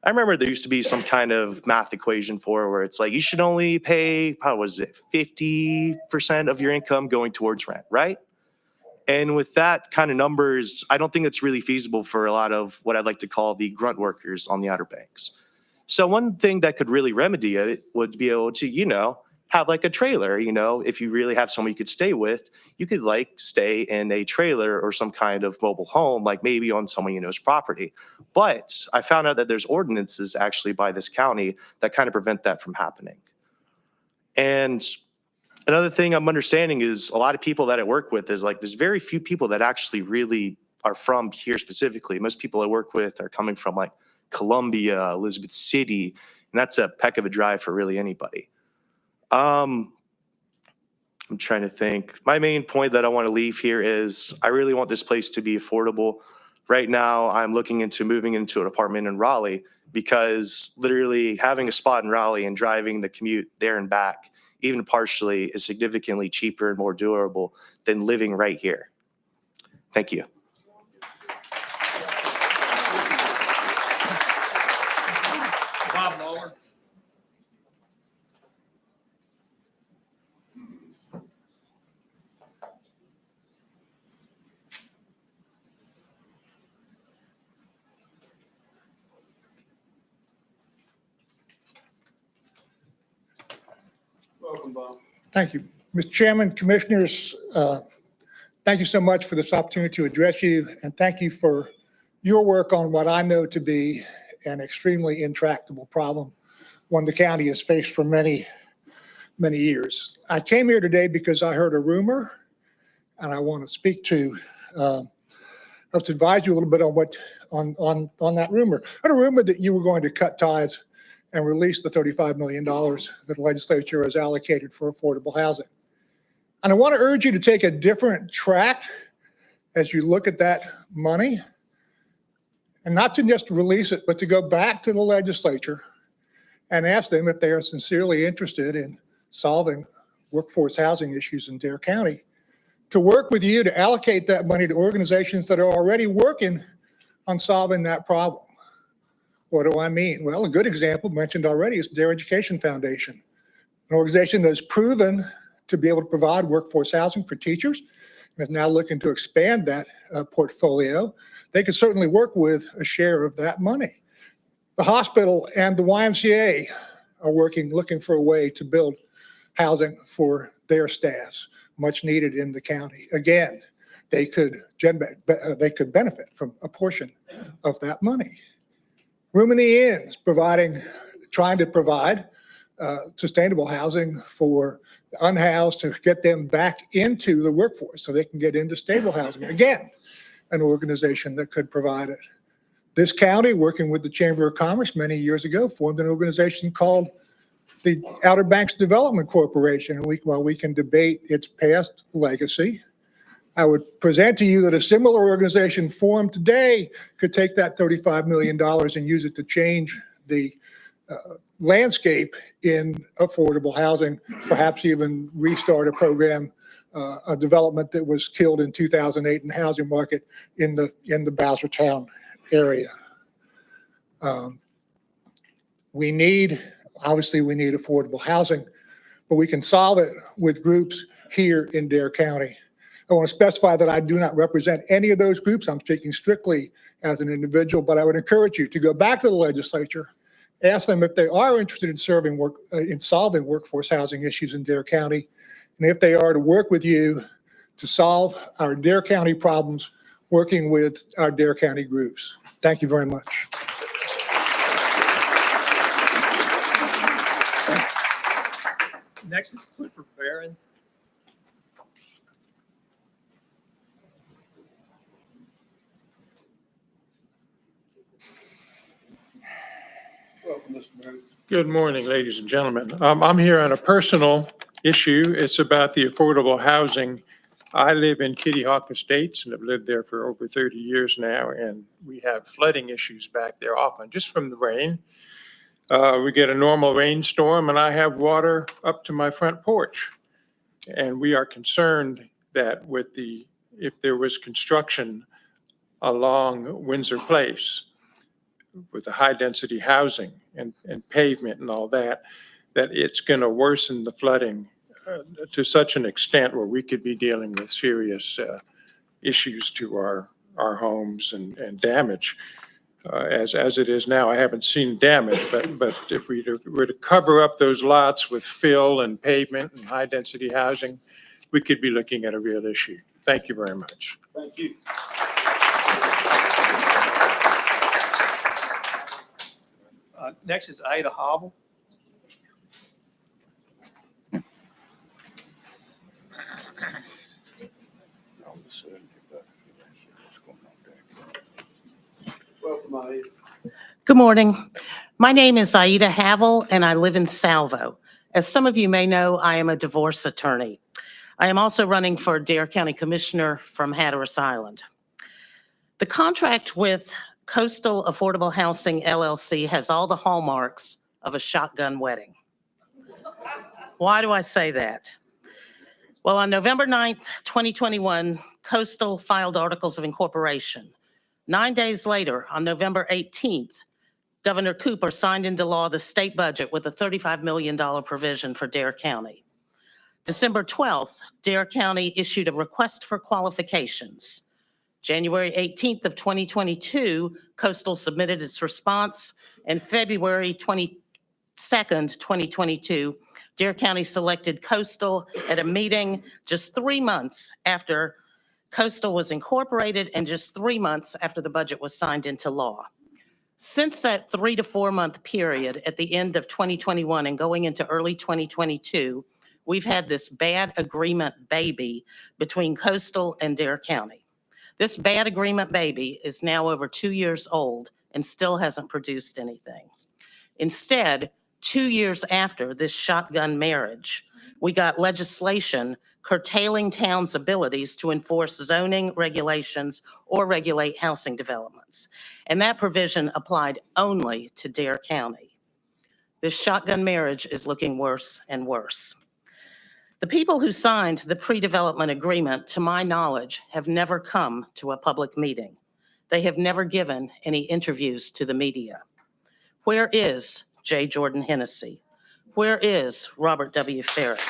I remember there used to be some kind of math equation for where it's like you should only pay, how was it, 50% of your income going towards rent, right? And with that kind of numbers, I don't think it's really feasible for a lot of what I'd like to call the grunt workers on the Outer Banks. So one thing that could really remedy it would be able to, have like a trailer, if you really have someone you could stay with, you could like stay in a trailer or some kind of mobile home, like maybe on someone you know's property. But I found out that there's ordinances actually by this county that kind of prevent that from happening. And another thing I'm understanding is a lot of people that I work with is like, there's very few people that actually really are from here specifically. Most people I work with are coming from like Columbia, Elizabeth City, and that's a peck of a drive for really anybody. I'm trying to think. My main point that I want to leave here is I really want this place to be affordable. Right now, I'm looking into moving into an apartment in Raleigh because literally having a spot in Raleigh and driving the commute there and back, even partially, is significantly cheaper and more durable than living right here. Thank you. Bob Mueller. Welcome, Bob. Thank you. Mr. Chairman, Commissioners, thank you so much for this opportunity to address you, and thank you for your work on what I know to be an extremely intractable problem, one the county has faced for many, many years. I came here today because I heard a rumor, and I want to speak to, let's advise you a little bit on that rumor. I heard a rumor that you were going to cut ties and release the $35 million that the legislature has allocated for affordable housing. And I want to urge you to take a different track as you look at that money, and not to just release it, but to go back to the legislature and ask them if they are sincerely interested in solving workforce housing issues in Dare County, to work with you to allocate that money to organizations that are already working on solving that problem. What do I mean? Well, a good example mentioned already is Dare Education Foundation, an organization that has proven to be able to provide workforce housing for teachers and is now looking to expand that portfolio. They could certainly work with a share of that money. The hospital and the YMCA are looking for a way to build housing for their staffs, much needed in the county. Again, they could benefit from a portion of that money. Room in the Inns, trying to provide sustainable housing for the unhoused to get them back into the workforce so they can get into stable housing. Again, an organization that could provide it. This county, working with the Chamber of Commerce many years ago, formed an organization called the Outer Banks Development Corporation. And while we can debate its past legacy, I would present to you that a similar organization formed today could take that $35 million and use it to change the landscape in affordable housing, perhaps even restart a program, a development that was killed in 2008 in the housing market in the Bowsertown area. Obviously we need affordable housing, but we can solve it with groups here in Dare County. I want to specify that I do not represent any of those groups. I'm speaking strictly as an individual, but I would encourage you to go back to the legislature, ask them if they are interested in solving workforce housing issues in Dare County, and if they are, to work with you to solve our Dare County problems, working with our Dare County groups. Thank you very much. Next is Clifford Barron. Welcome, Mr. Barron. Good morning, ladies and gentlemen. I'm here on a personal issue. It's about the affordable housing. I live in Kitty Hawk Estates and have lived there for over 30 years now, and we have flooding issues back there often, just from the rain. We get a normal rainstorm and I have water up to my front porch. And we are concerned that if there was construction along Windsor Place with the high-density housing and pavement and all that, that it's going to worsen the flooding to such an extent where we could be dealing with serious issues to our homes and damage. As it is now, I haven't seen damage, but if we were to cover up those lots with fill and pavement and high-density housing, we could be looking at a real issue. Thank you very much. Thank you. Next is Ida Hobble. Welcome, Ida. Good morning. My name is Aida Havel, and I live in Salvo. As some of you may know, I am a divorce attorney. I am also running for Dare County Commissioner from Hatteras Island. The contract with Coastal Affordable Housing LLC has all the hallmarks of a shotgun wedding. Why do I say that? Well, on November 9th, 2021, Coastal filed articles of incorporation. 9 days later, on November 18th, Governor Cooper signed into law the state budget with a $35 million provision for Dare County. December 12th, Dare County issued a request for qualifications. January 18th of 2022, Coastal submitted its response, and February 22nd, 2022, Dare County selected Coastal at a meeting just 3 months after Coastal was incorporated and just 3 months after the budget was signed into law. Since that 3 to 4 month period at the end of 2021 and going into early 2022, we've had this bad agreement baby between Coastal and Dare County. This bad agreement baby is now over 2 years old and still hasn't produced anything. Instead, 2 years after this shotgun marriage, we got legislation curtailing towns' abilities to enforce zoning regulations or regulate housing developments. And that provision applied only to Dare County. This shotgun marriage is looking worse and worse. The people who signed the pre-development agreement, to my knowledge, have never come to a public meeting. They have never given any interviews to the media. Where is J. Jordan Hennessy? Where is Robert W. Ferris?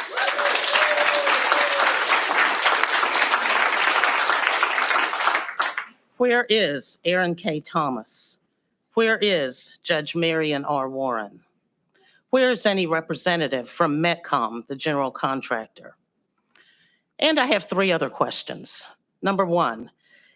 Where is Aaron K. Thomas? Where is Judge Marion R. Warren? Where is any representative from Metcom, the general contractor? And I have 3 other questions. Number 1,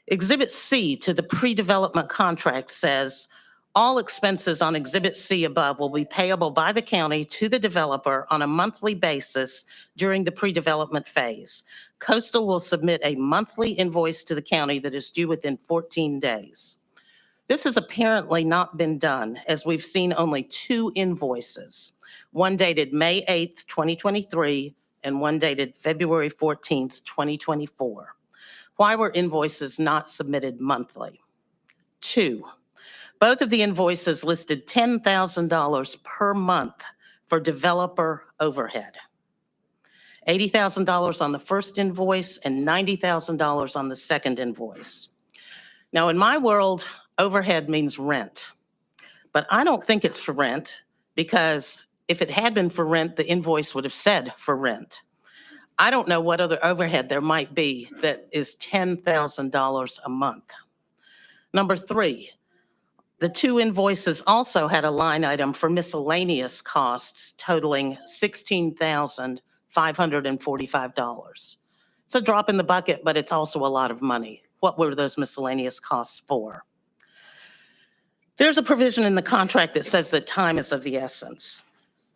Exhibit C to the pre-development contract says, all expenses on Exhibit C above will be payable by the county to the developer on a monthly basis during the pre-development phase. Coastal will submit a monthly invoice to the county that is due within 14 days. This has apparently not been done, as we've seen only 2 invoices, one dated May 8th, 2023, and one dated February 14th, 2024. Why were invoices not submitted monthly? 2, both of the invoices listed $10,000 per month for developer overhead. $80,000 on the first invoice and $90,000 on the second invoice. Now, in my world, overhead means rent, but I don't think it's for rent, because if it had been for rent, the invoice would have said for rent. I don't know what other overhead there might be that is $10,000 a month. Number 3, the 2 invoices also had a line item for miscellaneous costs totaling $16,545. It's a drop in the bucket, but it's also a lot of money. What were those miscellaneous costs for? There's a provision in the contract that says that time is of the essence.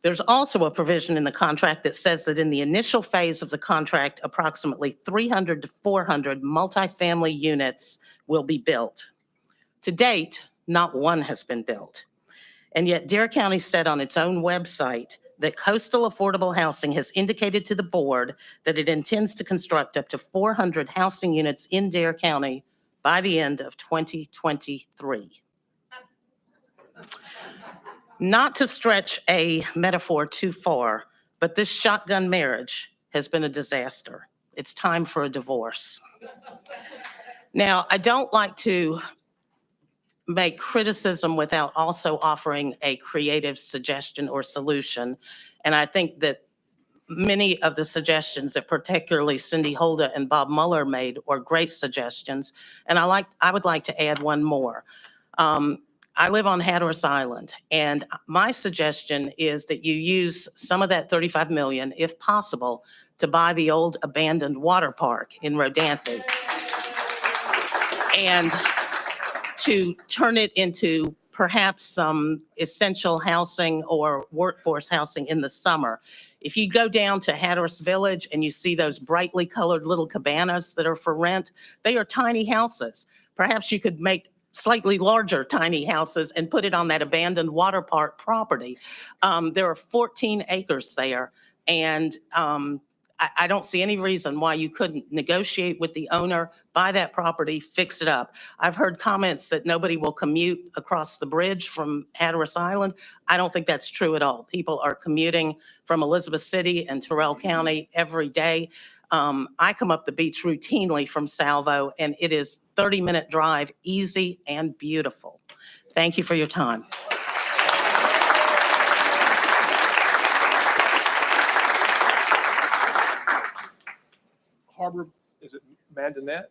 There's also a provision in the contract that says that in the initial phase of the contract, approximately 300 to 400 multifamily units will be built. To date, not one has been built. And yet Dare County said on its own website that Coastal Affordable Housing has indicated to the board that it intends to construct up to 400 housing units in Dare County by the end of 2023. Not to stretch a metaphor too far, but this shotgun marriage has been a disaster. It's time for a divorce. Now, I don't like to make criticism without also offering a creative suggestion or solution. And I think that many of the suggestions that particularly Cindy Holda and Bob Mueller made were great suggestions. And I would like to add one more. I live on Hatteras Island, and my suggestion is that you use some of that 35 million, if possible, to buy the old abandoned water park in Rodanthe and to turn it into perhaps some essential housing or workforce housing in the summer. If you go down to Hatteras Village and you see those brightly colored little cabanas that are for rent, they are tiny houses. Perhaps you could make slightly larger tiny houses and put it on that abandoned water park property. There are 14 acres there, and I don't see any reason why you couldn't negotiate with the owner, buy that property, fix it up. I've heard comments that nobody will commute across the bridge from Hatteras Island. I don't think that's true at all. People are commuting from Elizabeth City and Terrell County every day. I come up the beach routinely from Salvo, and it is 30-minute drive, easy and beautiful. Thank you for your time. Harbor, is it Mandanette?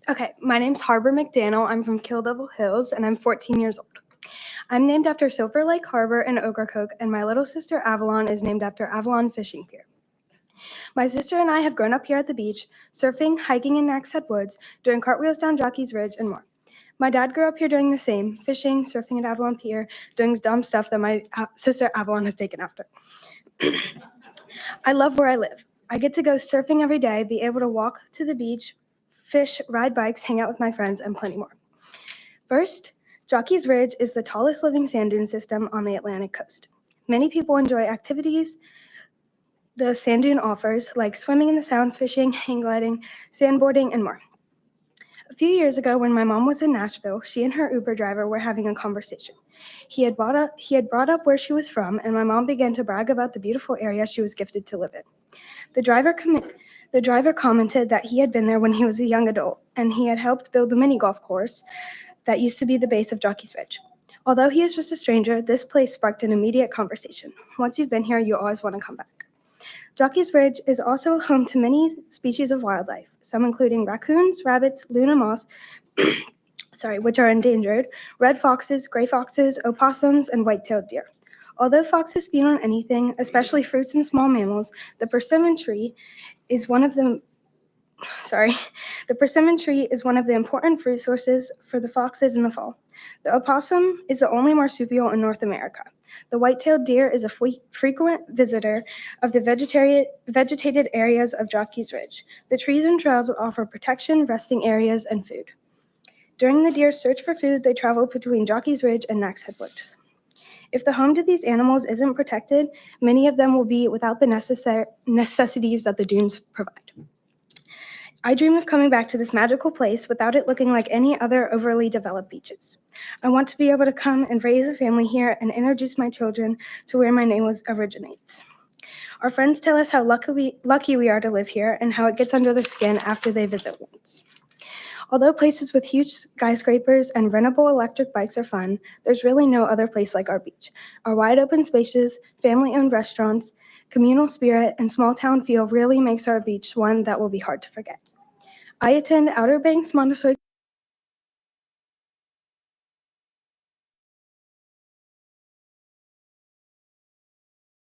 Okay, my name's Harbor McDaniel. I'm from Kill Devil Hills, and I'm 14 years old. I'm named after Silver Lake Harbor in Ocracoke, and my little sister Avalon is named after Avalon Fishing Pier. My sister and I have grown up here at the beach, surfing, hiking in Nack's Head Woods, doing cartwheels down Jockey's Ridge, and more. My dad grew up here doing the same, fishing, surfing at Avalon Pier, doing dumb stuff that my sister Avalon has taken after. I love where I live. I get to go surfing every day, be able to walk to the beach, fish, ride bikes, hang out with my friends, and plenty more. First, Jockey's Ridge is the tallest living sand dune system on the Atlantic coast. Many people enjoy activities the sand dune offers, like swimming in the sound, fishing, hang gliding, sandboarding, and more. A few years ago, when my mom was in Nashville, she and her Uber driver were having a conversation. He had brought up where she was from, and my mom began to brag about the beautiful area she was gifted to live in. The driver commented that he had been there when he was a young adult, and he had helped build the mini golf course that used to be the base of Jockey's Ridge. Although he is just a stranger, this place sparked an immediate conversation. Once you've been here, you always want to come back. Jockey's Ridge is also home to many species of wildlife, some including raccoons, rabbits, Luna moths, which are endangered, red foxes, gray foxes, opossums, and white-tailed deer. Although foxes feed on anything, especially fruits and small mammals, the persimmon tree is one of the important fruit sources for the foxes in the fall. The opossum is the only marsupial in North America. The white-tailed deer is a frequent visitor of the vegetated areas of Jockey's Ridge. The trees and shrubs offer protection, resting areas, and food. During the deer's search for food, they travel between Jockey's Ridge and Nack's Head Woods. If the home to these animals isn't protected, many of them will be without the necessities that the dunes provide. I dream of coming back to this magical place without it looking like any other overly developed beaches. I want to be able to come and raise a family here and introduce my children to where my name originates. Our friends tell us how lucky we are to live here and how it gets under their skin after they visit once. Although places with huge skyscrapers and rentable electric bikes are fun, there's really no other place like our beach. Our wide open spaces, family-owned restaurants, communal spirit, and small town feel really makes our beach one that will be hard to forget. I attend Outer Banks Montessori